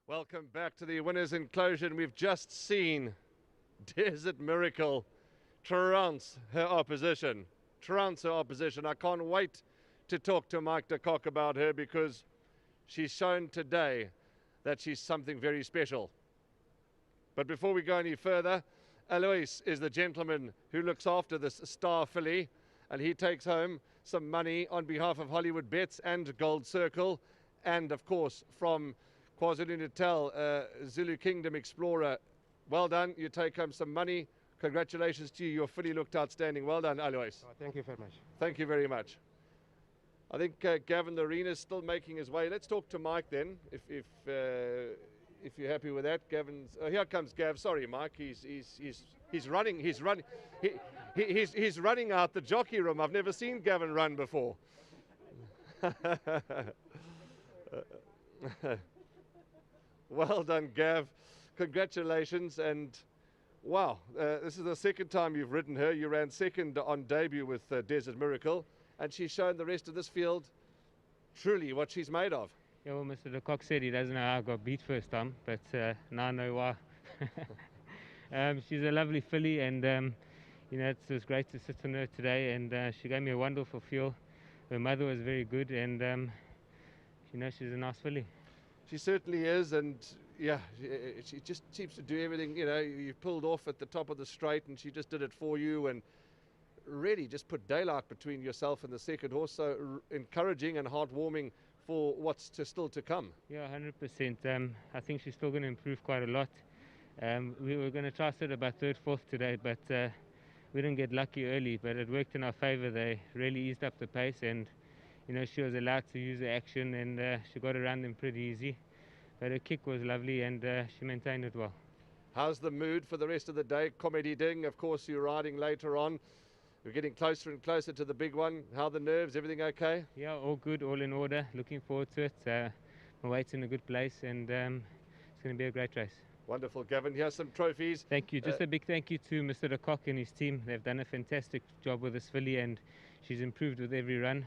Welcome back to the winners' enclosure, and we've just seen Desert Miracle trounce her opposition. I can't wait to talk to Mike de Kock about her, because she's shown today that she's something very special. But before we go any further, Alois is the gentleman who looks after this star filly, and he takes home some money on behalf of Hollywood Bets and Gold Circle, and of course from KwaZulu-Natal, Zulu Kingdom Explorer. Well done, you take home some money. Congratulations to you, your filly looked outstanding. Well done, Alois. Oh, thank you very much. Thank you very much. I think Gavin Lorena is still making his way. Let's talk to Mike then, if you're happy with that. Gavin's here comes Gav. Sorry, Mike. He's running. He's running out the jockey room. I've never seen Gavin run before. Well done, Gav. Congratulations. And wow, this is the second time you've ridden her. You ran second on debut with Desert Miracle, and she's shown the rest of this field truly what she's made of. Yeah, well, Mr. de Kock said he doesn't know how I got beat first time, but now I know why. She's a lovely filly, and you know, it was great to sit on her today, and she gave me a wonderful feel. Her mother was very good, and you know, she's a nice filly. She certainly is, and yeah, she just seems to do everything. You know, you pulled off at the top of the straight, and she just did it for you, and really just put daylight between yourself and the second horse. So encouraging and heartwarming for what's still to come. Yeah, 100%. I think she's still going to improve quite a lot. We were going to try sit about third, fourth today, but we didn't get lucky early, but it worked in our favor. They really eased up the pace, and you know, she was allowed to use the action, and she got around them pretty easy. But her kick was lovely, and she maintained it well. How's the mood for the rest of the day? Comedy Ding, of course, you're riding later on. We're getting closer and closer to the big one. How are the nerves? Everything okay? Yeah, all good, all in order. Looking forward to it. My weight's in a good place, and it's going to be a great race. Wonderful, Gavin. Here's some trophies. Thank you. Just a big thank you to Mr. de Kock and his team. They've done a fantastic job with this filly, and she's improved with every run.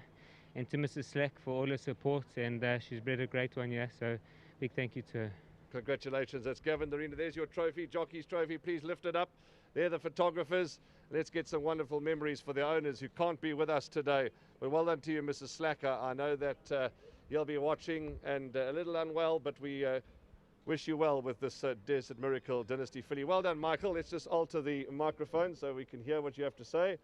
And to Mrs. Slack for all her support, and she's bred a great one here, so big thank you to her. Congratulations. That's Gavin Lorena. There's your trophy, Jockeys trophy. Please lift it up. They're the photographers. Let's get some wonderful memories for the owners who can't be with us today. But well done to you, Mrs. Slacker. I know that you'll be watching and a little unwell, but we wish you well with this Desert Miracle Dynasty filly. Well done, Michael. Let's just alter the microphone so we can hear what you have to say.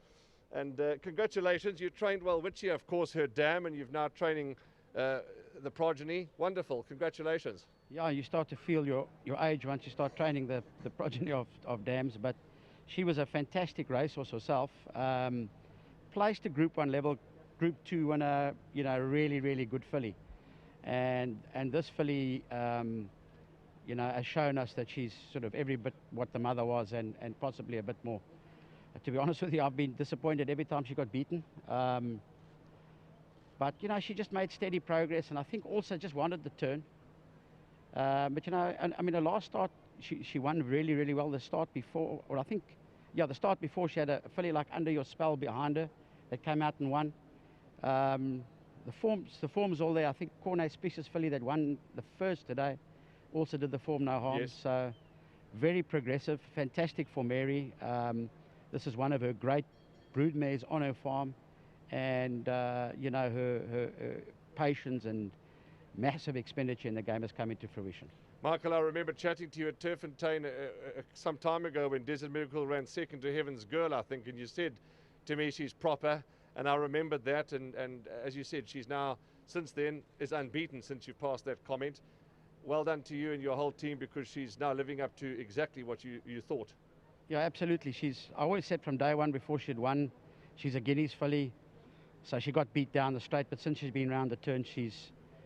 And congratulations. You trained well. Witchy, of course, her dam, and you've now training the progeny. Wonderful. Congratulations. Yeah, you start to feel your age once you start training the progeny of dams, but she was a fantastic racehorse herself. Placed a Group 1 level, Group 2 on a really good filly, and this filly has shown us that she's sort of every bit what the mother was, and possibly a bit more. To be honest with you, I've been disappointed every time she got beaten. But she just made steady progress, and I think also just wanted the turn. But I mean, the last start she won really well. The start before, or I think, yeah, the start before, she had a filly like Under Your Spell behind her that came out and won. The form's all there. I think Cornet Species filly that won the first today also did the form no harm. Yes. So very progressive, fantastic for Mary. This is one of her great brood mares on her farm, and her patience and massive expenditure in the game has come into fruition. Michael, I remember chatting to you at Turffontein some time ago when Desert Miracle ran second to Heaven's Girl, I think, and you said to me she's proper, and I remembered that, and as you said, she's now, since then, is unbeaten since you passed that comment. Well done to you and your whole team, because she's now living up to exactly what you thought. Yeah, absolutely. I always said from day one before she'd won, she's a Guineas filly, so she got beat down the straight, but since she's been round the turn, she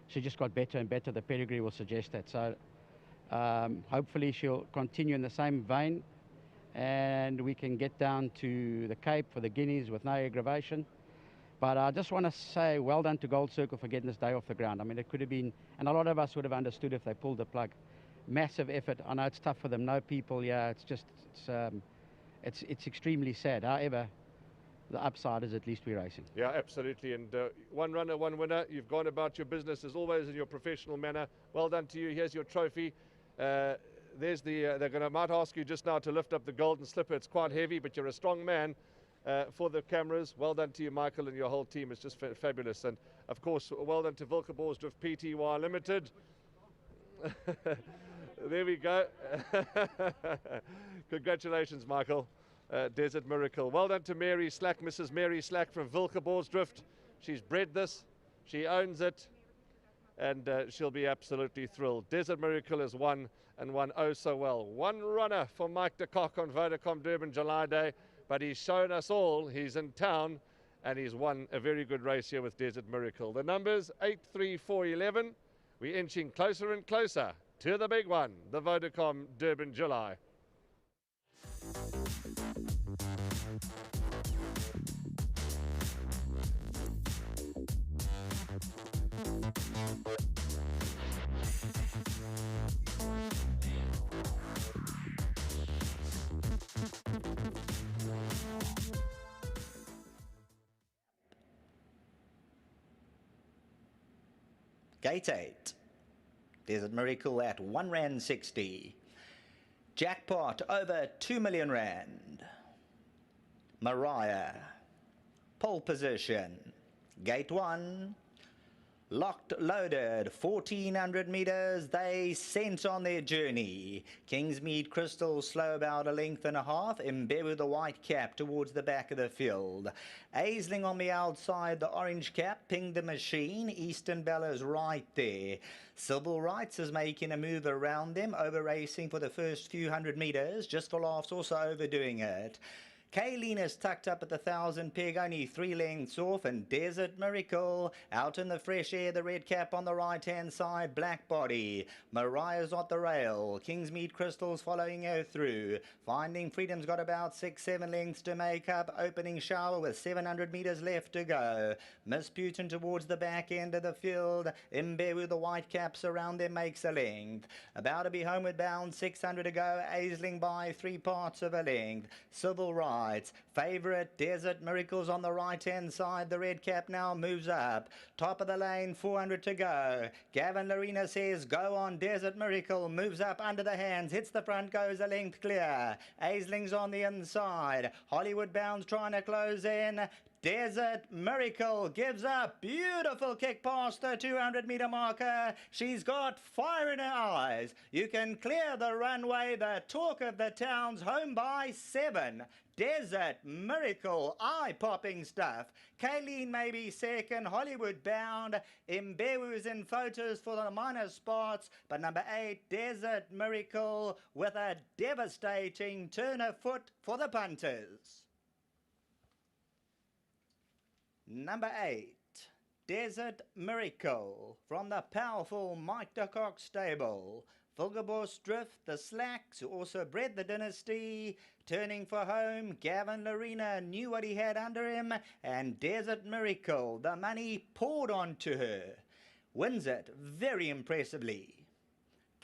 just got better and better. The pedigree will suggest that. So hopefully she'll continue in the same vein, and we can get down to the Cape for the Guineas with no aggravation. But I just want to say well done to Gold Circle for getting this day off the ground. I mean, it could have been, and a lot of us would have understood if they pulled the plug. Massive effort. I know it's tough for them. No people. Yeah, it's extremely sad. However, the upside is at least we're racing. Yeah, absolutely. And one runner, one winner. You've gone about your business as always in your professional manner. Well done to you. Here's your trophy. There's the. Might ask you just now to lift up the golden slipper. It's quite heavy, but you're a strong man for the cameras. Well done to you, Michael, and your whole team. It's just fabulous. And of course, well done to Wilkeborgsdrift Pty Limited. There we go. Congratulations, Michael. Desert Miracle. Well done to Mary Slack, Mrs. Mary Slack from Wilkeborgsdrift. She's bred this, she owns it, and she'll be absolutely thrilled. Desert Miracle has won, and won oh so well. One runner for Mike de Kock on Vodacom Durban July Day, but he's shown us all he's in town, and he's won a very good race here with Desert Miracle. The numbers 8, 3, 4, 11. We're inching closer and closer to the big one, the Vodacom Durban July. Gate 8. Desert Miracle at R1.60. Jackpot over 2 million rand. Mariah. Pole position. Gate 1. Locked, loaded, 1400 meters, they sent on their journey. Kingsmead Crystal slow about a length and a half, Mbewu the white cap towards the back of the field. Aisling on the outside, the orange cap, pinged the machine, Eastern Bella's right there. Civil Rights is making a move around them, over racing for the first few hundred meters, just for laughs also overdoing it. Kayleen is tucked up at the 1,000 peg, only 3 lengths off, and Desert Miracle out in the fresh air, the red cap on the right-hand side, Black Body. Mariah's on the rail, Kingsmead Crystal's following her through. Finding Freedom's got about 6-7 lengths to make up, opening shower with 700 meters left to go. Miss Putin towards the back end of the field, Mbewu the white caps around them makes a length. About to be homeward bound, 600 to go, Aisling by 3 parts of a length. Civil Rights. Favourite Desert Miracles on the right-hand side. The red cap now moves up. Top of the lane, 400 to go. Gavin Lorena says, go on, Desert Miracle. Moves up under the hands, hits the front, goes a length clear. Aisling's on the inside. Hollywood Bound's trying to close in. Desert Miracle gives a beautiful kick past the 200-meter marker. She's got fire in her eyes. You can clear the runway. The talk of the town's home by 7. Desert Miracle, eye-popping stuff. Kayleen may be second. Hollywood Bound. Mbewu's in photos for the minor spots. But number 8, Desert Miracle with a devastating turn of foot for the punters. Number 8, Desert Miracle from the powerful Mike de Kock stable. Wilkeborgsdrift, the Slacks, who also bred the dynasty. Turning for home, Gavin Lorena knew what he had under him, and Desert Miracle, the money poured onto her. Wins it very impressively.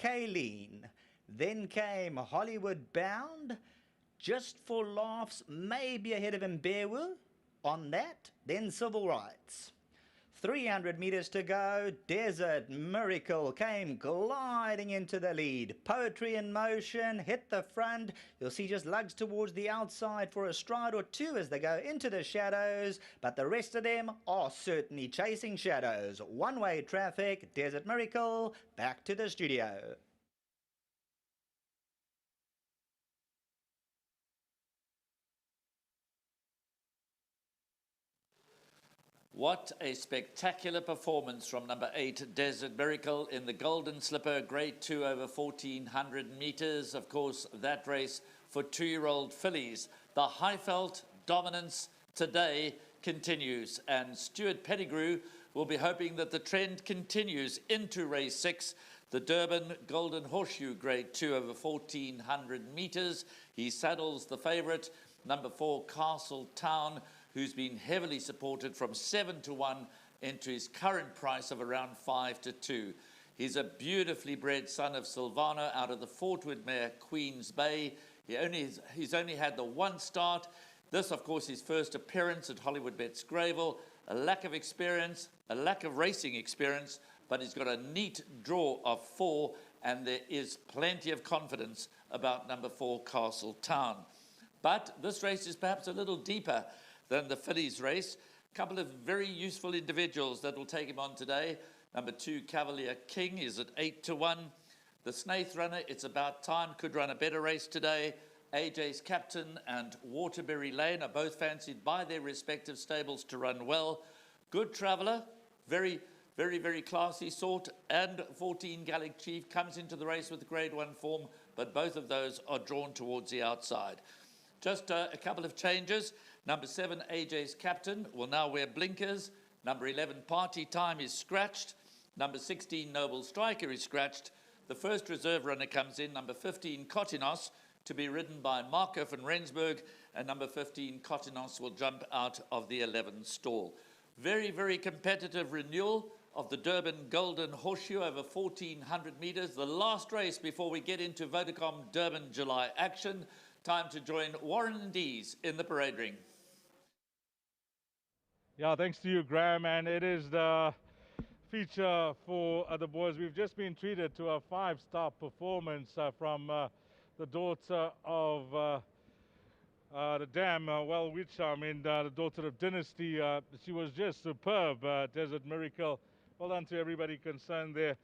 Kayleen. Then came Hollywood Bound, just for laughs, maybe ahead of Mbewu. On that, then Civil Rights. 300 meters to go. Desert Miracle came gliding into the lead. Poetry in motion, hit the front. You'll see just lugs towards the outside for a stride or two as they go into the shadows, but the rest of them are certainly chasing shadows. One-way traffic. Desert Miracle, back to the studio. What a spectacular performance from number 8, Desert Miracle, in the Golden Slipper, Grade 2 over 1,400 meters. Of course, that race for 2-year-old fillies. The Highveld dominance today continues, and Stuart Pettigrew will be hoping that the trend continues into race 6, the Durban Golden Horseshoe, Grade 2 over 1,400 meters. He saddles the favourite, number 4, Castle Town, who's been heavily supported from 7 to 1 into his current price of around 5 to 2. He's a beautifully bred son of Silvano out of the Fortwood mare Queen's Bay. He's only had the one start. This, of course, his first appearance at Hollywood Bets Gravel. A lack of experience, a lack of racing experience, but he's got a neat draw of 4, and there is plenty of confidence about number 4, Castle Town. But this race is perhaps a little deeper than the fillies race. A couple of very useful individuals that will take him on today. Number 2, Cavalier King, is at 8-1. The Snaith Runner, It's About Time, could run a better race today. AJ's Captain and Waterbury Lane are both fancied by their respective stables to run well. Good Traveller, very classy sort, and 14 Gallic Chief comes into the race with grade 1 form, but both of those are drawn towards the outside. Just a couple of changes. Number 7, AJ's Captain, will now wear blinkers. Number 11, Party Time, is scratched. Number 16, Noble Striker, is scratched. The first reserve runner comes in, number 15, Cotinos, to be ridden by Marco van Rensburg, and number 15, Cotinos, will jump out of the 11 stall. Very competitive renewal of the Durban Golden Horseshoe over 1,400 metres. The last race before we get into Vodacom Durban July action. Time to join Warren Dees in the parade ring. Yeah, thanks to you, Graham, and it is the feature for the boys. We've just been treated to a 5-star performance from the daughter of the dam, the daughter of Dynasty. She was just superb, Desert Miracle. Well done to everybody concerned there.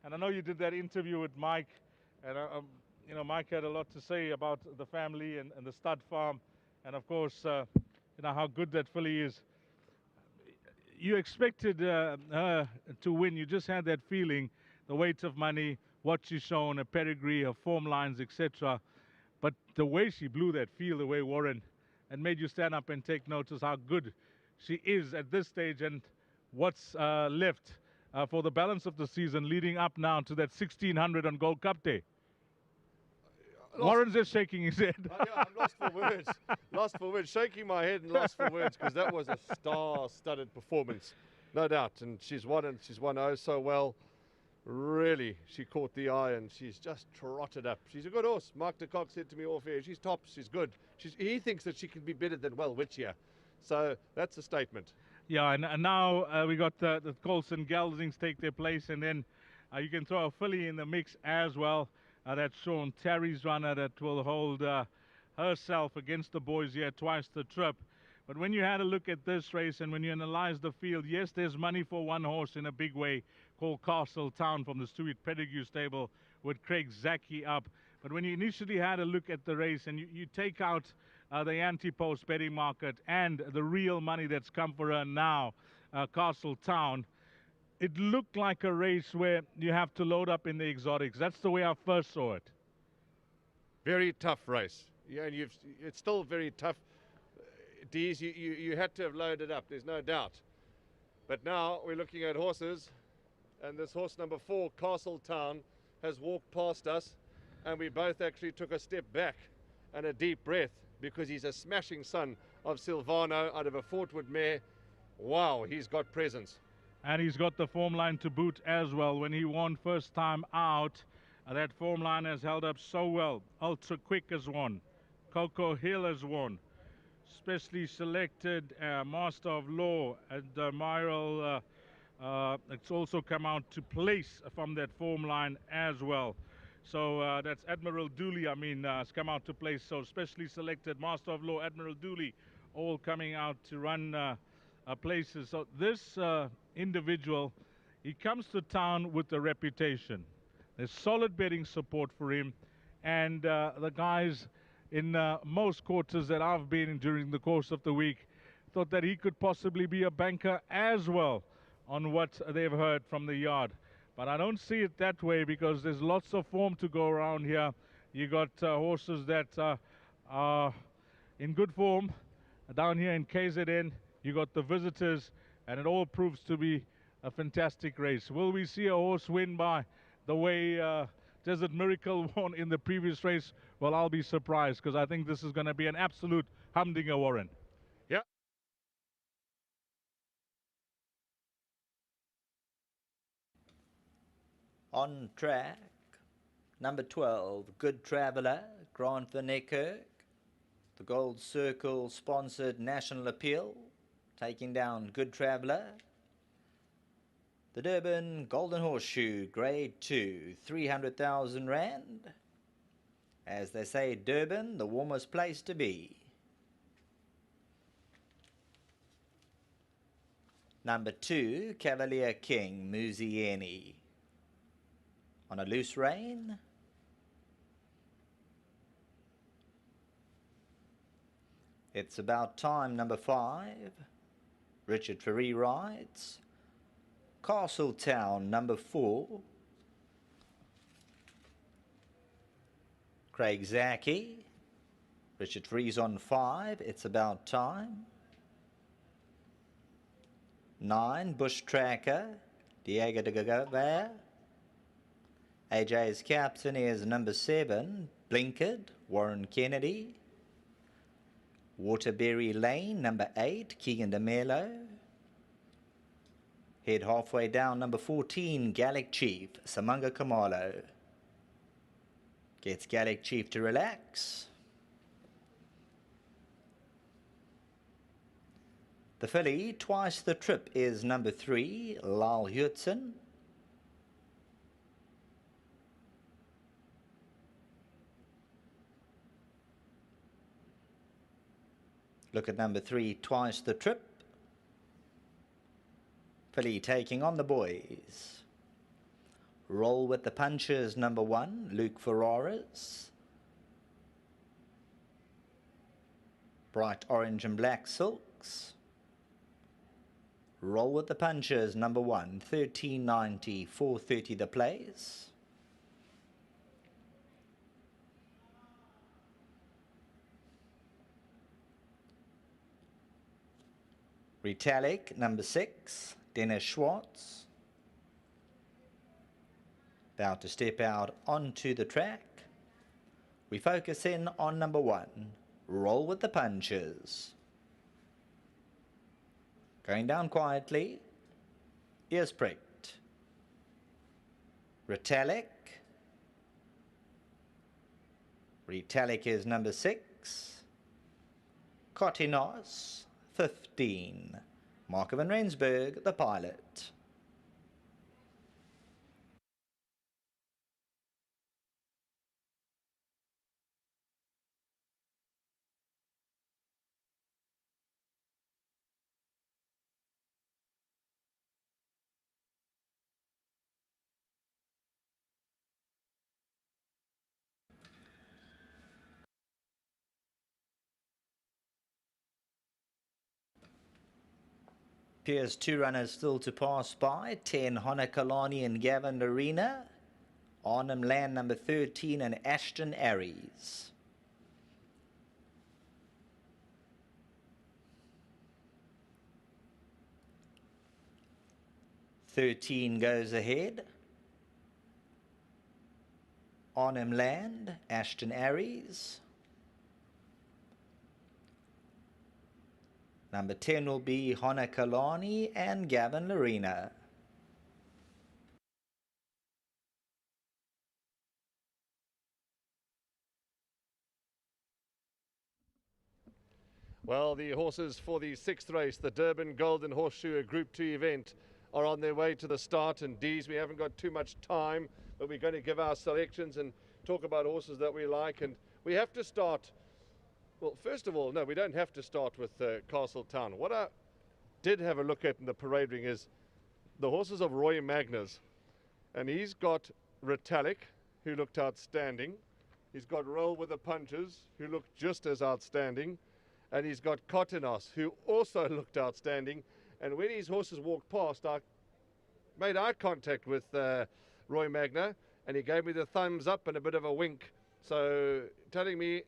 And I know you did that interview with Mike, and Mike had a lot to say about the family and the stud farm, and of course, how good that filly is. You expected her to win. You just had that feeling, the weight of money, what she's shown, her pedigree, her form lines, etc. But the way she blew that field away, Warren, and made you stand up and take notice how good she is at this stage and what's left for the balance of the season leading up now to that 1600 on Gold Cup Day. Warren's just shaking his head. Yeah, I'm lost for words. Lost for words. Shaking my head and lost for words, because that was a star-studded performance, no doubt. And she's won oh so well. Really, she caught the eye and she's just trotted up. She's a good horse. Mark de Kock said to me off air, she's top, she's good. He thinks that she can be better than Which here. So that's a statement. Yeah, and now we got the Colson Geldings take their place, and then you can throw a filly in the mix as well. That's Sean Terry's runner that will hold herself against the boys here twice the trip. But when you had a look at this race and when you analyze the field, yes, there's money for one horse in a big way called Castle Town from the Stewart Pettigrew stable with Craig Zaki up. But when you initially had a look at the race and you take out the anti-post betting market and the real money that's come for her now, Castle Town, it looked like a race where you have to load up in the exotics. That's the way I first saw it. Very tough race. Yeah, and it's still very tough. Dees, you had to have loaded up, there's no doubt. But now we're looking at horses, and this horse number 4, Castle Town, has walked past us, and we both actually took a step back and a deep breath, because he's a smashing son of Silvano out of a Fortwood mare. Wow, he's got presence. And he's got the form line to boot as well. When he won first time out, that form line has held up so well. Ultra Quick has won. Coco Hill has won. Specially selected Master of Law and Myral. It's also come out to place from that form line as well. So that's Admiral Dooley, has come out to place. So specially selected Master of Law, Admiral Dooley, all coming out to run places. So this individual, he comes to town with a reputation. There's solid betting support for him, and the guys in most quarters that I've been in during the course of the week thought that he could possibly be a banker as well on what they've heard from the yard. But I don't see it that way, because there's lots of form to go around here. You got horses that are in good form down here in KZN. You got the visitors, and it all proves to be a fantastic race. Will we see a horse win by the way Desert Miracle won in the previous race? Well, I'll be surprised, because I think this is going to be an absolute humdinger, Warren. Yeah. On track, number 12, Good Traveller, Grant van Niekerk. The Gold Circle sponsored National Appeal, taking down Good Traveller. The Durban Golden Horseshoe Grade 2, 300,000 Rand. As they say, Durban, the warmest place to be. Number 2, Cavalier King, Muzieni. On a loose rein. It's About Time, number 5. Richard Ferry rides. Castletown, number 4. Craig Zaki. Richard Ferry's on 5. It's About Time. 9, Bush Tracker. Diego de Gagava. AJ's captain is number 7, Blinkered, Warren Kennedy. Waterbury Lane, number 8, Keegan de Mello. Head halfway down, number 14, Gallic Chief, Samanga Kamalo. Gets Gallic Chief to relax. The filly, twice the trip, is number 3, Lal Hudson. Look at number 3, twice the trip. Filly taking on the boys. Roll with the punches, number 1, Luke Ferraris. Bright orange and black silks. Roll with the punches, number 1, 13.90, 4.30 the place. Retallic, number 6, Dennis Schwartz. About to step out onto the track. We focus in on number 1, Roll with the Punches. Going down quietly, ears pricked. Retallic. Retallic is number 6. Cotinos, 15. Marco van Rensburg, the pilot. Appears 2 runners still to pass by. 10, Honakalani and Gavin Arena. Arnhem Land, number 13, and Ashton Aries. "13 goes ahead. Arnhem Land, Ashton Aries. Number 10 will be Honakalani and Gavin Larena. Well, the horses for the 6th race, the Durban Golden Horseshoe, a Group 2 event, are on their way to the start. And D's, we haven't got too much time, but we're going to give our selections and talk about horses that we like. And we have to start, well, first of all, no, we don't have to start with Castletown. What I did have a look at in the parade ring is the horses of Roy Magnus. And he's got Retallic, who looked outstanding. He's got Roll with the Punches, who looked just as outstanding. And he's got Cotinos, who also looked outstanding. And when his horses walked past, I made eye contact with Roy Magna, and he gave me the thumbs up and a bit of a wink. So telling me,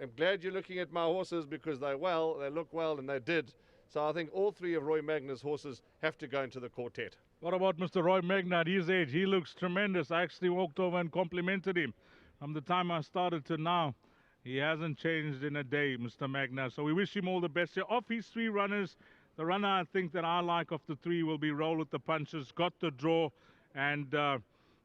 I'm glad you're looking at my horses because they look well, and they did. So I think all 3 of Roy Magna's horses have to go into the quartet. What about Mr. Roy Magna at his age? He looks tremendous. I actually walked over and complimented him. From the time I started to now, he hasn't changed in a day, Mr. Magna. So we wish him all the best here. Of his 3 runners, the runner I think that I like of the 3 will be Roll with the Punches. Got the draw, and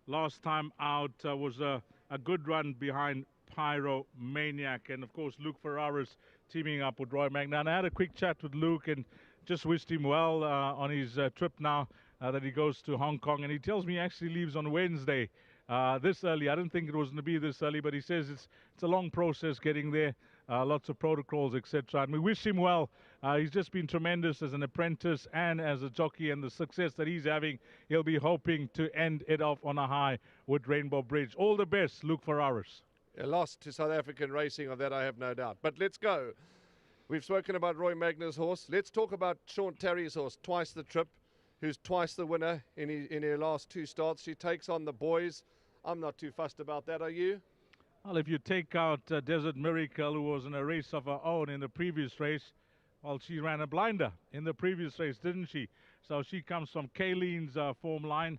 last time out was a good run behind Pyromaniac. And of course, Luke Ferraris teaming up with Roy Magna. And I had a quick chat with Luke and just wished him well on his trip now that he goes to Hong Kong. And he tells me he actually leaves on Wednesday. This early. I didn't think it was going to be this early, but he says it's a long process getting there, lots of protocols, etc. And we wish him well. He's just been tremendous as an apprentice and as a jockey, and the success that he's having, he'll be hoping to end it off on a high with Rainbow Bridge. All the best, Luke Ferraris. A loss to South African racing, of that I have no doubt. But let's go. We've spoken about Roy Magna's horse. Let's talk about Sean Terry's horse, twice the trip, who's twice the winner in her last 2 starts. She takes on the boys. I'm not too fussed about that, are you? Well, if you take out Desert Miracle, who was in a race of her own in the previous race, well, she ran a blinder in the previous race, didn't she? So she comes from Kayleen's form line,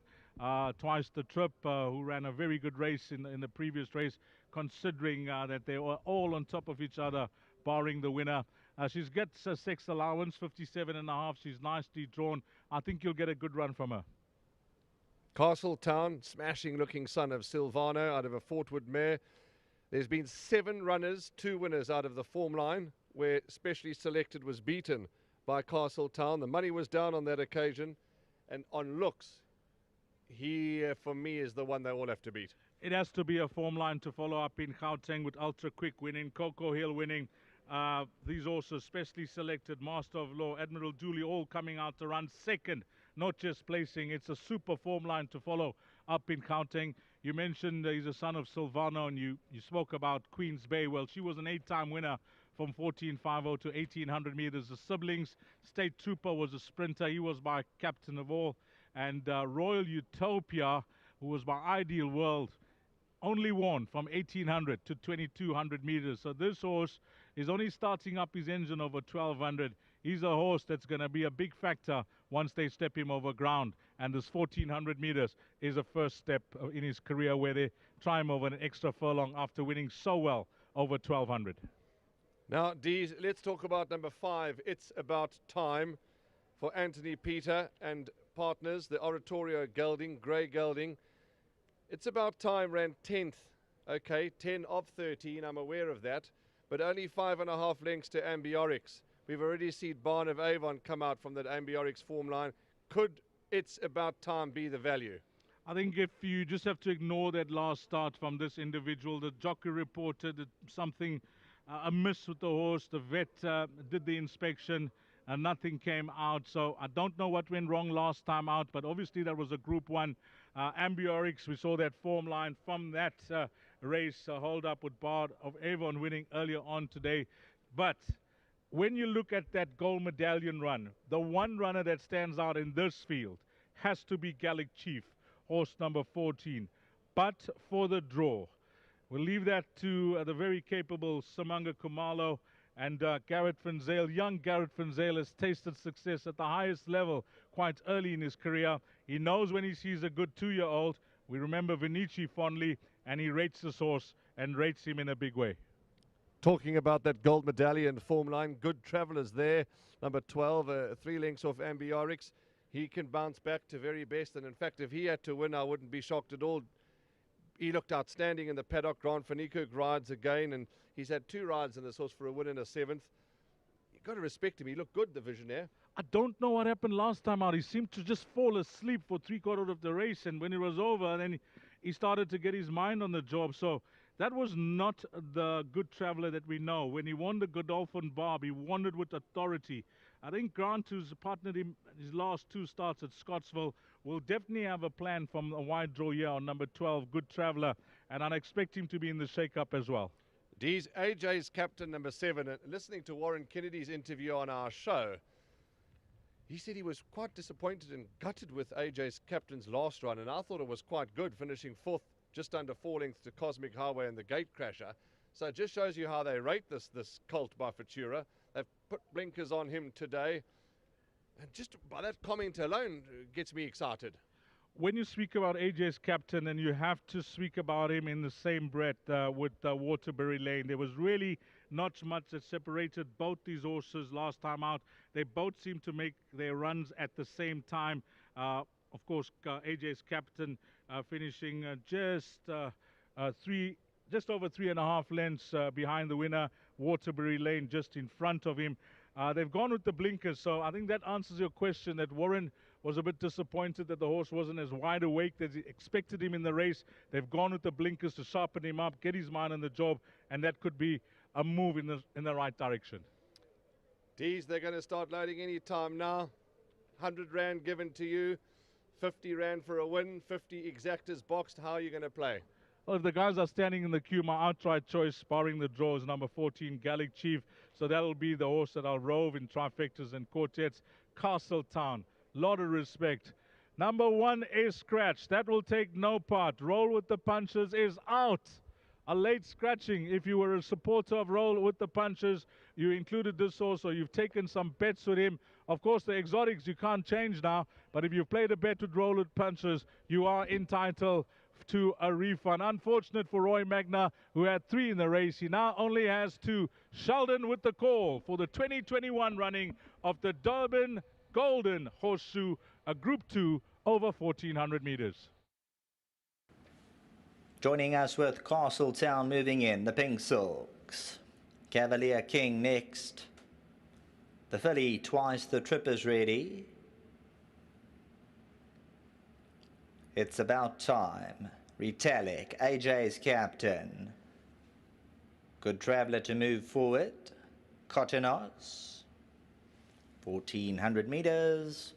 twice the trip, who ran a very good race in the previous race, considering that they were all on top of each other, barring the winner. She's got a sex allowance, 57.5. She's nicely drawn. I think you'll get a good run from her. Castletown, smashing looking son of Silvano out of a Fortwood mare. There's been 7 runners, 2 winners out of the form line, where Specially Selected was beaten by Castletown. The money was down on that occasion, and on looks, he for me is the one they all have to beat. It has to be a form line to follow up in Gauteng with Ultra Quick winning, Coco Hill winning. These also Specially Selected, Master of Law, Admiral Dooley, all coming out to run second, not just placing. It's a super form line to follow up in Gauteng. You mentioned he's a son of Silvano, and you spoke about Queen's Bay. Well, she was an 8-time winner from 1450 to 1800 meters. The siblings, State Trooper was a sprinter. He was my captain of all. And Royal Utopia, who was my Ideal World, only won from 1800 to 2200 meters. So this horse is only starting up his engine over 1200. He's a horse that's going to be a big factor once they step him over ground. And this 1400 meters is a first step in his career where they try him over an extra furlong after winning so well over 1200. Now, Dees, let's talk about number 5. It's About Time for Anthony Peter and partners, the Oratorio Gelding, Grey Gelding. It's About Time ran 10th, okay, 10 of 13, I'm aware of that, but only 5.5 lengths to Ambiorix. We've already seen Barn of Avon come out from that Ambiorix form line. Could It's About Time be the value? I think if you just have to ignore that last start from this individual, the jockey reported something amiss with the horse. The vet did the inspection and nothing came out. So I don't know what went wrong last time out, but obviously that was a Group 1. Ambiorix, we saw that form line from that race, hold up with Bard of Avon winning earlier on today. But when you look at that gold medallion run, the one runner that stands out in this field has to be Gallic Chief, horse number 14. But for the draw, we'll leave that to the very capable Samanga Kumalo and Garrett Van Zyl. Young Garrett Van Zyl has tasted success at the highest level quite early in his career. He knows when he sees a good 2-year-old. We remember Vinici fondly, and he rates this horse and rates him in a big way. Talking about that gold medallion form line, Good Travellers there, number 12, 3 lengths off Ambiorix. He can bounce back to very best, and in fact, if he had to win, I wouldn't be shocked at all. He looked outstanding in the paddock. Grant van Niekerk rides again, and he's had 2 rides in this horse for a win in a 7th. You've got to respect him. He looked good, the Visionaire. I don't know what happened last time out. He seemed to just fall asleep for 3/4 of the race, and when it was over, then he started to get his mind on the job. So that was not the Good Traveller that we know. When he won the Godolphin Barb, he won it with authority. I think Grant, who's partnered him his last 2 starts at Scottsville, will definitely have a plan from a wide draw here on number 12, Good Traveller, and I'd expect him to be in the shake-up as well. D's AJ's captain, number 7, listening to Warren Kennedy's interview on our show, he said he was quite disappointed and gutted with AJ's captain's last run, and I thought it was quite good, finishing 4th, just under 4 lengths to Cosmic Highway and the Gatecrasher. So it just shows you how they rate this colt by Futura. They've put blinkers on him today, and just by that comment alone gets me excited. When you speak about AJ's captain, and you have to speak about him in the same breath with Waterbury Lane, there was really not much that separated both these horses last time out. They both seem to make their runs at the same time. Of course, AJ's captain finishing just 3 just over 3.5 lengths behind the winner. Waterbury Lane just in front of him. They've gone with the blinkers, so I think that answers your question that Warren was a bit disappointed that the horse wasn't as wide awake as he expected him in the race. They've gone with the blinkers to sharpen him up, get his mind on the job, and that could be a move in the right direction. D's, they're going to start loading any time now. 100 Rand given to you, 50 Rand for a win, 50 exactas boxed. How are you going to play? Well, if the guys are standing in the queue, my outright choice, barring the draw, is number 14, Gallic Chief. So that'll be the horse that I'll rove in trifectas and quartets. Castletown, lot of respect. Number 1 is Scratch. That will take no part. Roll with the Punches is out. A late scratching. If you were a supporter of Roll with the Punches, you included this horse or you've taken some bets with him. Of course, the exotics you can't change now, but if you've played a bet with Roll with Punches, you are entitled to a refund. Unfortunate for Roy Magna, who had 3 in the race. He now only has 2. Sheldon with the call for the 2021 running of the Durban Golden Horseshoe, a Group 2 over 1,400 meters. Joining us with Castletown moving in, the Pink Silks. Cavalier King next. The filly Twice the Trip is ready. It's About Time. Retallick, AJ's captain. Good Traveller to move forward. Cotonos. 1,400 meters.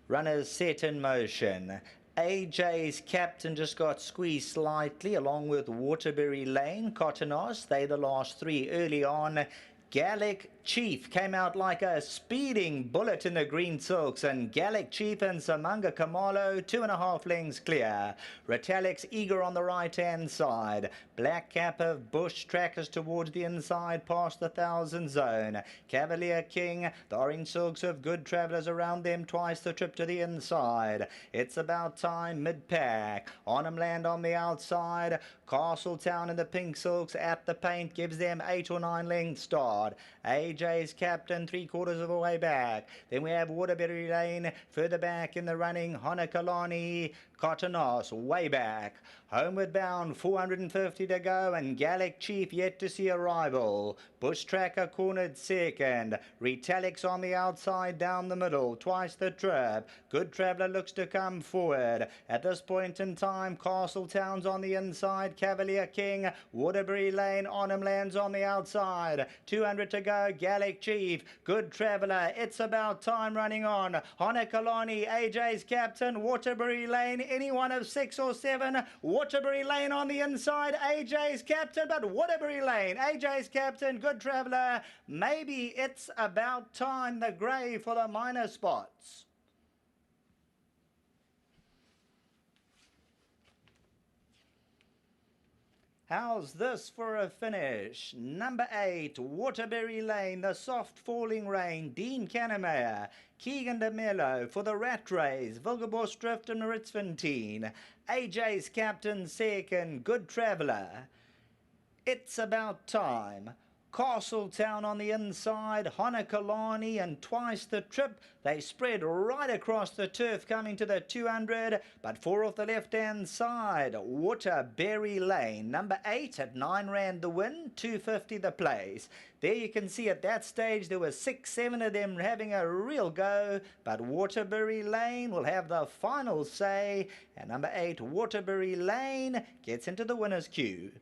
Runners set in motion. AJ's captain just got squeezed slightly along with Waterbury Lane, Cotonos. They the last 3 early on. Gallic Chief came out like a speeding bullet in the green silks, and Gallic Chief and Samanga Kamalo 2.5 lengths clear. Retallick's eager on the right-hand side. Black Cap of Bush Trackers towards the inside past the 1,000 zone. Cavalier King, the orange silks of Good Travellers around them, Twice the Trip to the inside. It's About Time mid-pack. Arnhem Land on the outside. Castletown and the pink silks at the paint gives them 8 or 9 lengths start. AJ's captain 3/4 of the way back. Then we have Waterbury Lane further back in the running. Honakalani, Cotonos way back. Homeward Bound 450 to go, and Gallic Chief yet to see a rival. Bush Tracker cornered second. Retallick's on the outside down the middle. Twice the Trip. Good Traveller looks to come forward. At this point in time, Castletown's on the inside. Cavalier King, Waterbury Lane, Arnhem Land's on the outside. 200 to go. Gallic Chief, Good Traveller. It's About Time running on. Honakalani, AJ's captain. Waterbury Lane, any one of 6 or 7. Waterbury Lane on the inside. AJ's captain, but Waterbury Lane, AJ's captain. Good Traveller. Maybe It's About Time, the grey for the minor spots. How's this for a finish? Number 8, Waterbury Lane, the soft falling rain, Dean Cannemeyer, Keegan de Mello for the Rat Race, Vilgerbos Drift and Ritzfontein, AJ's captain second, Good Traveller. It's About Time. Castletown on the inside, Honakalani and Twice the Trip. They spread right across the turf coming to the 200, but 4 off the left-hand side. Waterbury Lane, number 8 at 9 Rand the win, 250 the place. There you can see at that stage there were 6, 7 of them having a real go, but Waterbury Lane will have the final say, and number 8 Waterbury Lane gets into the winner's queue.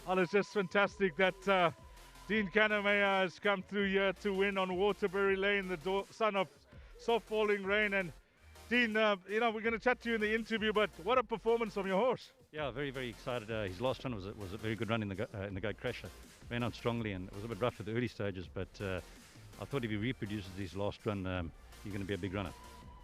Well, it's just fantastic that Dean Kannemeyer has come through here to win on Waterbury Lane, the son of soft falling rain. And Dean, you know, we're going to chat to you in the interview, but what a performance from your horse. Yeah, very, very excited. His last run was a very good run in the Gate Crasher. Ran on strongly and it was a bit rough at the early stages, but I thought if he reproduces his last run, he's going to be a big runner.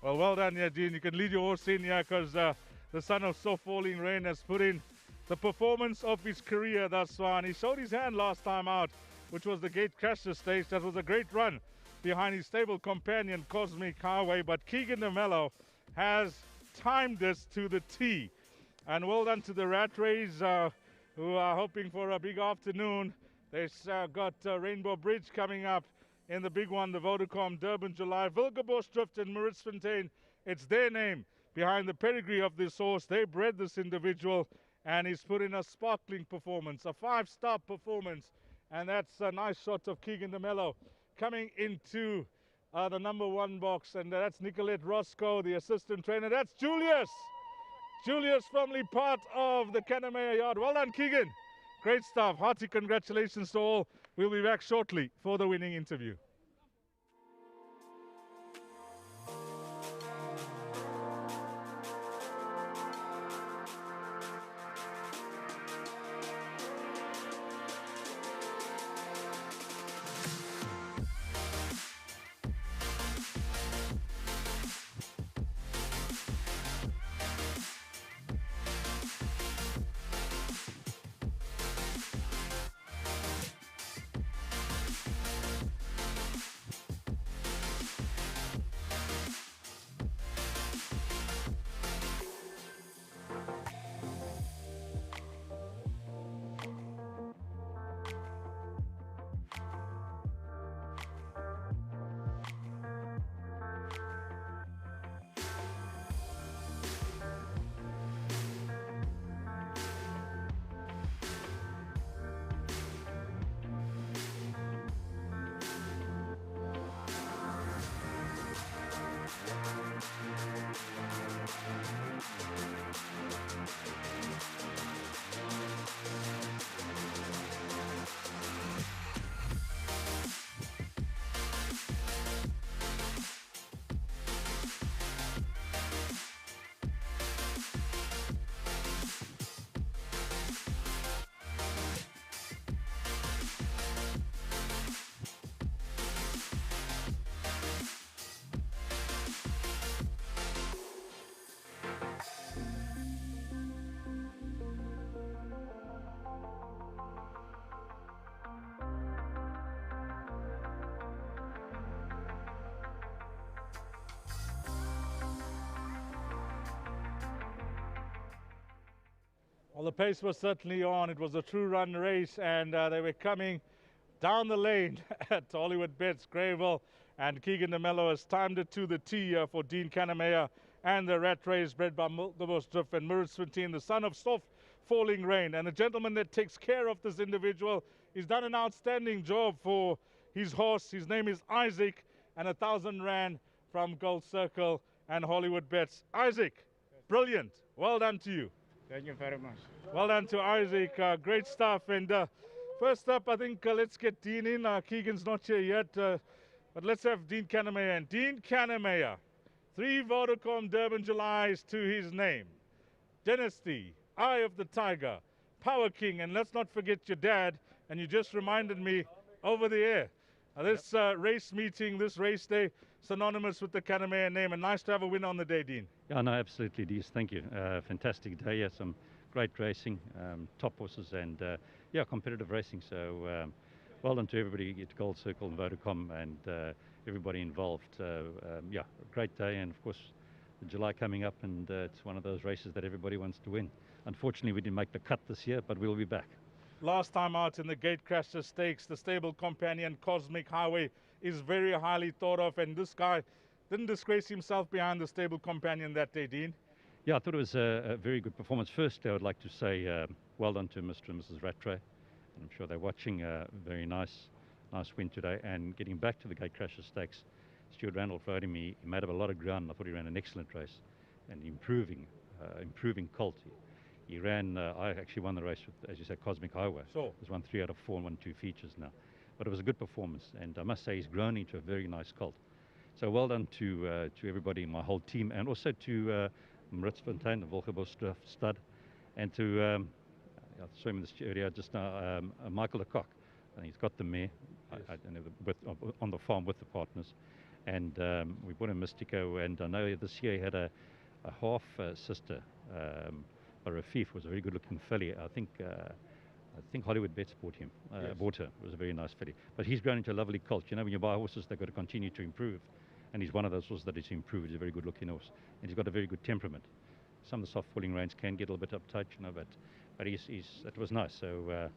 Well done, yeah, Dean. You can lead your horse in here because the son of soft falling rain has put in the performance of his career thus far. And he showed his hand last time out, which was the Gate Crasher Stakes. That was a great run behind his stable companion, Cosmic Highway. But Keegan DeMello has timed this to the T. And well done to the Rat Rays who are hoping for a big afternoon. They've got Rainbow Bridge coming up in the big one, the Vodacom Durban July. Wilgeborst Drift and Maritzfontein, it's their name behind the pedigree of this horse. They bred this individual and he's put in a sparkling performance, a 5-star performance. And that's a nice shot of Keegan DeMello coming into the number 1 box. And that's Nicolette Roscoe, the assistant trainer. That's Julius. Julius Fromley, part of the Kannemeyer yard. Well done, Keegan. Great stuff. Hearty congratulations to all. We'll be back shortly for the winning interview. Well, the pace was certainly on. It was a true run race, and they were coming down the lane at Hollywood Bets, Greyville, and Keegan DeMello has timed it to the T for Dean Kannemeyer and the Rat Race bred by Wilgeborst Drift and Maritzfontein, the son of soft falling rain. And the gentleman that takes care of this individual, he's done an outstanding job for his horse. His name is Isaac, and 1,000 rand from Gold Circle and Hollywood Bets. Isaac, brilliant. Well done to you. Thank you very much. Well done to Isaac. Great stuff. And first up, I think let's get Dean in. Keegan's not here yet, but let's have Dean Kannemeyer. And Dean Kannemeyer, 3 Vodacom Durban Julys to his name. Dynasty, Eye of the Tiger, Power King, and let's not forget your dad. And you just reminded me over the air. This race meeting, this race day, synonymous with the Kannemeyer name, and nice to have a win on the day, Dean. Yeah, no, absolutely, Dees. Thank you. Fantastic day. Yeah, some great racing, top horses, and yeah, competitive racing. So well done to everybody at Gold Circle and Vodacom and everybody involved. Yeah, great day, and of course, the July coming up, and it's one of those races that everybody wants to win. Unfortunately, we didn't make the cut this year, but we'll be back. Last time out in the Gate Crasher Stakes, the stable companion Cosmic Highway is very highly thought of, and this guy didn't disgrace himself behind the stable companion that day, Dean. Yeah, I thought it was a very good performance. First, I would like to say well done to Mr. and Mrs. Rattray. I'm sure they're watching. Very nice win today. And getting back to the Gate Crasher Stakes, Stuart Randolph rode him. He made up a lot of ground. I thought he ran an excellent race and improving colt. He ran, I actually won the race with, as you said, Cosmic Highway. Sure. He's won 3 out of 4 and won 2 features now. But it was a good performance, and I must say he's grown into a very nice colt. So well done to everybody, my whole team, and also to Maritz Fontaine, the Volgerbos stud, and to, I saw him in this area just now, Michael Lecoq. And he's got the mare on the farm with the partners. And we brought in Mystico, and I know this year he had a half sister, Rafif, was a very good-looking filly. I think Hollywood Bets bought him, bought her. It was a very nice filly. But he's grown into a lovely colt. You know, when you buy horses, they've got to continue to improve. And he's one of those horses that is improved. He's a very good-looking horse. And he's got a very good temperament. Some of the soft-pulling reins can get a little bit uptight, you know, but it was nice. So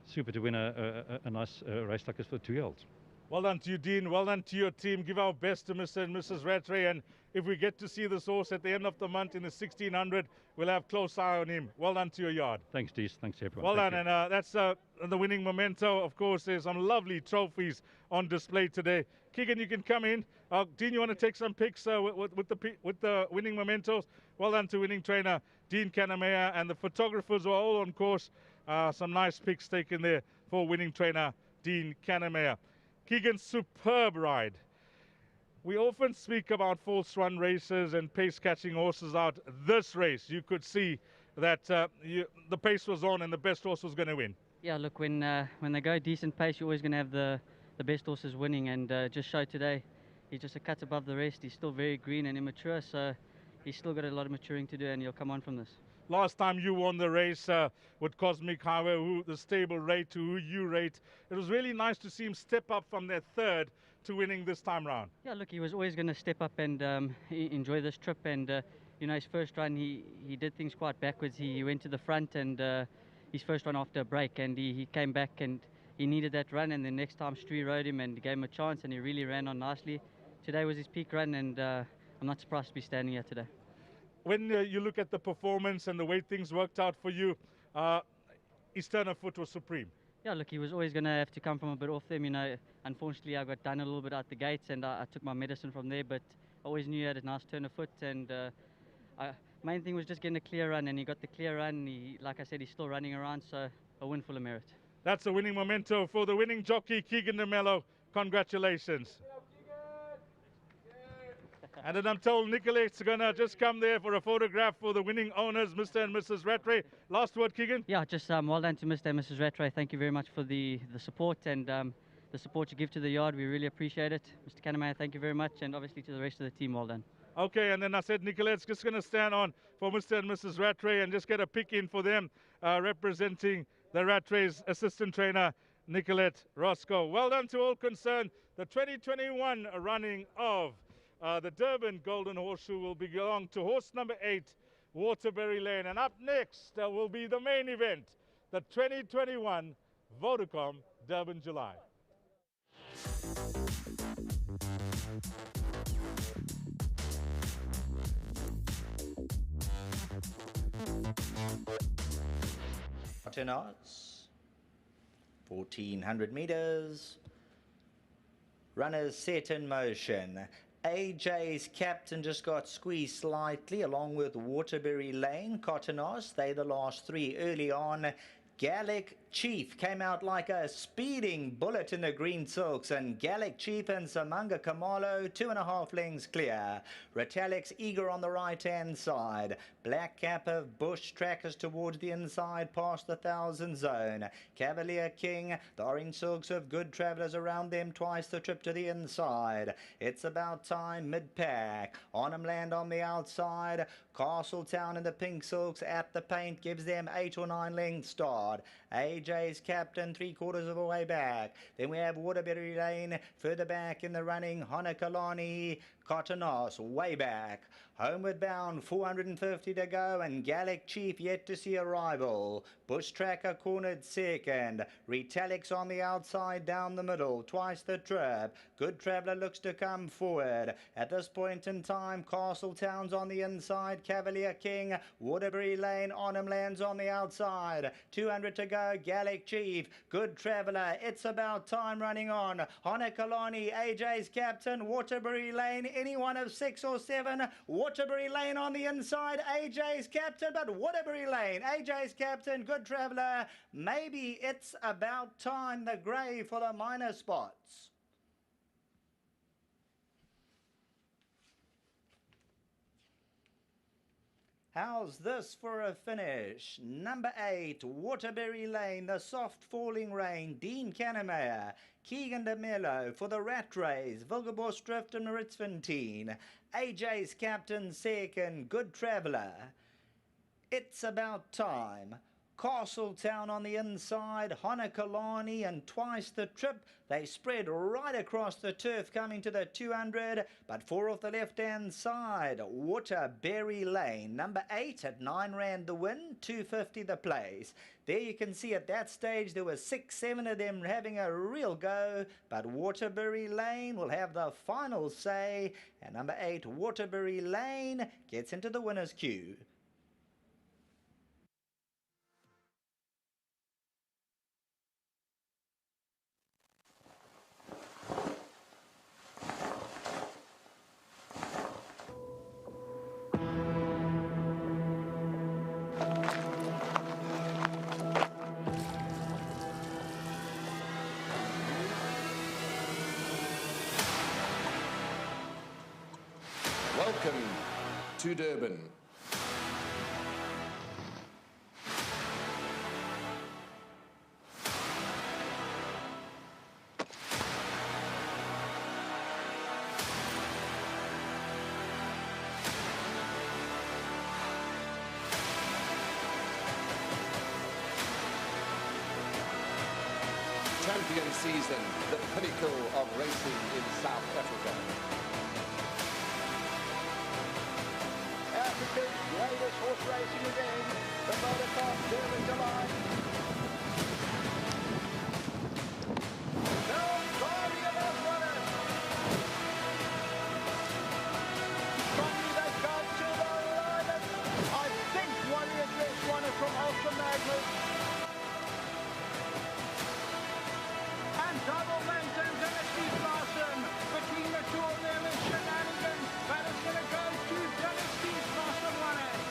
super to win a nice race like this for 2-year-olds. Well done to you, Dean. Well done to your team. Give our best to Mr. and Mrs. Rattray. And if we get to see this horse at the end of the month in the 1600, we'll have close eye on him. Well done to your yard. Thanks, Dees. Thanks, everyone. Well Thank done. you. And that's the winning memento. Of course, there's some lovely trophies on display today. Keegan, you can come in. Dean, you want to take some pics with the winning mementos? Well done to winning trainer Dean Kannemeyer, and the photographers were all on course. Some nice pics taken there for winning trainer Dean Kannemeyer. Keegan's superb ride. We often speak about false run races and pace catching horses out. This race, you could see that the pace was on and the best horse was going to win. Yeah, look, when they go decent pace, you're always going to have the best horses winning, and just showed today he's just a cut above the rest. He's still very green and immature, so he's still got a lot of maturing to do, and he'll come on from this. Last time you won the race with Cosmic Highway, who the stable rate to who you rate. It was really nice to see him step up from their third to winning this time round. Yeah, look, he was always going to step up and enjoy this trip. And you know, his first run, he did things quite backwards. He went to the front, and his first run after a break, and he came back and he needed that run. And the next time Stree rode him and gave him a chance, and he really ran on nicely. Today was his peak run, and I'm not surprised to be standing here today. When you look at the performance and the way things worked out for you, his turn of foot was supreme. Yeah, look, he was always going to have to come from a bit off them. You know, unfortunately, I got done a little bit out the gates, and I took my medicine from there. But I always knew he had a nice turn of foot, and main thing was just getting a clear run, and he got the clear run. Like I said, he's still running around, so a win full of merit. That's a winning memento for the winning jockey, Keegan de Mello. Congratulations. And then I'm told Nicolette's going to just come there for a photograph for the winning owners, Mr. and Mrs. Rattray. Last word, Keegan? Yeah, just well done to Mr. and Mrs. Rattray. Thank you very much for the support and the support you give to the yard. We really appreciate it. Mr. Kannemeyer, thank you very much. And obviously to the rest of the team, well done. Okay, and then I said Nicolette's just going to stand on for Mr. and Mrs. Rattray and just get a pick in for them, representing the Rattray's assistant trainer, Nicolette Roscoe. Well done to all concerned. The 2021 running of the Durban Golden Horseshoe will belong to horse number 8, Waterbury Lane. And up next will be the main event, the 2021 Vodacom Durban July. Knots, 1400 meters. Runners set in motion. AJ's captain just got squeezed slightly along with Waterbury Lane. Cottonos, they the last three early on. Gallic Chief came out like a speeding bullet in the green silks, and Gallic Chief and Samanga Kamalo 2.5 lengths clear. Retalix eager on the right hand side. Black Cap of Bush Trackers towards the inside past the 1,000 zone. Cavalier King, the orange silks of Good Travellers around them twice the trip to the inside. It's about time mid-pack. Arnhem Land on the outside. Castletown in the pink silks at the paint gives them 8 or 9 lengths start. AJ's captain 3/4 of a way back. Then we have Waterbury Lane further back in the running. Honakalani, Cottonos way back. Homeward bound 450 to go, and Gallic Chief yet to see a rival. Bush Tracker cornered second. Retalix on the outside down the middle, twice the trip. Good Traveller looks to come forward. At this point in time, Castletown's on the inside. Cavalier King, Waterbury Lane, Arnhem Land's on the outside. 200 200 to go. Gallic Chief, Good Traveller, It's About Time running on. Honakalani, AJ's captain, Waterbury Lane, any one of 6 or 7. Waterbury Lane on the inside, AJ's captain, but Waterbury Lane, AJ's captain, Good Traveller. Maybe It's About Time, the grey for the minor spots. How's this for a finish? Number 8, Waterbury Lane, the soft falling rain, Dean Cannemeyer, Keegan de Mello for the Rat Race, Vilgerbos Drift and Maritzfontein, AJ's captain second, Good Traveller. It's About Time. Castletown on the inside, Honakalani and Twice the Trip. They spread right across the turf coming to the 200, but 4 off the left-hand side. Waterbury Lane, number 8 at 9 rand the win, 250 the place. There you can see at that stage there were 6, 7 of them having a real go, but Waterbury Lane will have the final say, and number 8, Waterbury Lane, gets into the winner's queue. Welcome to Durban. Champion season, the pinnacle of racing in South Africa. Africa's greatest horse racing event, the Vodacom Durban July. Now, Barney and those runners. Strongly they come to the line. I think Warrior Dress runner from Ultra Magnus. And double mountains and a steep blossom. Between the two of them is Shenanigans. That is going to go to Dynasty's blossom runners.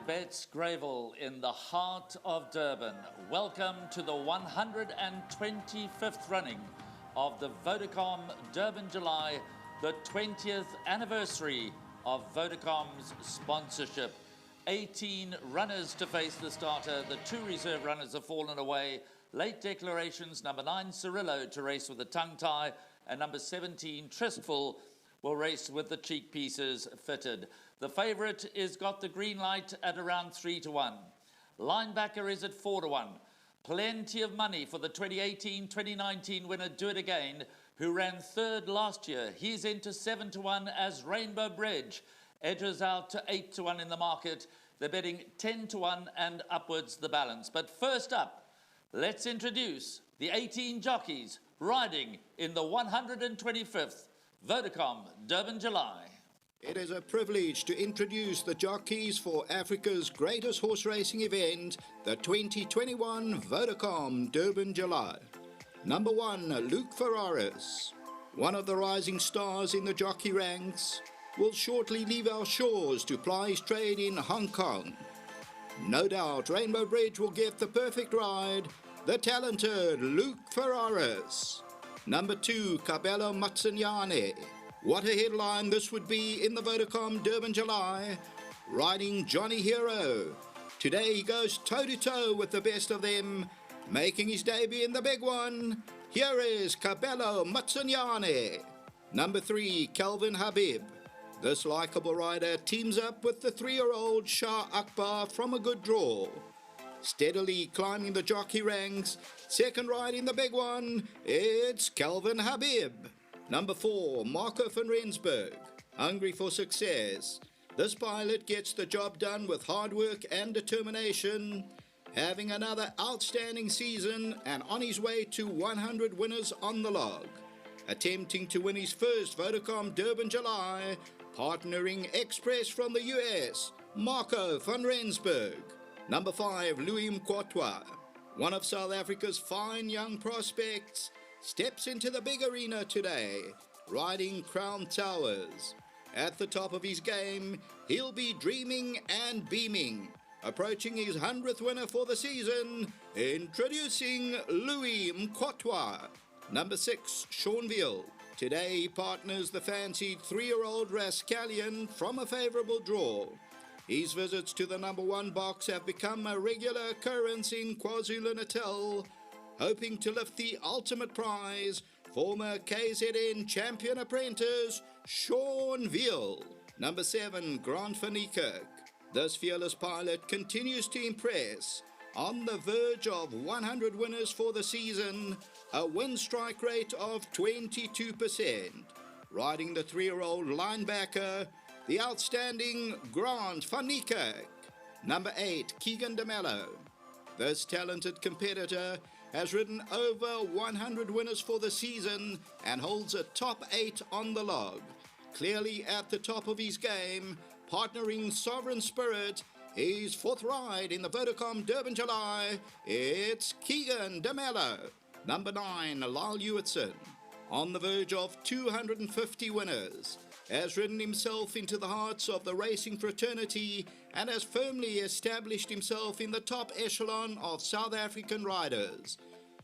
Betts Gravel in the heart of Durban. Welcome to the 125th running of the Vodacom Durban July, the 20th anniversary of Vodacom's sponsorship. 18 runners to face the starter. The 2 reserve runners have fallen away. Late declarations, number 9 Cirillo to race with a tongue tie, and number 17 Tristful will race with the cheek pieces fitted. The favourite is got the green light at around 3-1. Linebacker is at 4-1. Plenty of money for the 2018-2019 winner Do It Again, who ran 3rd last year. He's into 7-1 as Rainbow Bridge edges out to 8-1 in the market. They're betting 10-1 and upwards the balance. But first up, let's introduce the 18 jockeys riding in the 125th Vodacom Durban July. It is a privilege to introduce the jockeys for Africa's greatest horse racing event, the 2021 Vodacom Durban July. Number 1, Luke Ferraris, one of the rising stars in the jockey ranks, will shortly leave our shores to ply his trade in Hong Kong. No doubt Rainbow Bridge will get the perfect ride, the talented Luke Ferraris. Number 2, Cabello Mazzaniane. What a headline this would be in the Vodacom Durban July. Riding Johnny Hero, Today he goes toe-to-toe with the best of them, making his debut in the big one. Here is Cabello Matsunyane. Number 3, Calvin Habib. This likeable rider teams up with the 3-year-old Shah Akbar from a good draw. Steadily climbing the jockey ranks, second ride in the big one, it's Calvin Habib. Number 4, Marco van Rensburg, hungry for success. This pilot gets the job done with hard work and determination, having another outstanding season and on his way to 100 winners on the log. Attempting to win his first Vodacom Durban July, partnering Express from the US, Marco van Rensburg. Number 5, Louis Mkwatwa, one of South Africa's fine young prospects, steps into the big arena today, riding Crown Towers. At the top of his game, he'll be dreaming and beaming. Approaching his 100th winner for the season, introducing Louis Mkwatwa. Number 6, Seanville. Today he partners the fancied 3-year-old Rascallion from a favourable draw. His visits to the number 1 box have become a regular occurrence in KwaZulu-Natal, hoping to lift the ultimate prize, former KZN champion apprentice, Seanville. Number 7, Grant van Niekerk. This fearless pilot continues to impress. On the verge of 100 winners for the season, a win strike rate of 22%. Riding the 3-year-old linebacker, the outstanding Grant van Niekerk. Number 8, Keegan de Mello. This talented competitor has ridden over 100 winners for the season and holds a top 8 on the log. Clearly at the top of his game, partnering Sovereign Spirit, his 4th ride in the Vodacom Durban July, it's Keegan de Mello. Number 9, Lyle Hewitson. On the verge of 250 winners, has ridden himself into the hearts of the racing fraternity and has firmly established himself in the top echelon of South African riders.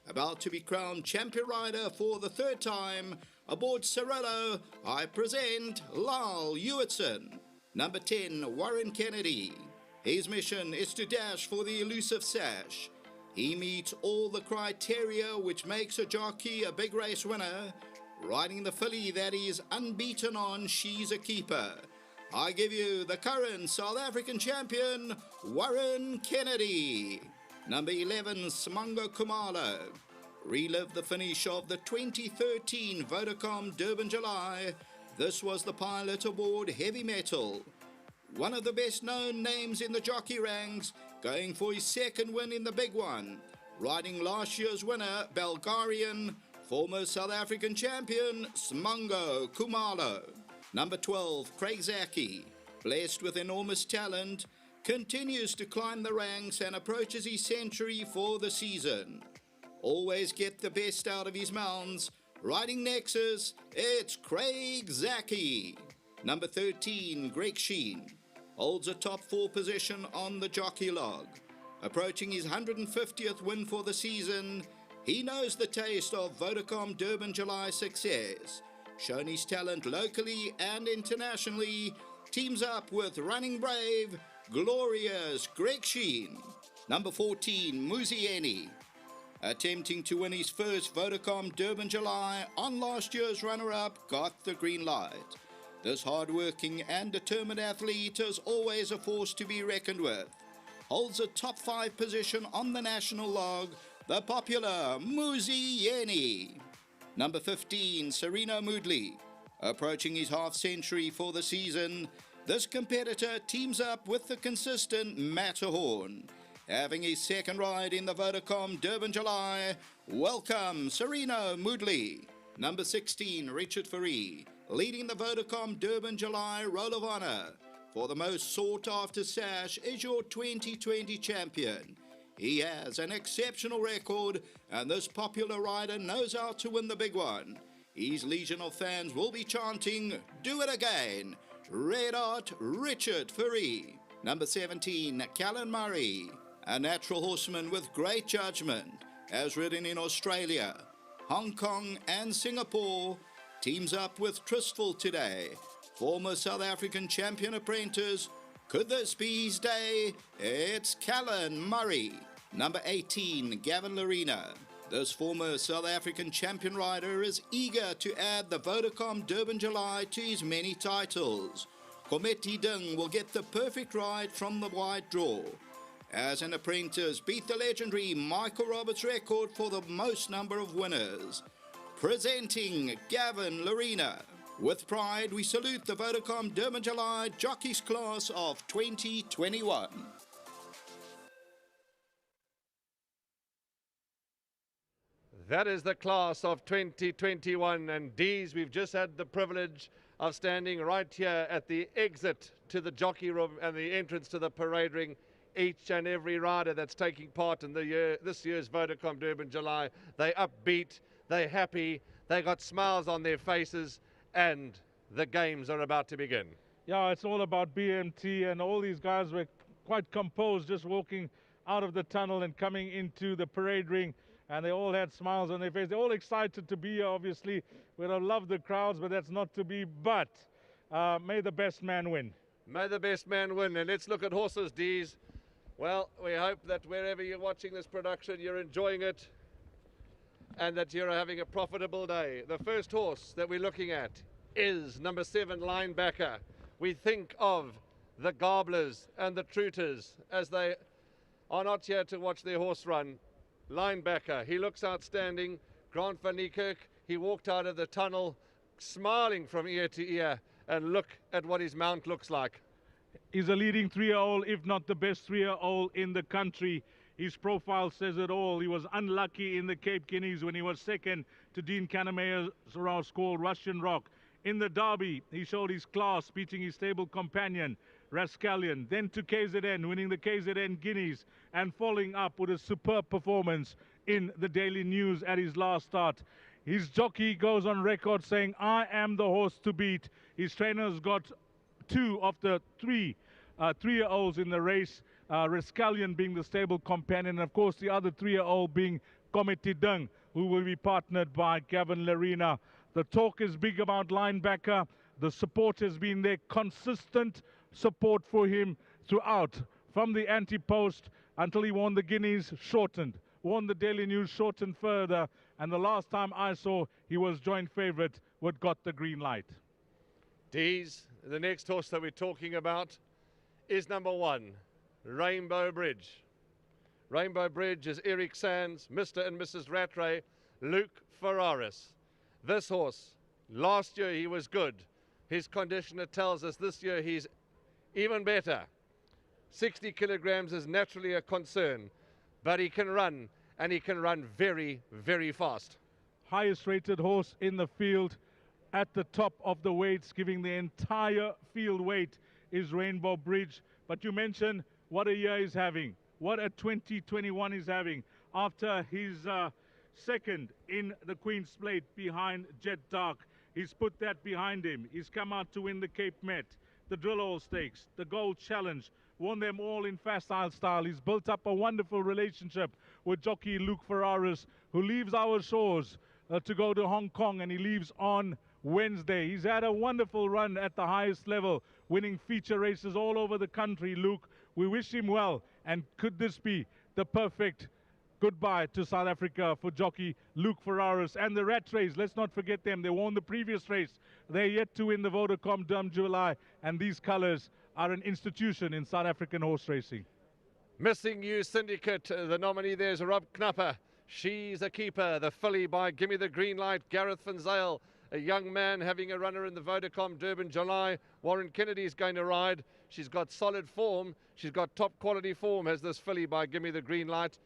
About to be crowned champion rider for the 3rd time, aboard Cirillo, I present Lyle Hewitson. Number 10, Warren Kennedy. His mission is to dash for the elusive sash. He meets all the criteria which makes a jockey a big race winner. Riding the filly that is unbeaten on, she's a keeper. I give you the current South African champion, Warren Kennedy. Number 11, Smango Khumalo. Relive the finish of the 2013 Vodacom Durban July. This was the pilot aboard Heavy Metal. One of the best known names in the jockey ranks, going for his 2nd win in the big one. Riding last year's winner, Bulgarian, former South African champion, Smango Khumalo. Number 12, Craig Zaki, blessed with enormous talent, continues to climb the ranks and approaches his century for the season. Always get the best out of his mounts. Riding Nexus, it's Craig Zaki. Number 13, Greg Sheen, holds a top 4 position on the jockey log. Approaching his 150th win for the season, he knows the taste of Vodacom Durban July success. Shown his talent locally and internationally, teams up with running brave, glorious Greg Sheen. Number 14, Muzieni. Attempting to win his first Vodacom Durban July on last year's runner-up, got the green light. This hard-working and determined athlete is always a force to be reckoned with. Holds a top 5 position on the national log, the popular Muzieni. Number 15, Serena Moodley. Approaching his half-century for the season, this competitor teams up with the consistent Matterhorn. Having his 2nd ride in the Vodacom Durban July, welcome Serena Moodley. Number 16, Richard Fourie, leading the Vodacom Durban July Roll of Honour. For the most sought-after sash is your 2020 champion. He has an exceptional record, and this popular rider knows how to win the big one. His legion of fans will be chanting, "Do it again!" Red Hot Richard Fourie. Number 17, Callan Murray, a natural horseman with great judgment, has ridden in Australia, Hong Kong and Singapore, teams up with Tristful today. Former South African champion apprentice, Could this be his day? It's Callan Murray. Number 18, Gavin Larena. This former South African champion rider is eager to add the Vodacom Durban July to his many titles. Kometi Ding will get the perfect ride from the wide draw. As an apprentice, beat the legendary Michael Roberts' record for the most number of winners. Presenting Gavin Larena. With pride, we salute the Vodacom Durban July Jockeys class of 2021. That is the class of 2021, and D's, we've just had the privilege of standing right here at the exit to the jockey room and the entrance to the parade ring. Each and every rider that's taking part in this year's Vodacom Durban July, they upbeat, they happy, they got smiles on their faces, and the games are about to begin. Yeah, it's all about BMT, and all these guys were quite composed, just walking out of the tunnel and coming into the parade ring, and they all had smiles on their face. They're all excited to be here, obviously. We'd have loved the crowds, but that's not to be. But may the best man win. May the best man win, and let's look at horses, D's. Well, we hope that wherever you're watching this production, you're enjoying it and that you're having a profitable day. The first horse that we're looking at is number 7, Linebacker. We think of the Garblers and the Trooters as they are not here to watch their horse run. Linebacker, he looks outstanding. Grant van Niekerk, he walked out of the tunnel smiling from ear to ear, and look at what his mount looks like. He's a leading 3-year-old, if not the best 3-year-old in the country. His profile says it all. He was unlucky in the Cape Guineas when he was second to Dean Kannemayer's horse called Russian Rock. In the Derby, he showed his class, beating his stable companion, Rascallion. Then to KZN, winning the KZN Guineas and following up with a superb performance in the Daily News at his last start. His jockey goes on record saying, "I am the horse to beat." His trainer's got 2 of the 3 3-year-olds in the race, Rascallion being the stable companion, and of course the other 3-year-old being Kometi Ding, who will be partnered by Gavin Larena. The talk is big about Linebacker. The support has been there, consistent support for him throughout, from the anti-post until he won the Guineas, shortened, won the Daily News, shortened further, and the last time I saw, he was joint favourite with Got the Green Light. D's, the next horse that we're talking about is number 1, Rainbow Bridge. Rainbow Bridge is Eric Sands, Mr. and Mrs. Rattray, Luke Ferraris. This horse, last year he was good. His conditioner tells us this year he's even better. 60 kilograms is naturally a concern, but he can run, and he can run very, very fast. Highest rated horse in the field at the top of the weights, giving the entire field weight, is Rainbow Bridge. But you mentioned what a year he's having, what a 2021 he's having. After his second in the Queen's Plate behind Jet Dark, he's put that behind him. He's come out to win the Cape Met, the Drill All Stakes, the Gold Challenge, won them all in facile style. He's built up a wonderful relationship with jockey Luke Ferraris, who leaves our shores to go to Hong Kong, and he leaves on Wednesday. He's had a wonderful run at the highest level, winning feature races all over the country. Luke, we wish him well, and could this be the perfect goodbye to South Africa for jockey Luke Ferraris and the Rattrays? Let's not forget them. They won the previous race. They're yet to win the Vodacom Durban July, and these colours are an institution in South African horse racing. Missing You Syndicate, the nominee there is Rob Knapper. She's a keeper. The filly by Gimme the Green Light, Gareth van Zyl, a young man having a runner in the Vodacom Durban July. Warren Kennedy's going to ride. She's got solid form. She's got top quality form, has this filly by Gimme the Green Light.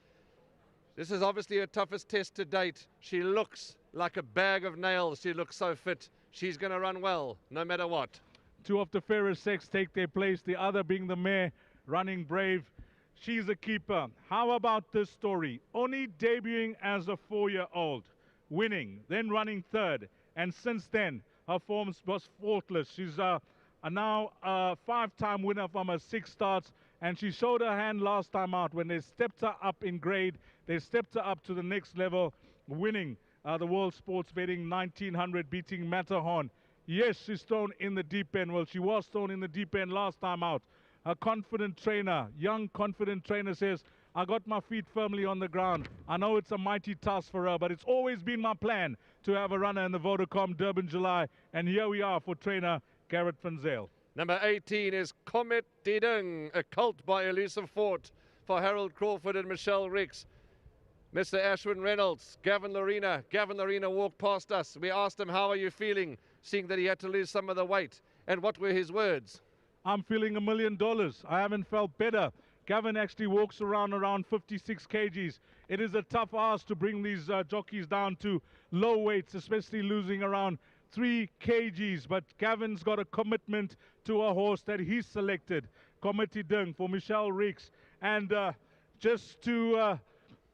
This is obviously her toughest test to date. She looks like a bag of nails. She looks so fit. She's going to run well, no matter what. 2 of the fairest sex take their place, the other being the mare, Running Brave. She's a keeper. How about this story? Only debuting as a 4-year-old, winning, then running third, and since then, her form was faultless. She's now a 5-time winner from her 6 starts, and she showed her hand last time out when they stepped her up in grade. They stepped her up to the next level, winning the World Sports Betting 1900, beating Matterhorn. Yes, she's thrown in the deep end. Well, she was thrown in the deep end last time out. a confident trainer, young confident trainer says, I got my feet firmly on the ground. I know it's a mighty task for her, but it's always been my plan to have a runner in the Vodacom Durban July. And here we are for trainer Garrett van Zyl. Number 18 is Comet Didung, a colt by Elusive Fort for Harold Crawford and Michelle Ricks. Mr. Ashwin Reynolds, Gavin Lorena. Gavin Lorena walked past us. We asked him, how are you feeling, seeing that he had to lose some of the weight? And what were his words? I'm feeling $1 million. I haven't felt better. Gavin actually walks around 56 kgs. It is a tough ask to bring these jockeys down to low weights, especially losing around 3 kgs. But Gavin's got a commitment to a horse that he's selected, Comet Didung for Michelle Ricks. And just to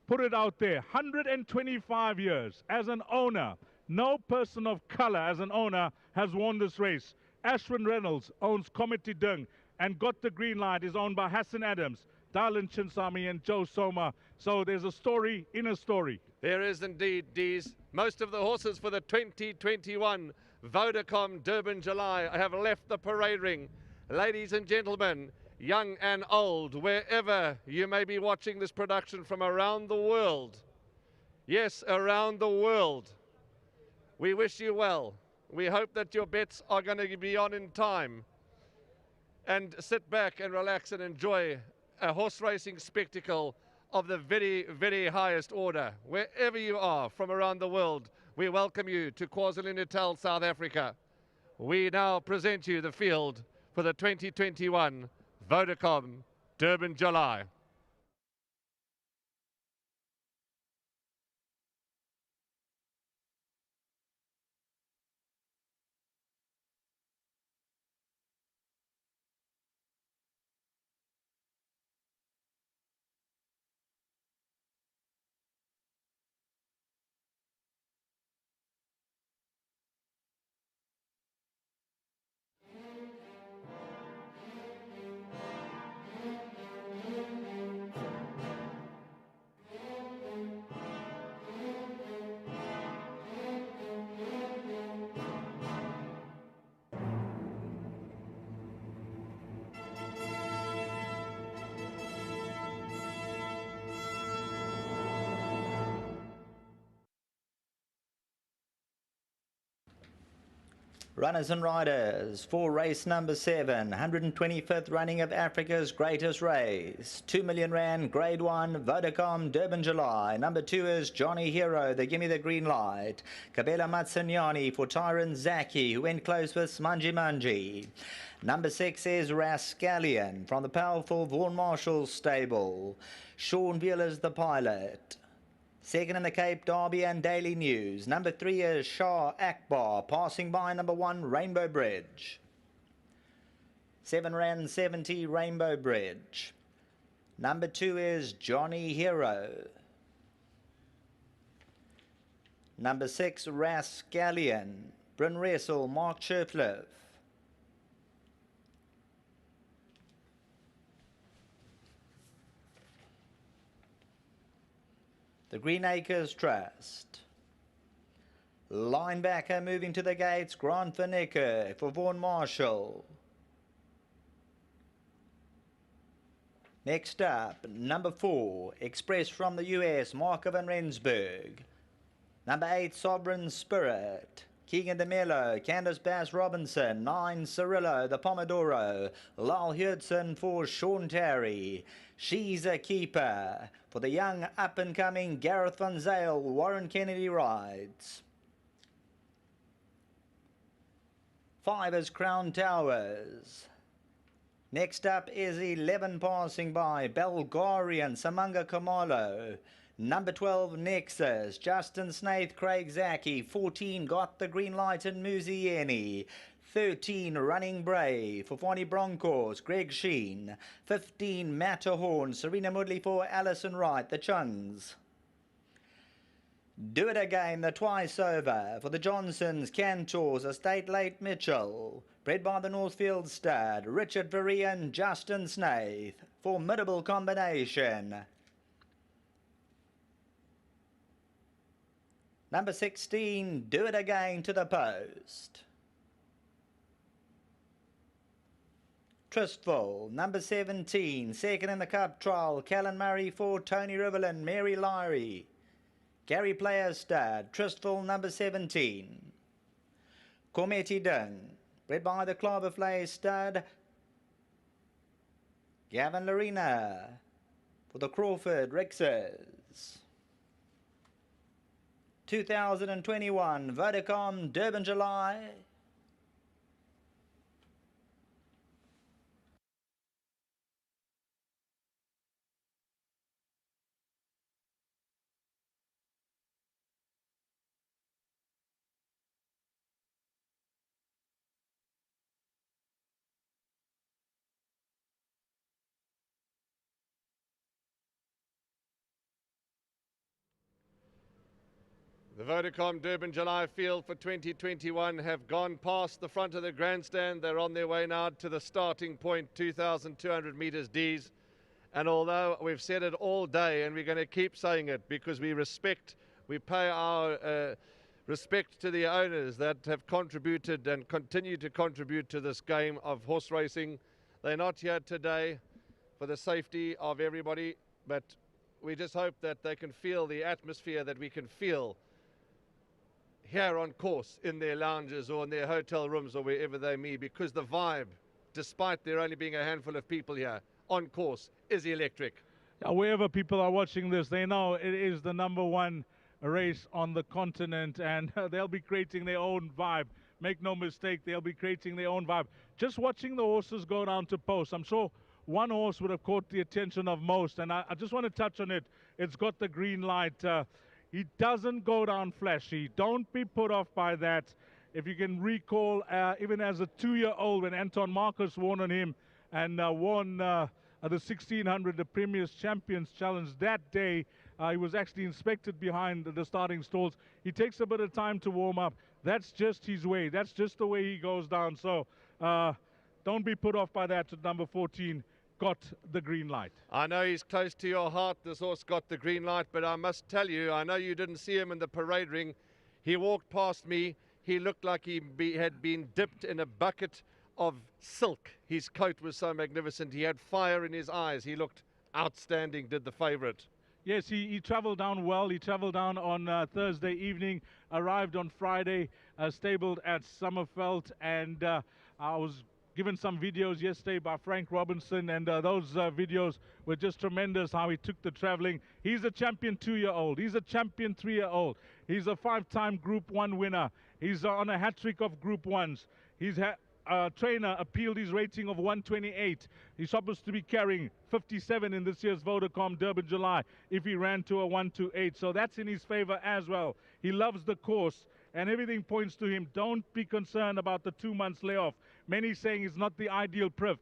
put it out there, 125 years as an owner, no person of color as an owner has won this race. Ashwin Reynolds owns Comet Didung and Got the Green Light is owned by Hassan Adams, Darlin Chinsami and Joe Soma. So there's a story in a story. There is indeed, Dees. Most of the horses for the 2021 Vodacom Durban July have left the parade ring. Ladies and gentlemen, young and old, wherever you may be watching this production from around the world. Yes, around the world. We wish you well. We hope that your bets are going to be on in time. And sit back and relax and enjoy a horse racing spectacle of the very, very highest order. Wherever you are from around the world, we welcome you to KwaZulu-Natal, South Africa. We now present you the field for the 2021 Vodacom Durban July. Runners and riders for race number 7, 125th running of Africa's greatest race. 2 million rand, grade 1, Vodacom Durban July. Number 2 is Johnny Hero, they give me the green light. Kabela Matsanyani for Tyron Zaki, who went close with Smanji Manji. Number 6 is Rascallion from the powerful Vaughan Marshall stable. Sean Wheeler's the pilot. Second in the Cape Derby and Daily News. Number 3 is Shah Akbar, passing by number 1 Rainbow Bridge. 7 rand 70 Rainbow Bridge. Number 2 is Johnny Hero. Number 6 Rascallion, Bryn Wrestle, Mark Sherfliff. The Green Acres Trust. Linebacker moving to the gates, Grant Van Ecker for Vaughan Marshall. Next up, number 4, Express from the US, Mark van Rensburg. Number 8, Sovereign Spirit. Keegan DeMello, Candace Bass Robinson, 9, Cirillo, the Pomodoro, Lyle Hudson for Sean Terry. She's a Keeper for the young up-and-coming Gareth van Zyl, Warren Kennedy rides. 5 is Crown Towers. Next up is 11 passing by, Belgarian, Samanga Kamalo. Number 12, Nexus, Justin Snaith, Craig Zaki. 14, Got the Green Light and Muzieni. 13, Running Brave for Fani Broncos, Greg Sheen. 15, Matterhorn, Serena Mudley for Alison Wright, the Chungs. Do It Again, the Twice Over for the Johnsons, Cantors, Estate Late Mitchell. Bred by the Northfield Stud, Richard Varian, Justin Snaith. Formidable combination. Number 16, Do It Again to the post. Trustful, number 17. Second in the Cup trial, Callan Murray for Tony Riverland, Mary Lyrie. Gary Players stud, Trustful, number 17. Cometi Dung, bred by the Cloverflay stud, Gavin Larina for the Crawford Rexers. 2021 Vodacom Durban July. The Vodacom Durban July field for 2021 have gone past the front of the grandstand. They're on their way now to the starting point, 2,200 meters Ds. And although we've said it all day, and we're going to keep saying it because we pay our respect to the owners that have contributed and continue to contribute to this game of horse racing. They're not here today for the safety of everybody, but we just hope that they can feel the atmosphere that we can feel here on course in their lounges or in their hotel rooms or wherever they may, because the vibe, despite there only being a handful of people here on course, is electric. Wherever people are watching this, they know it is the #1 race on the continent, and they'll be creating their own vibe. Make no mistake, they'll be creating their own vibe. Just watching the horses go down to post, I'm sure one horse would have caught the attention of most, and I just want to touch on it. It's got the green light. He doesn't go down flashy. Don't be put off by that. If you can recall, even as a 2-year-old, when Anton Marcus won on him and won the 1600, the Premier's Champions Challenge that day, he was actually inspected behind the starting stalls. He takes a bit of time to warm up. That's just his way. That's just the way he goes down. So don't be put off by that. Number 14 got the green light. I know he's close to your heart, this horse got the green light, but I must tell you, I know you didn't see him in the parade ring. He walked past me. He looked like he had been dipped in a bucket of silk. His coat was so magnificent. He had fire in his eyes. He looked outstanding, did the favourite. Yes, he travelled down well. He travelled down on Thursday evening, arrived on Friday, stabled at Summerveld, and I was given some videos yesterday by Frank Robinson, and those videos were just tremendous, how he took the travelling. He's a champion 2-year-old. He's a champion 3-year-old. He's a 5-time Group 1 winner. He's on a hat-trick of Group 1s. His trainer appealed his rating of 128. He's supposed to be carrying 57 in this year's Vodacom Durban July if he ran to a 128. So that's in his favour as well. He loves the course, and everything points to him. Don't be concerned about the 2 months layoff. Many saying it's not the ideal prep.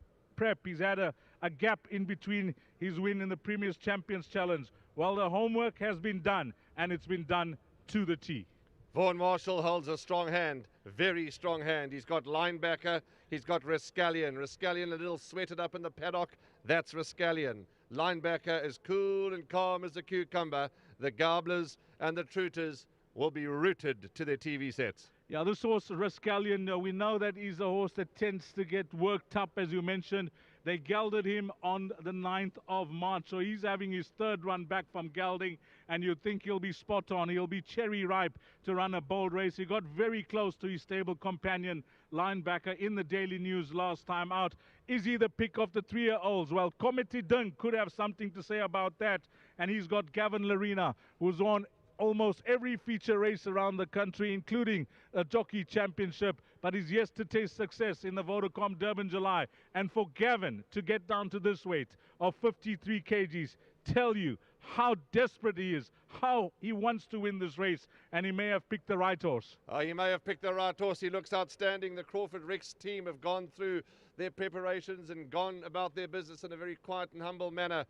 He's had a gap in between his win in the Premier's Champions Challenge. Well, the homework has been done, and it's been done to the T. Vaughan Marshall holds a strong hand, very strong hand. He's got Linebacker, he's got Rascallion. Rascallion a little sweated up in the paddock, that's Rascallion. Linebacker is cool and calm as a cucumber. The Garblers and the Trooters will be rooted to their TV sets. Yeah, this horse, Rascallion, we know that he's a horse that tends to get worked up, as you mentioned. They gelded him on the 9th of March, so he's having his 3rd run back from gelding, and you'd think he'll be spot on. He'll be cherry ripe to run a bold race. He got very close to his stable companion, Linebacker, in the Daily News last time out. Is he the pick of the 3-year-olds? Well, Cometi Dung could have something to say about that, and he's got Gavin Larina, who's won almost every feature race around the country, including a jockey championship, but he's yet to taste success in the Vodacom Durban July. And for Gavin to get down to this weight of 53 kgs, tell you how desperate he is, how he wants to win this race, and he may have picked the right horse. He may have picked the right horse. He looks outstanding. The Crawford Rex team have gone through their preparations and gone about their business in a very quiet and humble manner.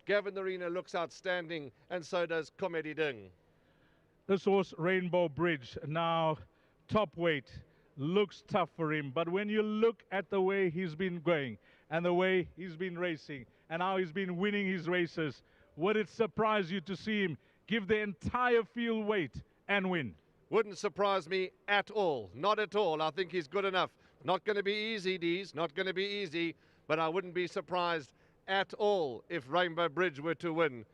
Gavin Larina looks outstanding, and so does Cometi Dung. This horse, Rainbow Bridge, now top weight, looks tough for him. But when you look at the way he's been going and the way he's been racing and how he's been winning his races, would it surprise you to see him give the entire field weight and win? Wouldn't surprise me at all. Not at all. I think he's good enough. Not going to be easy, Dees. Not going to be easy. but I wouldn't be surprised at all if Rainbow Bridge were to win.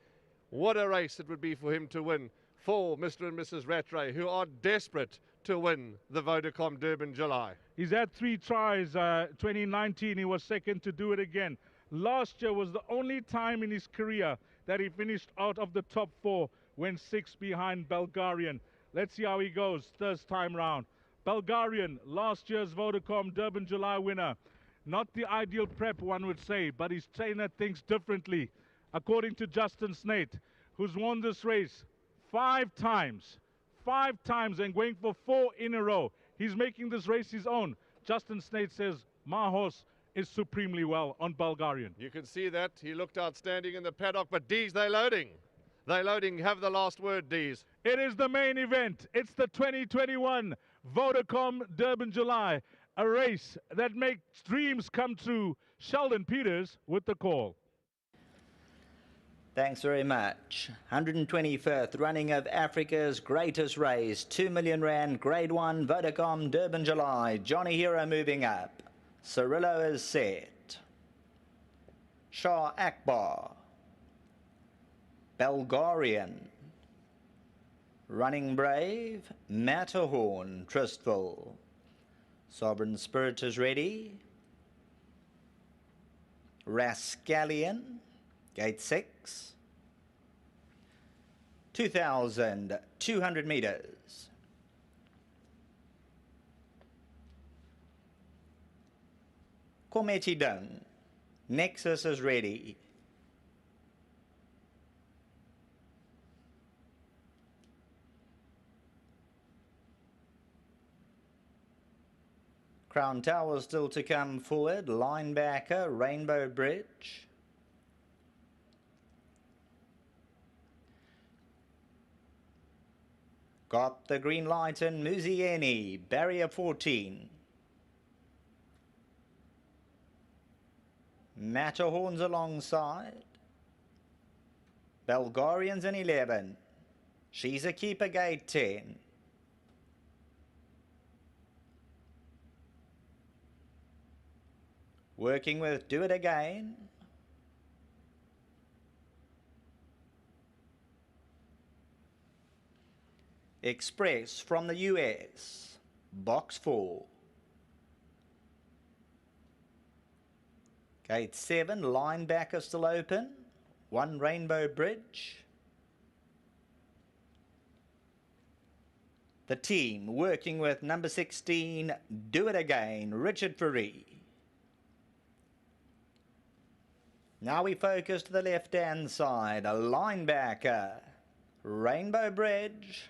What a race it would be for him to win, for Mr. and Mrs. Rattray, who are desperate to win the Vodacom Durban July. He's had 3 tries. 2019, he was second to do it again. Last year was the only time in his career that he finished out of the top 4, went 6 behind Bulgarian. Let's see how he goes first time round. Bulgarian, last year's Vodacom Durban July winner. Not the ideal prep, one would say, but his trainer thinks differently. According to Justin Snate, who's won this race 5 times. 5 times and going for 4 in a row. He's making this race his own. Justin Snate says, my horse is supremely well on Bulgarian. You can see that. He looked outstanding in the paddock, but Dees, they're loading. They're loading. Have the last word, Dees. It is the main event. It's the 2021 Vodacom Durban July, a race that makes dreams come true. Sheldon Peters with the call. Thanks very much. 125th running of Africa's greatest race, 2 million rand, Grade 1, Vodacom Durban July. Johnny Hero moving up. Cirillo is set. Shah Akbar. Bulgarian. Running Brave, Matterhorn, Tristful. Sovereign Spirit is ready. Rascallion. Gate 6, 2,200 meters. Kometi Dung, Nexus is ready. Crown Tower still to come forward, linebacker, Rainbow Bridge. Got the green light in Muzieni, barrier 14. Matterhorns alongside. Bulgarians in 11. She's a keeper, gate 10. Working with Do It Again. Express from the US, box 4. Gate 7, linebacker still open. 1 Rainbow Bridge. The team working with number 16, Do It Again, Richard Ferree. Now we focus to the left-hand side, a linebacker, Rainbow Bridge.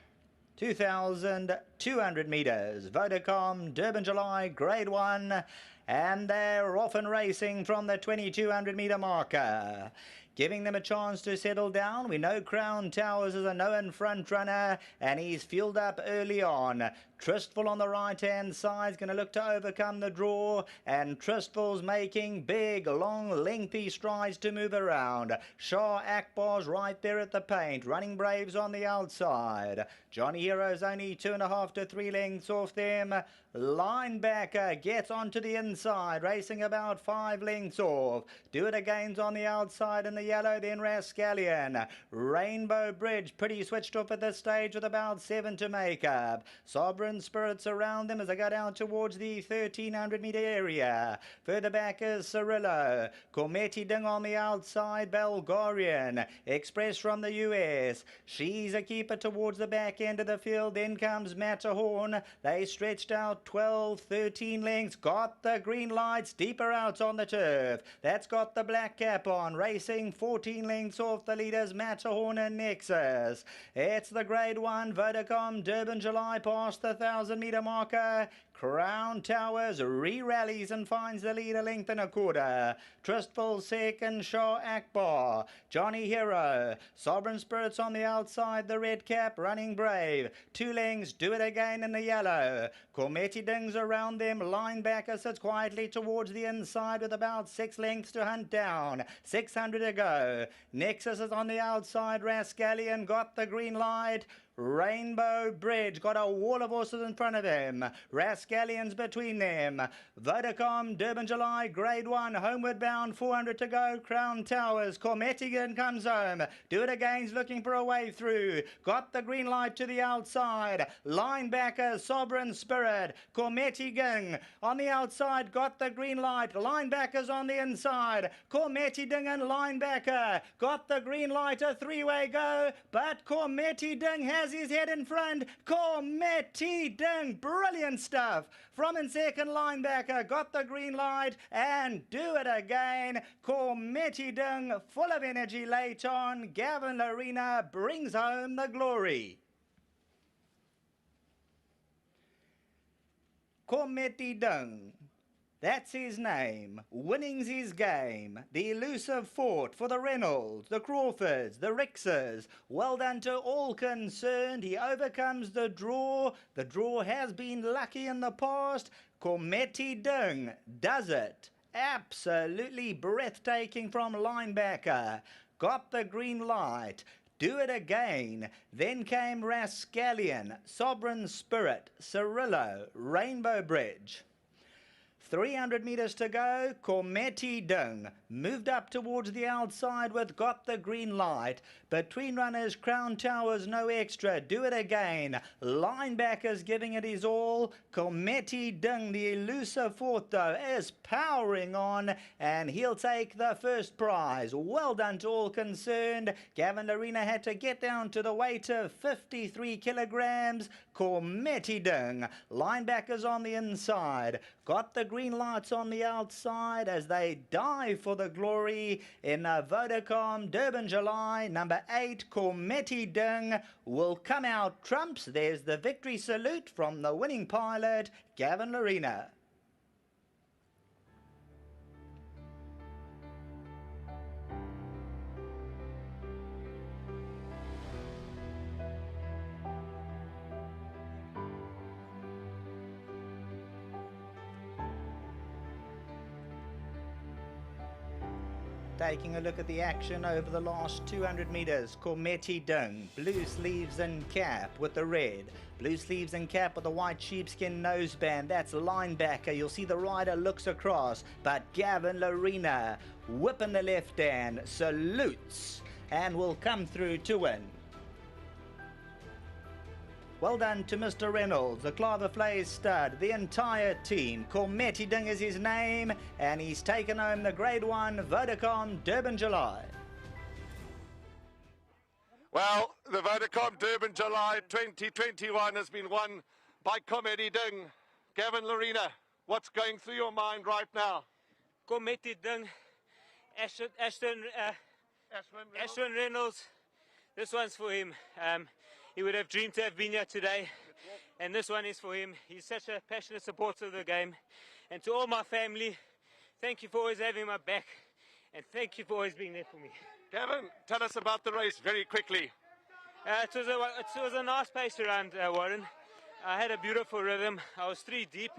2,200 meters, Vodacom Durban July Grade 1, and they're off and racing from the 2,200 meter marker. Giving them a chance to settle down. We know Crown Towers is a known front runner, and he's fueled up early on. Tristful on the right-hand side is going to look to overcome the draw, and Tristful's making big, long, lengthy strides to move around. Shah Akbar's right there at the paint. Running Braves on the outside. Johnny Hero's only 2.5 to 3 lengths off them. Linebacker gets onto the inside, racing about 5 lengths off. Do It Again's on the outside in the yellow, then Rascallion. Rainbow Bridge pretty switched off at this stage with about 7 to make up. Sovereign Spirits around them as they go down towards the 1,300 meter area. Further back is Cirillo. Kometi Dung on the outside, Bulgarian. Express from the US. She's a keeper towards the back end of the field. Then comes Matterhorn. They stretched out 12, 13 lengths. Got the green lights deeper out on the turf. That's got the black cap on. Racing 14 lengths off the leaders, Matterhorn and Nexus. It's the Grade 1 Vodacom Durban July past the 1,000 meter marker. Crown Towers re-rallies and finds the lead a length and a quarter. Trustful second, Shah Akbar. Johnny Hero. Sovereign Spirits on the outside, the red cap, Running Brave. 2 lengths, Do It Again in the yellow. Kometi Dings around them. Linebacker sits quietly towards the inside with about 6 lengths to hunt down. 600 to go. Nexus is on the outside. Rascallion got the green light. Rainbow Bridge got a wall of horses in front of him. Rascallions between them. Vodacom Durban July Grade 1 homeward bound, 400 to go. Crown Towers. Cormetigan comes home. Do it again's looking for a way through. Got the green light to the outside. Linebacker Sovereign Spirit. Cormetigan on the outside got the green light. Linebackers on the inside. Cormetigan and Linebacker got the green light. A three-way go, but Cormetigan has his head in front. Cormetigan, brilliant stuff. From in second, Linebacker got the green light, and do it again. Cormetigan, full of energy late on. Gavin Larena brings home the glory. Cormetigan, that's his name. Winning's his game. The elusive fought for the Reynolds, the Crawfords, the Rixers. Well done to all concerned. He overcomes the draw. The draw has been lucky in the past. Cormetigan does it. Absolutely breathtaking from Linebacker. Got the green light. Do it again. Then came Rascallion, Sovereign Spirit, Cirillo, Rainbow Bridge. 300 meters to go. Cormetigan moved up towards the outside with got the green light. Between runners, Crown Towers, no extra. Do it again. Linebackers giving it his all. Cormetigan, the elusive fourth though, is powering on, and he'll take the first prize. Well done to all concerned. Gavin Larena had to get down to the weight of 53 kilograms. Cormetigan, linebackers on the inside. Got the green lights on the outside as they dive for the glory in Vodacom Durban July. Number 8, Cormetigan, will come out trumps. There's the victory salute from the winning pilot, Gavin Larena. Taking a look at the action over the last 200 meters, Cormetigan, blue sleeves and cap with the red. Blue sleeves and cap with the white sheepskin noseband. That's Linebacker. You'll see the rider looks across, but Gavin Larena, whipping the left hand, salutes and will come through to win. Well done to Mr. Reynolds, the Claverflays stud, the entire team. Cormetigan is his name, and he's taken home the Grade 1 Vodacom Durban July. Well, the Vodacom Durban July 2021 has been won by Cormetigan. Gavin Larena, what's going through your mind right now? Cormetigan, Ashton Reynolds, this one's for him. He would have dreamed to have been here today, and this one is for him. He's such a passionate supporter of the game. And to all my family, thank you for always having my back, and thank you for always being there for me. Gavin, tell us about the race very quickly. It was a nice pace around, Warren. I had a beautiful rhythm. I was 3 deep,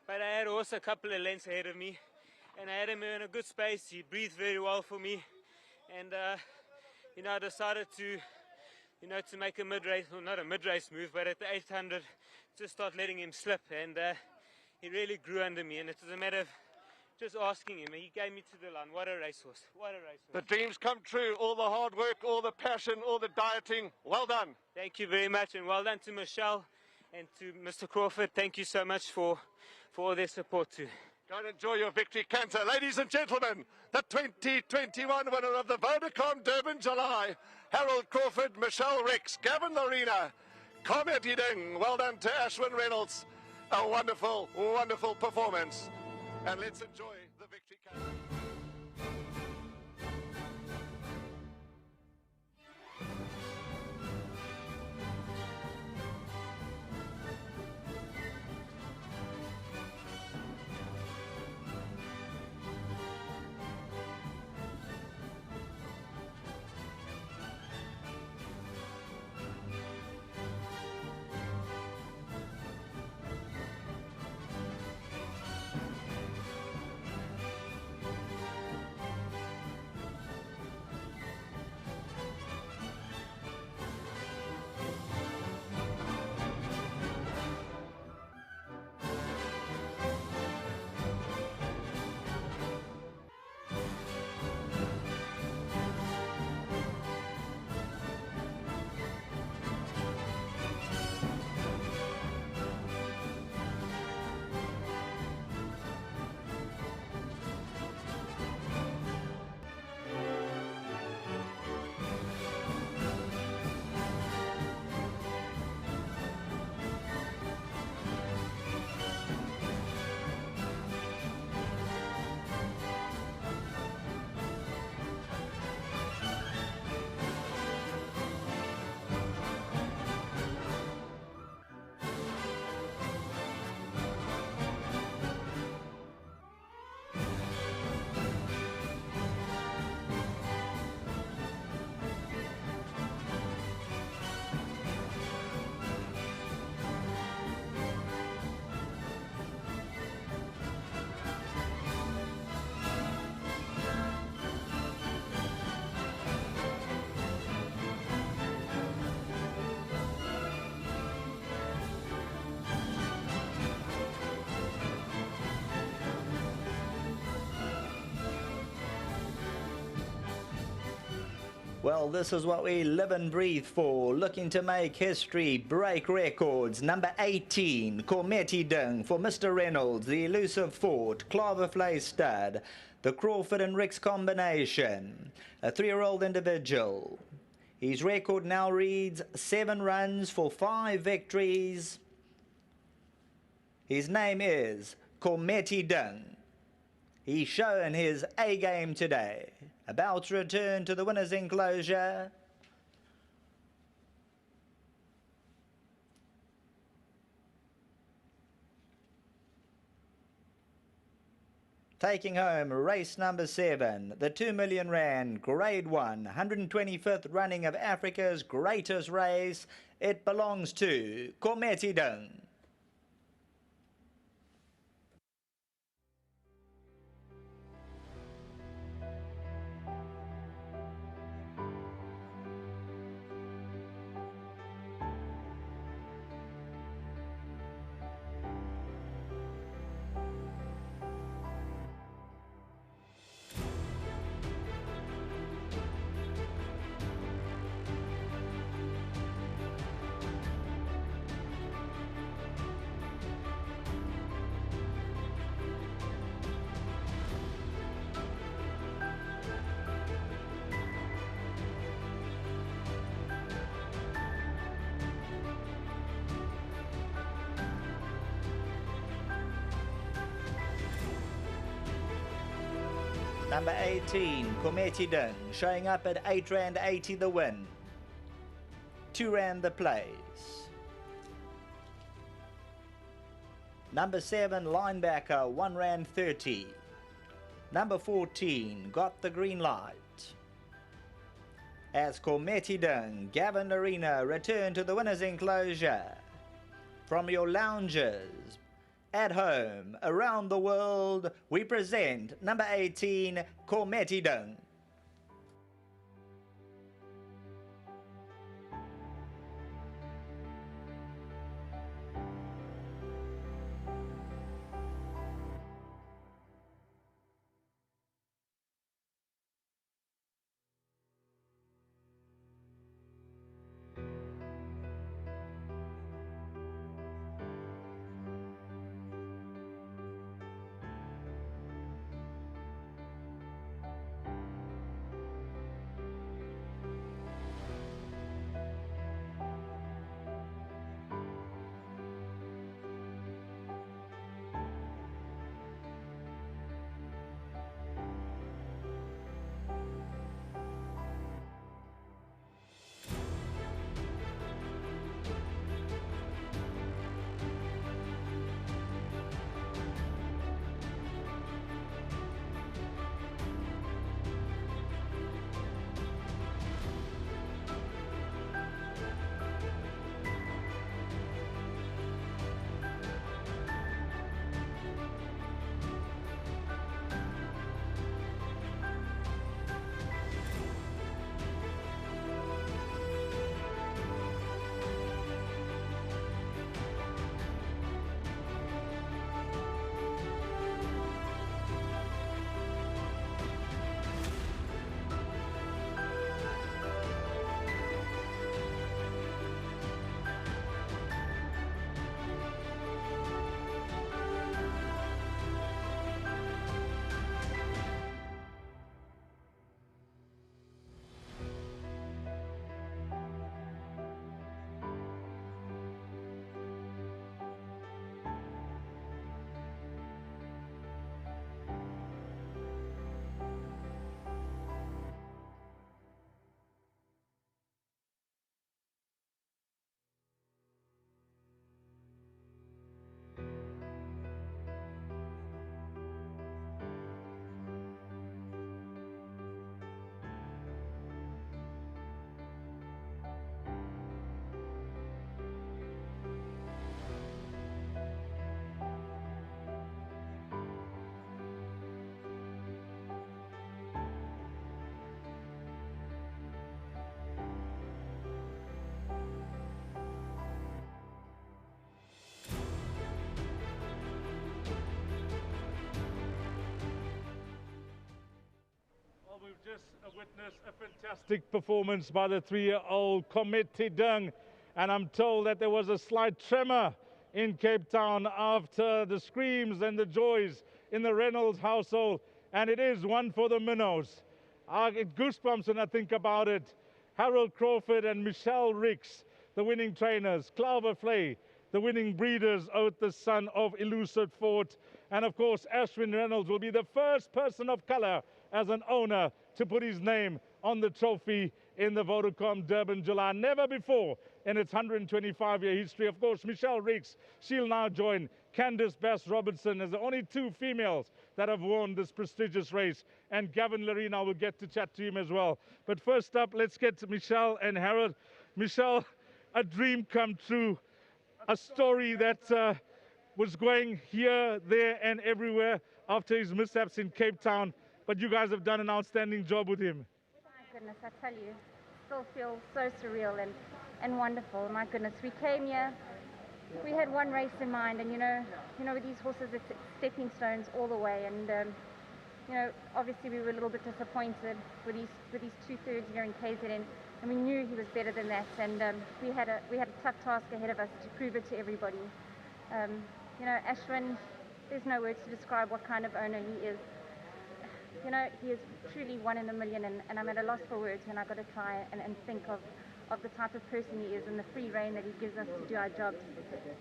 but I had also a couple of lengths ahead of me, and I had him in a good space. He breathed very well for me, and I decided to make a mid-race, well, not a mid-race move, but at the 800, just start letting him slip, and he really grew under me, and it was a matter of just asking him. He gave me to the line. What a racehorse. What a racehorse. The dreams come true, all the hard work, all the passion, all the dieting. Well done. Thank you very much, and well done to Michelle and to Mr. Crawford. Thank you so much for all their support too. Go and enjoy your victory canter. Ladies and gentlemen, the 2021 winner of the Vodacom Durban July, Harold Crawford, Michelle Rix, Gavin Larena, Cormetigan. Well done to Ashwin Reynolds. A wonderful, wonderful performance. And let's enjoy the victory canter. Well, this is what we live and breathe for, looking to make history, break records. Number 18, Cormetti Dung for Mr. Reynolds, the elusive Fort, Claverflay Stud, the Crawford and Ricks combination, a 3-year-old individual. His record now reads 7 runs for 5 victories. His name is Cormetti Dung. He's shown his A game today. About to return to the winner's enclosure. Taking home race number 7, the 2 million rand grade 1, 125th running of Africa's greatest race. It belongs to Cormetti Dung. Number 18, Cormetti Dung, showing up at 8 Rand 80 the win. 2 Rand the place. Number 7, linebacker, 1 Rand 30. Number 14, got the green light. As Cormetti Dung, Gavin Arena return to the winner's enclosure. From your lounges, at home, around the world, we present number 18, Cormetti Dung. just witnessed a fantastic performance by the 3-year-old Comete Dung, and I'm told that there was a slight tremor in Cape Town after the screams and the joys in the Reynolds household, and it is one for the minnows. I get goosebumps when I think about it. Harold Crawford and Michelle Ricks, the winning trainers, Clover Flay, the winning breeders, Oath, the son of Elusive Fort, and of course Ashwin Reynolds will be the first person of color as an owner to put his name on the trophy in the Vodacom Durban July. Never before in its 125-year history. Of course, Michelle Ricks, she'll now join Candice Bass-Robertson as the only two females that have won this prestigious race. And Gavin Larina will get to chat to him as well. But first up, let's get to Michelle and Harold. Michelle, a dream come true. A story that was going here, there and everywhere after his mishaps in Cape Town. But you guys have done an outstanding job with him. My goodness, I tell you, still feels so surreal and wonderful. My goodness, we came here, we had one race in mind, and you know with these horses it's stepping stones all the way, and obviously we were a little bit disappointed with these 2/3 here in KZN, and we knew he was better than that, and we had a tough task ahead of us to prove it to everybody. Ashwin, there's no words to describe what kind of owner he is. He is truly one in a million, and I'm at a loss for words when I've got to try and think of the type of person he is and the free rein that he gives us to do our jobs.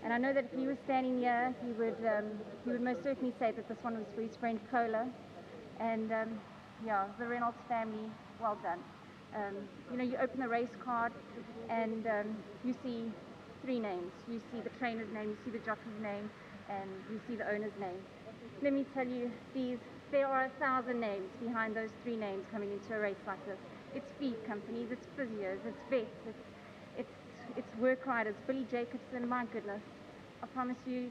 And I know that if he was standing here, he would most certainly say that this one was for his friend Cola. And the Reynolds family, well done. You open the race card and you see three names. You see the trainer's name, you see the jockey's name, and you see the owner's name. Let me tell you, there are 1,000 names behind those three names coming into a race like this. It's feed companies, it's physios, it's vets, it's work riders. Billy Jacobson, my goodness, I promise you,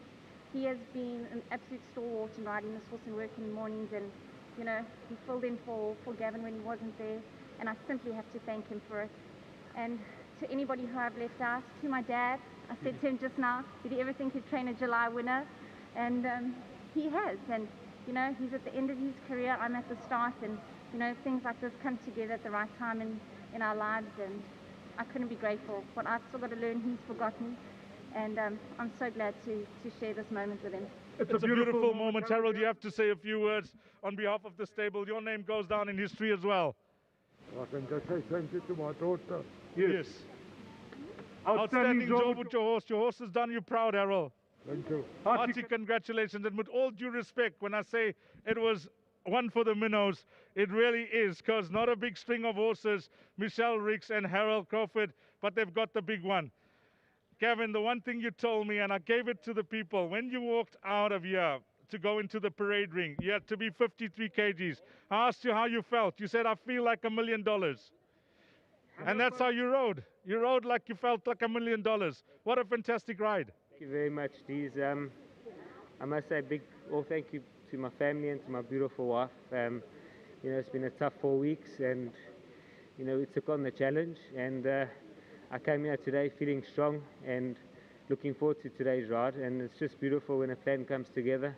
he has been an absolute stalwart in riding this horse and working mornings, and he filled in for Gavin when he wasn't there, and I simply have to thank him for it. And to anybody who I've left out, to my dad, I said to him just now, did he ever think he'd train a July winner? And he has, and he's at the end of his career, I'm at the start, and things like this come together at the right time in our lives, and I couldn't be grateful. What I've still got to learn, he's forgotten, and I'm so glad to share this moment with him. It's a beautiful moment. Harold, you have to say a few words on behalf of the stable. Your name goes down in history as well. I can just say thank you to my daughter. Yes. Outstanding job with your horse. Your horse has done you proud, Harold. Thank you. Hearty congratulations. And with all due respect, when I say it was one for the minnows, it really is, because not a big string of horses, Michelle Ricks and Harold Crawford, but they've got the big one. Gavin, the one thing you told me, and I gave it to the people, when you walked out of here to go into the parade ring, you had to be 53 kgs. I asked you how you felt. You said, I feel like $1 million. And that's how you rode. You rode like you felt like $1 million. What a fantastic ride. Thank you very much, Deez. I must say a big thank you to my family and to my beautiful wife. It's been a tough 4 weeks, and we took on the challenge, and I came here today feeling strong and looking forward to today's ride, and it's just beautiful when a plan comes together.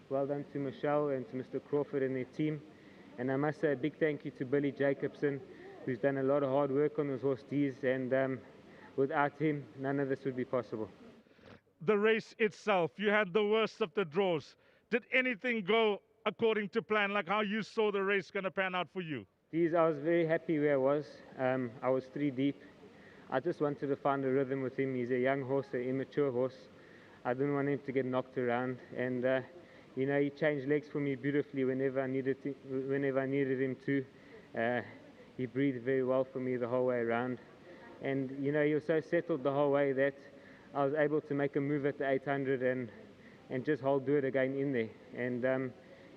Well done to Michelle and to Mr. Crawford and their team, and I must say a big thank you to Billy Jacobson, who's done a lot of hard work on this horse, Deez, and without him none of this would be possible. The race itself, you had the worst of the draws. Did anything go according to plan, like how you saw the race going to pan out for you? Deez, I was very happy where I was. I was 3 deep. I just wanted to find a rhythm with him. He's a young horse, an immature horse. I didn't want him to get knocked around, and he changed legs for me beautifully whenever I needed him to. He breathed very well for me the whole way around, and he was so settled the whole way that I was able to make a move at the 800 and just do it again in there. And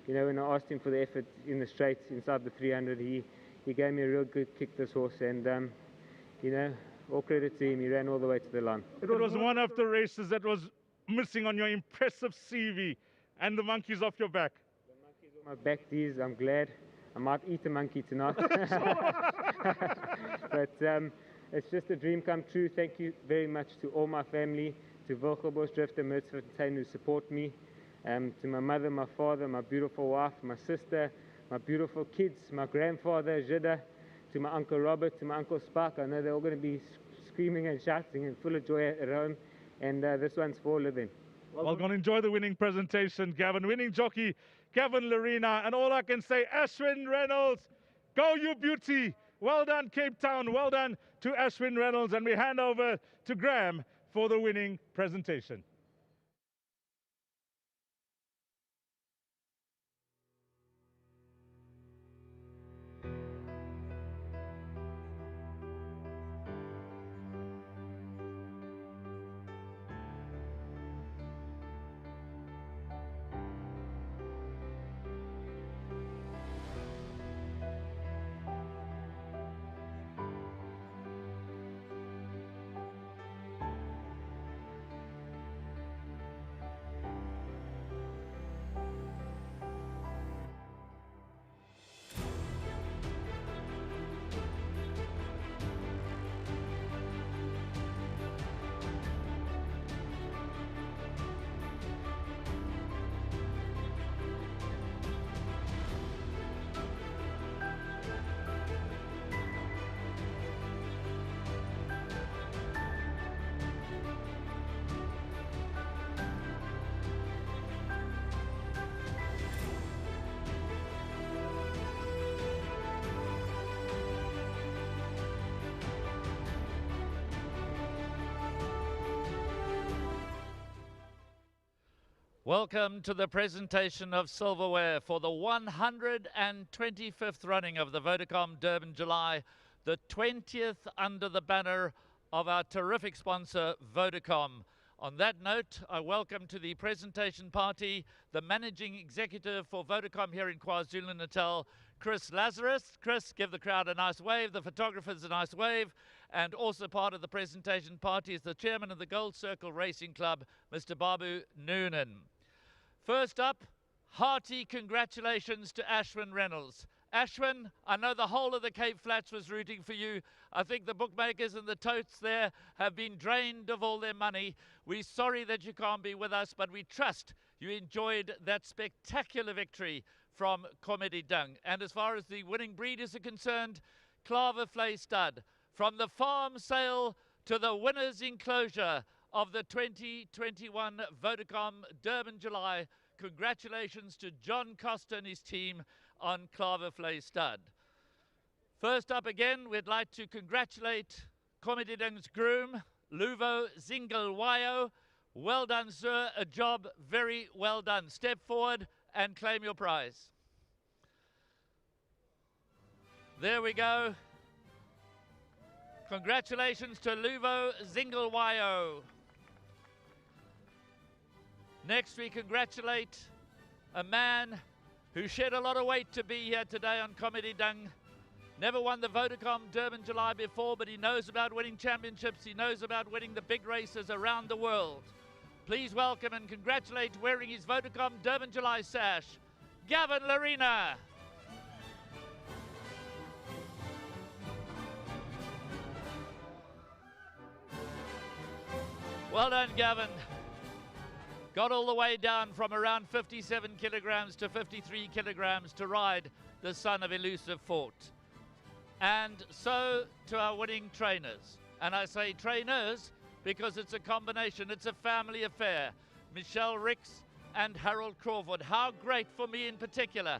when I asked him for the effort in the straight inside the 300, he gave me a real good kick, this horse, and all credit to him, he ran all the way to the line. It was one of the races that was missing on your impressive CV, and the monkey's off your back. The monkey's on my back, Deez. I'm glad. I might eat a monkey tonight. But it's just a dream come true. Thank you very much to all my family, to Wilgerbos, Drifter, Mertzfontein, who support me, to my mother, my father, my beautiful wife, my sister, my beautiful kids, my grandfather, Jida, to my Uncle Robert, to my Uncle Spark. I know they're all going to be screaming and shouting and full of joy at home. And this one's for all of them. Well gone. Enjoy the winning presentation, Gavin. Winning jockey, Gavin Lorena. And all I can say, Ashwin Reynolds, go you beauty. Well done, Cape Town. Well done to Ashwin Reynolds. And we hand over to Graham for the winning presentation. Welcome to the presentation of silverware for the 125th running of the Vodacom Durban July, the 20th under the banner of our terrific sponsor, Vodacom. On that note, I welcome to the presentation party the Managing Executive for Vodacom here in KwaZulu-Natal, Chris Lazarus. Chris, give the crowd a nice wave, the photographers a nice wave, and also part of the presentation party is the Chairman of the Gold Circle Racing Club, Mr. Babu Noonan. First up, hearty congratulations to Ashwin Reynolds. Ashwin, I know the whole of the Cape Flats was rooting for you. I think the bookmakers and the totes there have been drained of all their money. We're sorry that you can't be with us, but we trust you enjoyed that spectacular victory from Comedy Dung. And as far as the winning breeders are concerned, Klavervlei Stud, from the farm sale to the winner's enclosure of the 2021 Vodacom Durban July. Congratulations to John Costa and his team on Klavervlei Stud. First up again, we'd like to congratulate Comedy Dung's groom, Luvo Zingelwayo. Well done, sir. A job very well done. Step forward and claim your prize. There we go. Congratulations to Luvo Zingelwayo. Next, we congratulate a man who shed a lot of weight to be here today on Comedy Dung. Never won the Vodacom Durban July before, but he knows about winning championships. He knows about winning the big races around the world. Please welcome and congratulate, wearing his Vodacom Durban July sash, Gavin Lorena. Well done, Gavin. Got all the way down from around 57 kilograms to 53 kilograms to ride the son of elusive Fort. And so to our winning trainers. And I say trainers because it's a combination, it's a family affair. Michelle Ricks and Harold Crawford. How great for me in particular.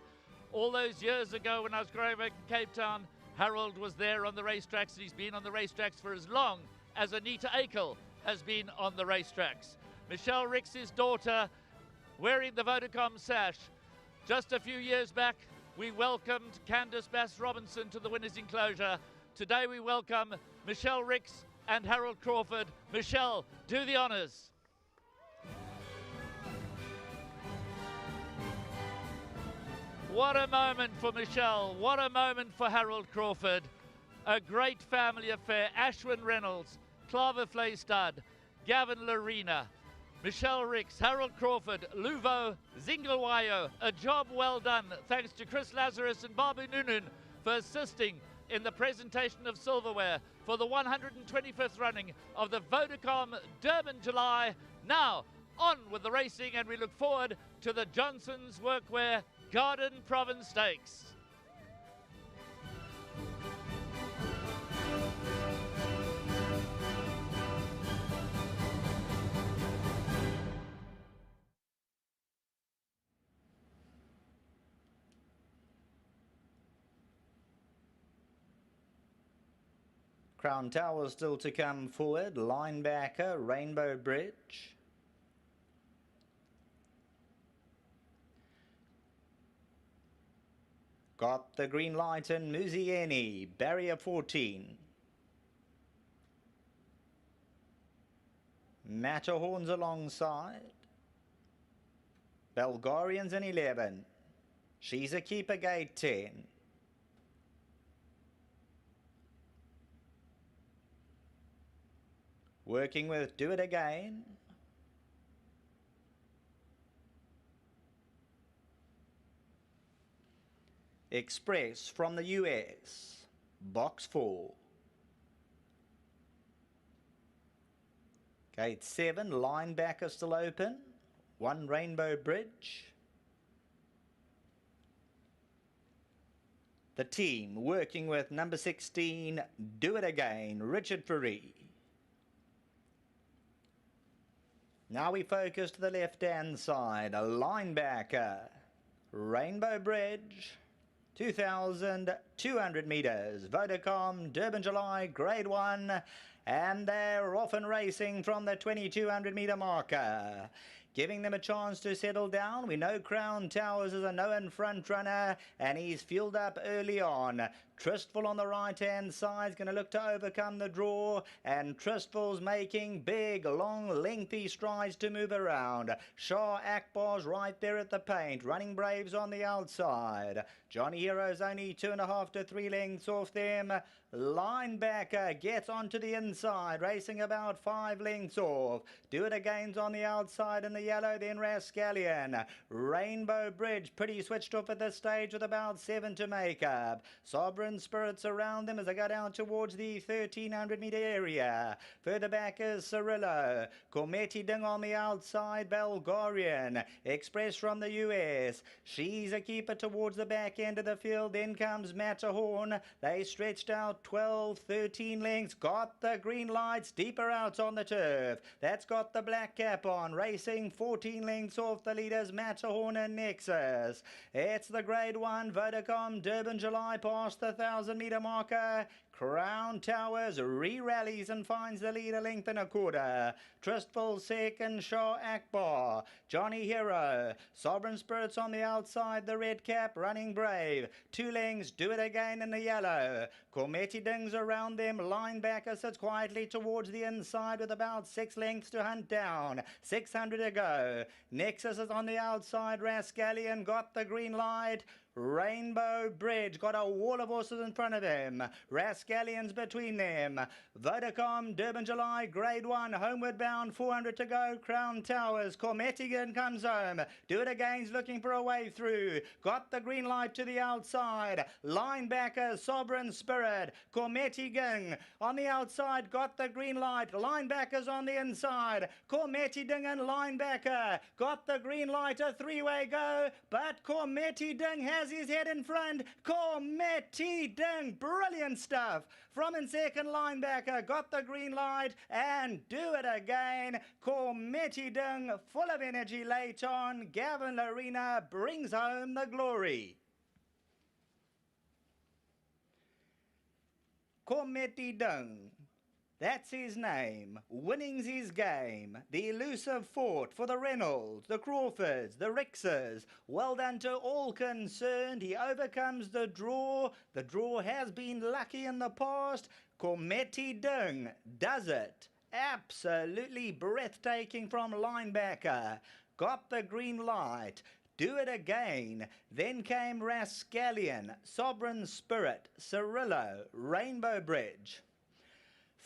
All those years ago when I was growing up in Cape Town, Harold was there on the racetracks, and he's been on the racetracks for as long as Anita Akel has been on the racetracks. Michelle Ricks' daughter, wearing the Vodacom sash. Just a few years back, we welcomed Candice Bass-Robinson to the winner's enclosure. Today we welcome Michelle Ricks and Harold Crawford. Michelle, do the honors. What a moment for Michelle. What a moment for Harold Crawford. A great family affair. Ashwin Reynolds, Klavervlei Stud, Gavin Lorena, Michelle Ricks, Harold Crawford, Luvo Zingelwayo. A job well done. Thanks to Chris Lazarus and Babu Noonan for assisting in the presentation of silverware for the 125th running of the Vodacom Durban July. Now, on with the racing, and we look forward to the Johnson's Workwear Garden Province Stakes. Crown Tower still to come forward. Linebacker, Rainbow Bridge. Got the green light in Muzieni, barrier 14. Matterhorns alongside. Belgarians in 11. She's a keeper, gate 10. Working with Do It Again. Express from the US, box 4. Gate 7, linebacker still open. 1 Rainbow Bridge. The team working with number 16, Do It Again, Richard Ferree. Now we focus to the left-hand side, a linebacker, Rainbow Bridge, 2,200 metres, Vodacom Durban July Grade 1, and they're off and racing from the 2,200 metre marker. Giving them a chance to settle down. We know Crown Towers is a known front runner, and he's fueled up early on. Trustful on the right-hand side is going to look to overcome the draw, and Trustful's making big, long, lengthy strides to move around. Shah Akbar's right there at the paint. Running Braves on the outside. Johnny Hero's only 2.5 to 3 lengths off them. Linebacker gets onto the inside, racing about 5 lengths off. Do It Again's on the outside in the yellow, then Rascallion. Rainbow Bridge pretty switched off at this stage with about 7 to make up. Sovereign Spirits around them as they go down towards the 1,300 metre area. Further back is Cirillo. Cormetti Ding on the outside, Belgarian. Express from the US. She's a keeper towards the back end of the field. Then comes Matterhorn. They stretched out 12, 13 lengths. Got the green lights deeper out on the turf. That's got the black cap on. Racing 14 lengths off the leaders, Matterhorn and Nexus. It's the Grade 1 Vodacom Durban July past the 1,000 metre marker. Crown Towers re-rallies and finds the lead a length and a quarter. Trustful second, Shah Akbar. Johnny Hero. Sovereign Spirits on the outside, the red cap, Running Brave. 2 lengths, Do It Again in the yellow. Cormetti Dings around them. Linebacker sits quietly towards the inside with about 6 lengths to hunt down. 600 to go. Nexus is on the outside. Rascallion got the green light. Rainbow Bridge got a wall of horses in front of him. Rascallion's between them. Vodacom Durban July Grade 1 homeward bound, 400 to go. Crown Towers. Cormettigan comes home. Do It Again's looking for a way through. Got the green light to the outside. Linebacker Sovereign Spirit. Cormettigan on the outside got the green light. Linebackers on the inside. Cormettigan and linebacker got the green light. A 3-way go, but Cormettigan has his head in front. Cormetti Ding, brilliant stuff. From in second, linebacker got the green light, and Do It Again. Cormetti Ding, full of energy late on. Gavin Larena brings home the glory. Cormetti Ding. That's his name. Winning's his game. The elusive fought for the Reynolds, the Crawfords, the Rixers. Well done to all concerned. He overcomes the draw. The draw has been lucky in the past. Cormetti Ding does it. Absolutely breathtaking from linebacker. Got the green light. Do It Again. Then came Rascallion, Sovereign Spirit, Cirillo, Rainbow Bridge.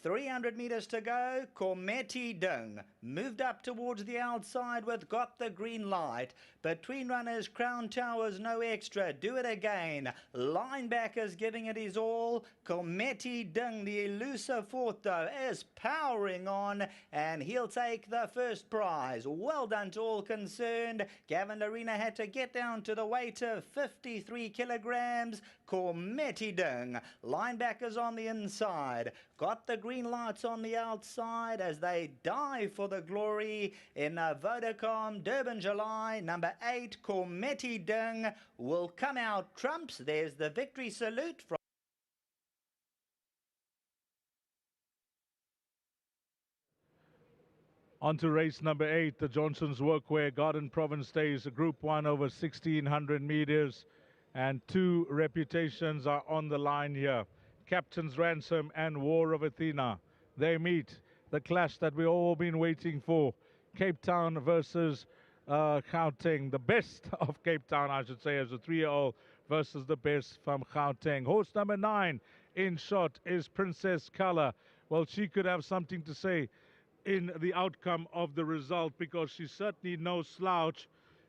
300 metres to go. Kometi Dung moved up towards the outside with Got the Green Light. Between runners, Crown Towers, no extra. Do it again. Linebackers giving it his all. Kometi Dung, the elusive fourth though, is powering on, and he'll take the first prize. Well done to all concerned. Gavin Lorena had to get down to the weight of 53 kilograms. Kometi Dung. Linebackers on the inside. Got the green lights on the outside as they dive for the glory in Vodacom Durban July. Number 8, Kometi Dung, will come out trumps. There's the victory salute from On to race number 8, the Johnson's Workwear Garden Province Days, Group 1 over 1,600 meters. And 2 reputations are on the line here. Captain's Ransom and War of Athena. They meet. The clash that we've all been waiting for. Cape Town versus Gauteng. The best of Cape Town, I should say, as a 3-year-old versus the best from Gauteng. Horse number 9 in shot is Princess Color. Well, she could have something to say in the outcome of the result, because she's certainly no slouch.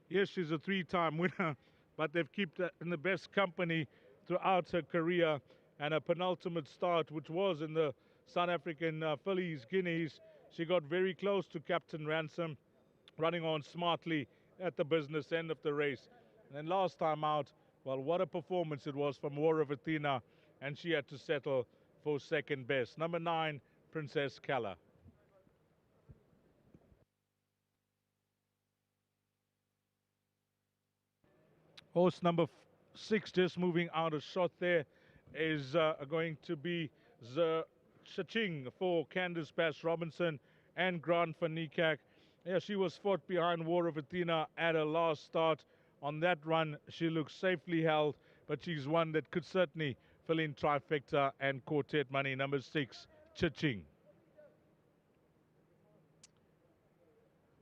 Yes, she's a 3-time winner, but they've kept her in the best company throughout her career. And her penultimate start, which was in the South African Fillies Guineas, she got very close to Captain Ransom, running on smartly at the business end of the race. And then last time out, well, what a performance it was from War of Athena, and she had to settle for second best. Number 9, Princess Kala. Horse number 6 just moving out of shot there is going to be the Chaching for Candice Bass Robinson and Grant van Niekerk. Yeah, she was fought behind War of Athena at her last start. On that run, she looks safely held, but she's one that could certainly fill in trifecta and quartet money. Number 6, Chaching.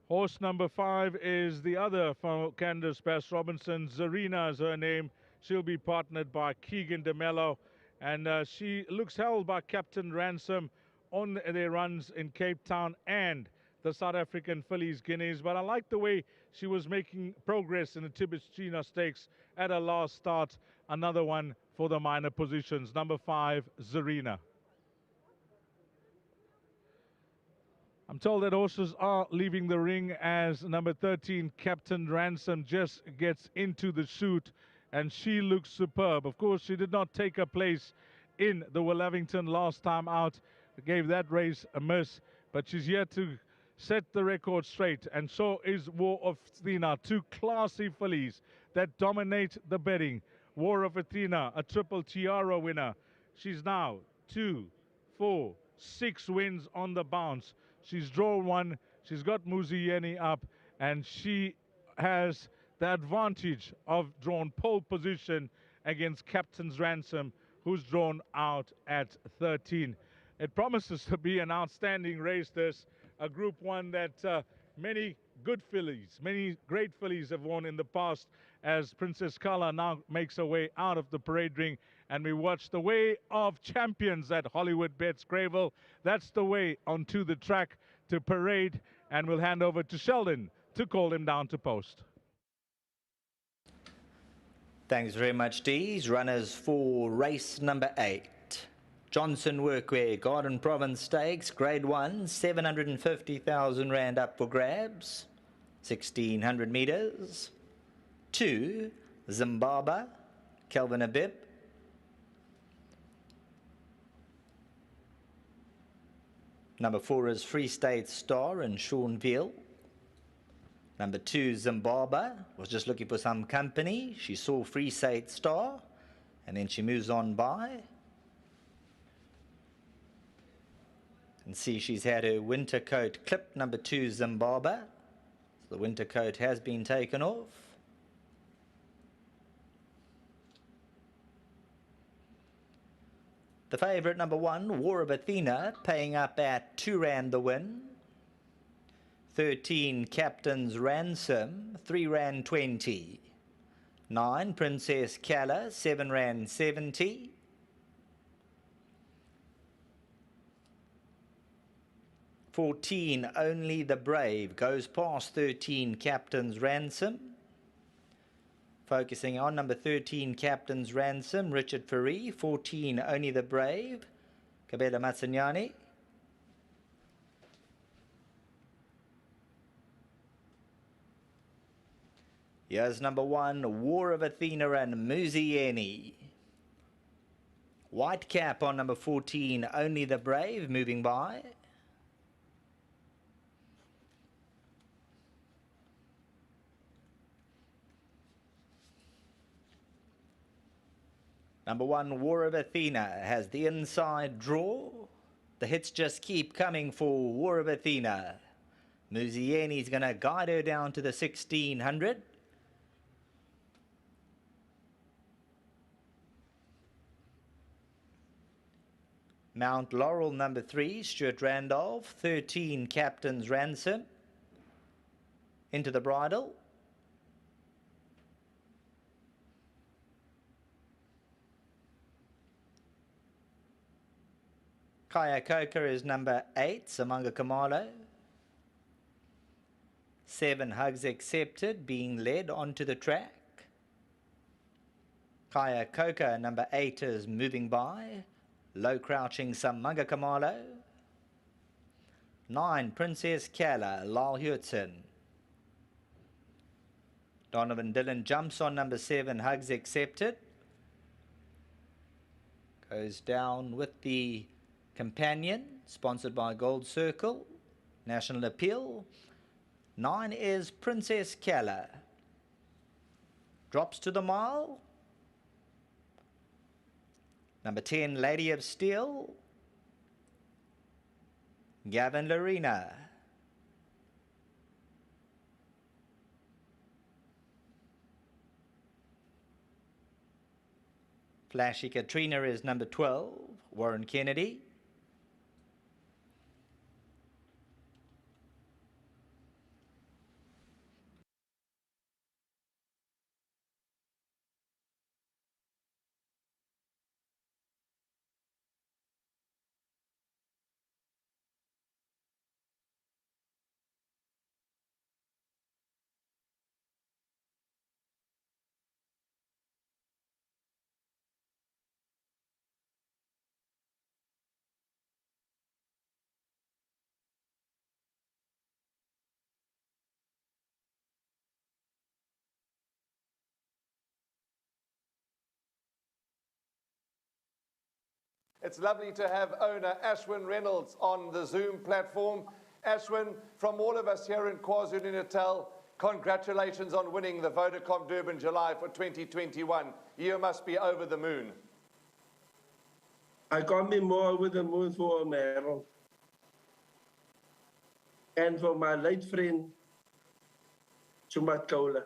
Horse number 5 is the other from Candice Bass Robinson. Zarina is her name. She'll be partnered by Keegan DeMello. And she looks held by Captain Ransom on their runs in Cape Town and the South African Fillies Guineas. But I like the way she was making progress in the Tibuchina Stakes at her last start. Another one for the minor positions. Number 5, Zarina. I'm told that horses are leaving the ring as number 13, Captain Ransom, just gets into the chute, and she looks superb. Of course, she did not take her place in the Willavington last time out, gave that race a miss, but she's here to set the record straight, and so is War of Athena. 2 classy fillies that dominate the betting. War of Athena, a triple tiara winner. She's now 2, 4, 6 wins on the bounce. She's drawn 1, she's got Muzieni up, and she has the advantage of drawn pole position against Captain's Ransom, who's drawn out at 13. It promises to be an outstanding race, this, a Group 1 that many good fillies, many great fillies have won in the past, as Princess Kala now makes her way out of the parade ring, and we watch the way of champions at Hollywood Bets Gravel. That's the way onto the track to parade, and we'll hand over to Sheldon to call him down to post. Thanks very much, Dees. Runners for race number 8. Johnson Workwear Garden Province Stakes, Grade 1, 750,000 Rand up for grabs, 1,600 metres. 2, Zimbabwe, Kelvin Abib. Number 4 is Free State Star and Sean Veal. Number 2, Zimbabwe, was just looking for some company. She saw Free State Star, and then she moves on by. And see, she's had her winter coat clipped. Number 2, Zimbabwe. So the winter coat has been taken off. The favourite, number 1, War of Athena, paying up at 2 Rand the win. 13, Captain's Ransom, 3 Rand 20. 9, Princess Kala, 7 Rand 70. 14, Only the Brave, goes past 13, Captain's Ransom. Focusing on number 13, Captain's Ransom, Richard Fourie. 14, Only the Brave, Kabela Matsanyani. Here's number 1, War of Athena and Muzieni. White cap on number 14, Only the Brave, moving by. Number 1, War of Athena, has the inside draw. The hits just keep coming for War of Athena. Muzieni's going to guide her down to the 1600. Mount Laurel, number 3, Stuart Randolph. 13, Captain's Ransom. Into the bridle. Kaya Coker is number 8, Samanga Kamalo. 7, Hugs Accepted, being led onto the track. Kaya Coker, number 8, is moving by. Low crouching Samanga Kamalo. 9, Princess Kala, Lal Hurtson. Donovan Dillon jumps on number 7, Hugs Accepted. Goes down with the companion, sponsored by Gold Circle, National Appeal. 9 is Princess Kala. Drops to the mile. Number 10, Lady of Steel. Gavin Lorena. Flashy Katrina is number 12, Warren Kennedy. It's lovely to have owner Ashwin Reynolds on the Zoom platform. Ashwin, from all of us here in KwaZulu-Natal, congratulations on winning the Vodacom Durban July for 2021. You must be over the moon. I can't be more over the moon for a medal. And for my late friend, Chumat Kaula.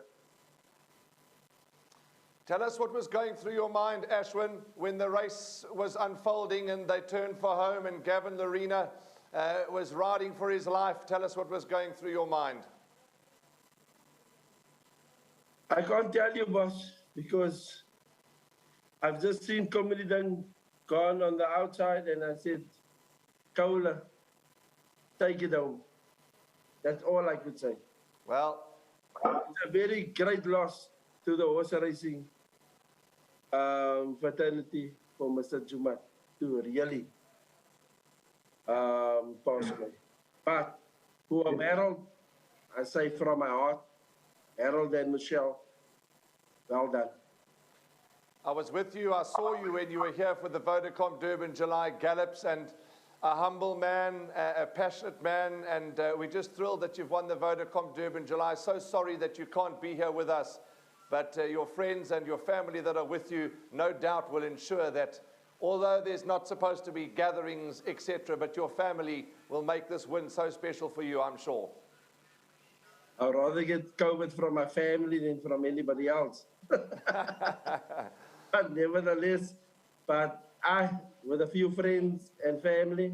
Tell us what was going through your mind, Ashwin, when the race was unfolding and they turned for home and Gavin Lorena was riding for his life. Tell us what was going through your mind. I can't tell you, boss, because I've just seen Comedy Done gone on the outside and I said, Kaula, take it home. That's all I could say. Well, it's a very great loss to the horse racing fraternity for Mr. Jumat to really pass away. But for Harold, I say from my heart, Harold and Michelle, well done. I was with you. I saw you when you were here for the Vodacom Durban July Gallops, and a humble man, a passionate man, and we're just thrilled that you've won the Vodacom Durban July. So sorry that you can't be here with us, but your friends and your family that are with you no doubt will ensure that although there's not supposed to be gatherings, etc., but your family will make this win so special for you, I'm sure. I'd rather get COVID from my family than from anybody else. But nevertheless, I, with a few friends and family,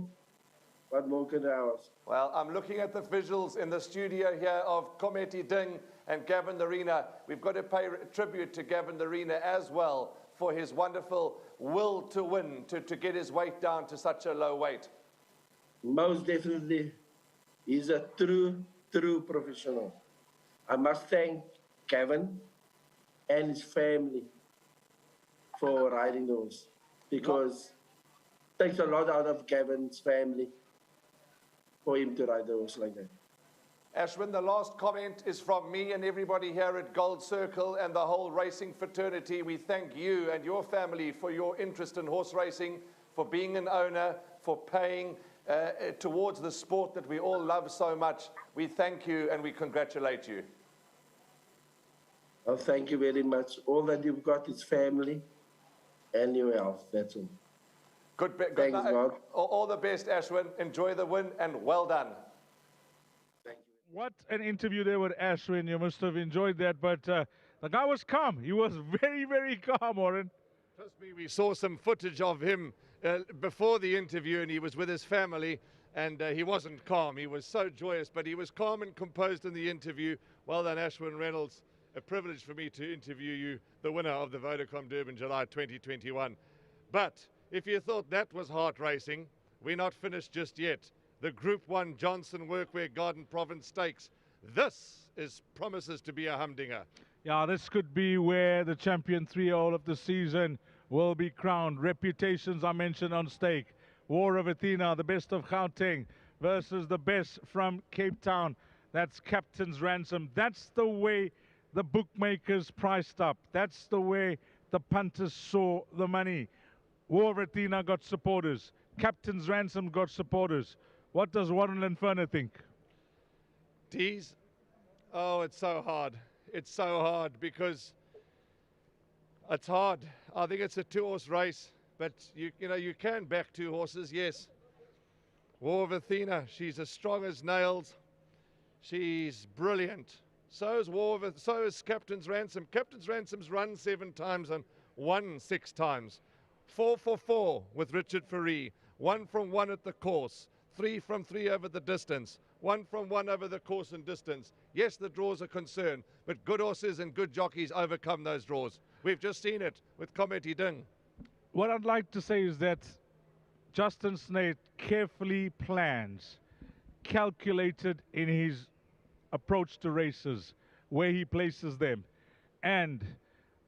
what more can I ask? Well, I'm looking at the visuals in the studio here of Kometi Ding and Gavin Lorena. We've got to pay tribute to Gavin Lorena as well for his wonderful will to win, to get his weight down to such a low weight. Most definitely. He's a true professional. I must thank Gavin and his family for riding the horse, because it takes a lot out of Gavin's family for him to ride the horse like that. Ashwin, the last comment is from me and everybody here at Gold Circle and the whole racing fraternity. We thank you and your family for your interest in horse racing, for being an owner, for paying towards the sport that we all love so much. We thank you and we congratulate you. Well, thank you very much. All that you've got is family and your health. That's all. Thanks, God. All the best, Ashwin. Enjoy the win and well done. What an interview there with Ashwin. You must have enjoyed that. But the guy was calm. He was very, very calm, Warren. Trust me, we saw some footage of him before the interview, and he was with his family, and he wasn't calm. He was so joyous, but he was calm and composed in the interview. Well done, Ashwin Reynolds. A privilege for me to interview you, the winner of the Vodacom Durban July 2021. But if you thought that was heart racing, we're not finished just yet. The Group 1 Johnson Workwear Garden Province Stakes. This promises to be a humdinger. Yeah, this could be where the champion 3-year-old of the season will be crowned. Reputations are mentioned on stake. War of Athena, the best of Gauteng versus the best from Cape Town. That's Captain's Ransom. That's the way the bookmakers priced up. That's the way the punters saw the money. War of Athena got supporters. Captain's Ransom got supporters. What does Warren Linferno think? Dees, oh, it's so hard. It's so hard because it's hard. I think it's a two-horse race, but you know you can back two horses, yes. War of Athena, she's as strong as nails. She's brilliant. So is Captain's Ransom. Captain's Ransom's run 7 times and won 6 times. 4 for 4 with Richard Ferree. 1 from 1 at the course. 3 from 3 over the distance. 1 from 1 over the course and distance. Yes, the draws are concerned, but good horses and good jockeys overcome those draws. We've just seen it with Comedy Ding. What I'd like to say is that Justin Snaith carefully plans, calculated in his approach to races, where he places them. And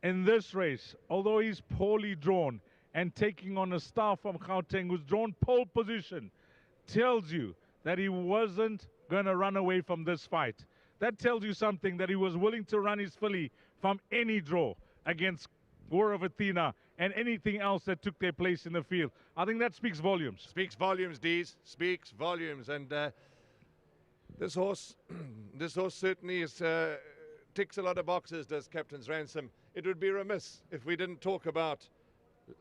in this race, although he's poorly drawn and taking on a star from Gauteng who's drawn pole position, tells you that he wasn't going to run away from this fight. That tells you something, that he was willing to run his filly from any draw against War of Athena and anything else that took their place in the field. I think that speaks volumes. Speaks volumes, Dees. Speaks volumes. And this horse certainly is, ticks a lot of boxes, does Captain's Ransom. It would be remiss if we didn't talk about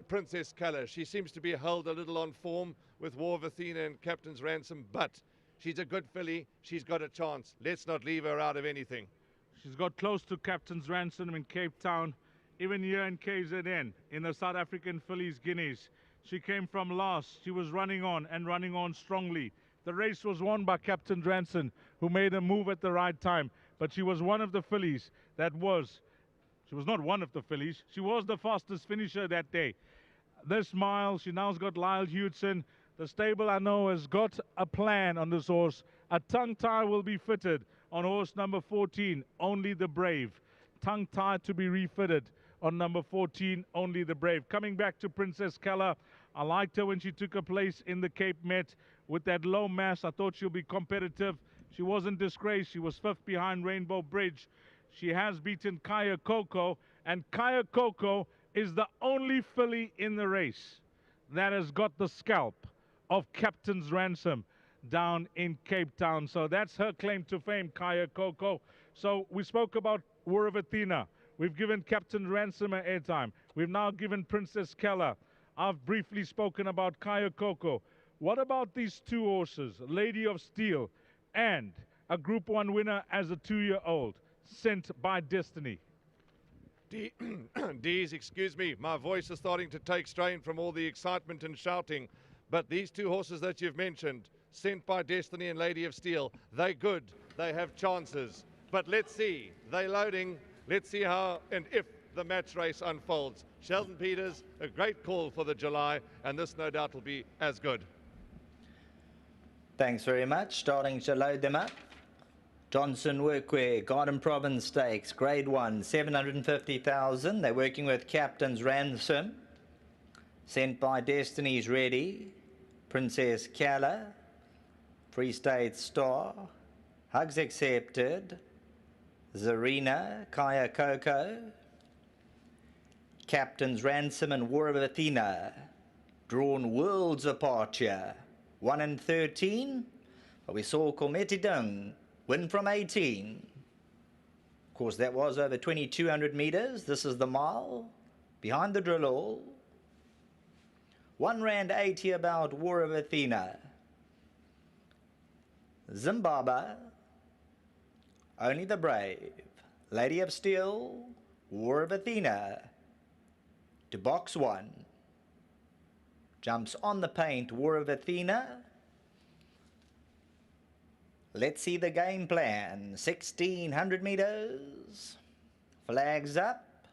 Princess Colour. She seems to be held a little on form with War of Athena and Captain's Ransom, but she's a good filly. She's got a chance. Let's not leave her out of anything. She's got close to Captain's Ransom in Cape Town, even here in KZN, in the South African Fillies Guineas. She came from last. She was running on strongly. The race was won by Captain Ransom, who made a move at the right time, but she was one of the fillies she was not one of the fillies, she was the fastest finisher that day. This mile, she now's got Lyle Hewson. The stable, I know, has got a plan on this horse. A tongue tie will be fitted on horse number 14, Only the Brave. Tongue tie to be refitted on number 14, Only the Brave. Coming back to Princess Keller, I liked her when she took a place in the Cape Met. With that low mass, I thought she'll be competitive. She wasn't disgraced. She was 5th behind Rainbow Bridge. She has beaten Kaya Coco, and Kaya Coco is the only filly in the race that has got the scalp of Captain's Ransom down in Cape Town. So that's her claim to fame, Kaya Coco. So we spoke about War of Athena. We've given Captain Ransom an airtime. We've now given Princess Keller. I've briefly spoken about Kaya Coco. What about these 2 horses, Lady of Steel and a Group 1 winner as a 2-year-old, Sent by Destiny? Dees, excuse me, my voice is starting to take strain from all the excitement and shouting. But these 2 horses that you've mentioned, Sent by Destiny and Lady of Steel, they're good. They have chances. But let's see. They're loading. Let's see how and if the match race unfolds. Sheldon Peters, a great call for the July, and this no doubt will be as good. Thanks very much. Starting to load them up. Johnson Workwear, Garden Province Stakes, Grade 1, 750,000. They're working with Captain's Ransom. Sent by Destiny's Ready, Princess Kala, Free State Star, Hugs Accepted, Zarina, Kaya Coco, Captain's Ransom and War of Athena. Drawn worlds apart here. 1 and 13. But we saw Kometidung win from 18. Of course, that was over 2,200 meters. This is the mile behind the drill hall. 1 rand 80 about War of Athena. Zimbabwe, Only the Brave, Lady of Steel, War of Athena. To box 1. Jumps on the paint, War of Athena. Let's see the game plan. 1,600 meters. Flags up.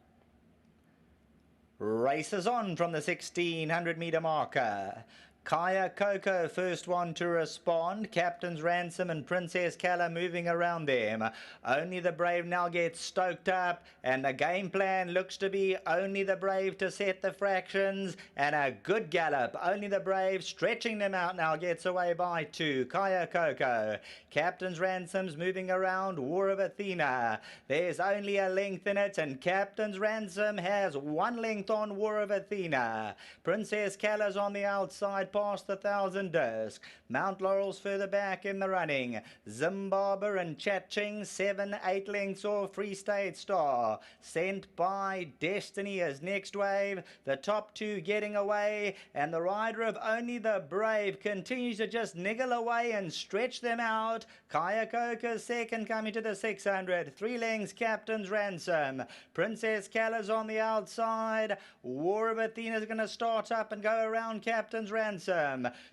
Races on from the 1,600 meter marker. Kaya Coco, first one to respond. Captain's Ransom and Princess Kala moving around them. Only the Brave now gets stoked up, and the game plan looks to be Only the Brave to set the fractions, and a good gallop. Only the Brave stretching them out now, gets away by 2. Kaya Coco. Captain's Ransom's moving around. War of Athena. There's only a length in it, and Captain's Ransom has 1 length on War of Athena. Princess Kala's on the outside, past the 1,000 disc. Mount Laurel's further back in the running. Zimbabwe and Chatching 7-8 lengths off Free State Star. Sent by Destiny as next wave. The top 2 getting away, and the rider of Only the Brave continues to just niggle away and stretch them out. Kaya Coco's second, coming to the 600. 3 lengths Captain's Ransom. Princess Kala's on the outside. War of Athena's going to start up and go around Captain's Ransom.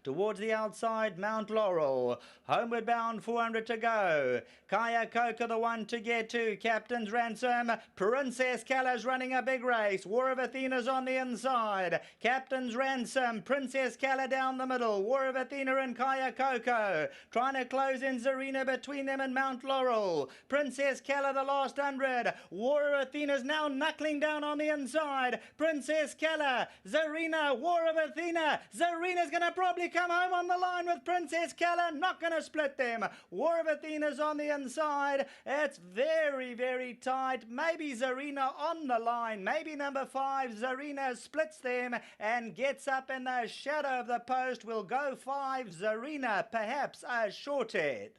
Towards the outside, Mount Laurel. Homeward bound, 400 to go. Kaya Coco the one to get to. Captain's Ransom. Princess Kala's running a big race. War of Athena's on the inside. Captain's Ransom. Princess Kala down the middle. War of Athena and Kaya Coco. Trying to close in Zarina between them and Mount Laurel. Princess Kala the last 100. War of Athena's now knuckling down on the inside. Princess Kala. Zarina. War of Athena. Zarina's going to probably come home on the line with Princess Kala. Not going to split them. War of Athena's on the inside. It's very, very tight. Maybe Zarina on the line. Maybe number 5, Zarina, splits them and gets up in the shadow of the post. Will go 5, Zarina, perhaps a shorthead.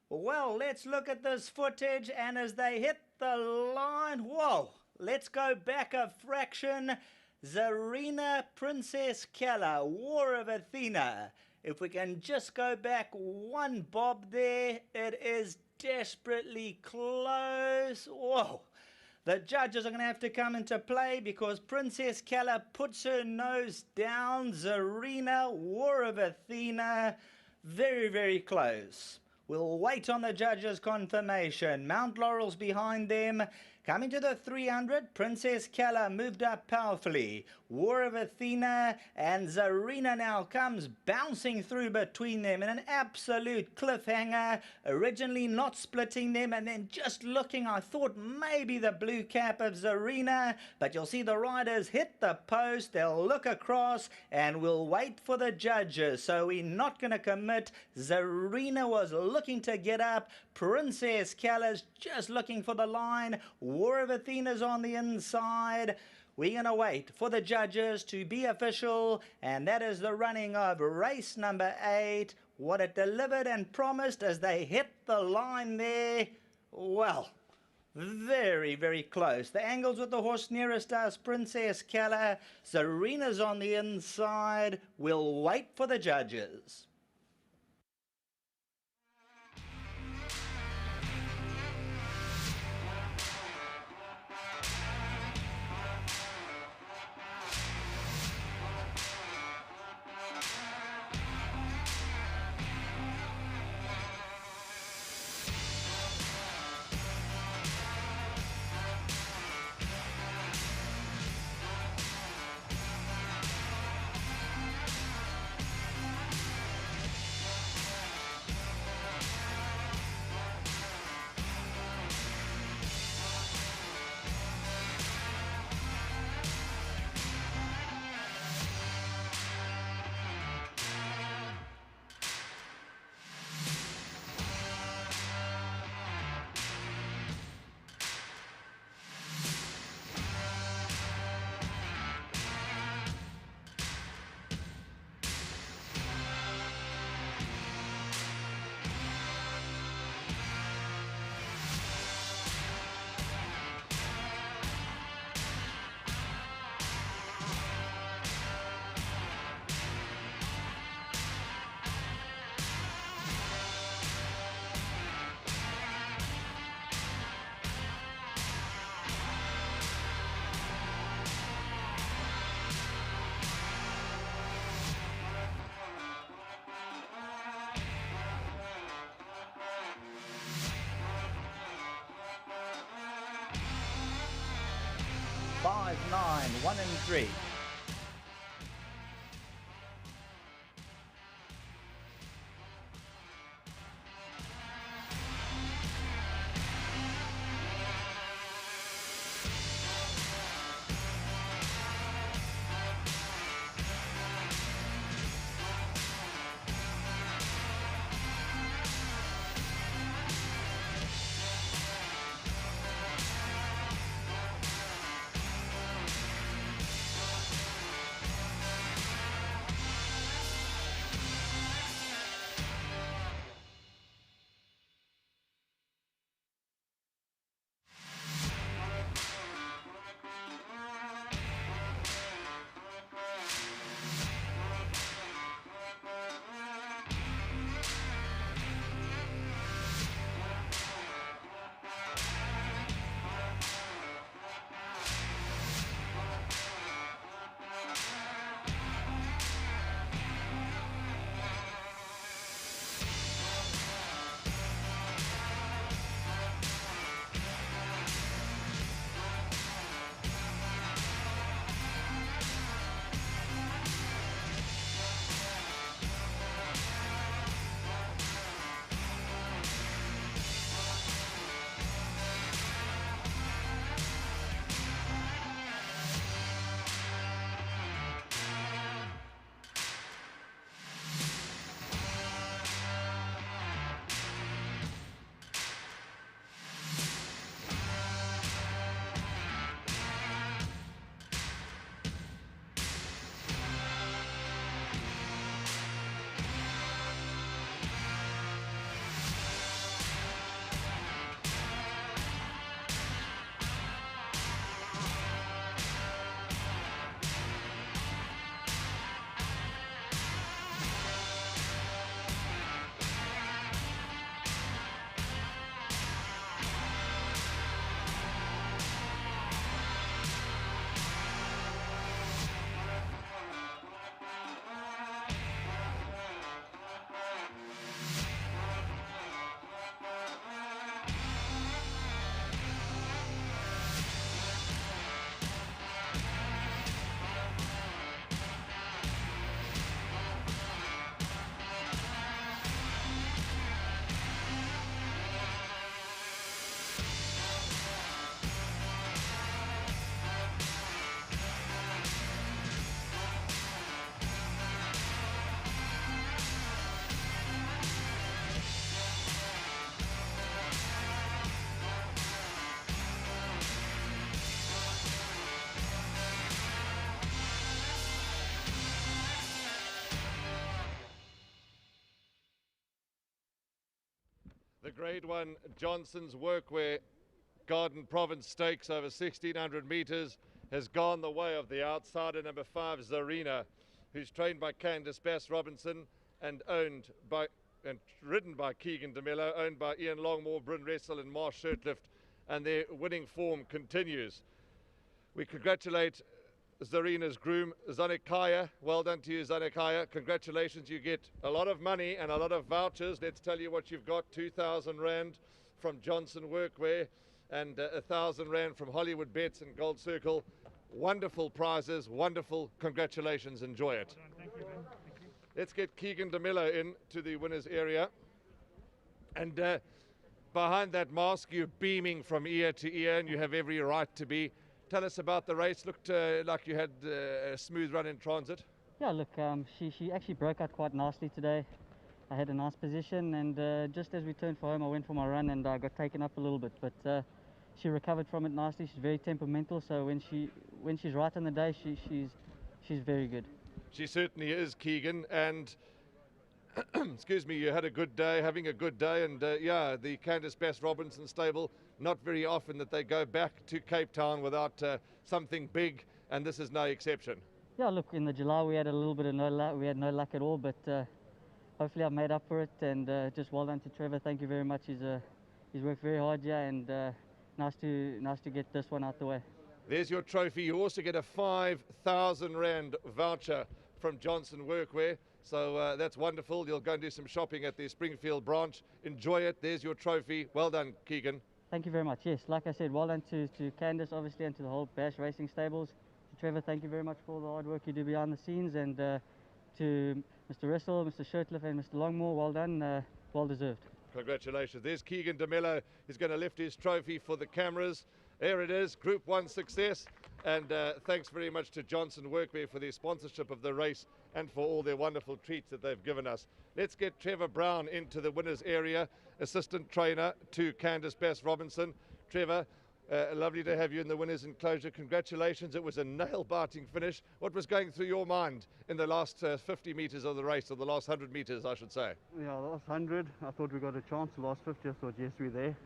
Well, let's look at this footage, and as they hit the line, whoa, let's go back a fraction. Zarina, Princess Kala, War of Athena. If we can just go back 1 bob there, it is desperately close. Whoa. The judges are going to have to come into play because Princess Kala puts her nose down. Zarina, War of Athena, very, very close. We'll wait on the judges' confirmation. Mount Laurel's behind them. Coming to the 300, Princess Kala moved up powerfully. War of Athena and Zarina now comes bouncing through between them in an absolute cliffhanger. Originally not splitting them, and then just looking, I thought maybe the blue cap of Zarina, but you'll see the riders hit the post, they'll look across, and we'll wait for the judges. So we're not going to commit. Zarina was looking to get up. Princess Kala's just looking for the line. War of Athena's on the inside. We're going to wait for the judges to be official, and that is the running of race number 8. What it delivered and promised as they hit the line there, well, very, very close. The angles with the horse nearest us, Princess Kala. Zarina's on the inside. We'll wait for the judges. 5, 9, 1 and 3. The Grade 1 Johnson's Workwear Garden Province Stakes over 1,600 metres has gone the way of the outsider, number 5, Zarina, who's trained by Candice Bass-Robinson and ridden by Keegan DeMillo, owned by Ian Longmore, Bryn Ressel and Marsh Shirtlift, and their winning form continues. We congratulate Zarina's groom, Zanekaya. Well done to you, Zanekaya. Congratulations, you get a lot of money and a lot of vouchers. Let's tell you what you've got. 2,000 Rand from Johnson Workwear and 1,000 Rand from Hollywood Bets and Gold Circle. Wonderful prizes, wonderful. Congratulations, enjoy it. Thank you, man. Let's get Keegan DeMillo in to the winners area. And behind that mask, you're beaming from ear to ear, and you have every right to be. Tell us about the race. Looked like you had a smooth run in transit. Yeah, look, she actually broke out quite nicely today. I had a nice position, and just as we turned for home, I went for my run and I got taken up a little bit. But she recovered from it nicely. She's very temperamental, so when she's right on the day, she's very good. She certainly is, Keegan, and excuse me, you had a good day, having a good day, and yeah, the Candice Bass-Robinson stable, not very often that they go back to Cape Town without something big, and this is no exception. Yeah, look, in the July we had a little bit of no luck. We had no luck at all, but hopefully I've made up for it, and just well done to Trevor. Thank you very much. He's worked very hard here, and nice to get this one out the way. There's your trophy. You also get a 5,000 Rand voucher from Johnson Workwear. So that's wonderful. You'll go and do some shopping at the Springfield branch. Enjoy it. There's your trophy. Well done, Keegan. Thank you very much. Yes, like I said, well done to Candice, obviously, and to the whole Bash Racing stables. To Trevor, thank you very much for all the hard work you do behind the scenes, and to Mr. Russell, Mr. Shirtliff, and Mr. Longmore, well done, well deserved. Congratulations. There's Keegan DeMello. He's going to lift his trophy for the cameras. There it is, Group 1 success. And thanks very much to Johnson Workwear for their sponsorship of the race and for all their wonderful treats that they've given us. Let's get Trevor Brown into the winners area, assistant trainer to Candice Bass-Robinson. Trevor, lovely to have you in the winners enclosure. Congratulations. It was a nail-biting finish. What was going through your mind in the last 50 metres of the race, or the last 100 metres, I should say? Yeah, the last 100, I thought we got a chance. The last 50, I thought, yes, we're there.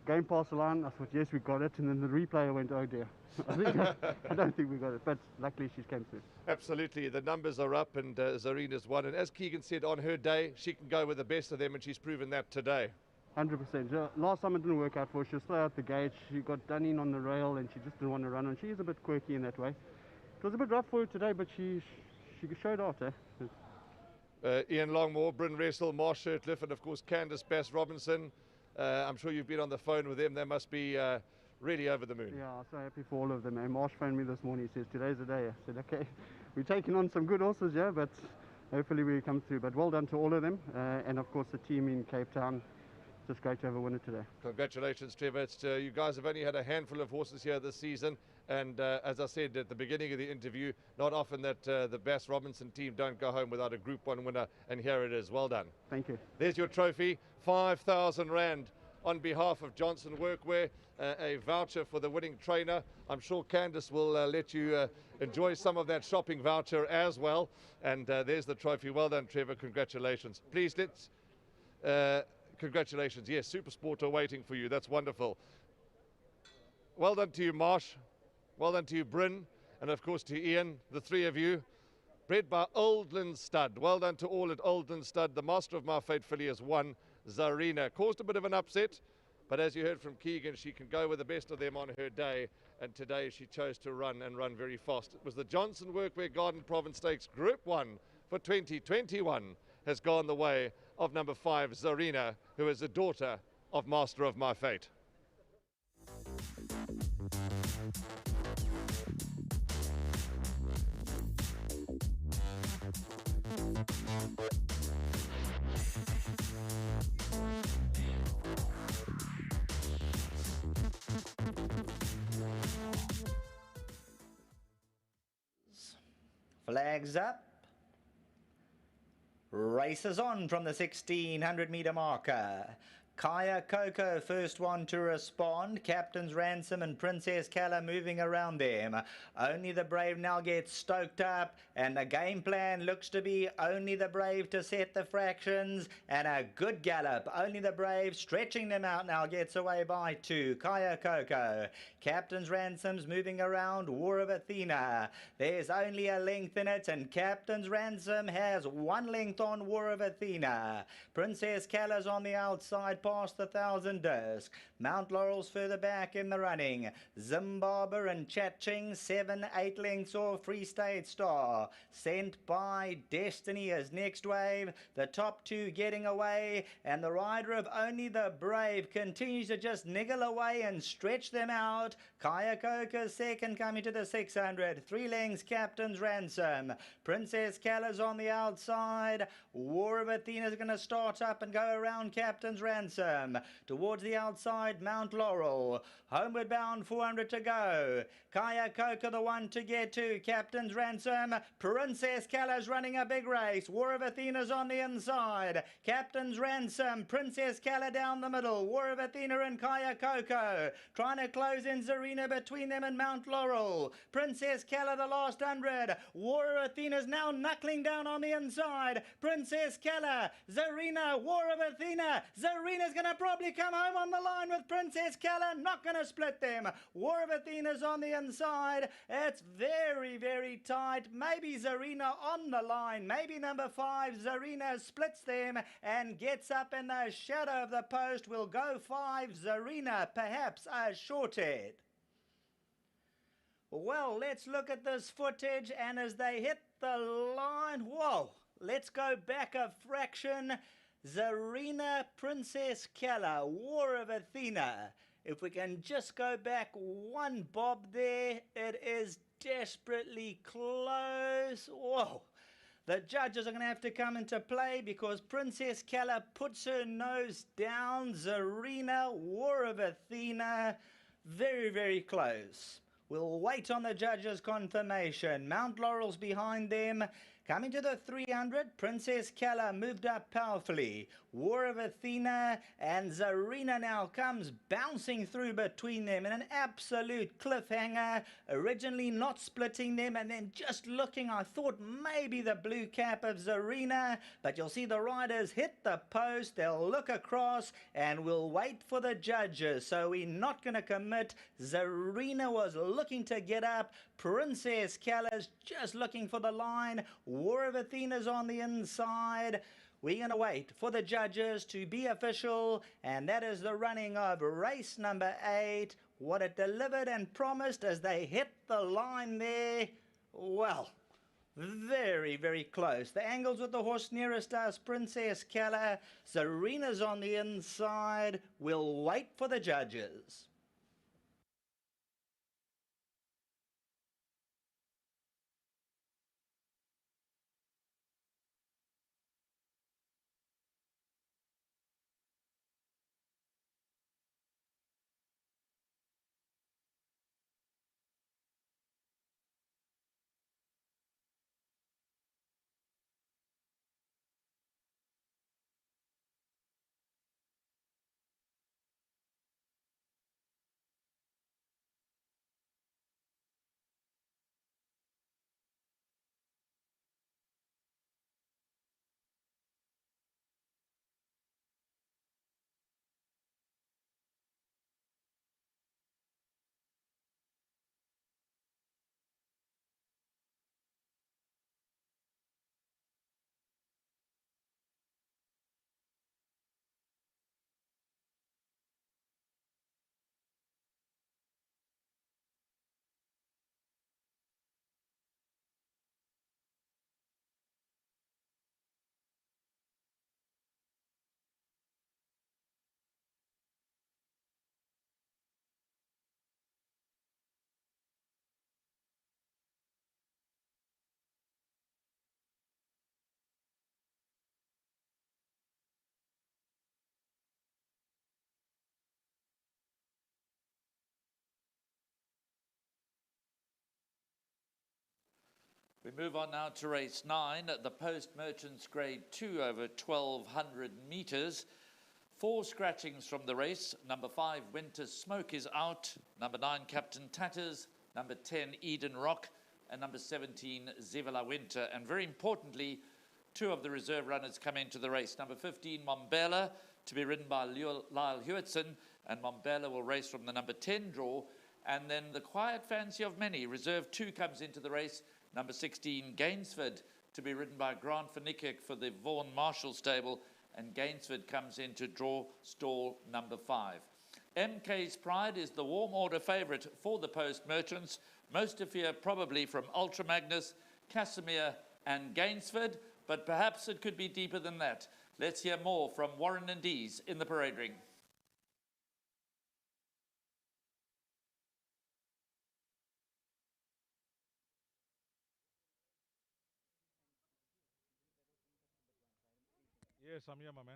Going past the line, I thought, yes, we got it. And then the replay, I went, oh dear. I don't think we got it, but luckily she came through. Absolutely. The numbers are up, and Zarina's won. And as Keegan said, on her day, she can go with the best of them, and she's proven that today. 100%. Last time it didn't work out for her. She was slow out the gate. She got done in on the rail, and she just didn't want to run on. She is a bit quirky in that way. It was a bit rough for her today, but she showed out. Ian Longmore, Bryn Wrestle, Marsh Shirtliff, and of course Candice Bass-Robinson. I'm sure you've been on the phone with them. They must be really over the moon. Yeah, I'm so happy for all of them. And Marsh phoned me this morning. He says, today's the day. I said, okay, we're taking on some good horses, yeah, but hopefully we come through. But well done to all of them. And of course the team in Cape Town. Just great to have a winner today. Congratulations, Trevor. You guys have only had a handful of horses here this season, and as I said at the beginning of the interview, not often that the Bass-Robinson team don't go home without a Group 1 winner, and here it is. Well done. Thank you. There's your trophy, 5,000 Rand on behalf of Johnson Workwear, a voucher for the winning trainer. I'm sure Candice will let you enjoy some of that shopping voucher as well, and there's the trophy. Well done, Trevor. Congratulations. Please let's... Congratulations. Yes, Super Sport are waiting for you. That's wonderful. Well done to you, Marsh. Well done to you, Bryn. And of course to Ian, the three of you. Bred by Oldland Stud. Well done to all at Oldland Stud. The Master of My Fate filly has won. Zarina caused a bit of an upset, but as you heard from Keegan, she can go with the best of them on her day. And today she chose to run, and run very fast. It was the Johnson Workwear Garden Province Stakes Group 1 for 2021 has gone the way of number 5, Zarina, who is the daughter of Master of My Fate. Flags up. Races on from the 1600 metre marker. Kaya Coco, first one to respond. Captain's Ransom and Princess Kala moving around them. Only the Brave now gets stoked up, and the game plan looks to be Only the Brave to set the fractions, and a good gallop. Only the Brave stretching them out now gets away by 2. Kaya Coco. Captain's Ransom's moving around. War of Athena. There's only a length in it, and Captain's Ransom has 1 length on War of Athena. Princess Kala's on the outside past the 1,000 disc. Mount Laurel's further back in the running. Zimbabwe and Chatching 7-8 lengths off Free State Star. Sent by Destiny as next wave. The top 2 getting away, and the rider of Only the Brave continues to just niggle away and stretch them out. Kaya Coca second coming to the 600. 3 lengths Captain's Ransom. Princess Kala's on the outside. War of Athena's going to start up and go around Captain's Ransom. Towards the outside, Mount Laurel. Homeward bound, 400 to go. Kaya Coca the one to get to. Captain's Ransom. Princess Kala's running a big race. War of Athena's on the inside. Captain's Ransom. Princess Kala down the middle. War of Athena and Kaya Coco. Trying to close in Zarina between them and Mount Laurel. Princess Kala the last 100. War of Athena's now knuckling down on the inside. Princess Kala. Zarina. War of Athena. Zarina's going to probably come home on the line with Princess Kala. Not going to split them. War of Athena's on the inside. It's very, very tight. Maybe Zarina on the line. Maybe number 5, Zarina splits them and gets up in the shadow of the post. Will go 5, Zarina, perhaps a short head. Well, let's look at this footage, and as they hit the line, whoa, let's go back a fraction. Zarina Princess Keller, War of Athena. If we can just go back one bob there, it is desperately close. Whoa. The judges are going to have to come into play because Princess Keller puts her nose down. Zarina, War of Athena, very, very close. We'll wait on the judges' confirmation. Mount Laurel's behind them. Coming to the 300, Princess Keller moved up powerfully. War of Athena and Zarina now comes bouncing through between them in an absolute cliffhanger. Originally not splitting them and then just looking, I thought maybe the blue cap of Zarina, but you'll see the riders hit the post, they'll look across and we'll wait for the judges. So we're not going to commit. Zarina was looking to get up. Princess Keller's just looking for the line. War of Athena's on the inside. We're going to wait for the judges to be official, and that is the running of race number 8. What it delivered and promised as they hit the line there, well, very, very close. The angles with the horse nearest us, Princess Keller. Zarina's on the inside. We'll wait for the judges. We move on now to race 9 at the Post Merchants Grade 2 over 1,200 metres. 4 scratchings from the race. Number 5, Winter Smoke is out. Number 9, Captain Tatters. Number 10, Eden Rock. And number 17, Zivela Winter. And very importantly, 2 of the reserve runners come into the race. Number 15, Mombela, to be ridden by Lyle Hewitson. And Mombela will race from the number 10 draw. And then the quiet fancy of many, reserve 2 comes into the race. Number 16, Gainsford, to be ridden by Grant van Niekerk for the Vaughan Marshall stable. And Gainsford comes in to draw stall number 5. MK's Pride is the warm order favourite for the Post Merchants. Most to fear probably from Ultra Magnus, Casimir and Gainsford, but perhaps it could be deeper than that. Let's hear more from Warren and Dees in the parade ring. Yes, I'm here, my man.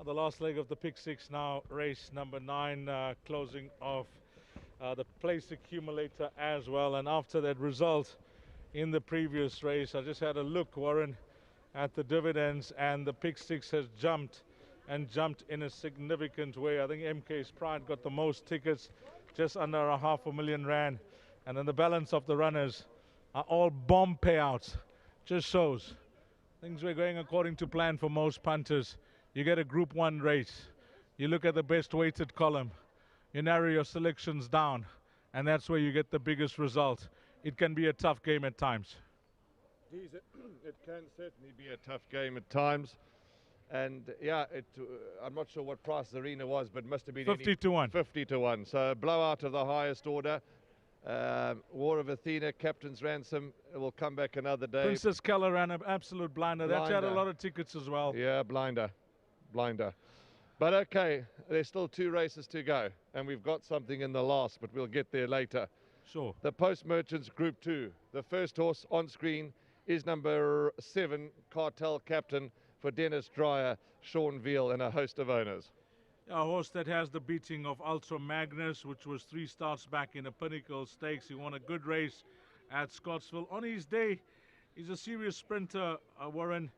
The last leg of the pick 6 now, race number 9, closing off the place accumulator as well. And after that result in the previous race, I just had a look, Warren, at the dividends, and the pick 6 has jumped and jumped in a significant way. I think MK's Pride got the most tickets, just under R500,000, and then the balance of the runners are all bomb payouts. Just shows things were going according to plan for most punters. You get a Group 1 race, you look at the best weighted column, you narrow your selections down, and that's where you get the biggest result. It can be a tough game at times. Geez, it can certainly be a tough game at times. And yeah, I'm not sure what price the arena was, but it must have been 50 to 1. 50 to 1. So a blowout of the highest order. War of Athena, Captain's Ransom will come back another day. Princess Keller ran an absolute blinder. That had a lot of tickets as well. Yeah, blinder. But okay, there's still 2 races to go, and we've got something in the last, but we'll get there later. Sure. The Post Merchants Group 2. The first horse on screen is number 7, Cartel Captain, for Dennis Dreyer, Sean Veal, and a host of owners. A horse that has the beating of Ultra Magnus, which was 3 starts back in a Pinnacle Stakes. He won a good race at Scottsville. On his day, he's a serious sprinter, Warren.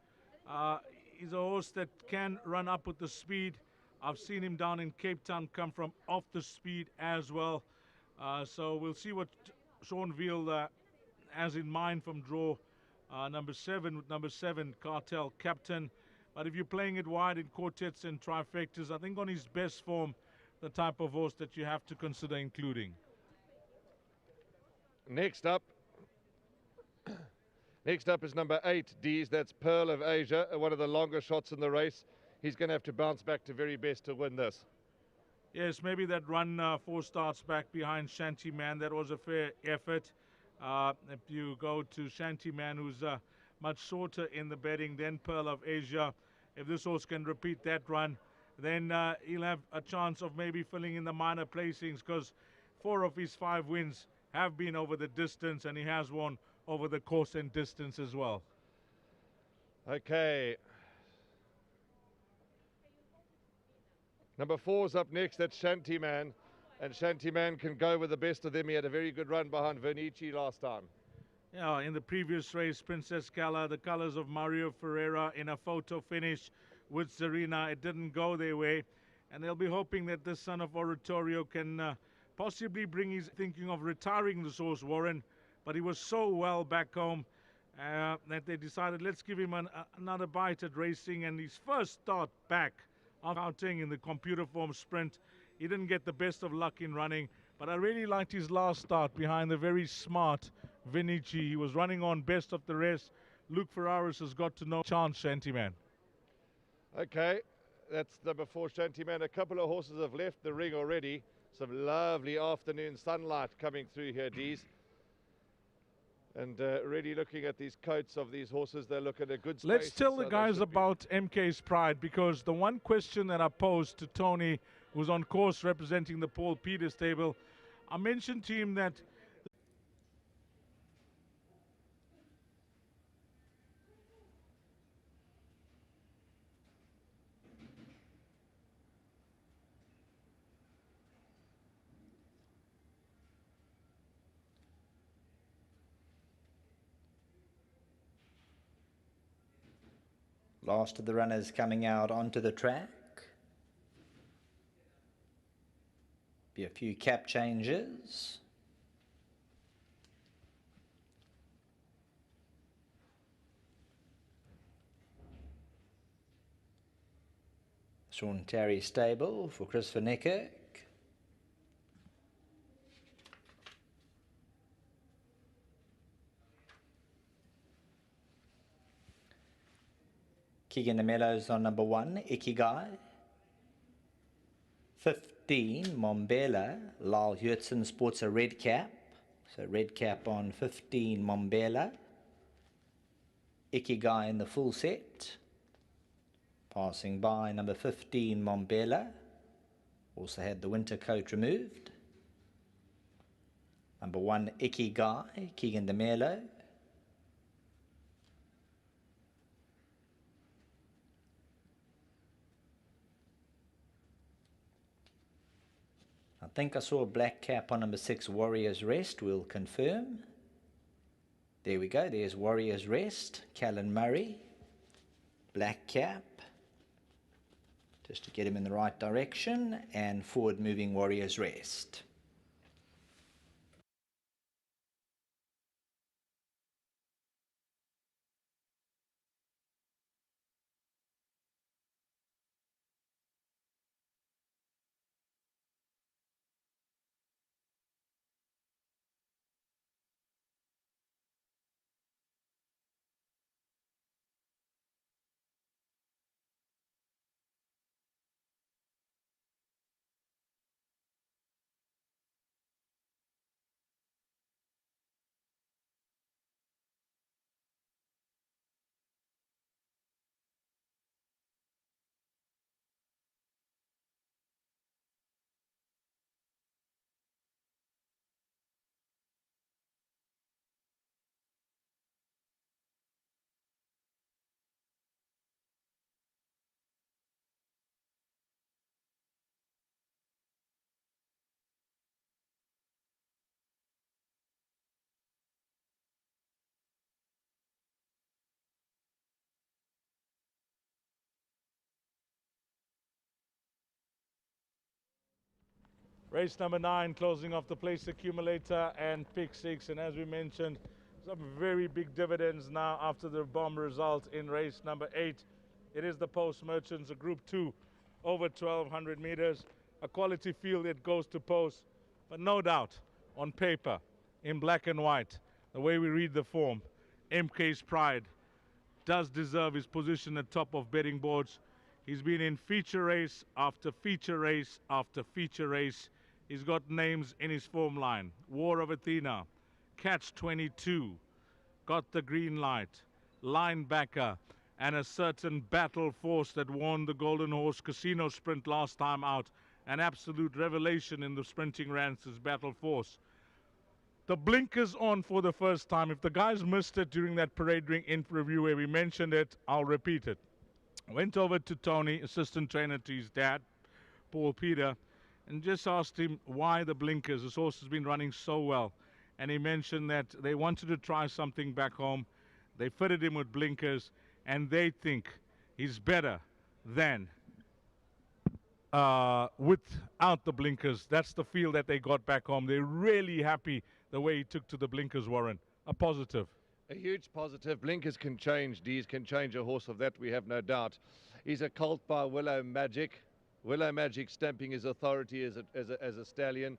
He's a horse that can run up with the speed. I've seen him down in Cape Town come from off the speed as well. So we'll see what Sean Veal has in mind from draw number 7 with number 7, Cartel Captain. But if you're playing it wide in quartets and trifectas, I think on his best form, the type of horse that you have to consider including. Next up is number 8, D's. That's Pearl of Asia, one of the longer shots in the race. He's going to have to bounce back to very best to win this. Yes, maybe that run 4 starts back behind Shanty Man, that was a fair effort. If you go to Shanty Man, who's much shorter in the betting than Pearl of Asia, if this horse can repeat that run, then he'll have a chance of maybe filling in the minor placings, because 4 of his 5 wins have been over the distance, and he has won over the course and distance as well. Okay. Number 4's up next, that's Shanty Man. And Shanty Man can go with the best of them. He had a very good run behind Vernici last time. Yeah, in the previous race, Princess Keller, the colors of Mario Ferreira in a photo finish with Serena, it didn't go their way. And they'll be hoping that this son of Oratorio can possibly bring his thinking of retiring this horse, Warren. But he was so well back home that they decided, let's give him another bite at racing. And his first start back outing in the computer form sprint, he didn't get the best of luck in running, but I really liked his last start behind the very smart Vinici. He was running on best of the rest. Luke Ferraris has got to no chance, Shanty Man. Okay, that's number 4, Shanty Man. A couple of horses have left the ring already. Some lovely afternoon sunlight coming through here, D's. And really looking at these coats of these horses, they look at a good space. Let's tell the guys about MK's Pride, because the one question that I posed to Tony, who's on course representing the Paul Peters stable, I mentioned to him that Last of the runners coming out onto the track. Be a few cap changes. Sean Terry stable for Chris Van Niekerk. Keegan the Mellows on number 1, Ikigai. 15, Mombela. Lyle Hurtson sports a red cap. So red cap on 15, Mombela. Ikigai in the full set. Passing by number 15, Mombela. Also had the winter coat removed. Number 1, Ikigai, Keegan the Mellow. I think I saw a black cap on number 6, Warrior's Rest. We'll confirm. There we go. There's Warrior's Rest. Callan Murray. Black cap. Just to get him in the right direction. And forward moving Warrior's Rest. Race number 9, closing off the place accumulator and pick 6. And as we mentioned, some very big dividends now after the bomb result in race number 8. It is the Post Merchants, a Group 2, over 1,200 meters. A quality field that goes to Post. But no doubt, on paper, in black and white, the way we read the form, MK's Pride does deserve his position at top of betting boards. He's been in feature race after feature race after feature race. He's got names in his form line. War of Athena, Catch 22, Got the Green Light, Linebacker, and a certain Battle Force that won the Golden Horse Casino Sprint last time out. An absolute revelation in the sprinting ranks is Battle Force. The blinkers on for the first time. If the guys missed it during that parade ring interview where we mentioned it, I'll repeat it. Went over to Tony, assistant trainer to his dad, Paul Peter, and just asked him why the blinkers. His horse has been running so well. And he mentioned that they wanted to try something back home. They fitted him with blinkers, and they think he's better than without the blinkers. That's the feel that they got back home. They're really happy the way he took to the blinkers, Warren. A positive. A huge positive. Blinkers can change. D's can change a horse, of that we have no doubt. He's a colt by Willow Magic. Willow Magic stamping his authority as a stallion.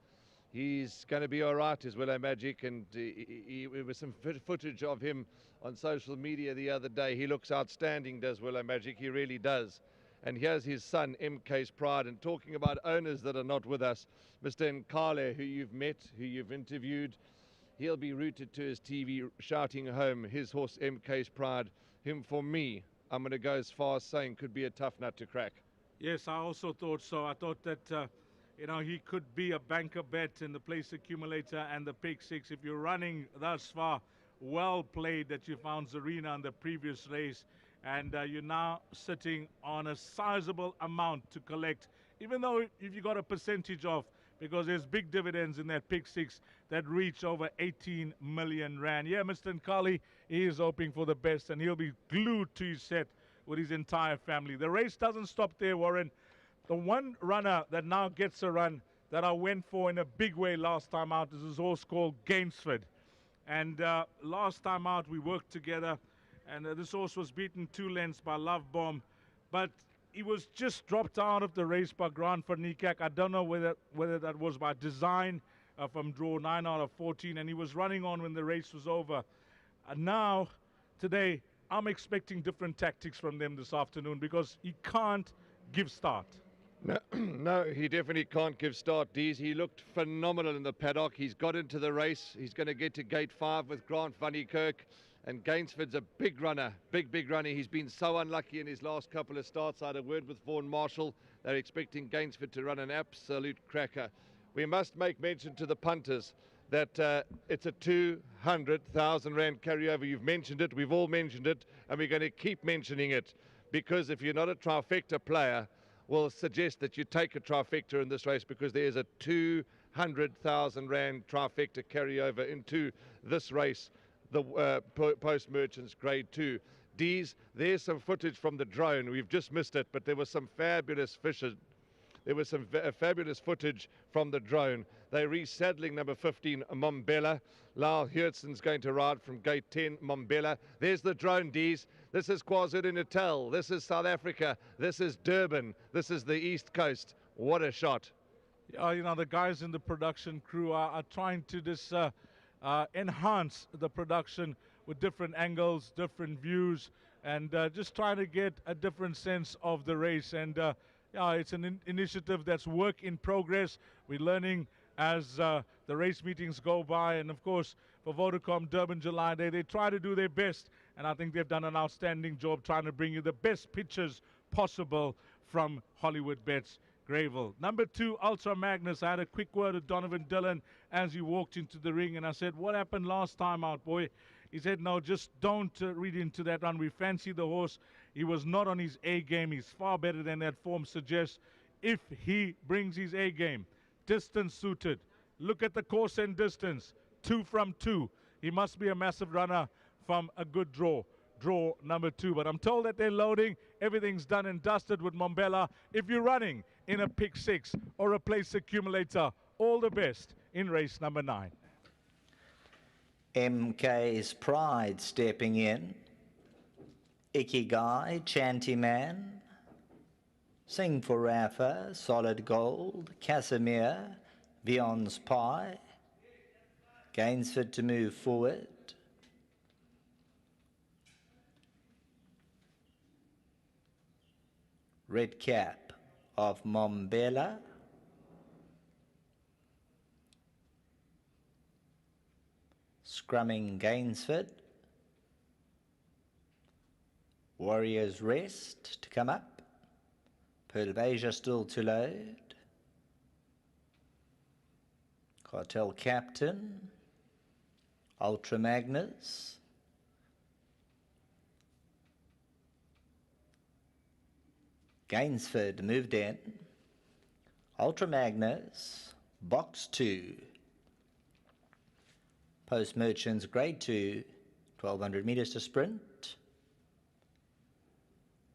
He's going to be all right, is Willow Magic, and there was some footage of him on social media the other day. He looks outstanding, does Willow Magic. He really does. And here's his son, MK's Pride. And talking about owners that are not with us, Mr. Nkale, who you've met, who you've interviewed, he'll be rooted to his TV shouting home his horse, MK's Pride. Him, for me, I'm going to go as far as saying could be a tough nut to crack. Yes, I also thought so. I thought that, he could be a banker bet in the place accumulator and the pick 6. If you're running thus far, well played that you found Zarina in the previous race. And you're now sitting on a sizable amount to collect, even though if you got a percentage off, because there's big dividends in that pick 6 that reach over 18 million rand. Yeah, Mr. Nkali, he is hoping for the best, and he'll be glued to his set with his entire family. The race doesn't stop there, Warren. The one runner that now gets a run that I went for in a big way last time out is this horse called Gainsford. And last time out, we worked together. And this horse was beaten 2 lengths by Love Bomb. But he was just dropped out of the race by Grant van Niekerk. I don't know whether that was by design from draw 9 out of 14. And he was running on when the race was over. And now, today, I'm expecting different tactics from them this afternoon because he can't give start. No, he definitely can't give start, Dees. He looked phenomenal in the paddock. He's got into the race. He's going to get to gate 5 with Grant van Niekerk. And Gainsford's a big runner, big runner. He's been so unlucky in his last couple of starts. I had a word with Vaughan Marshall. They're expecting Gainsford to run an absolute cracker. We must make mention to the punters that it's a 200,000 Rand carryover. You've mentioned it, we've all mentioned it, and we're going to keep mentioning it, because if you're not a trifecta player, we'll suggest that you take a trifecta in this race, because there is a 200,000 Rand trifecta carryover into this race, the Post Merchants Grade 2. D's, there's some footage from the drone. We've just missed it, but there was some fabulous fishes. There was some fabulous footage from the drone. They're resaddling number 15, Mombella. Lyle Hertzon's going to ride from gate 10, Mombella. There's the drone, D's. This is KwaZulu-Natal. This is South Africa. This is Durban. This is the East Coast. What a shot. The guys in the production crew are trying to just enhance the production with different angles, different views, and just trying to get a different sense of the race. And it's an initiative that's work in progress. We're learning as the race meetings go by. And of course, for Vodacom Durban July, they try to do their best. And I think they've done an outstanding job trying to bring you the best pictures possible from Hollywood Bets Greyville. Number 2, Ultra Magnus. I had a quick word with Donovan Dillon as he walked into the ring. And I said, what happened last time out, boy? He said, no, just don't read into that run. We fancy the horse. He was not on his A game. He's far better than that form suggests. If he brings his A game, distance suited, look at the course and distance, 2 from 2. He must be a massive runner from a good draw number 2. But I'm told that they're loading. Everything's done and dusted with Mombella. If you're running in a pick 6 or a place accumulator. All the best in race number 9. MK's Pride stepping in. Ikigai, Chanty Man. Sing for Rafa, Solid Gold. Casimir, Vion's Pie. Gainsford to move forward. Red Cap of Mombela. Scrumming Gainsford. Warriors Rest to come up. Pearl of Asia still to load. Cartel Captain. Ultra Magnus. Gainsford moved in. Ultra Magnus. Box 2. Post Merchants Grade 2. 1200 metres to sprint.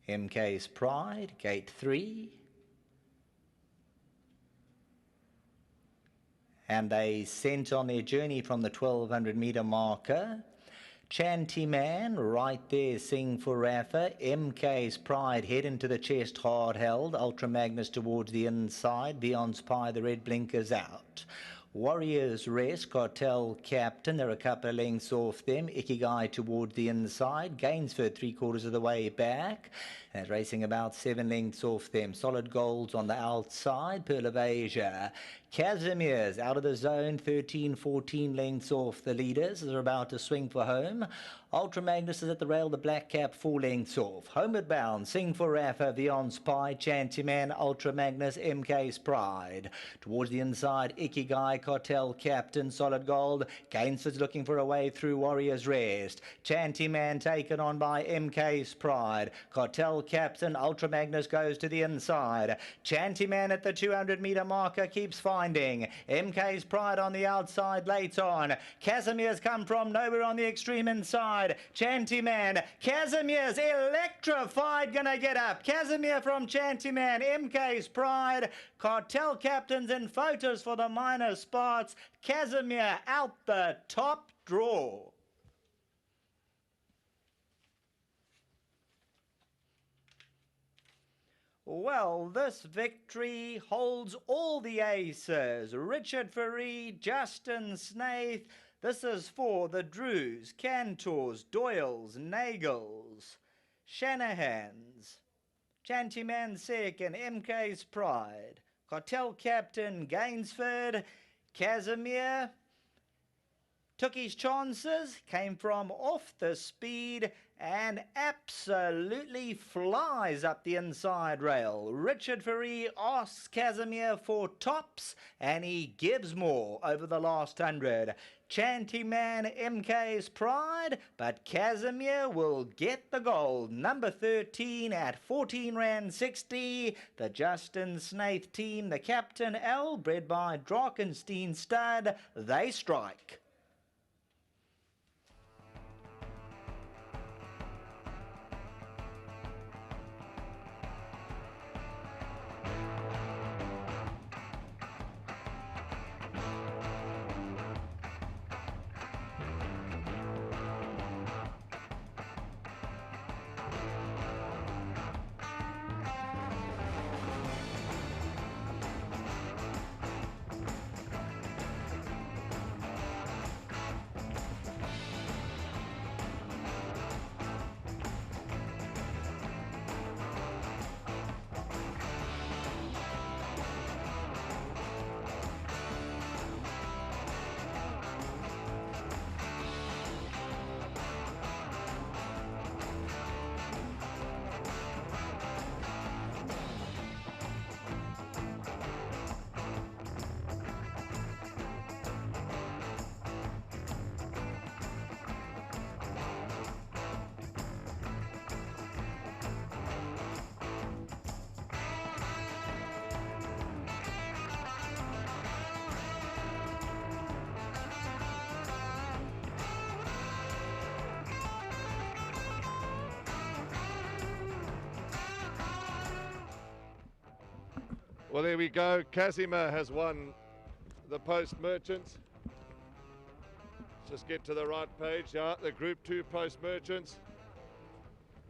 MK's Pride, Gate 3. And they sent on their journey from the 1200 metre marker. Chanty Man, right there, Sing for Rafa. MK's Pride, head into the chest, hard held. Ultra Magnus towards the inside. Beyond's Pie, the red blinkers out. Warriors Rest, Cartel Captain, they're a couple of lengths off them. Ikigai towards the inside. Gainsford 3/4 of the way back. And racing about 7 lengths off them. Solid Golds on the outside. Pearl of Asia. Casimir's out of the zone, 13, 14 lengths off the leaders. They're about to swing for home. Ultra Magnus is at the rail, the black cap 4 lengths off. Homeward bound, Sing for Rafa, Vion's Pie, Chanty Man, Ultra Magnus, MK's Pride. Towards the inside, Ikigai, Cartel Captain, Solid Gold. Gainsford's looking for a way through Warriors Rest. Chanty Man taken on by MK's Pride. Cartel Captain, Ultra Magnus goes to the inside. Chanty Man at the 200 metre marker keeps finding. MK's Pride on the outside late on. Casimir's come from nowhere on the extreme inside. Chanty Man, Casimir's electrified, gonna get up. Casimir from Chanty Man, MK's Pride. Cartel Captains and photos for the minor spots. Casimir out the top draw. Well, this victory holds all the aces. Richard Ferree, Justin Snaith. This is for the Drews, Cantors, Doyles, Nagels, Shanahans, Chanty Man second, MK's Pride, Cartel Captain Gainsford, Casimir. Took his chances, came from off the speed and absolutely flies up the inside rail. Richard Ferree asks Casimir for tops and he gives more over the last 100. Chanty Man, MK's Pride, but Casimir will get the gold. Number 13 at 14 Rand 60. The Justin Snaith team, the Captain L, bred by Drakenstein Stud, they strike. Well, there we go. Casimir has won the Post Merchants. Just get to the right page. Yeah, the Group 2 Post Merchants.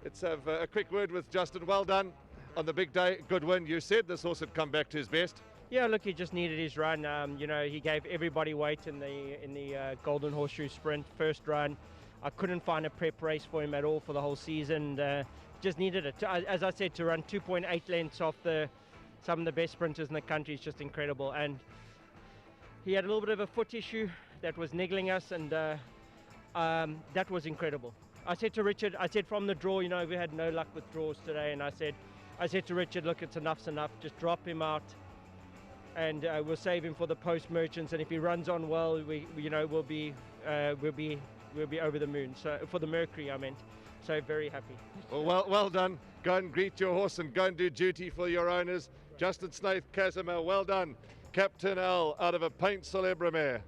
Let's have a quick word with Justin. Well done on the big day. Good win. You said this horse had come back to his best. Yeah, look, he just needed his run. You know, he gave everybody weight in the Golden Horseshoe Sprint first run. I couldn't find a prep race for him at all for the whole season. Just needed it. As I said, to run 2.8 lengths off some of the best sprinters in the country is just incredible. And he had a little bit of a foot issue that was niggling us, and that was incredible. I said to Richard, I said from the draw, you know, we had no luck with draws today, and I said to Richard, look, it's enough's enough. Just drop him out, and we'll save him for the Post Merchants. And if he runs on well, we'll be over the moon. So for the Mercury, I meant. So very happy. Well done. Go and greet your horse and go and do duty for your owners. Justin Snaith, Casimir, well done. Captain Al out of a Paint Celebre mare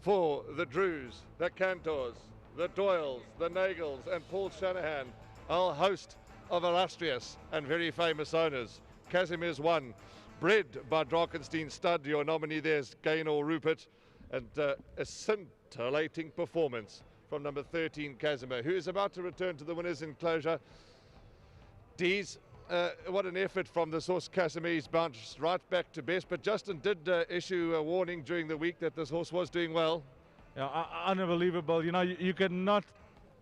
for the Drews, the Cantors, the Doyles, the Nagels, and Paul Shanahan, a host of illustrious and very famous owners. Casimir's won, bred by Drakenstein Stud, your nominee there's Gaynor Rupert, and a scintillating performance from number 13 Casimir, who is about to return to the winners' enclosure. Dees, what an effort from this horse. Casimir. He's bounced right back to best, but Justin did issue a warning during the week that this horse was doing well. Yeah, unbelievable. You know, you cannot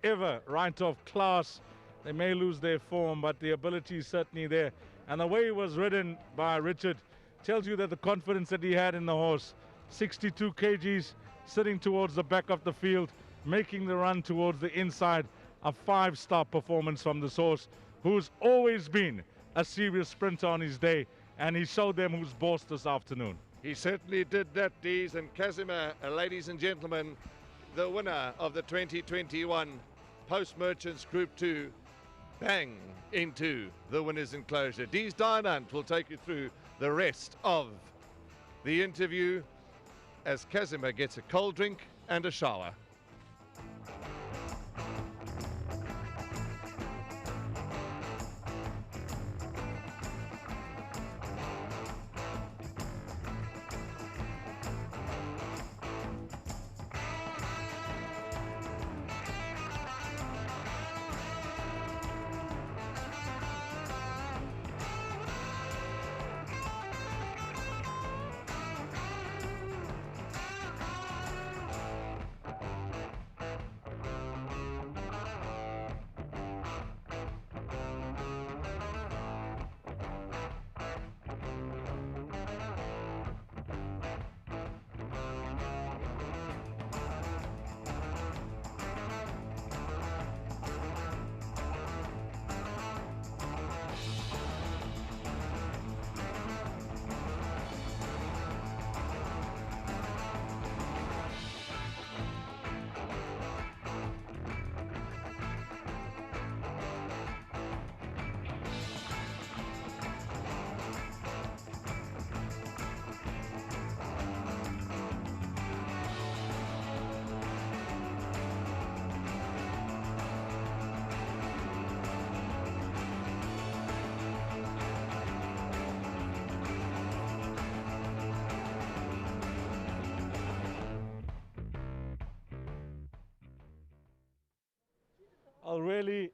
ever write off class. They may lose their form, but the ability is certainly there. And the way it was ridden by Richard tells you that the confidence that he had in the horse. 62 kgs, sitting towards the back of the field, making the run towards the inside. A 5-star performance from this horse, who's always been a serious sprinter on his day, and he showed them who's boss this afternoon. He certainly did that, Dees. And Casimir, ladies and gentlemen, the winner of the 2021 Post Merchants Group 2, bang into the winners' enclosure. Dees Dynant will take you through the rest of the interview as Casimir gets a cold drink and a shower.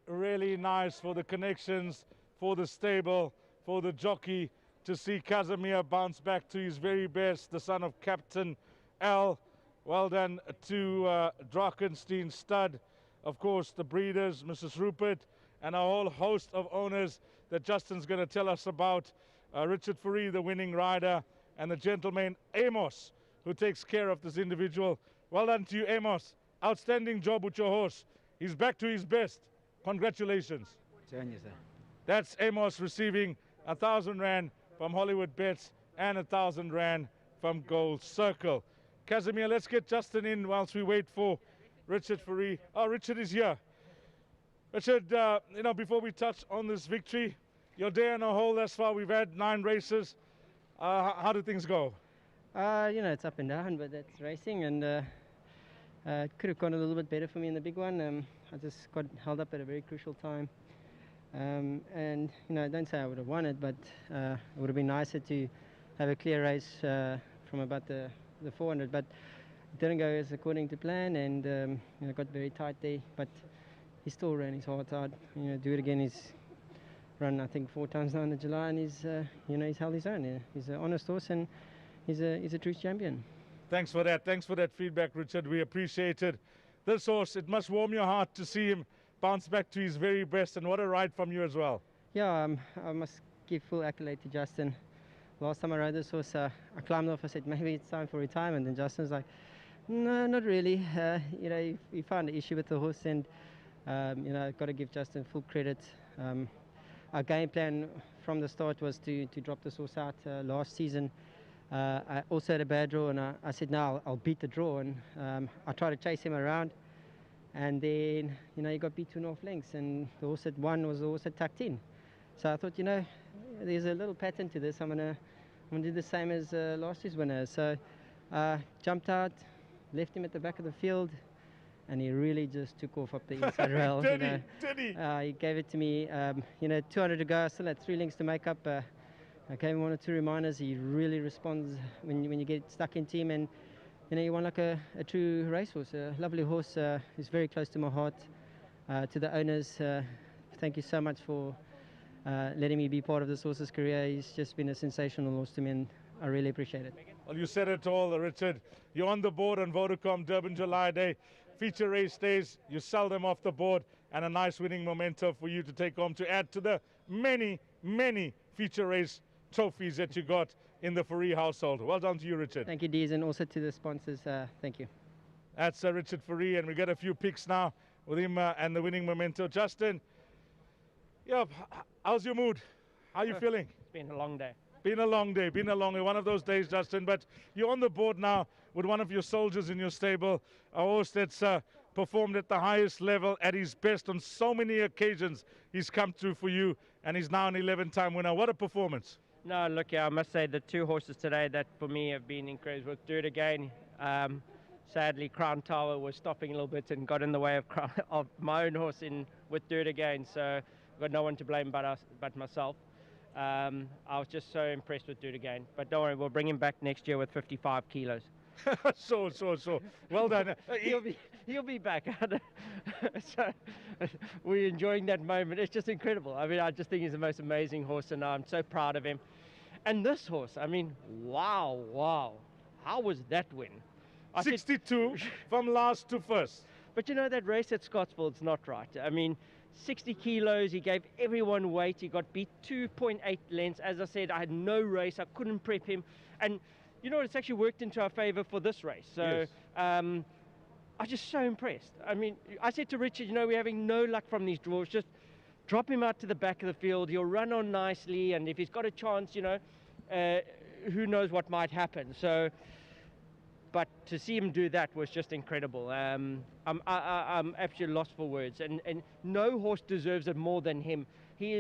Really nice for the connections, for the stable, for the jockey to see Casimir bounce back to his very best, the son of Captain Al. Well done to Drakenstein Stud, of course the breeders, Mrs. Rupert, and a whole host of owners that Justin's going to tell us about. Richard Fourie, the winning rider, and the gentleman Amos, who takes care of this individual. Well done to you, Amos. Outstanding job with your horse. He's back to his best. Congratulations. That's Amos receiving 1,000 Rand from Hollywood Bets and 1,000 Rand from Gold Circle. Casimir, let's get Justin in whilst we wait for Richard Fourie. Oh, Richard is here. Richard, you know, before we touch on this victory, your day on a whole thus far, we've had 9 races. How do things go? You know, it's up and down, but that's racing, and it could have gone a little bit better for me in the big one. I just got held up at a very crucial time. And, you know, don't say I would have won it, but it would have been nicer to have a clear race from about the 400, but it didn't go as according to plan, and you know, got very tight there. But he still ran his heart out. You know, Do It Again. He's run I think 4 times now in July, and he's you know, he's held his own. He's an honest horse, and he's a true champion. Thanks for that. Thanks for that feedback, Richard. We appreciate it. This horse, it must warm your heart to see him bounce back to his very best, and what a ride from you as well. Yeah, I must give full accolade to Justin. Last time I rode this horse, I climbed off. I said maybe it's time for retirement, and Justin's like, no, not really. You know, he found an issue with the horse, and you know, I've got to give Justin full credit. Our game plan from the start was to drop this horse out last season. I also had a bad draw, and I said, no, I'll beat the draw, and I tried to chase him around, and then, you know, he got beat 2.5 lengths, and the horse at 1 was the horse that tucked in. So I thought, you know, there's a little pattern to this. I'm gonna do the same as last year's winner. So jumped out, left him at the back of the field, and he really just took off up the inside rail. Did you know. He gave it to me. You know, 200 to go. I still had 3 lengths to make up. I gave him 1 or 2 reminders. He really responds when you get stuck into him, and you know, he won like a true racehorse, a lovely horse. He's very close to my heart. To the owners, thank you so much for letting me be part of this horse's career. He's just been a sensational horse to me, and I really appreciate it. Well, you said it all, Richard. You're on the board on Vodacom Durban July Day. Feature race days, you sell them off the board, and a nice winning memento for you to take home to add to the many, many feature race trophies that you got in the Fourie household. Well done to you, Richard. Thank you, Dees, and also to the sponsors. Thank you. That's Richard Fourie, and we get a few picks now with him and the winning memento. Justin, yeah, how's your mood? How are you feeling? It's been a long day. Been a long day, one of those days, Justin, but you're on the board now with one of your soldiers in your stable, a horse that's performed at the highest level, at his best on so many occasions. He's come through for you, and he's now an 11-time winner. What a performance. No, look, yeah, I must say the 2 horses today that for me have been incredible. Do It Again. Sadly, Crown Tower was stopping a little bit and got in the way of my own horse with Do It Again, so I've got no one to blame but myself. I was just so impressed with Do It Again. But don't worry, we'll bring him back next year with 55 kilos. So. Well done. He'll be back. So we're enjoying that moment. It's just incredible. I mean, I just think he's the most amazing horse, and I'm so proud of him. And this horse, I mean, wow. How was that win? 62 from last to first. But you know, that race at Scottsville's not right. I mean, 60 kilos, he gave everyone weight. He got beat 2.8 lengths. As I said, I had no race. I couldn't prep him. And you know, it's actually worked into our favor for this race. So yes. I was just so impressed. I mean, I said to Richard, you know, we're having no luck from these draws. Just drop him out to the back of the field. He'll run on nicely. And if he's got a chance, you know, who knows what might happen. So, but to see him do that was just incredible. I'm absolutely lost for words, and no horse deserves it more than him. He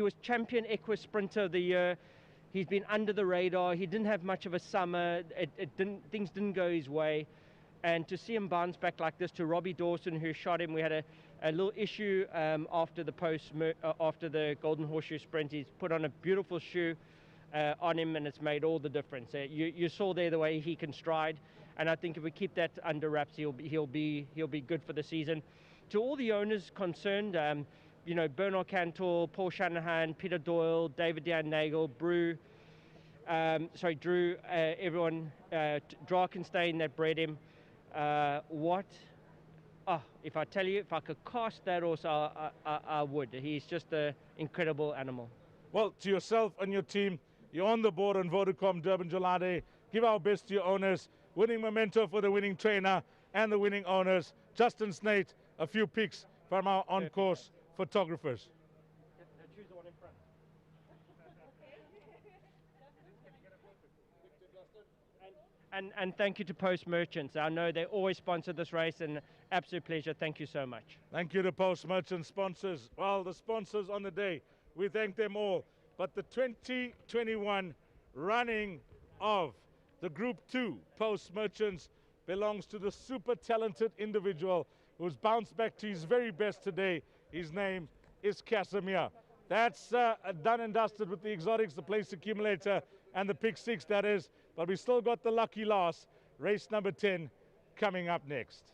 was champion equus sprinter of the year. He's been under the radar. He didn't have much of a summer. Things didn't go his way, and to see him bounce back like this, to Robbie Dawson, who shot him. We had a little issue after the Golden Horseshoe Sprint. He's put on a beautiful shoe on him, and it's made all the difference. You saw there the way he can stride, and I think if we keep that under wraps, he'll be good for the season. To all the owners concerned, you know, Bernard Cantor, Paul Shanahan, Peter Doyle, David Dan Nagel, Drew, everyone, Drakenstein that bred him. If I tell you, if I could cast that horse, I would. He's just an incredible animal. Well, to yourself and your team, you're on the board on Vodacom Durban July Day. Give our best to your owners. Winning memento for the winning trainer and the winning owners. Justin Snate, a few picks from our on-course photographers. Choose the one in front. And thank you to Post Merchants. I know they always sponsor this race, and absolute pleasure. Thank you so much. Thank you to Post Merchants sponsors. Well, the sponsors on the day, we thank them all. But the 2021 running of the Group 2 Post Merchants belongs to the super talented individual who's bounced back to his very best today. His name is Casimir. That's done and dusted with the exotics, the place accumulator, and the pick 6, that is. But we still got the lucky last, race number 10, coming up next.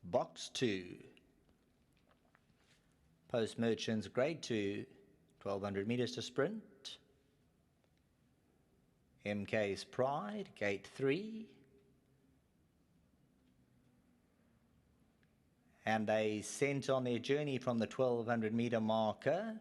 Box 2. Post Merchants Grade 2, 1200 metres to sprint. MK's Pride, Gate 3. And they sent on their journey from the 1200 metre marker.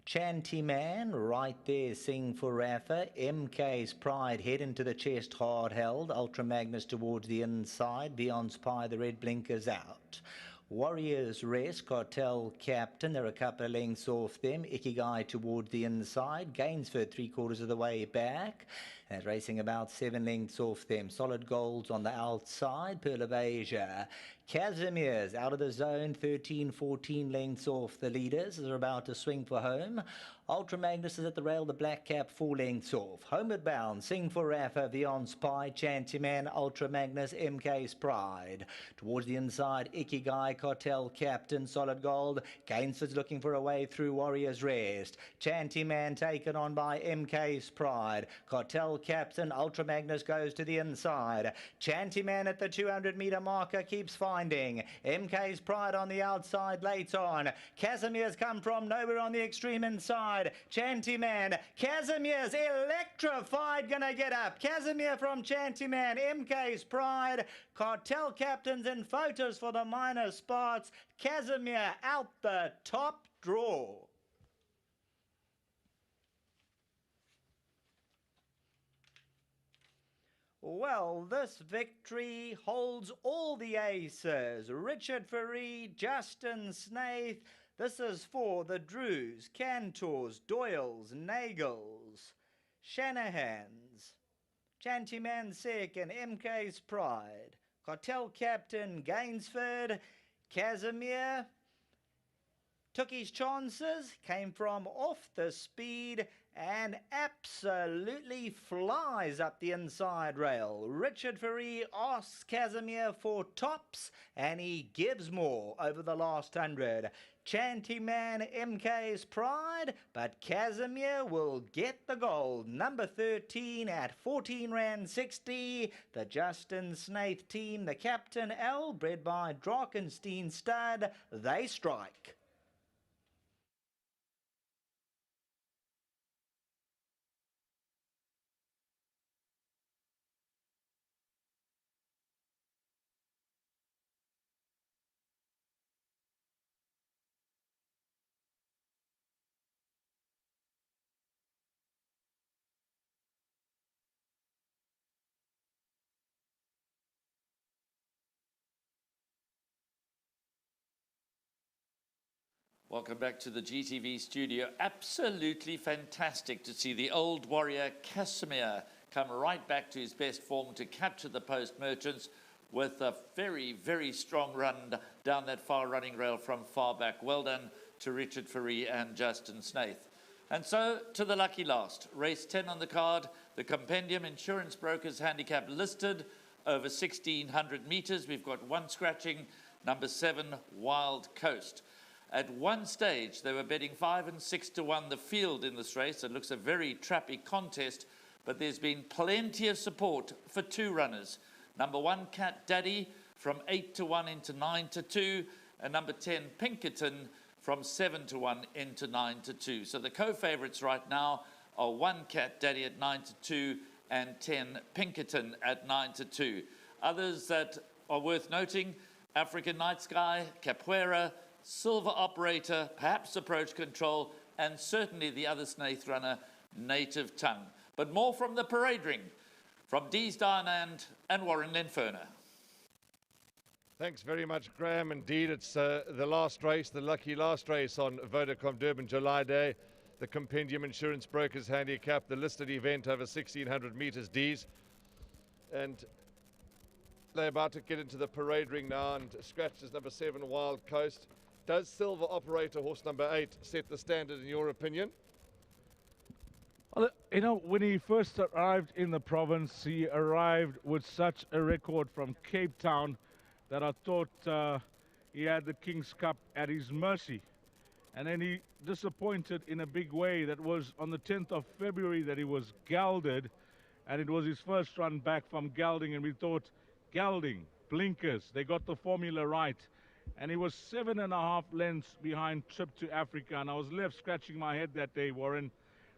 Chanty Man, right there, Sing for Rafa. MK's Pride, head into the chest, hard held. Ultra Magnus towards the inside. Beyond's Pie, the red blinkers out. Warriors Rest, Cartel Captain, they're a couple of lengths off them. Ikigai towards the inside. Gainsford 3/4 of the way back. And racing about 7 lengths off them. Solid Golds on the outside. Pearl of Asia. Casimir's out of the zone, 13-14 lengths off the leaders. They're about to swing for home. Ultra Magnus is at the rail, the black cap 4 lengths off. Homeward bound, Sing for Rafa, Beyond Spy, Chanty Man, Ultra Magnus, MK's Pride. Towards the inside, Ikigai, Cartel Captain, Solid Gold. Gainsford's looking for a way through Warriors Rest. Chanty Man taken on by MK's Pride. Cartel Captain, Ultra Magnus goes to the inside. Chanty Man at the 200 metre marker keeps finding. MK's Pride on the outside late on. Casimir's come from nowhere on the extreme inside. Chanty Man, Casimir's electrified, gonna get up. Casimir from Chanty Man, MK's Pride. Cartel Captains and photos for the minor spots. Casimir out the top draw. Well, this victory holds all the aces. Richard Ferree, Justin Snaith. This is for the Drews, Cantors, Doyles, Nagels, Shanahans, Chanty Man second, MK's Pride, Cartel Captain Gainsford, Casimir took his chances, came from off the speed and absolutely flies up the inside rail. Richard Ferree asks Casimir for tops and he gives more over the last 100. Chanty Man, MK's Pride, but Casimir will get the gold. Number 13 at 14 Rand 60. The Justin Snaith team, the Captain L, bred by Drakenstein Stud, they strike. Welcome back to the GTV studio. Absolutely fantastic to see the old warrior Casimir come right back to his best form to capture the Post Merchants with a very, very strong run down that far running rail from far back. Well done to Richard Ferree and Justin Snaith. And so to the lucky last. Race 10 on the card. The Compendium Insurance Brokers Handicap listed over 1,600 metres. We've got one scratching, number 7, Wild Coast. At one stage, they were betting 5 and 6 to 1 the field in this race. It looks a very trappy contest, but there's been plenty of support for 2 runners. Number 1, Cat Daddy, from 8 to 1 into 9 to 2, and number 10, Pinkerton, from 7 to 1 into 9 to 2. So the co-favourites right now are 1, Cat Daddy at 9 to 2, and 10, Pinkerton at 9 to 2. Others that are worth noting, African Night Sky, Capoeira, Silver Operator, perhaps Approach Control, and certainly the other Snaith runner, Native Tongue. But more from the parade ring, from Dees Dynand and Warren Lenferner. Thanks very much, Graham. Indeed, it's the last race, the lucky last race on Vodacom Durban July Day. the Compendium Insurance Brokers Handicap, the listed event over 1600 metres Ds. And they're about to get into the parade ring now, and scratches number 7, Wild Coast. Does Silver Operator, horse number 8, set the standard in your opinion? Well, you know, when he first arrived in the province, he arrived with such a record from Cape Town that I thought he had the King's Cup at his mercy. And then he disappointed in a big way. That was on the 10th of February that he was gelded, and it was his first run back from gelding, and we thought, gelding, blinkers, they got the formula right. And he was 7.5 lengths behind Trip to Africa, and I was left scratching my head that day, Warren.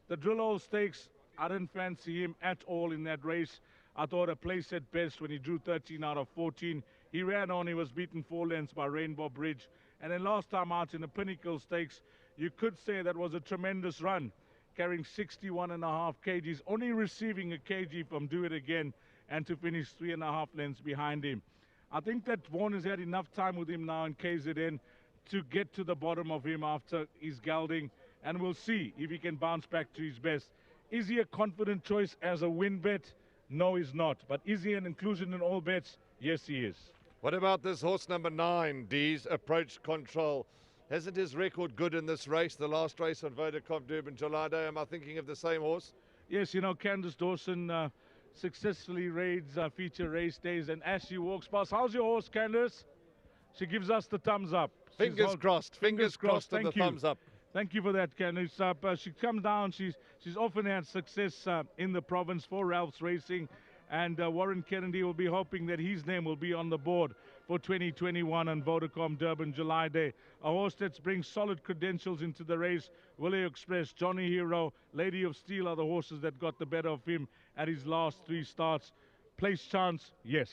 The Drill Hole Stakes, I didn't fancy him at all in that race. I thought a place at best when he drew 13 out of 14. He ran on, he was beaten 4 lengths by Rainbow Bridge. And then last time out in the Pinnacle Stakes, you could say that was a tremendous run, carrying 61.5 kgs, only receiving a kg from Do It Again, and to finish 3.5 lengths behind him. I think that Vaughan has had enough time with him now in KZN to get to the bottom of him after his gelding, and we'll see if he can bounce back to his best. Is he a confident choice as a win bet? No, he's not. But is he an inclusion in all bets? Yes, he is. What about this horse number 9, D's Approach Control? Hasn't his record good in this race, the last race on Vodacom Durban July Day? Am I thinking of the same horse? Yes, you know, Candice Dawson successfully raids feature race days, and as she walks past, how's your horse, Candice? She gives us the thumbs up. Fingers crossed, fingers crossed, and the thumbs up. Thank you for that, Candice. She comes down, she's often had success in the province for Ralph's Racing, and Warren Kennedy will be hoping that his name will be on the board for 2021 on Vodacom Durban July Day. A horse that brings solid credentials into the race. Willie Express, Johnny Hero, Lady of Steel are the horses that got the better of him at his last 3 starts. Place chance, yes.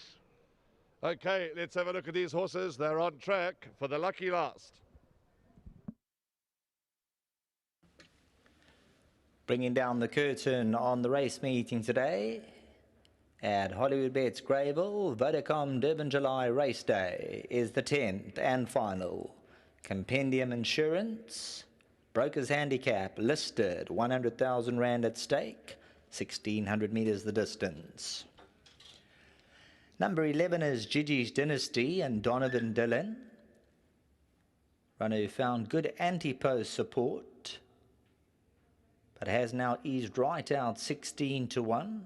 Okay, let's have a look at these horses. They're on track for the lucky last. Bringing down the curtain on the race meeting today at Hollywood Bets Greyville, Vodacom Durban July Race Day is the 10th and final. Compendium Insurance, Brokers Handicap, listed 100,000 Rand at stake, 1,600 metres the distance. Number 11 is Gigi's Dynasty and Donovan Dillon. Runner who found good anti-post support, but has now eased right out 16 to 1.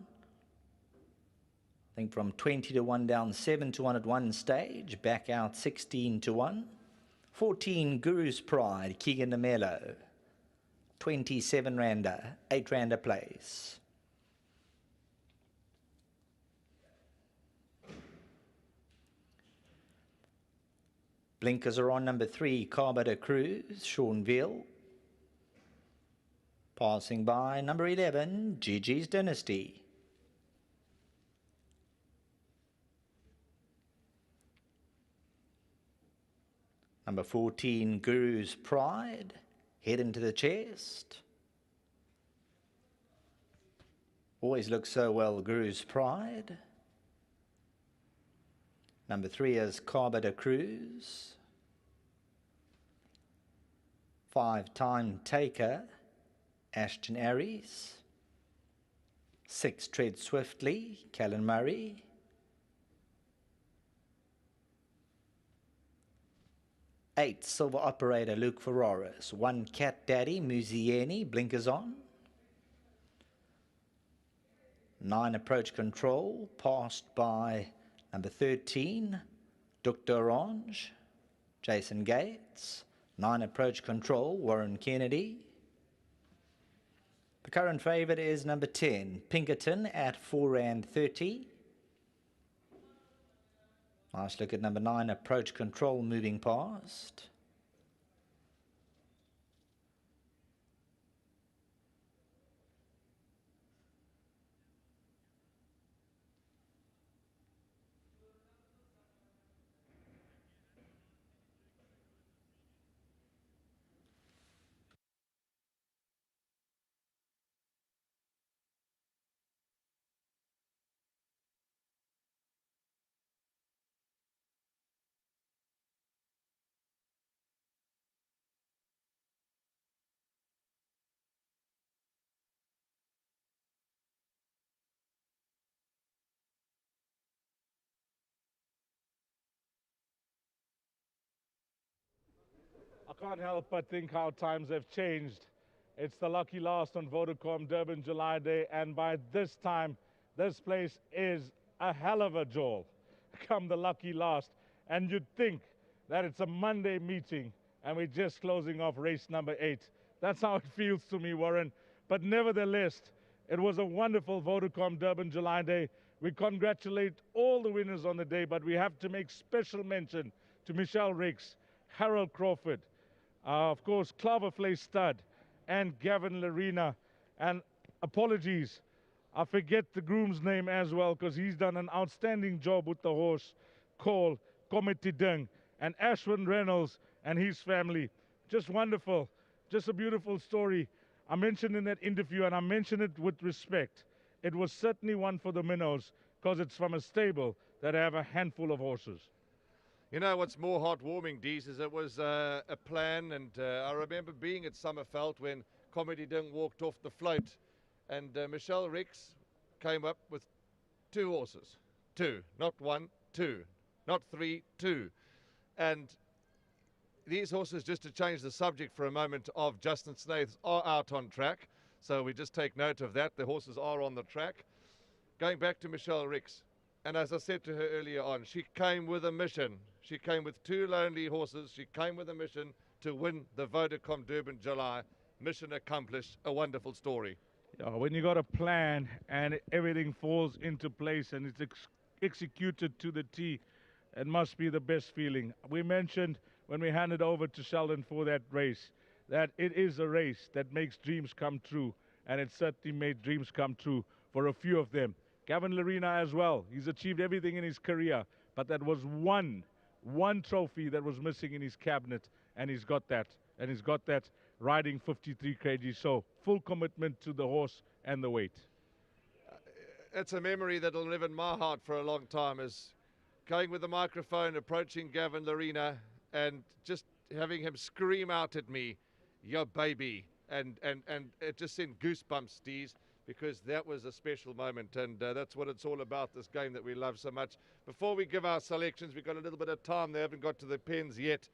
I think from 20 to 1 down 7 to 1 at one stage, back out 16 to 1. 14 Guru's Pride, Keegan Namelo, 27 Randa, 8 Randa place. Blinkers are on number 3, Carboda Cruz, Sean Veal. Passing by number 11, Gigi's Dynasty. Number 14, Guru's Pride, head into the chest. Always looks so well, Guru's Pride. Number 3 is Carboda Cruz. 5 Time Taker, Ashton Aries. 6 Tread Swiftly, Callan Murray. 8 Silver Operator, Luke Ferraris. 1 Cat Daddy, Muzieni, blinkers on. 9 Approach Control, passed by number 13, Duc d'Orange, Jason Gates. 9 Approach Control, Warren Kennedy. The current favourite is number 10, Pinkerton at 4 Rand 30. Nice look at number 9, Approach Control, moving past. can't help but think how times have changed. It's the lucky last on Vodacom Durban July Day, and by this time, this place is a hell of a jaw. Come the lucky last, and you'd think that it's a Monday meeting, and we're just closing off race number 8. That's how it feels to me, Warren. But nevertheless, it was a wonderful Vodacom Durban July Day. We congratulate all the winners on the day, but we have to make special mention to Michelle Ricks, Harold Crawford, of course, Cloverflay Stud, and Gavin Larena. And apologies, I forget the groom's name as well, because he's done an outstanding job with the horse called Committee Dung. And Ashwin Reynolds and his family, just wonderful, just a beautiful story. I mentioned in that interview, and I mention it with respect, it was certainly one for the minnows, because it's from a stable that have a handful of horses. You know what's more heartwarming, Dees, is it was a plan, and I remember being at Summerveld when Comedy Dung walked off the float, and Michelle Ricks came up with 2 horses. 2, not 1, 2, not 3, 2. And these horses, just to change the subject for a moment, of Justin Snaith's are out on track. So we just take note of that. The horses are on the track. Going back to Michelle Ricks, and as I said to her earlier on, she came with a mission. She came with 2 lonely horses. She came with a mission to win the Vodacom Durban July. Mission accomplished. A wonderful story. Yeah, when you got a plan and everything falls into place and it's executed to the T, it must be the best feeling. We mentioned when we handed over to Sheldon for that race that it is a race that makes dreams come true, and it certainly made dreams come true for a few of them. Gavin Larena as well. He's achieved everything in his career, but that was one trophy that was missing in his cabinet, and he's got that. And he's got that riding 53 kg. So full commitment to the horse and the weight. It's a memory that'll live in my heart for a long time, is going with the microphone, approaching Gavin Larena, and just having him scream out at me, "Your baby," and it just sent goosebumps, Dees, because that was a special moment, and that's what it's all about, this game that we love so much. Before we give our selections, we've got a little bit of time. They haven't got to the pens yet.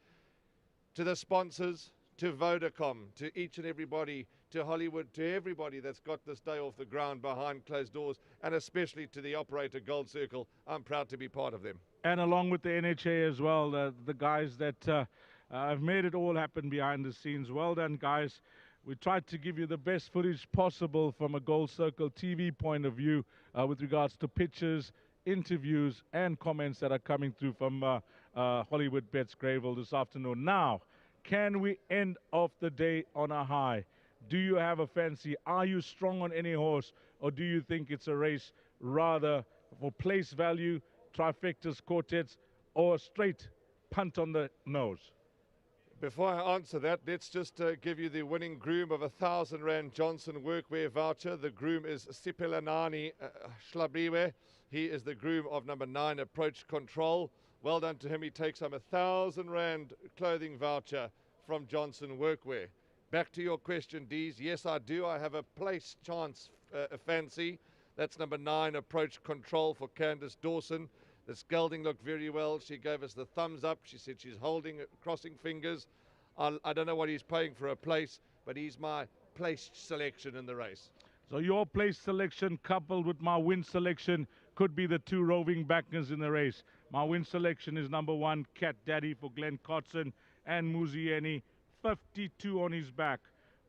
To the sponsors, to Vodacom, to each and everybody, to Hollywood, to everybody that's got this day off the ground behind closed doors, and especially to the operator Gold Circle. I'm proud to be part of them. And along with the NHA as well, the guys that have made it all happen behind the scenes. Well done, guys. We tried to give you the best footage possible from a Gold Circle TV point of view with regards to pictures, interviews, and comments that are coming through from Hollywood Bets Greyville this afternoon. Now, can we end off the day on a high? Do you have a fancy? Are you strong on any horse? Or do you think it's a race rather for place value, trifectas, quartets, or a straight punt on the nose? Before I answer that, let's just give you the winning groom of a R1,000 Johnson Workwear voucher. The groom is Sipelanani Shlabiwe. He is the groom of number 9, Approach Control. Well done to him. He takes home a R1,000 clothing voucher from Johnson Workwear. Back to your question, Dees. Yes, I do. I have a place chance fancy. That's number 9, Approach Control, for Candice Dawson. The gelding looked very well. She gave us the thumbs up. She said she's holding, crossing fingers. I don't know what he's paying for a place, but he's my place selection in the race. So your place selection coupled with my win selection could be the 2 roving backers in the race. My win selection is number 1, Cat Daddy for Glenn Cotson and Muzieni, 52 on his back.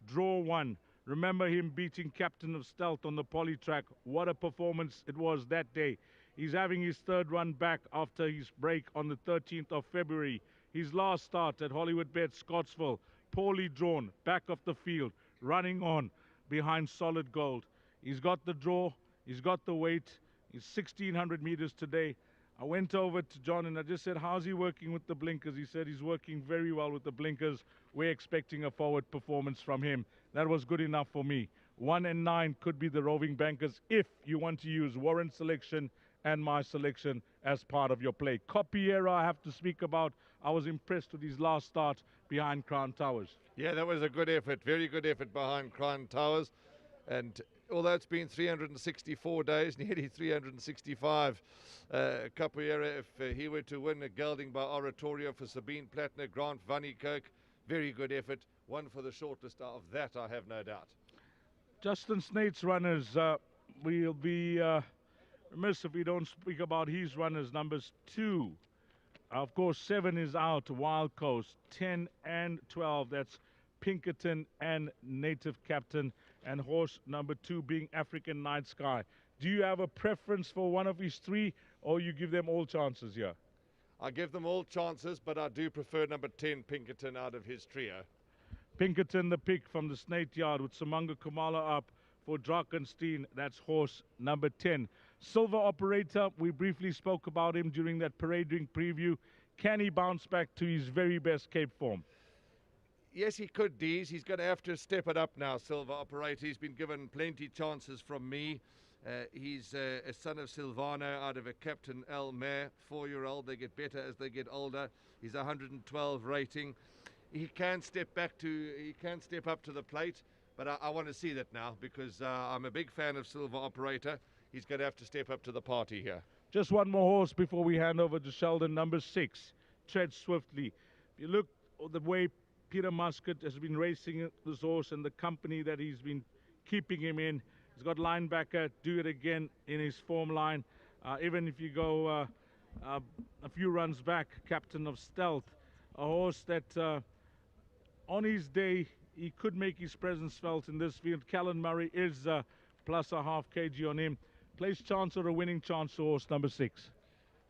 Draw 1. Remember him beating Captain of Stealth on the poly track. What a performance it was that day. He's having his 3rd run back after his break on the 13th of February. His last start at Hollywood Bet Scottsville, poorly drawn, back of the field, running on behind Solid Gold. He's got the draw, he's got the weight, he's 1,600 meters today. I went over to John and I just said, how's he working with the blinkers? He said he's working very well with the blinkers. We're expecting a forward performance from him. That was good enough for me. 1 and 9 could be the roving bankers if you want to use Warren's selection and my selection as part of your play. Copiera, I have to speak about. I was impressed with his last start behind Crown Towers. Yeah, that was a good effort, very good effort behind Crown Towers. And although it's been 364 days, nearly 365, Capoeira, if he were to win a gelding by Oratorio for Sabine Plattner, Grant Van Niekerk, very good effort. One for the shortlist, of that I have no doubt. Justin Snate's runners, we'll be remiss if we don't speak about his runners. Numbers 2, of course, 7 is out, Wild Coast. 10 and 12, that's Pinkerton and Native Captain, and horse number 2 being African Night Sky. Do you have a preference for one of these 3, or you give them all chances here? I give them all chances, but I do prefer number 10, Pinkerton, out of his trio. Pinkerton the pick from the Snake Yard with Samanga Kumala up for Drakenstein. That's horse number 10. Silver Operator, we briefly spoke about him during that parade ring preview. Can he bounce back to his very best Cape form? Yes, he could, Dees. He's going to have to step it up now, Silver Operator. He's been given plenty chances from me. He's a son of Silvano out of a Captain L mare, 4-year-old. They get better as they get older. He's 112 rating. He can step up to the plate, but I want to see that now because I'm a big fan of Silver Operator. He's going to have to step up to the party here. Just one more horse before we hand over to Sheldon. Number 6, Tread Swiftly. If you look at the way Peter Muscat has been racing this horse and the company that he's been keeping him in, he's got linebacker, do it again in his form line. Even if you go a few runs back, Captain of Stealth, a horse that on his day he could make his presence felt in this field. Callan Murray is plus a half kg on him. Place chance or a winning chance to horse number 6?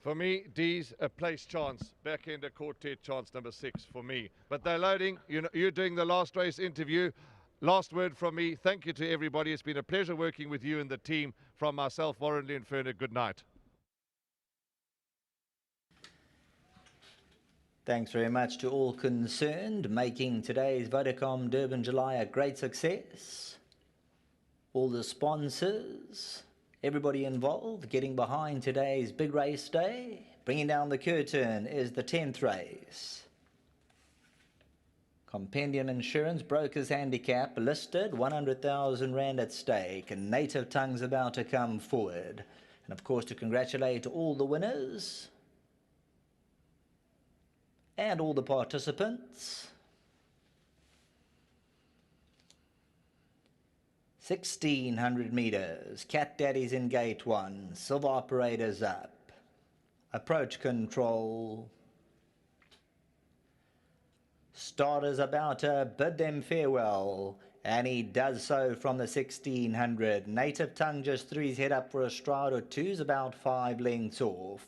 For me, D's a place chance. Back end a quartet chance, number 6 for me. But they're loading. You're doing the last race interview. Last word from me. Thank you to everybody. It's been a pleasure working with you and the team. From myself, Warren Lee and Ferner, good night. Thanks very much to all concerned, making today's Vodacom Durban July a great success. All the sponsors, everybody involved, getting behind today's big race day. Bringing down the curtain is the 10th race. Compendium Insurance Brokers Handicap listed, 100,000 Rand at stake, and Native Tongue's about to come forward. And of course to congratulate all the winners and all the participants. 1,600 meters. Cat Daddy's in gate 1. Silver Operator's up. Approach control. Starter's about to bid them farewell, and he does so from the 1,600. Native Tongue just threw his head up for a stride or 2's about 5 lengths off.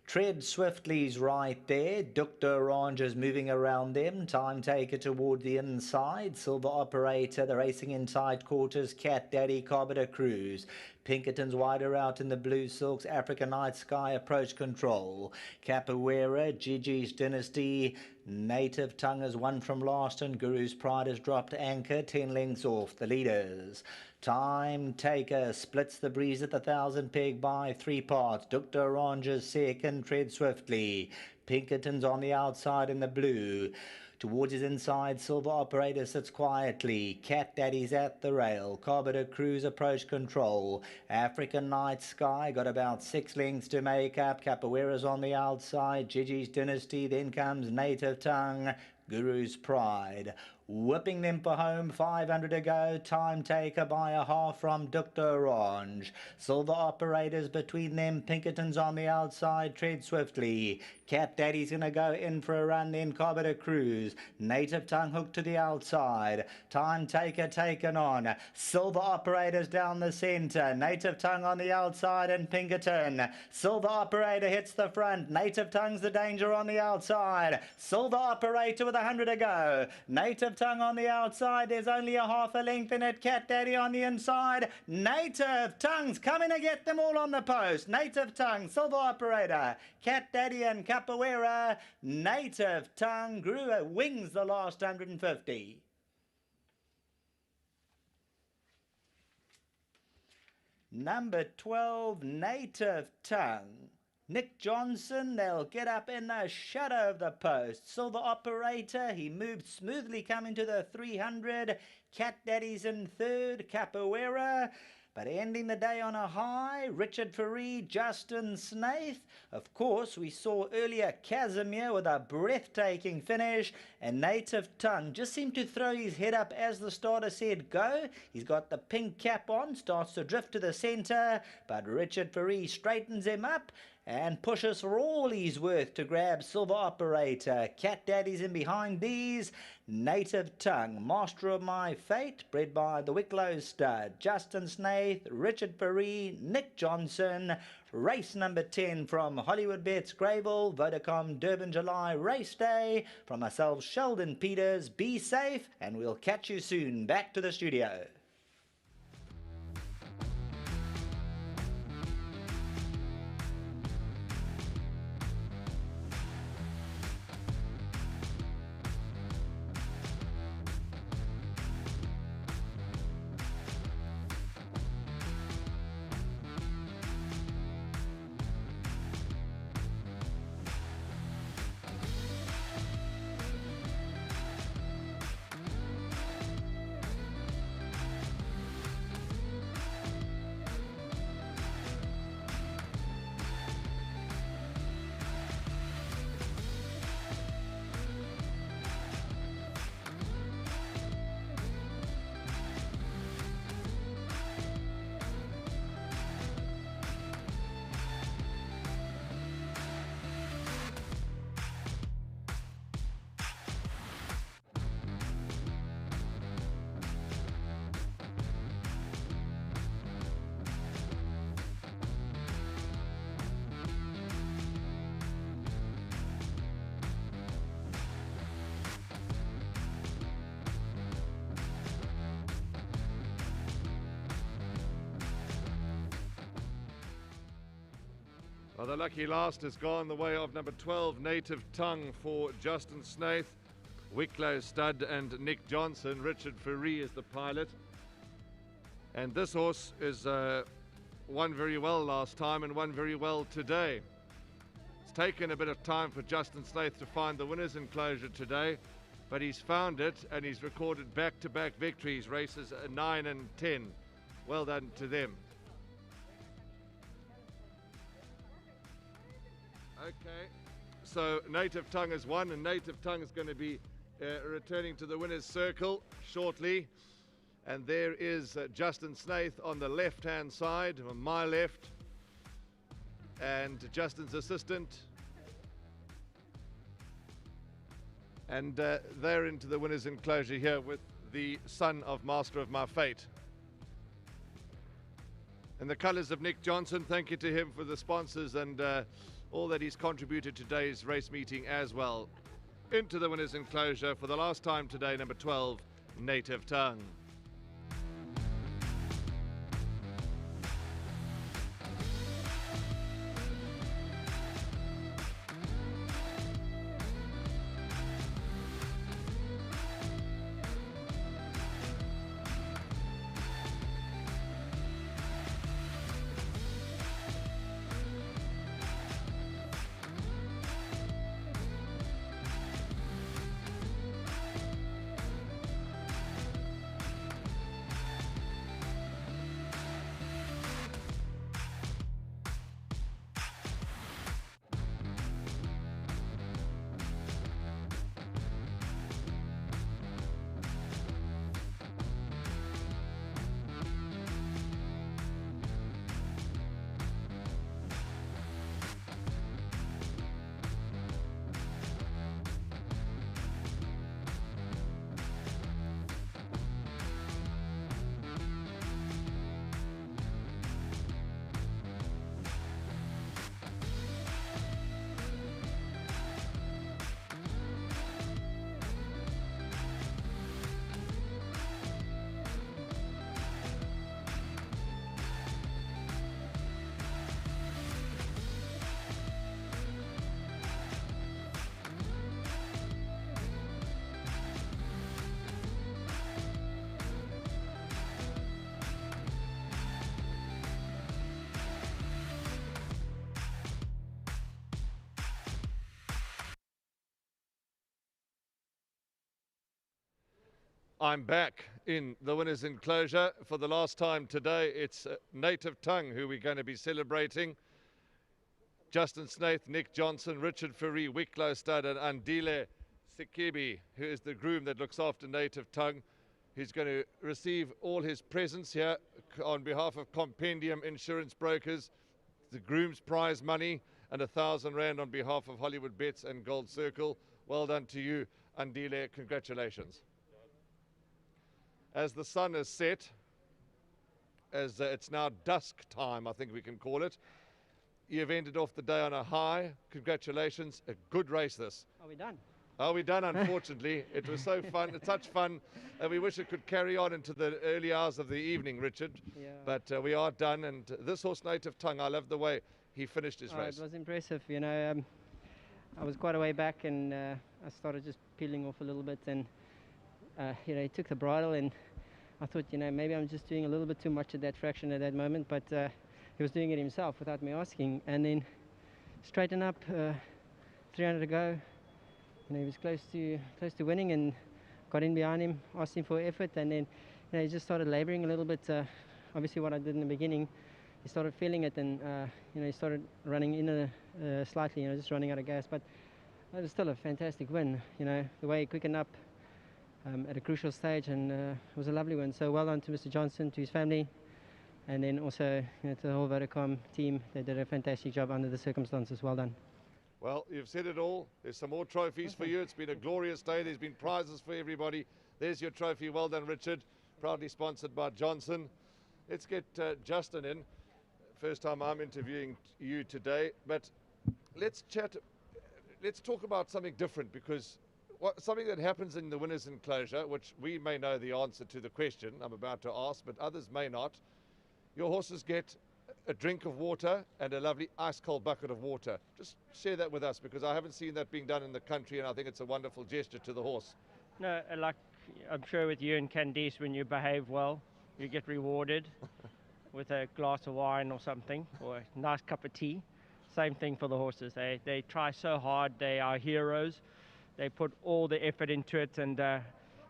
Tread Swiftly's right there. Dr. Orange is moving around them. Time Taker toward the inside. Silver Operator, the racing in tight quarters. Cat Daddy, Carpenter Cruise. Pinkerton's wider out in the blue silks. African Night Sky, approach control. Capoeira, Gigi's Dynasty. Native Tongue has won from last, and Guru's Pride has dropped anchor 10 lengths off the leaders. Time Taker splits the breeze at the 1,000 peg by 3 parts. Dr. Orange's second. Tread Swiftly. Pinkerton's on the outside in the blue. Towards his inside, Silver Operator sits quietly. Cat Daddy's at the rail. Carpenter Cruise, approach control. African Night Sky got about 6 lengths to make up. Capoeira's on the outside. Gigi's Dynasty. Then comes Native Tongue. Guru's Pride. Whipping them for home, 500 to go. Time Taker by a half from Dr. Orange. Silver Operators between them. Pinkerton's on the outside. Tread Swiftly. Cat Daddy's going to go in for a run. Then Carpenter Cruise. Native Tongue hooked to the outside. Time Taker taken on. Silver Operators down the centre. Native Tongue on the outside and Pinkerton. Silver Operator hits the front. Native Tongue's the danger on the outside. Silver Operator with 100 to go. Native Tongue on the outside. There's only a half a length in it. Cat Daddy on the inside. Native Tongue's coming to get them all on the post. Native Tongue, Silver Operator, Cat Daddy and Capoeira. Native Tongue wings the last 150. Number 12, Native Tongue. Nick Johnson, they'll get up in the shadow of the post. Silver Operator, he moved smoothly coming to the 300. Cat Daddy's in third. Capoeira. But ending the day on a high, Richard Fourie, Justin Snaith. Of course, we saw earlier Casimir with a breathtaking finish, and Native Tongue just seemed to throw his head up as the starter said go. He's got the pink cap on, starts to drift to the centre, but Richard Fourie straightens him up and pushes for all he's worth to grab Silver Operator. Cat Daddy's in behind these. Native Tongue, Master of My Fate, bred by the Wicklow stud. Justin Snaith, Richard Fourie, Nick Johnson. Race number 10 from Hollywood Bets Greyville, Vodacom Durban July race day. From myself, Sheldon Peters, be safe, and we'll catch you soon. Back to the studio. Well, the lucky last has gone the way of number 12, Native Tongue, for Justin Snaith, Wicklow stud, and Nick Johnson. Richard Fourie is the pilot. And this horse is won very well last time and won very well today. It's taken a bit of time for Justin Snaith to find the winner's enclosure today, but he's found it, and he's recorded back-to-back victories, races 9 and 10. Well done to them. Okay, so Native Tongue has won, and Native Tongue is going to be returning to the winner's circle shortly. And there is Justin Snaith on the left-hand side, on my left, and Justin's assistant. And they're into the winner's enclosure here with the son of Master of My Fate. And the colours of Nick Johnson, thank you to him for the sponsors and all that he's contributed to today's race meeting as well. Into the winner's enclosure for the last time today, number 12, Native Tongue. I'm back in the winner's enclosure for the last time today. It's Native Tongue who we're going to be celebrating. Justin Snaith, Nick Johnson, Richard Fourie, Wicklow Stud, and Andile Sikibi, who is the groom that looks after Native Tongue. He's going to receive all his presents here on behalf of Compendium Insurance Brokers, the groom's prize money, and R1,000 on behalf of Hollywood Bets and Gold Circle. Well done to you, Andile. Congratulations. As the sun is set, as it's now dusk time, I think we can call it, you've ended off the day on a high. Congratulations. A good race this. Are we done? Are we done? Unfortunately. It was so fun. It's such fun. And we wish it could carry on into the early hours of the evening, Richard. Yeah. But we are done. And this horse, Native Tongue, I love the way he finished his race. It was impressive. You know, I was quite a way back, and I started just peeling off a little bit. And, you know, he took the bridle, and I thought, you know, maybe I'm just doing a little bit too much at that fraction at that moment. But he was doing it himself without me asking. And then straighten up, 300 to go. You know, he was close to winning, and got in behind him, asked him for effort, and then, you know, he just started labouring a little bit. Obviously, what I did in the beginning, he started feeling it, and you know, he started running in slightly, you know, just running out of gas. But it was still a fantastic win. You know, the way he quickened up at a crucial stage, and it was a lovely win. So well done to Mr. Johnson, to his family, and then also, you know, to the whole Vodacom team. They did a fantastic job under the circumstances. Well done. Well, you've said it all. There's some more trophies for you. It's been a glorious day. There's been prizes for everybody. There's your trophy. Well done, Richard. Proudly sponsored by Johnson. Let's get Justin in. First time I'm interviewing you today. But let's chat. Let's talk about something different, because something that happens in the winner's enclosure, which we may know the answer to the question I'm about to ask, but others may not. Your horses get a drink of water and a lovely ice cold bucket of water. Just share that with us, because I haven't seen that being done in the country, and I think it's a wonderful gesture to the horse. No, like I'm sure with you and Candice, when you behave well, you get rewarded with a glass of wine or something, or a nice cup of tea. Same thing for the horses. They try so hard. They are heroes. They put all the effort into it, and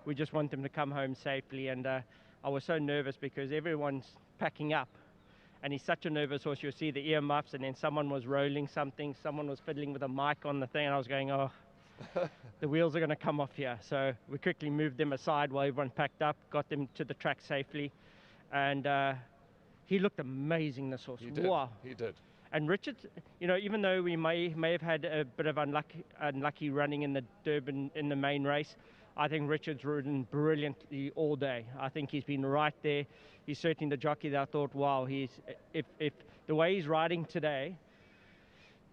we just want them to come home safely. And I was so nervous because everyone's packing up. And he's such a nervous horse. You'll see the ear muffs, and then someone was rolling something. Someone was fiddling with a mic on the thing, and I was going, oh, the wheels are going to come off here. So we quickly moved them aside while everyone packed up, got them to the track safely. And he looked amazing, this horse. He did. Wow. He did. And Richard, you know, even though we may have had a bit of unlucky running in the Durban in the main race, I think Richard's ridden brilliantly all day. I think he's been right there. He's certainly the jockey that I thought, wow, if the way he's riding today,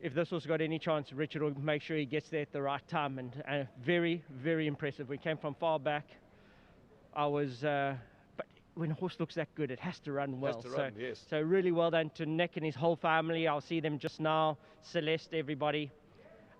if this horse got any chance, Richard will make sure he gets there at the right time. And very, very impressive. We came from far back. But when a horse looks that good, it has to run well. Has to run, yes. So really well done to Nick and his whole family. I'll see them just now. Celeste, everybody.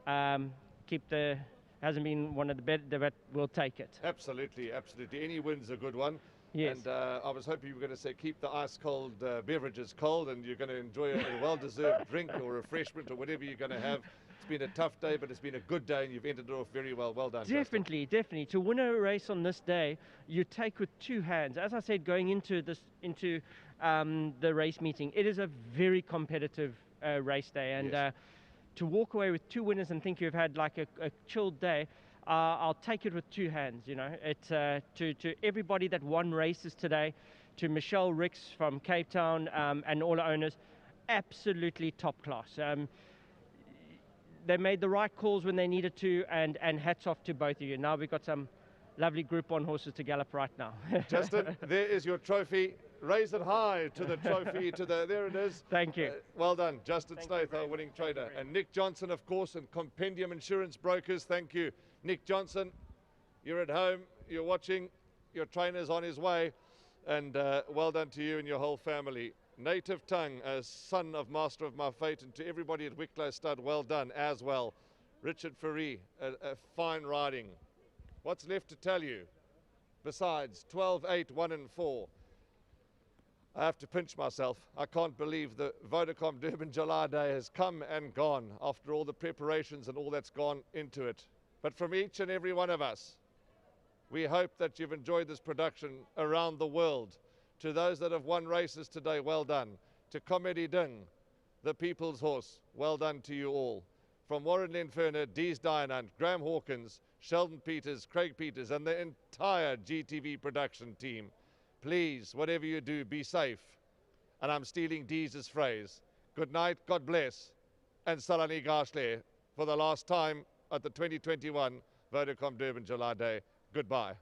Hasn't been one of the better, but we'll take it. Absolutely, absolutely. Any win's a good one. Yes. And I was hoping you were going to say keep the ice-cold beverages cold, and you're going to enjoy a well-deserved drink or refreshment or whatever you're going to have. It's been a tough day, but it's been a good day, and you've ended it off very well. Well done, Definitely, Justin. definitely. To win a race on this day, you take with two hands. As I said, going into the race meeting, it is a very competitive race day, and Yes. To walk away with two winners and think you've had like a chilled day, I'll take it with two hands. You know, it's to everybody that won races today, to Michelle Ricks from Cape Town and all the owners, absolutely top class. They made the right calls when they needed to, and hats off to both of you. Now we've got some lovely Group 1 horses to gallop right now. Justin, there is your trophy. Raise it high to the trophy, there it is. Thank you. Well done, Justin Snaith, our winning trader. And Nick Johnson, of course, and Compendium Insurance Brokers, thank you. Nick Johnson, you're at home, you're watching, your trainer's on his way, and well done to you and your whole family. Native Tongue, as son of Master of My Fate, and to everybody at Wicklow Stud, well done as well. Richard Fourie, a fine riding. What's left to tell you? Besides 12, 8, 1 and 4. I have to pinch myself. I can't believe the Vodacom Durban July Day has come and gone after all the preparations and all that's gone into it. But from each and every one of us, We hope that you've enjoyed this production around the world. To those that have won races today, well done. To Comedy Ding, the People's Horse, well done to you all. From Warren Linferner, Dees Dynant, Graham Hawkins, Sheldon Peters, Craig Peters, and the entire GTV production team, please, whatever you do, be safe. And I'm stealing Dees's phrase. Good night, God bless, and Salani Gashle for the last time at the 2021 Vodacom Durban July Day. Goodbye.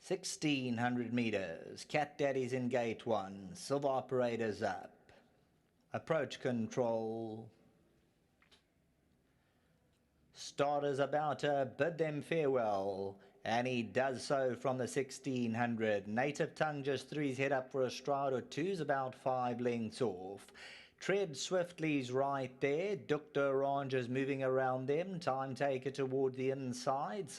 $1,600 meters. Cat Daddy's in gate 1. Silver operators up. Approach control. Starters about to bid them farewell, and he does so from the 1600. Native Tongue just threw his head up for a stride or two's about 5 lengths off. Tread Swiftly's right there. Dukta Orange is moving around them. Time taker toward the inside.